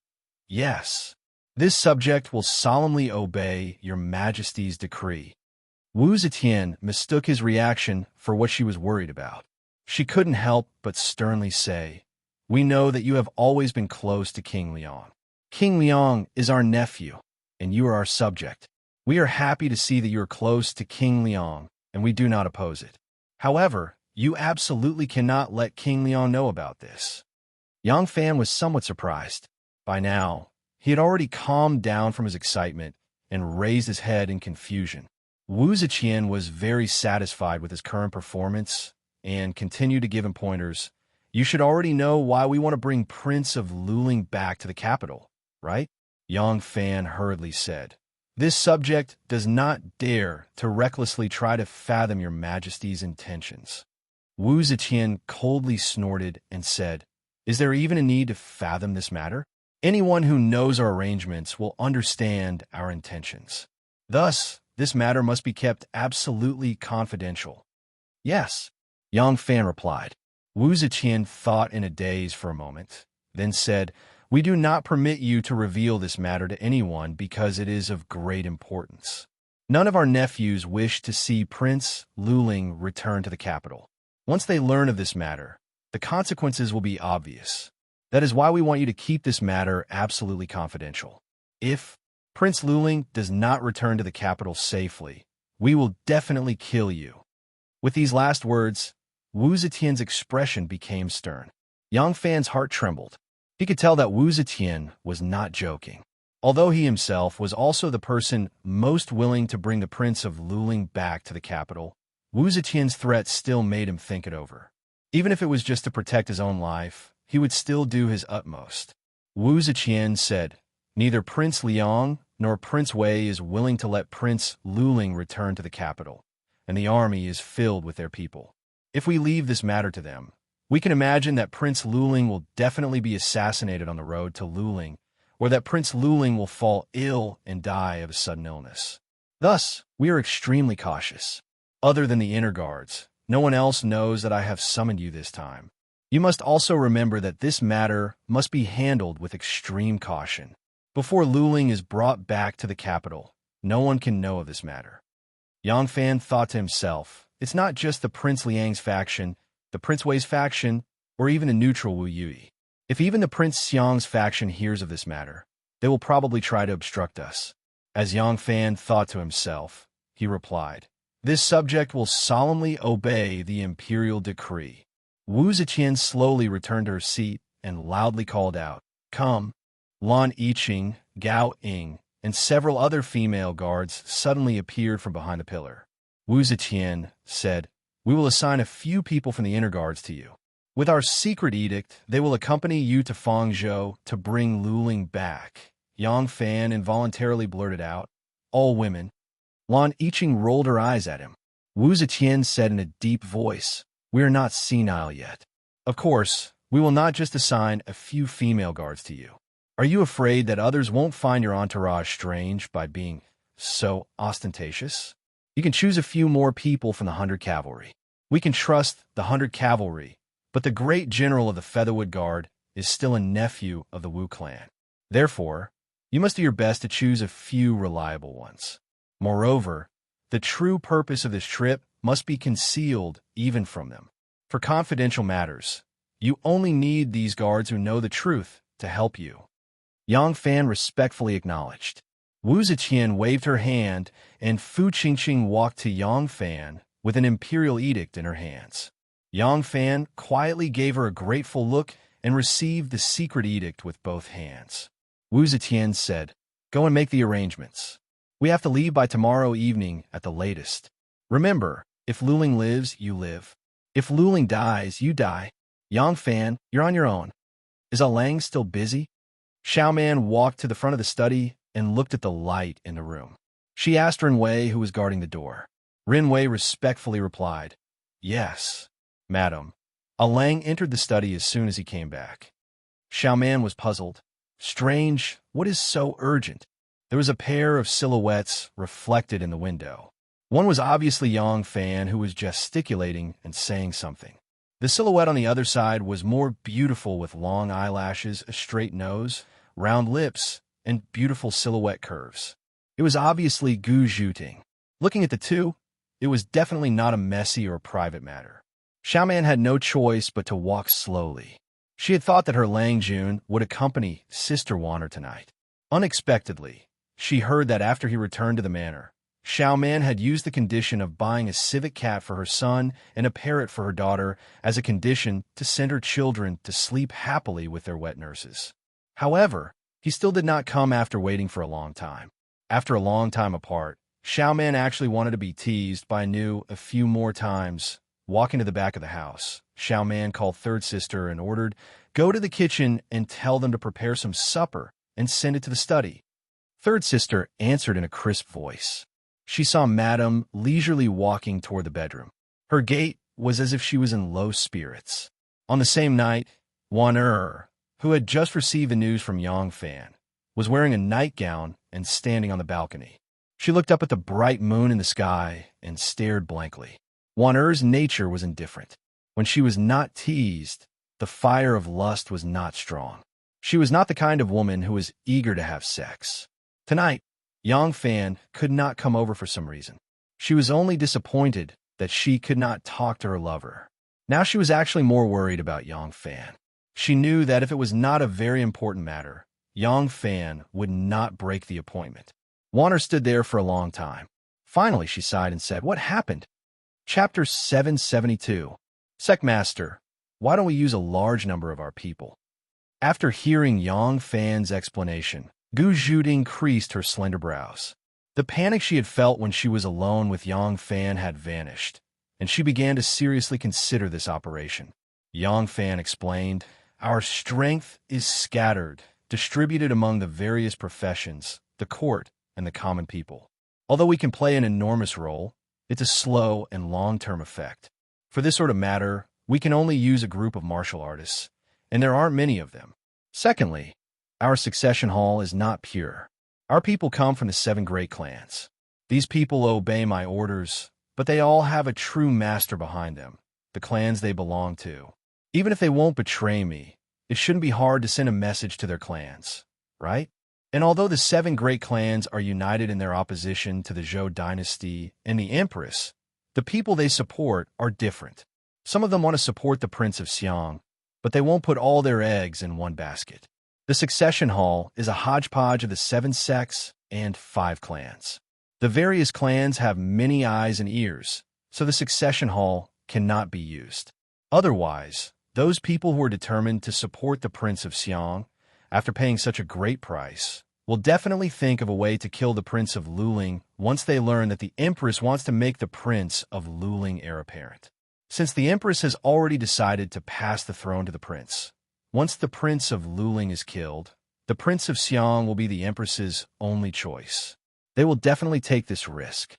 "Yes, this subject will solemnly obey Your Majesty's decree." Wu Zetian mistook his reaction for what she was worried about. She couldn't help but sternly say, "We know that you have always been close to King Liang. King Liang is our nephew, and you are our subject. We are happy to see that you are close to King Liang, and we do not oppose it. However, you absolutely cannot let King Liang know about this." Yang Fan was somewhat surprised. By now, he had already calmed down from his excitement and raised his head in confusion. Wu Zetian was very satisfied with his current performance and continued to give him pointers. "You should already know why we want to bring Prince of Luling back to the capital, right?" Yang Fan hurriedly said, "This subject does not dare to recklessly try to fathom Your Majesty's intentions." Wu Zetian coldly snorted and said, "Is there even a need to fathom this matter? Anyone who knows our arrangements will understand our intentions. Thus, this matter must be kept absolutely confidential." "Yes," Yang Fan replied. Wu Zetian thought in a daze for a moment, then said, We do not permit you to reveal this matter to anyone because it is of great importance. None of our nephews wish to see Prince Luling return to the capital. Once they learn of this matter, the consequences will be obvious. That is why we want you to keep this matter absolutely confidential. If Prince Luling does not return to the capital safely, we will definitely kill you." With these last words, Wu Zetian's expression became stern. Yang Fan's heart trembled. He could tell that Wu Zetian was not joking. Although he himself was also the person most willing to bring the Prince of Luling back to the capital, Wu Zetian's threat still made him think it over. Even if it was just to protect his own life, he would still do his utmost. Wu Zetian said, "Neither Prince Liang nor Prince Wei is willing to let Prince Luling return to the capital, and the army is filled with their people. If we leave this matter to them, we can imagine that Prince Luling will definitely be assassinated on the road to Luling, or that Prince Luling will fall ill and die of a sudden illness. Thus, we are extremely cautious. Other than the inner guards, no one else knows that I have summoned you this time. You must also remember that this matter must be handled with extreme caution. Before Luling is brought back to the capital, no one can know of this matter." Yang Fan thought to himself, it's not just the Prince Liang's faction, the Prince Wei's faction, or even the neutral Wu Yui. If even the Prince Xiang's faction hears of this matter, they will probably try to obstruct us. As Yang Fan thought to himself, he replied, "This subject will solemnly obey the imperial decree." Wu Zetian slowly returned to her seat and loudly called out, "Come!" Lan Yiqing, Gao Ying, and several other female guards suddenly appeared from behind the pillar. Wu Zetian said, "We will assign a few people from the inner guards to you. With our secret edict, they will accompany you to Fangzhou to bring Luling back." Yang Fan involuntarily blurted out, "All women." Lan Yiqing rolled her eyes at him. Wu Zetian said in a deep voice, "We are not senile yet. Of course, we will not just assign a few female guards to you. Are you afraid that others won't find your entourage strange by being so ostentatious? You can choose a few more people from the 100 Cavalry. We can trust the 100 Cavalry, but the great general of the Featherwood Guard is still a nephew of the Wu clan. Therefore, you must do your best to choose a few reliable ones. Moreover, the true purpose of this trip must be concealed even from them. For confidential matters, you only need these guards who know the truth to help you." Yang Fan respectfully acknowledged. Wu Zetian waved her hand, and Fu Qingqing walked to Yang Fan with an imperial edict in her hands. Yang Fan quietly gave her a grateful look and received the secret edict with both hands. Wu Zetian said, "Go and make the arrangements. We have to leave by tomorrow evening at the latest. Remember, if Luling lives, you live. If Luling dies, you die. Yang Fan, you're on your own. Is Lang still busy?" Xiaoman walked to the front of the study and looked at the light in the room. She asked Rinwei, who was guarding the door. Rinwei respectfully replied, "Yes, madam." Lang entered the study as soon as he came back. Xiaoman was puzzled. Strange, what is so urgent? There was a pair of silhouettes reflected in the window. One was obviously Yang Fan, who was gesticulating and saying something. The silhouette on the other side was more beautiful, with long eyelashes, a straight nose, round lips, and beautiful silhouette curves. It was obviously Gu Zhuting. Looking at the two, it was definitely not a messy or private matter. Xiaoman had no choice but to walk slowly. She had thought that her Lang Jun would accompany Sister Wanner tonight. Unexpectedly, she heard that after he returned to the manor, Xiaoman had used the condition of buying a civet cat for her son and a parrot for her daughter as a condition to send her children to sleep happily with their wet nurses. However, he still did not come after waiting for a long time. After a long time apart, Xiaoman actually wanted to be teased by Nu a few more times. Walking to the back of the house, Xiaoman called third sister and ordered, "Go to the kitchen and tell them to prepare some supper and send it to the study." Third sister answered in a crisp voice. She saw Madame leisurely walking toward the bedroom. Her gait was as if she was in low spirits. On the same night, Wanner, who had just received the news from Yang Fan, was wearing a nightgown and standing on the balcony. She looked up at the bright moon in the sky and stared blankly. Wanner's nature was indifferent. When she was not teased, the fire of lust was not strong. She was not the kind of woman who was eager to have sex. Tonight, Yang Fan could not come over for some reason. She was only disappointed that she could not talk to her lover. Now she was actually more worried about Yang Fan. She knew that if it was not a very important matter, Yang Fan would not break the appointment. Warner stood there for a long time. Finally, she sighed and said, "What happened?" Chapter 772. Secmaster, why don't we use a large number of our people? After hearing Yang Fan's explanation, Gu Zhuting creased her slender brows. The panic she had felt when she was alone with Yang Fan had vanished, and she began to seriously consider this operation. Yang Fan explained, "Our strength is scattered, distributed among the various professions, the court, and the common people. Although we can play an enormous role, it's a slow and long-term effect. For this sort of matter, we can only use a group of martial artists, and there aren't many of them. Secondly, our succession hall is not pure. Our people come from the 7 great clans. These people obey my orders, but they all have a true master behind them, the clans they belong to. Even if they won't betray me, it shouldn't be hard to send a message to their clans, right? And although the 7 great clans are united in their opposition to the Zhou dynasty and the Empress, the people they support are different. Some of them want to support the Prince of Xiang, but they won't put all their eggs in one basket. The succession hall is a hodgepodge of the 7 sects and 5 clans. The various clans have many eyes and ears, so the succession hall cannot be used. Otherwise, those people who are determined to support the Prince of Xiang, after paying such a great price, will definitely think of a way to kill the Prince of Luling once they learn that the Empress wants to make the Prince of Luling heir apparent. Since the Empress has already decided to pass the throne to the Prince, once the Prince of Luling is killed, the Prince of Xiang will be the Empress's only choice. They will definitely take this risk."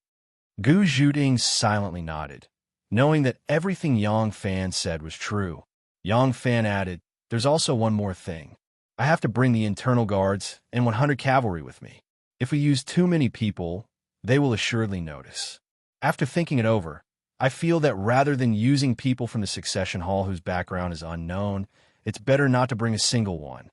Gu Zhuting silently nodded, knowing that everything Yang Fan said was true. Yang Fan added, "There's also one more thing. I have to bring the internal guards and 100 cavalry with me. If we use too many people, they will assuredly notice. After thinking it over, I feel that rather than using people from the succession hall whose background is unknown, it's better not to bring a single one."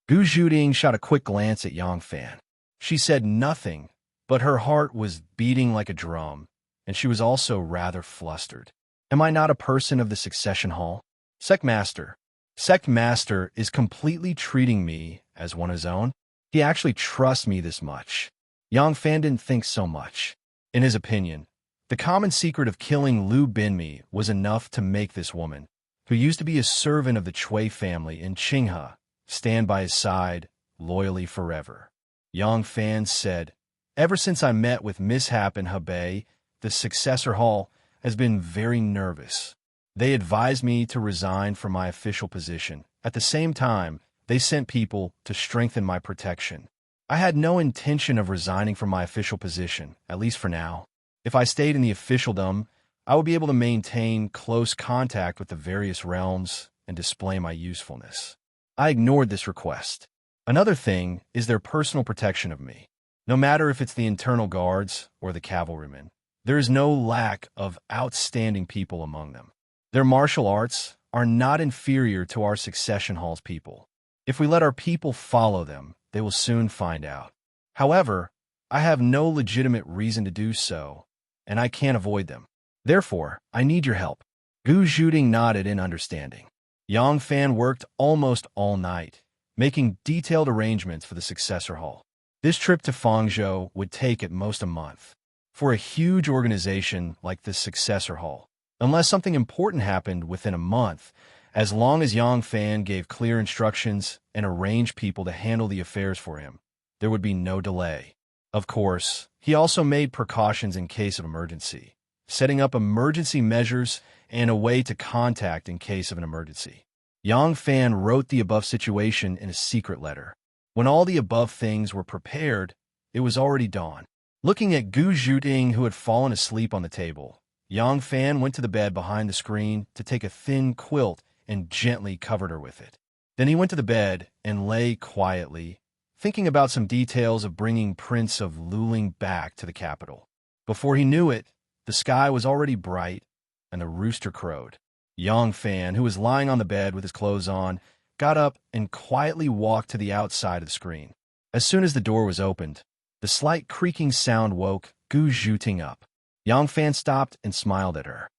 Gu Zhuting shot a quick glance at Yang Fan. She said nothing, but her heart was beating like a drum, and she was also rather flustered. "Am I not a person of the succession hall? Secmaster. Secmaster is completely treating me as one of his own. He actually trusts me this much." Yang Fan didn't think so much. In his opinion, the common secret of killing Lu Binmi was enough to make this woman, who used to be a servant of the Chui family in Qinghe, stand by his side loyally forever. Yang Fan said, "Ever since I met with Mishap in Hebei, the successor hall has been very nervous. They advised me to resign from my official position. At the same time, they sent people to strengthen my protection. I had no intention of resigning from my official position, at least for now. If I stayed in the officialdom, I would be able to maintain close contact with the various realms and display my usefulness. I ignored this request. Another thing is their personal protection of me. No matter if it's the internal guards or the cavalrymen, there is no lack of outstanding people among them. Their martial arts are not inferior to our succession hall's people. If we let our people follow them, they will soon find out. However, I have no legitimate reason to do so, and I can't avoid them. Therefore, I need your help." Gu Zhuting nodded in understanding. Yang Fan worked almost all night, making detailed arrangements for the successor hall. This trip to Fangzhou would take at most a month. For a huge organization like this successor hall, unless something important happened within a month, as long as Yang Fan gave clear instructions and arranged people to handle the affairs for him, there would be no delay. Of course, he also made precautions in case of emergency, setting up emergency measures and a way to contact in case of an emergency. Yang Fan wrote the above situation in a secret letter. When all the above things were prepared, it was already dawn. Looking at Gu Zhuting, who had fallen asleep on the table, Yang Fan went to the bed behind the screen to take a thin quilt and gently covered her with it. Then he went to the bed and lay quietly, thinking about some details of bringing Prince of Luling back to the capital. Before he knew it, the sky was already bright, and the rooster crowed. Yang Fan, who was lying on the bed with his clothes on, got up and quietly walked to the outside of the screen. As soon as the door was opened, the slight creaking sound woke Gu Zhuting up. Yang Fan stopped and smiled at her.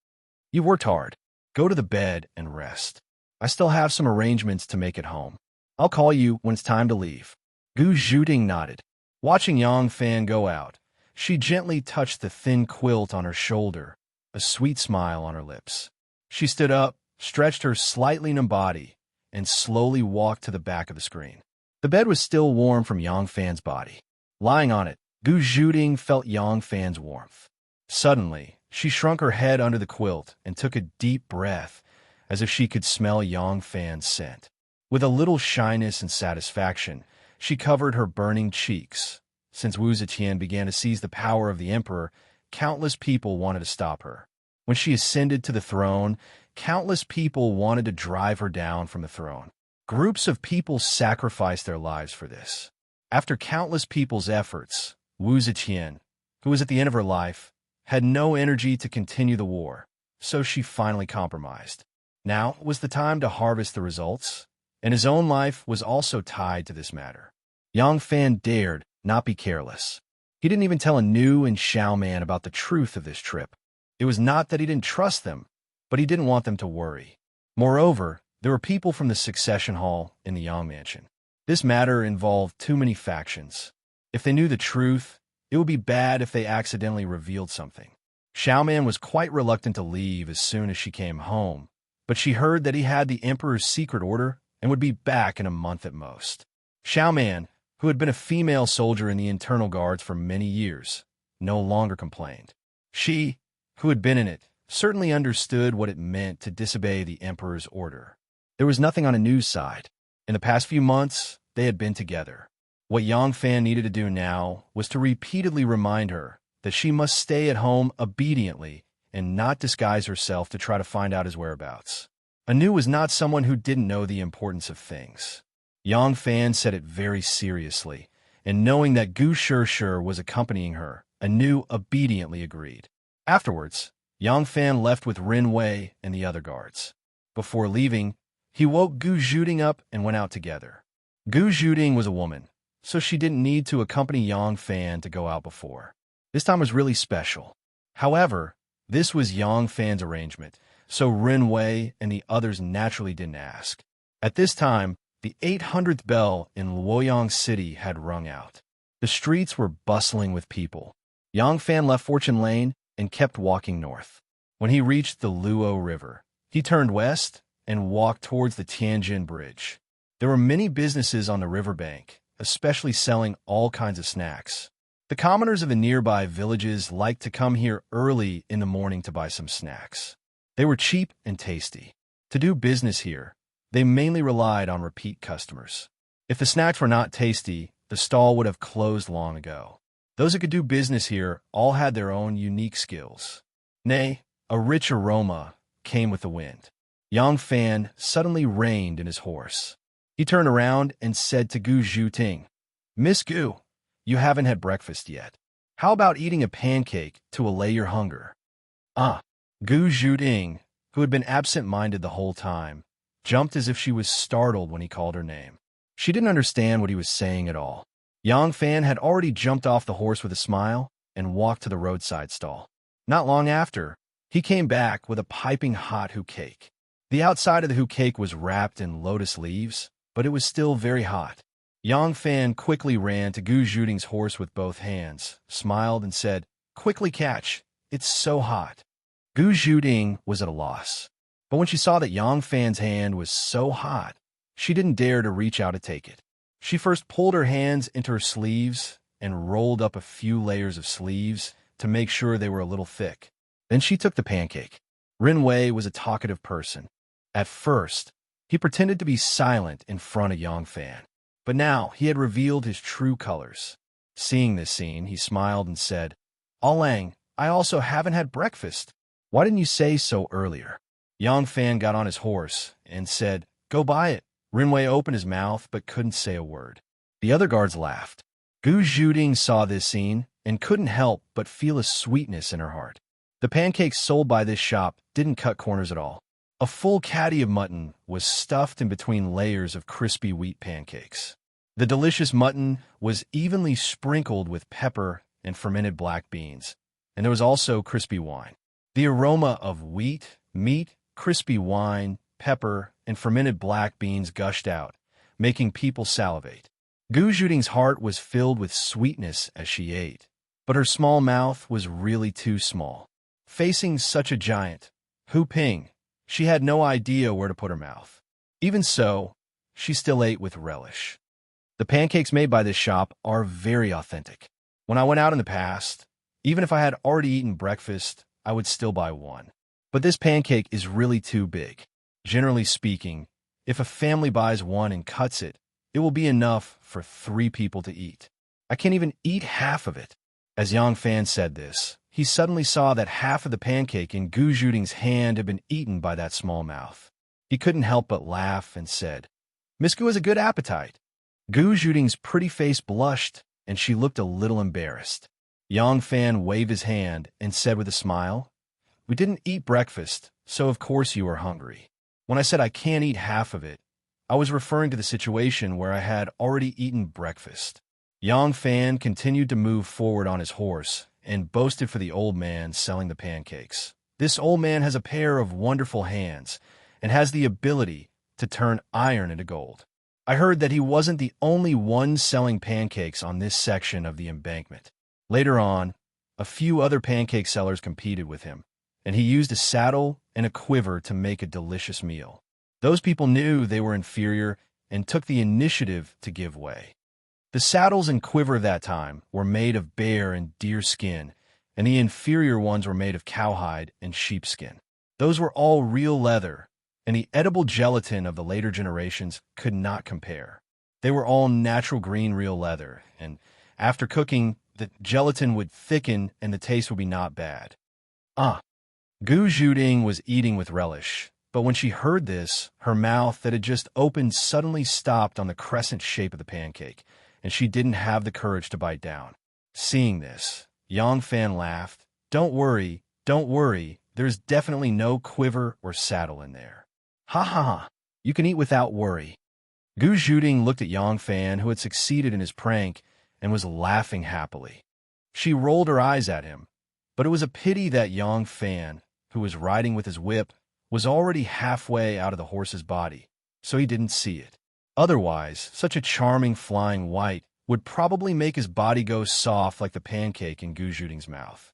"You worked hard. Go to the bed and rest. I still have some arrangements to make at home. I'll call you when it's time to leave." Gu Zhuting nodded. Watching Yang Fan go out, she gently touched the thin quilt on her shoulder, a sweet smile on her lips. She stood up, stretched her slightly numb body, and slowly walked to the back of the screen. The bed was still warm from Yang Fan's body. Lying on it, Gu Zhuting felt Yang Fan's warmth. Suddenly, she shrunk her head under the quilt and took a deep breath, as if she could smell Yang Fan's scent. With a little shyness and satisfaction, she covered her burning cheeks. Since Wu Zetian began to seize the power of the emperor, countless people wanted to stop her. When she ascended to the throne, countless people wanted to drive her down from the throne. Groups of people sacrificed their lives for this. After countless people's efforts, Wu Zetian, who was at the end of her life, had no energy to continue the war, so she finally compromised. Now was the time to harvest the results, and his own life was also tied to this matter. Yang Fan dared not be careless. He didn't even tell Anu and Xiaoman about the truth of this trip. It was not that he didn't trust them, but he didn't want them to worry. Moreover, there were people from the succession hall in the Yang Mansion. This matter involved too many factions. If they knew the truth, it would be bad if they accidentally revealed something. Xiaoman was quite reluctant to leave as soon as she came home, but she heard that he had the Emperor's secret order and would be back in a month at most. Xiaoman, who had been a female soldier in the internal guards for many years, no longer complained. She, who had been in it, certainly understood what it meant to disobey the Emperor's order. There was nothing on Anu's side. In the past few months, they had been together. What Yang Fan needed to do now was to repeatedly remind her that she must stay at home obediently and not disguise herself to try to find out his whereabouts. Anu was not someone who didn't know the importance of things. Yang Fan said it very seriously, and knowing that Gu Shishir was accompanying her, Anu obediently agreed. Afterwards, Yang Fan left with Rin Wei and the other guards. Before leaving, he woke Gu Zhuting up and went out together. Gu Zhuting was a woman, so she didn't need to accompany Yang Fan to go out before. This time was really special. However, this was Yang Fan's arrangement, so Rin Wei and the others naturally didn't ask. At this time, the 800th bell in Luoyang City had rung out. The streets were bustling with people. Yang Fan left Fortune Lane and kept walking north. When he reached the Luo River, he turned west and walked towards the Tianjin Bridge. There were many businesses on the riverbank, especially selling all kinds of snacks. The commoners of the nearby villages liked to come here early in the morning to buy some snacks. They were cheap and tasty. To do business here, they mainly relied on repeat customers. If the snacks were not tasty, the stall would have closed long ago. Those who could do business here all had their own unique skills. Nay, a rich aroma came with the wind. Yang Fan suddenly reined in his horse. He turned around and said to Gu Zhuting, "Miss Gu, you haven't had breakfast yet. How about eating a pancake to allay your hunger?" Gu Zhuting, who had been absent-minded the whole time, jumped as if she was startled when he called her name. She didn't understand what he was saying at all. Yang Fan had already jumped off the horse with a smile and walked to the roadside stall. Not long after, he came back with a piping hot hoe cake. The outside of the hoe cake was wrapped in lotus leaves, but it was still very hot. Yang Fan quickly ran to Gu Zhuting's horse with both hands, smiled, and said, "Quickly catch, it's so hot." Gu Zhuting was at a loss, but when she saw that Yang Fan's hand was so hot, she didn't dare to reach out to take it. She first pulled her hands into her sleeves and rolled up a few layers of sleeves to make sure they were a little thick. Then she took the pancake. Rin Wei was a talkative person. At first, he pretended to be silent in front of Yang Fan, but now he had revealed his true colors. Seeing this scene, he smiled and said, "Alang, I also haven't had breakfast. Why didn't you say so earlier?" Yang Fan got on his horse and said, "Go buy it." Rin Wei opened his mouth but couldn't say a word. The other guards laughed. Gu Zhuting saw this scene and couldn't help but feel a sweetness in her heart. The pancakes sold by this shop didn't cut corners at all. A full caddy of mutton was stuffed in between layers of crispy wheat pancakes. The delicious mutton was evenly sprinkled with pepper and fermented black beans, and there was also crispy wine. The aroma of wheat, meat, crispy wine, pepper, and fermented black beans gushed out, making people salivate. Gu Zhuding's heart was filled with sweetness as she ate, but her small mouth was really too small. Facing such a giant, Hu Ping, she had no idea where to put her mouth. Even so, she still ate with relish. The pancakes made by this shop are very authentic. When I went out in the past, even if I had already eaten breakfast, I would still buy one. But this pancake is really too big. Generally speaking, if a family buys one and cuts it, it will be enough for 3 people to eat. I can't even eat half of it. As Yang Fan said this, he suddenly saw that half of the pancake in Gu Zhuding's hand had been eaten by that small mouth. He couldn't help but laugh and said, "Miss Gu has a good appetite." Gu Zhuding's pretty face blushed, and she looked a little embarrassed. Yang Fan waved his hand and said with a smile, "We didn't eat breakfast, so of course you are hungry. When I said I can't eat half of it, I was referring to the situation where I had already eaten breakfast." Yang Fan continued to move forward on his horse and boasted for the old man selling the pancakes. "This old man has a pair of wonderful hands and has the ability to turn iron into gold. I heard that he wasn't the only one selling pancakes on this section of the embankment. Later on, a few other pancake sellers competed with him, and he used a saddle and a quiver to make a delicious meal. Those people knew they were inferior and took the initiative to give way. The saddles and quiver of that time were made of bear and deer skin, and the inferior ones were made of cowhide and sheepskin. Those were all real leather, and the edible gelatin of the later generations could not compare. They were all natural green real leather, and after cooking, the gelatin would thicken and the taste would be not bad. Gu Zhuding was eating with relish, but when she heard this, her mouth that had just opened suddenly stopped on the crescent shape of the pancake, and she didn't have the courage to bite down. Seeing this, Yang Fan laughed. Don't worry, there's definitely no quiver or saddle in there. Ha ha ha, you can eat without worry." Gu Zhuding looked at Yang Fan, who had succeeded in his prank, and was laughing happily. She rolled her eyes at him, but it was a pity that Yang Fan, who was riding with his whip, was already halfway out of the horse's body, so he didn't see it. Otherwise, such a charming flying wight would probably make his body go soft like the pancake in Gu Zhuding's mouth.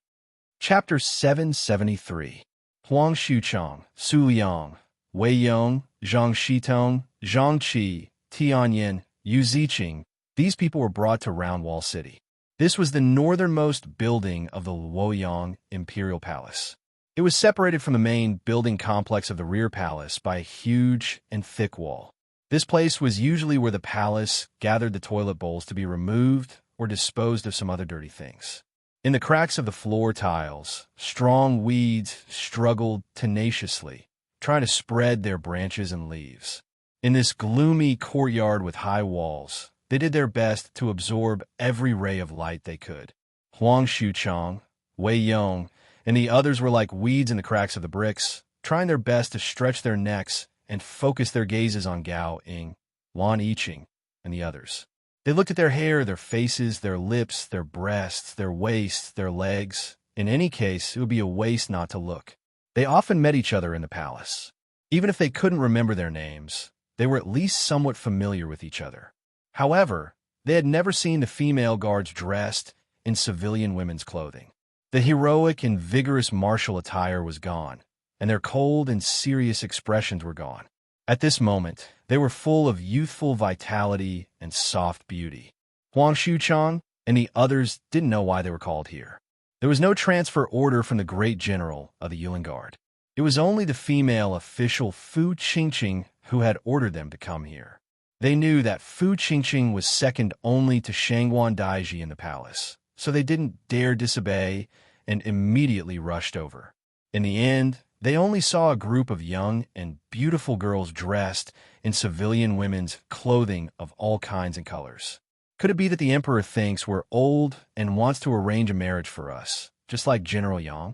Chapter 773. Huang Xuchong, Su Liang, Wei Yong, Zhang Shitong, Zhang Qi, Tianyin, Yu Ziqing. These people were brought to Roundwall City. This was the northernmost building of the Luoyang Imperial Palace. It was separated from the main building complex of the rear palace by a huge and thick wall. This place was usually where the palace gathered the toilet bowls to be removed or disposed of some other dirty things. In the cracks of the floor tiles, strong weeds struggled tenaciously, trying to spread their branches and leaves. In this gloomy courtyard with high walls, they did their best to absorb every ray of light they could. Huang Xuchong, Wei Yong, and the others were like weeds in the cracks of the bricks, trying their best to stretch their necks and focus their gazes on Gao Ying, Lan Yiqing, and the others. They looked at their hair, their faces, their lips, their breasts, their waists, their legs. In any case, it would be a waste not to look. They often met each other in the palace. Even if they couldn't remember their names, they were at least somewhat familiar with each other. However, they had never seen the female guards dressed in civilian women's clothing. The heroic and vigorous martial attire was gone, and their cold and serious expressions were gone. At this moment, they were full of youthful vitality and soft beauty. Huang Xuchong and the others didn't know why they were called here. There was no transfer order from the great general of the Yulin Guard. It was only the female official Fu Qingqing who had ordered them to come here. They knew that Fu Qingqing was second only to Shangguan Daiji in the palace, so they didn't dare disobey and immediately rushed over. In the end, they only saw a group of young and beautiful girls dressed in civilian women's clothing of all kinds and colors. Could it be that the emperor thinks we're old and wants to arrange a marriage for us, just like General Yang?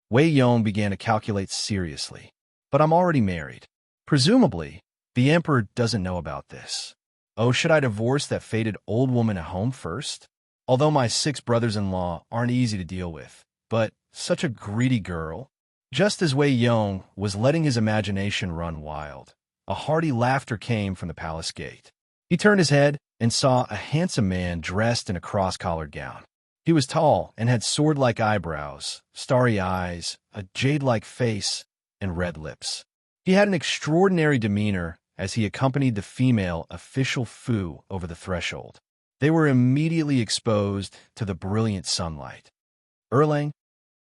Wei Yong began to calculate seriously. But I'm already married. Presumably, the emperor doesn't know about this. Oh, should I divorce that fated old woman at home first? Although my 6 brothers-in-law aren't easy to deal with, but such a greedy girl. Just as Wei Yong was letting his imagination run wild, a hearty laughter came from the palace gate. He turned his head and saw a handsome man dressed in a cross-collared gown. He was tall and had sword-like eyebrows, starry eyes, a jade-like face, and red lips. He had an extraordinary demeanor as he accompanied the female official Fu over the threshold. They were immediately exposed to the brilliant sunlight. Erlang?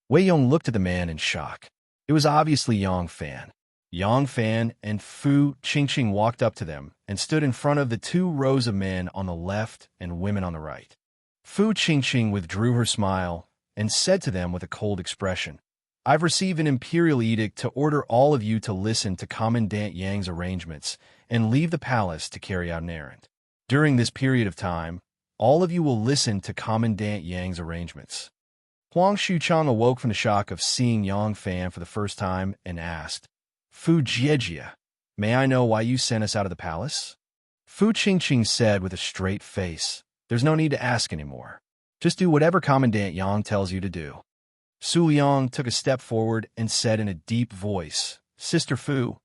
Wei Yong looked at the man in shock. It was obviously Yang Fan. Yang Fan and Fu Qingqing walked up to them and stood in front of the 2 rows of men on the left and women on the right. Fu Qingqing withdrew her smile and said to them with a cold expression, "I've received an imperial edict to order all of you to listen to Commandant Yang's arrangements and leave the palace to carry out an errand. During this period of time, all of you will listen to Commandant Yang's arrangements." Huang Xuchang awoke from the shock of seeing Yang Fan for the first time and asked, "Fu Jiejie, may I know why you sent us out of the palace?" Fu Qingqing said with a straight face, "There's no need to ask anymore. Just do whatever Commandant Yang tells you to do." Su Yang took a step forward and said in a deep voice, "Sister Fu,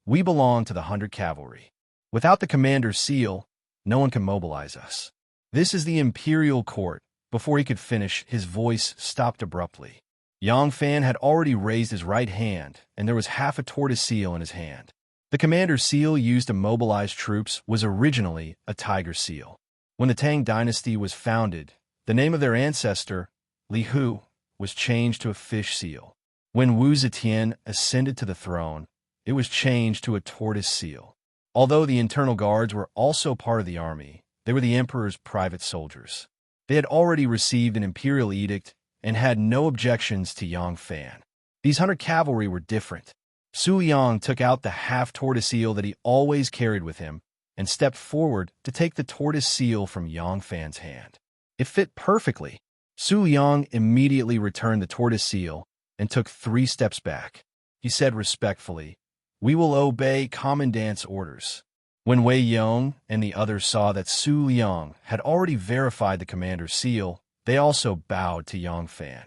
we belong to the 100 Cavalry. Without the commander's seal, no one can mobilize us. This is the imperial court." Before he could finish, his voice stopped abruptly. Yang Fan had already raised his right hand, and there was half a tortoise seal in his hand. The commander's seal used to mobilize troops was originally a tiger seal. When the Tang dynasty was founded, the name of their ancestor, Li Hu, was changed to a fish seal. When Wu Zetian ascended to the throne, it was changed to a tortoise seal. Although the internal guards were also part of the army, they were the emperor's private soldiers. They had already received an imperial edict and had no objections to Yang Fan. These 100 cavalry were different. Su Yang took out the half-tortoise seal that he always carried with him and stepped forward to take the tortoise seal from Yang Fan's hand. It fit perfectly. Su Yang immediately returned the tortoise seal and took 3 steps back. He said respectfully, "We will obey Commandant's orders." When Wei Yong and the others saw that Su Yang had already verified the commander's seal, they also bowed to Yang Fan.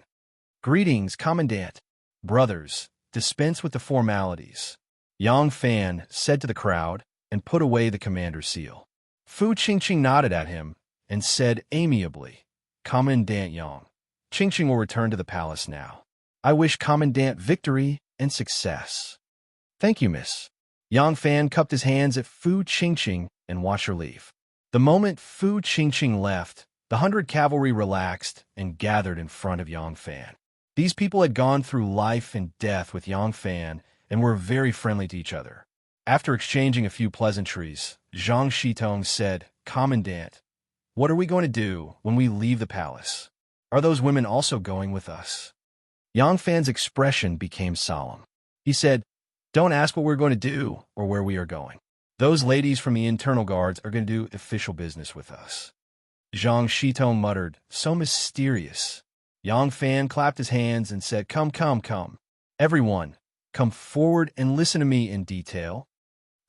"Greetings, Commandant. Brothers, dispense with the formalities," Yang Fan said to the crowd and put away the commander's seal. Fu Qingqing nodded at him and said amiably, "Commandant Yang, Qingqing will return to the palace now. I wish Commandant victory and success." "Thank you, miss." Yang Fan cupped his hands at Fu Qingqing and watched her leave. The moment Fu Qingqing left, the 100 cavalry relaxed and gathered in front of Yang Fan. These people had gone through life and death with Yang Fan and were very friendly to each other. After exchanging a few pleasantries, Zhang Shitong said, "Commandant, what are we going to do when we leave the palace? Are those women also going with us?" Yang Fan's expression became solemn. He said, "Don't ask what we're going to do or where we are going. Those ladies from the internal guards are going to do official business with us." Zhang Shitong muttered, "So mysterious." Yang Fan clapped his hands and said, "Come, come, come. Everyone, come forward and listen to me in detail."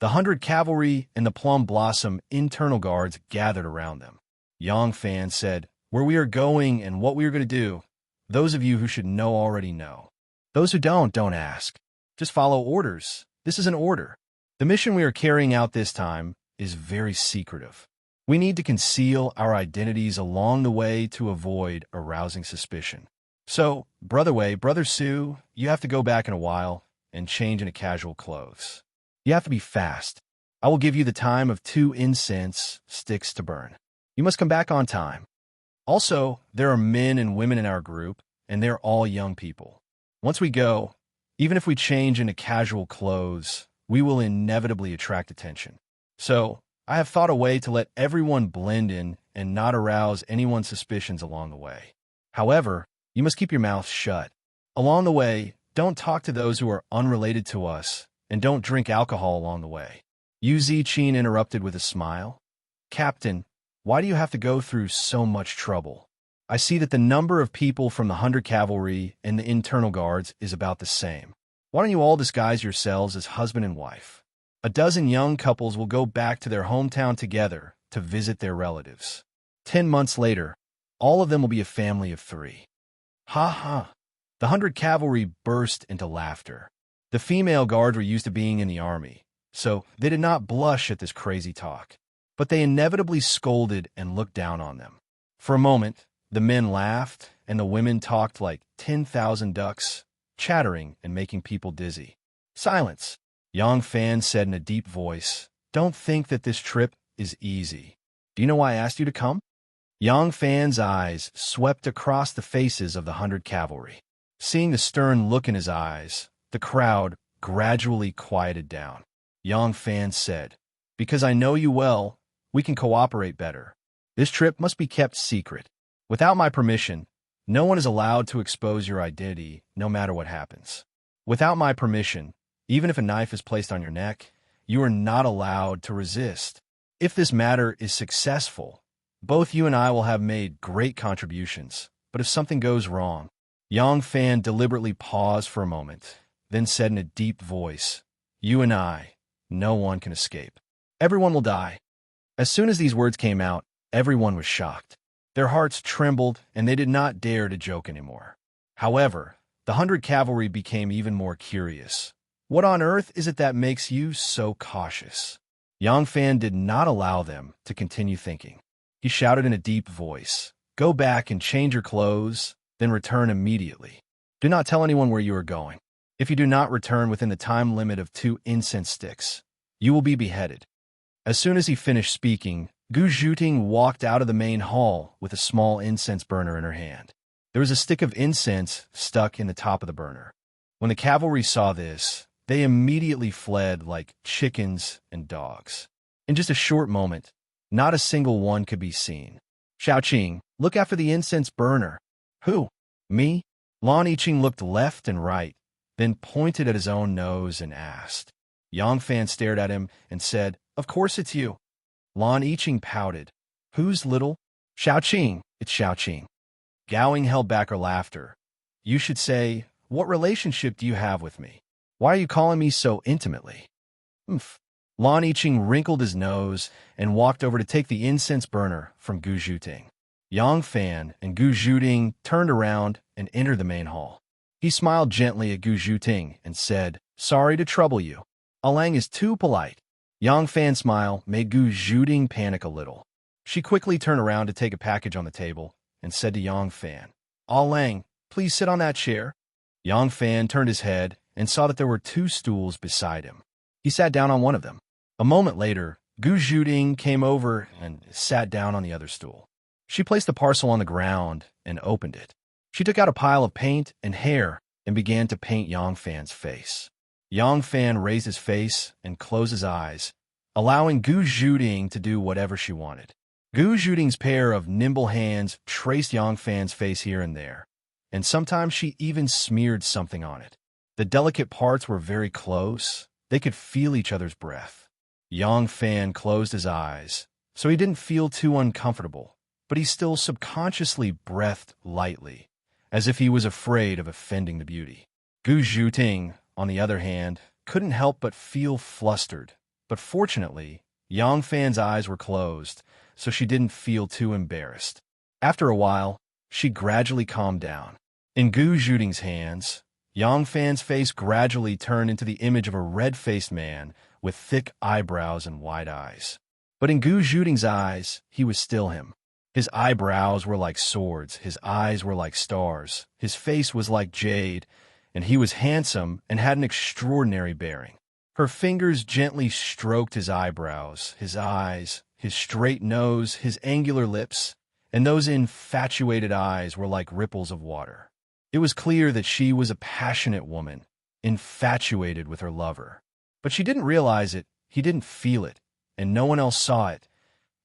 The 100 cavalry and the Plum Blossom internal guards gathered around them. Yang Fan said, "Where we are going and what we are going to do, those of you who should know already know. Those who don't ask. Just follow orders. This is an order. The mission we are carrying out this time is very secretive. We need to conceal our identities along the way to avoid arousing suspicion. So, Brother Wei, Brother Su, you have to go back in a while and change into casual clothes. You have to be fast. I will give you the time of 2 incense sticks to burn. You must come back on time. Also, there are men and women in our group, and they're all young people. Once we go, even if we change into casual clothes, we will inevitably attract attention. So, I have thought a way to let everyone blend in and not arouse anyone's suspicions along the way. However, you must keep your mouth shut. Along the way, don't talk to those who are unrelated to us, and don't drink alcohol along the way." Yu Ziqin interrupted with a smile. "Captain, why do you have to go through so much trouble? I see that the number of people from the 100 cavalry and the internal guards is about the same. Why don't you all disguise yourselves as husband and wife? A dozen young couples will go back to their hometown together to visit their relatives. 10 months later, all of them will be a family of 3. Ha ha! The 100 cavalry burst into laughter. The female guards were used to being in the army, so they did not blush at this crazy talk. But they inevitably scolded and looked down on them. For a moment, the men laughed, and the women talked like 10,000 ducks, chattering and making people dizzy. Silence! Yang Fan said in a deep voice, "Don't think that this trip is easy. Do you know why I asked you to come?" Yang Fan's eyes swept across the faces of the 100 cavalry. Seeing the stern look in his eyes, the crowd gradually quieted down. Yang Fan said, "Because I know you well, we can cooperate better. This trip must be kept secret. Without my permission, no one is allowed to expose your identity, no matter what happens. Without my permission, even if a knife is placed on your neck, you are not allowed to resist. If this matter is successful, both you and I will have made great contributions. But if something goes wrong..." Yang Fan deliberately paused for a moment, then said in a deep voice, "You and I, no one can escape. Everyone will die." As soon as these words came out, everyone was shocked. Their hearts trembled, and they did not dare to joke anymore. However, the 100 cavalry became even more curious. "What on earth is it that makes you so cautious?" Yang Fan did not allow them to continue thinking. He shouted in a deep voice, "Go back and change your clothes, then return immediately. Do not tell anyone where you are going. If you do not return within the time limit of 2 incense sticks, you will be beheaded." As soon as he finished speaking, Gu Zhuting walked out of the main hall with a small incense burner in her hand. There was a stick of incense stuck in the top of the burner. When the cavalry saw this, they immediately fled like chickens and dogs. In just a short moment, not a single one could be seen. "Xiaoqing, look after the incense burner." "Who? Me?" Lan Yiqing looked left and right, then pointed at his own nose and asked. Yang Fan stared at him and said, "Of course it's you." Lan Yiqing pouted. "Who's little?" "Xiaoqing, it's Xiaoqing." Gowing held back her laughter. "You should say, what relationship do you have with me? Why are you calling me so intimately?" "Umph." Lan Yiqing wrinkled his nose and walked over to take the incense burner from Gu Zhuting. Yang Fan and Gu Zhuting turned around and entered the main hall. He smiled gently at Gu Zhuting and said, "Sorry to trouble you. Alang is too polite." Yang Fan's smile made Gu Zhuting panic a little. She quickly turned around to take a package on the table and said to Yang Fan, "Alang, please sit on that chair." Yang Fan turned his head and saw that there were 2 stools beside him. He sat down on one of them. A moment later, Gu Zhuting came over and sat down on the other stool. She placed the parcel on the ground and opened it. She took out a pile of paint and hair and began to paint Yang Fan's face. Yang Fan raised his face and closed his eyes, allowing Gu Zhuting to do whatever she wanted. Gu Zhuting's pair of nimble hands traced Yang Fan's face here and there, and sometimes she even smeared something on it. The delicate parts were very close. They could feel each other's breath. Yang Fan closed his eyes, so he didn't feel too uncomfortable, but he still subconsciously breathed lightly, as if he was afraid of offending the beauty. Gu Zhuting, on the other hand, couldn't help but feel flustered, but fortunately, Yang Fan's eyes were closed, so she didn't feel too embarrassed. After a while, she gradually calmed down. In Gu Zhuting's hands, Yang Fan's face gradually turned into the image of a red-faced man with thick eyebrows and wide eyes. But in Gu Zhuting's eyes, he was still him. His eyebrows were like swords, his eyes were like stars, his face was like jade, and he was handsome and had an extraordinary bearing. Her fingers gently stroked his eyebrows, his eyes, his straight nose, his angular lips, and those infatuated eyes were like ripples of water. It was clear that she was a passionate woman, infatuated with her lover. But she didn't realize it, he didn't feel it, and no one else saw it.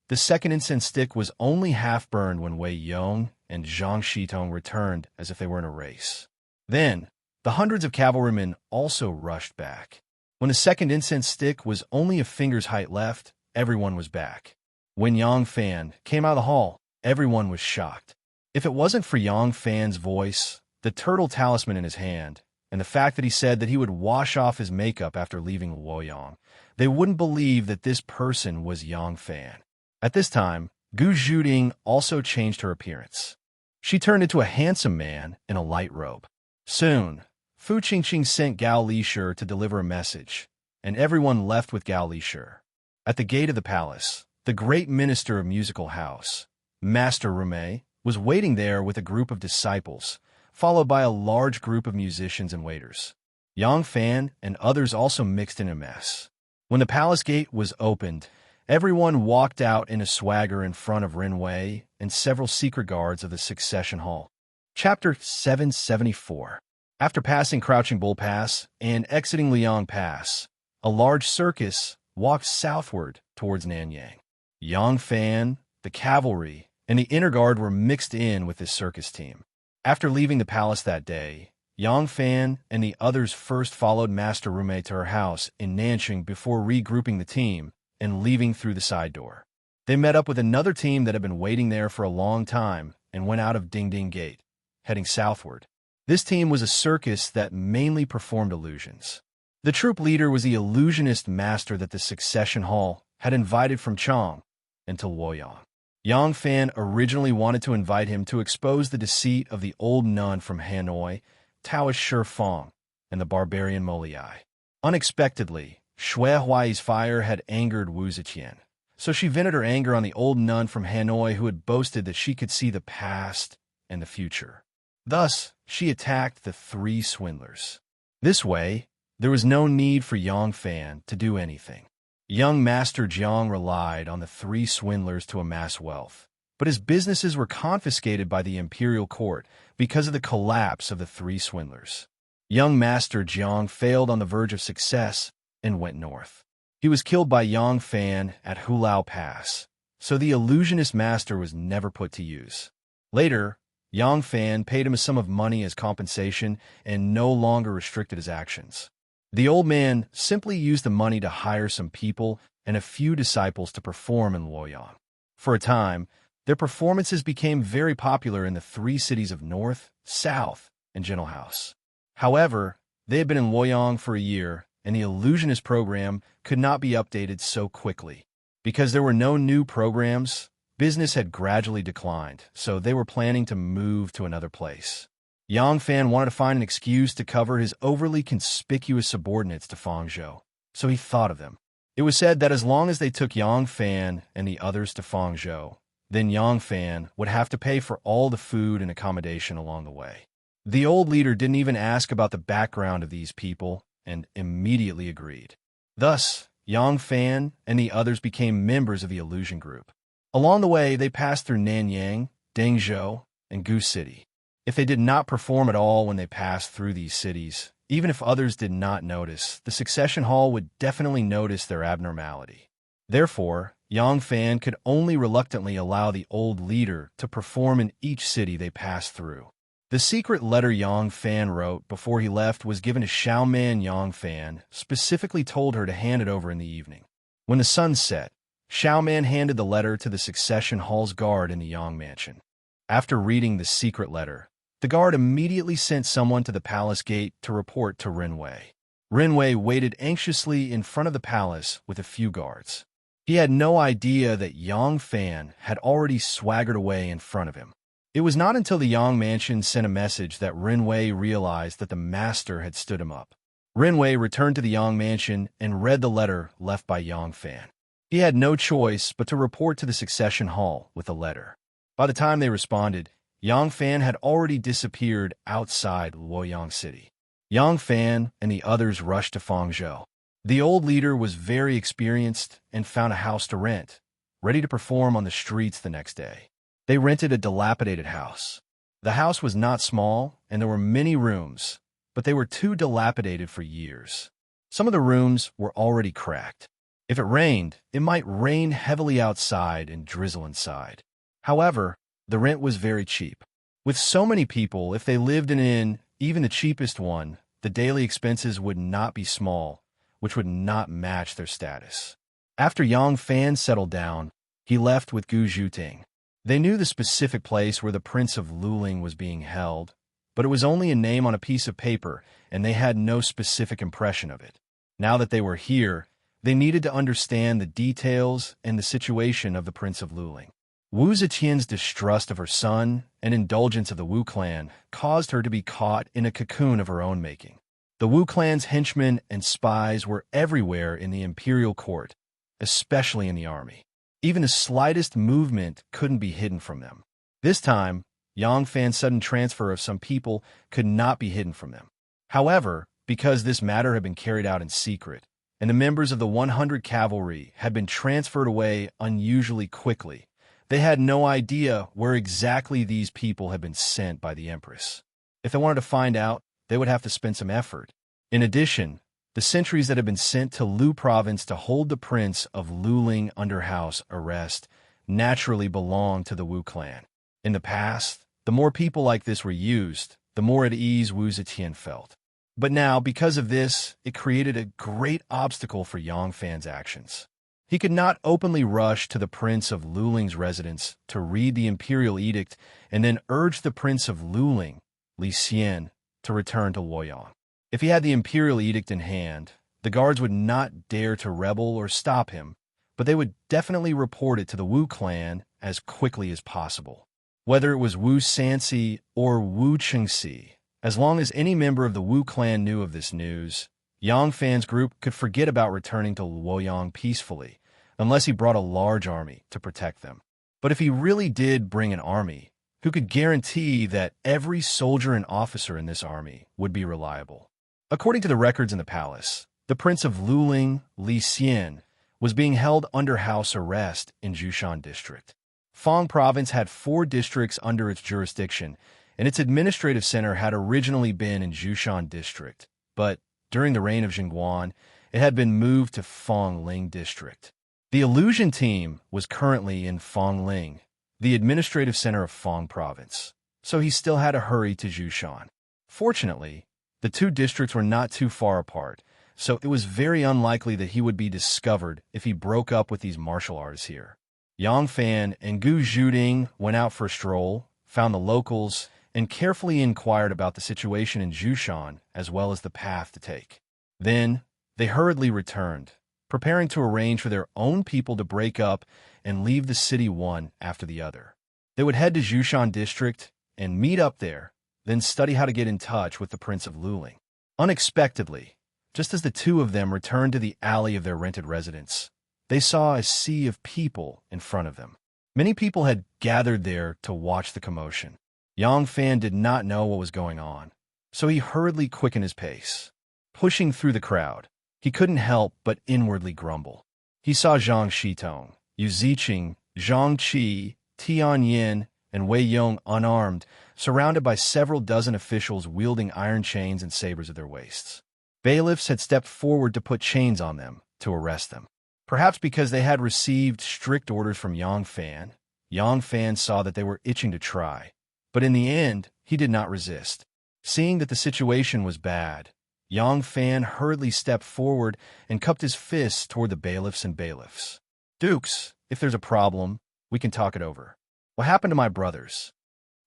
The second incense stick was only half burned when Wei Yong and Zhang Shitong returned as if they were in a race. Then, the hundreds of cavalrymen also rushed back. When the second incense stick was only a finger's height left, everyone was back. When Yang Fan came out of the hall, everyone was shocked. If it wasn't for Yang Fan's voice, the turtle talisman in his hand, and the fact that he said that he would wash off his makeup after leaving Luoyang. They wouldn't believe that this person was Yang Fan. At this time, Gu Zhuding also changed her appearance. She turned into a handsome man in a light robe. Soon, Fu Qingqing sent Gao Lisher to deliver a message, and everyone left with Gao Lisher. At the gate of the palace, the great minister of musical house, Master Rume, was waiting there with a group of disciples, followed by a large group of musicians and waiters. Yang Fan and others also mixed in a mess. When the palace gate was opened, everyone walked out in a swagger in front of Rinwei and several secret guards of the succession hall. Chapter 774. After passing Crouching Bull Pass and exiting Liang Pass, a large circus walked southward towards Nanyang. Yang Fan, the cavalry, and the inner guard were mixed in with this circus team. After leaving the palace that day, Yang Fan and the others first followed Master Rume to her house in Nanjing before regrouping the team and leaving through the side door. They met up with another team that had been waiting there for a long time and went out of Ding Ding Gate, heading southward. This team was a circus that mainly performed illusions. The troop leader was the illusionist master that the succession hall had invited from Chong and to Luoyang. Yang Fan originally wanted to invite him to expose the deceit of the old nun from Hanoi, Taoist Shi Fong, and the barbarian Moliai. Unexpectedly, Xue Huai's fire had angered Wu Ziqian, so she vented her anger on the old nun from Hanoi who had boasted that she could see the past and the future. Thus, she attacked the three swindlers. This way, there was no need for Yang Fan to do anything. Young Master Jiang relied on the three swindlers to amass wealth, but his businesses were confiscated by the imperial court because of the collapse of the three swindlers. Young Master Jiang failed on the verge of success and went north. He was killed by Yang Fan at Hulao Pass, so the illusionist master was never put to use. Later, Yang Fan paid him a sum of money as compensation and no longer restricted his actions. The old man simply used the money to hire some people and a few disciples to perform in Luoyang. For a time, their performances became very popular in the three cities of North, South, and Gentle House. However, they had been in Luoyang for a year, and the illusionist program could not be updated so quickly. Because there were no new programs, business had gradually declined, so they were planning to move to another place. Yang Fan wanted to find an excuse to cover his overly conspicuous subordinates to Fangzhou, so he thought of them. It was said that as long as they took Yang Fan and the others to Fangzhou, then Yang Fan would have to pay for all the food and accommodation along the way. The old leader didn't even ask about the background of these people and immediately agreed. Thus, Yang Fan and the others became members of the illusion group. Along the way, they passed through Nanyang, Dengzhou, and Gu City. If they did not perform at all when they passed through these cities, even if others did not notice, the succession hall would definitely notice their abnormality. Therefore, Yang Fan could only reluctantly allow the old leader to perform in each city they passed through. The secret letter Yang Fan wrote before he left was given to Xiaoman. Yang Fan specifically told her to hand it over in the evening. When the sun set, Xiaoman handed the letter to the succession hall's guard in the Yang mansion. After reading the secret letter, the guard immediately sent someone to the palace gate to report to Rinwei. Rinwei waited anxiously in front of the palace with a few guards. He had no idea that Yang Fan had already swaggered away in front of him. It was not until the Yang mansion sent a message that Rinwei realized that the master had stood him up. Rinwei returned to the Yang mansion and read the letter left by Yang Fan. He had no choice but to report to the succession hall with the letter. By the time they responded, Yang Fan had already disappeared outside Luoyang City. Yang Fan and the others rushed to Fangzhou. The old leader was very experienced and found a house to rent, ready to perform on the streets the next day. They rented a dilapidated house. The house was not small, and there were many rooms, but they were too dilapidated for years. Some of the rooms were already cracked. If it rained, it might rain heavily outside and drizzle inside. However, the rent was very cheap. With so many people, if they lived in an inn, even the cheapest one, the daily expenses would not be small, which would not match their status. After Yang Fan settled down, he left with Gu Zhuting. They knew the specific place where the Prince of Luling was being held, but it was only a name on a piece of paper, and they had no specific impression of it. Now that they were here, they needed to understand the details and the situation of the Prince of Luling. Wu Zetian's distrust of her son and indulgence of the Wu clan caused her to be caught in a cocoon of her own making. The Wu clan's henchmen and spies were everywhere in the imperial court, especially in the army. Even the slightest movement couldn't be hidden from them. This time, Yang Fan's sudden transfer of some people could not be hidden from them. However, because this matter had been carried out in secret, and the members of the 100 cavalry had been transferred away unusually quickly, they had no idea where exactly these people had been sent by the Empress. If they wanted to find out, they would have to spend some effort. In addition, the sentries that had been sent to Lu province to hold the Prince of Luling under house arrest naturally belonged to the Wu clan. In the past, the more people like this were used, the more at ease Wu Zetian felt. But now, because of this, it created a great obstacle for Yang Fan's actions. He could not openly rush to the Prince of Luling's residence to read the imperial edict and then urge the Prince of Luling, Li Xian, to return to Luoyang. If he had the imperial edict in hand, the guards would not dare to rebel or stop him, but they would definitely report it to the Wu clan as quickly as possible. Whether it was Wu Sanxi or Wu Chengxi, as long as any member of the Wu clan knew of this news, Yang Fan's group could forget about returning to Luoyang peacefully, unless he brought a large army to protect them. But if he really did bring an army, who could guarantee that every soldier and officer in this army would be reliable? According to the records in the palace, the Prince of Luling, Li Xian, was being held under house arrest in Jushan District. Fang Province had 4 districts under its jurisdiction, and its administrative center had originally been in Jushan District, but during the reign of Jingguan, it had been moved to Fangling District. The illusion team was currently in Fangling, the administrative center of Fang Province, so he still had to hurry to Jushan. Fortunately, the 2 districts were not too far apart, so it was very unlikely that he would be discovered if he broke up with these martial artists here. Yang Fan and Gu Zhuding went out for a stroll, found the locals, and carefully inquired about the situation in Jushan as well as the path to take. Then, they hurriedly returned, preparing to arrange for their own people to break up and leave the city one after the other. They would head to Jushan District and meet up there, then study how to get in touch with the Prince of Luling. Unexpectedly, just as the 2 of them returned to the alley of their rented residence, they saw a sea of people in front of them. Many people had gathered there to watch the commotion. Yang Fan did not know what was going on, so he hurriedly quickened his pace. Pushing through the crowd, he couldn't help but inwardly grumble. He saw Zhang Shitong, Yu Ziqing, Zhang Qi, Tian Yin, and Wei Yong unarmed, surrounded by several dozen officials wielding iron chains and sabers at their waists. Bailiffs had stepped forward to put chains on them to arrest them. Perhaps because they had received strict orders from Yang Fan saw that they were itching to try. But in the end, he did not resist. Seeing that the situation was bad, Yang Fan hurriedly stepped forward and cupped his fists toward the bailiffs. "Dukes, if there's a problem, we can talk it over. What happened to my brothers?"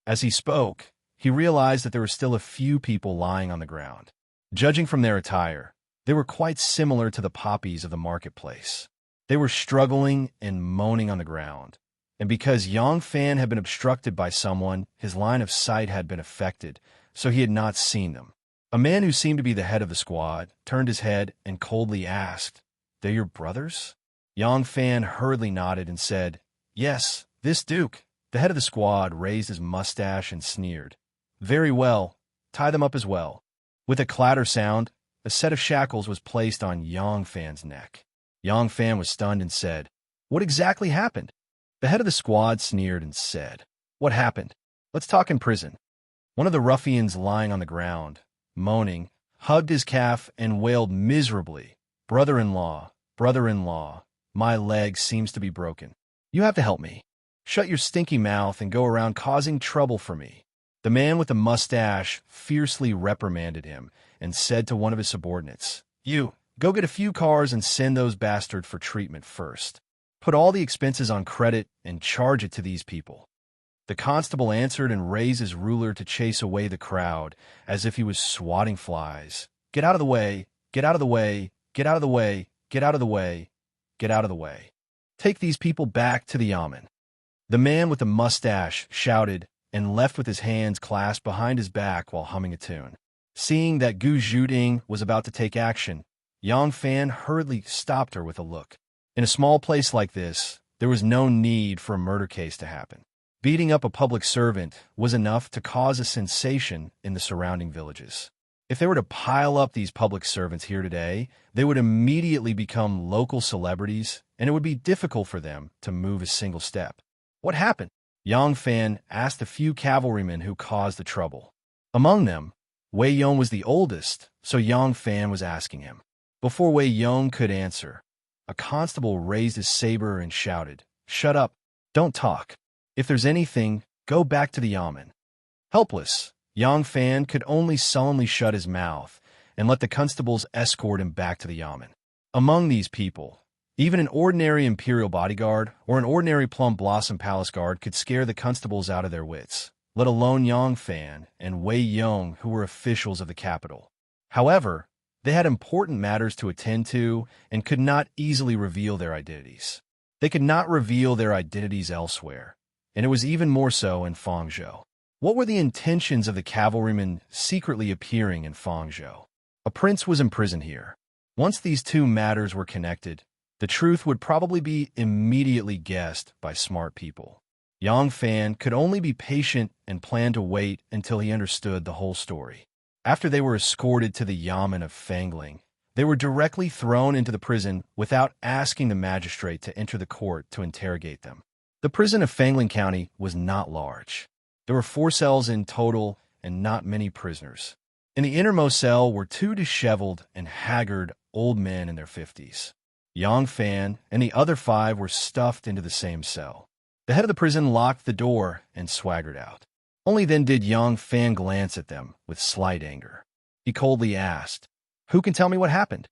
As he spoke, he realized that there were still a few people lying on the ground. Judging from their attire, they were quite similar to the poppies of the marketplace. They were struggling and moaning on the ground, and because Yang Fan had been obstructed by someone, his line of sight had been affected, so he had not seen them. A man who seemed to be the head of the squad turned his head and coldly asked, "They're your brothers?" Yang Fan hurriedly nodded and said, "Yes, this Duke." The head of the squad raised his mustache and sneered. "Very well, tie them up as well." With a clatter sound, a set of shackles was placed on Yang Fan's neck. Yang Fan was stunned and said, "What exactly happened?" The head of the squad sneered and said, "What happened? Let's talk in prison." One of the ruffians lying on the ground, moaning, hugged his calf and wailed miserably, "Brother-in-law, brother-in-law, my leg seems to be broken. You have to help me. Shut your stinky mouth and go around causing trouble for me." The man with the mustache fiercely reprimanded him and said to one of his subordinates, "You, go get a few cars and send those bastards for treatment first. Put all the expenses on credit and charge it to these people." The constable answered and raised his ruler to chase away the crowd, as if he was swatting flies. "Get out of the way! Get out of the way! Get out of the way! Get out of the way! Get out of the way! Take these people back to the yamen." The man with the mustache shouted and left with his hands clasped behind his back while humming a tune. Seeing that Gu Zhuting was about to take action, Yang Fan hurriedly stopped her with a look. In a small place like this, there was no need for a murder case to happen. Beating up a public servant was enough to cause a sensation in the surrounding villages. If they were to pile up these public servants here today, they would immediately become local celebrities, and it would be difficult for them to move a single step. What happened? Yang Fan asked a few cavalrymen who caused the trouble. Among them, Wei Yong was the oldest, so Yang Fan was asking him. Before Wei Yong could answer, a constable raised his saber and shouted, "Shut up! Don't talk! If there's anything, go back to the yamen." Helpless, Yang Fan could only sullenly shut his mouth and let the constables escort him back to the yamen. Among these people, even an ordinary imperial bodyguard or an ordinary Plum Blossom Palace guard could scare the constables out of their wits, let alone Yang Fan and Wei Yong, who were officials of the capital. However, they had important matters to attend to and could not easily reveal their identities. They could not reveal their identities elsewhere, and it was even more so in Fangzhou. What were the intentions of the cavalrymen secretly appearing in Fangzhou? A prince was imprisoned here. Once these two matters were connected, the truth would probably be immediately guessed by smart people. Yang Fan could only be patient and plan to wait until he understood the whole story. After they were escorted to the yamen of Fangling, they were directly thrown into the prison without asking the magistrate to enter the court to interrogate them. The prison of Fangling County was not large. There were 4 cells in total and not many prisoners. In the innermost cell were 2 disheveled and haggard old men in their 50s. Yang Fan and the other 5 were stuffed into the same cell. The head of the prison locked the door and swaggered out. Only then did Yang Fan glance at them with slight anger. He coldly asked, "Who can tell me what happened?"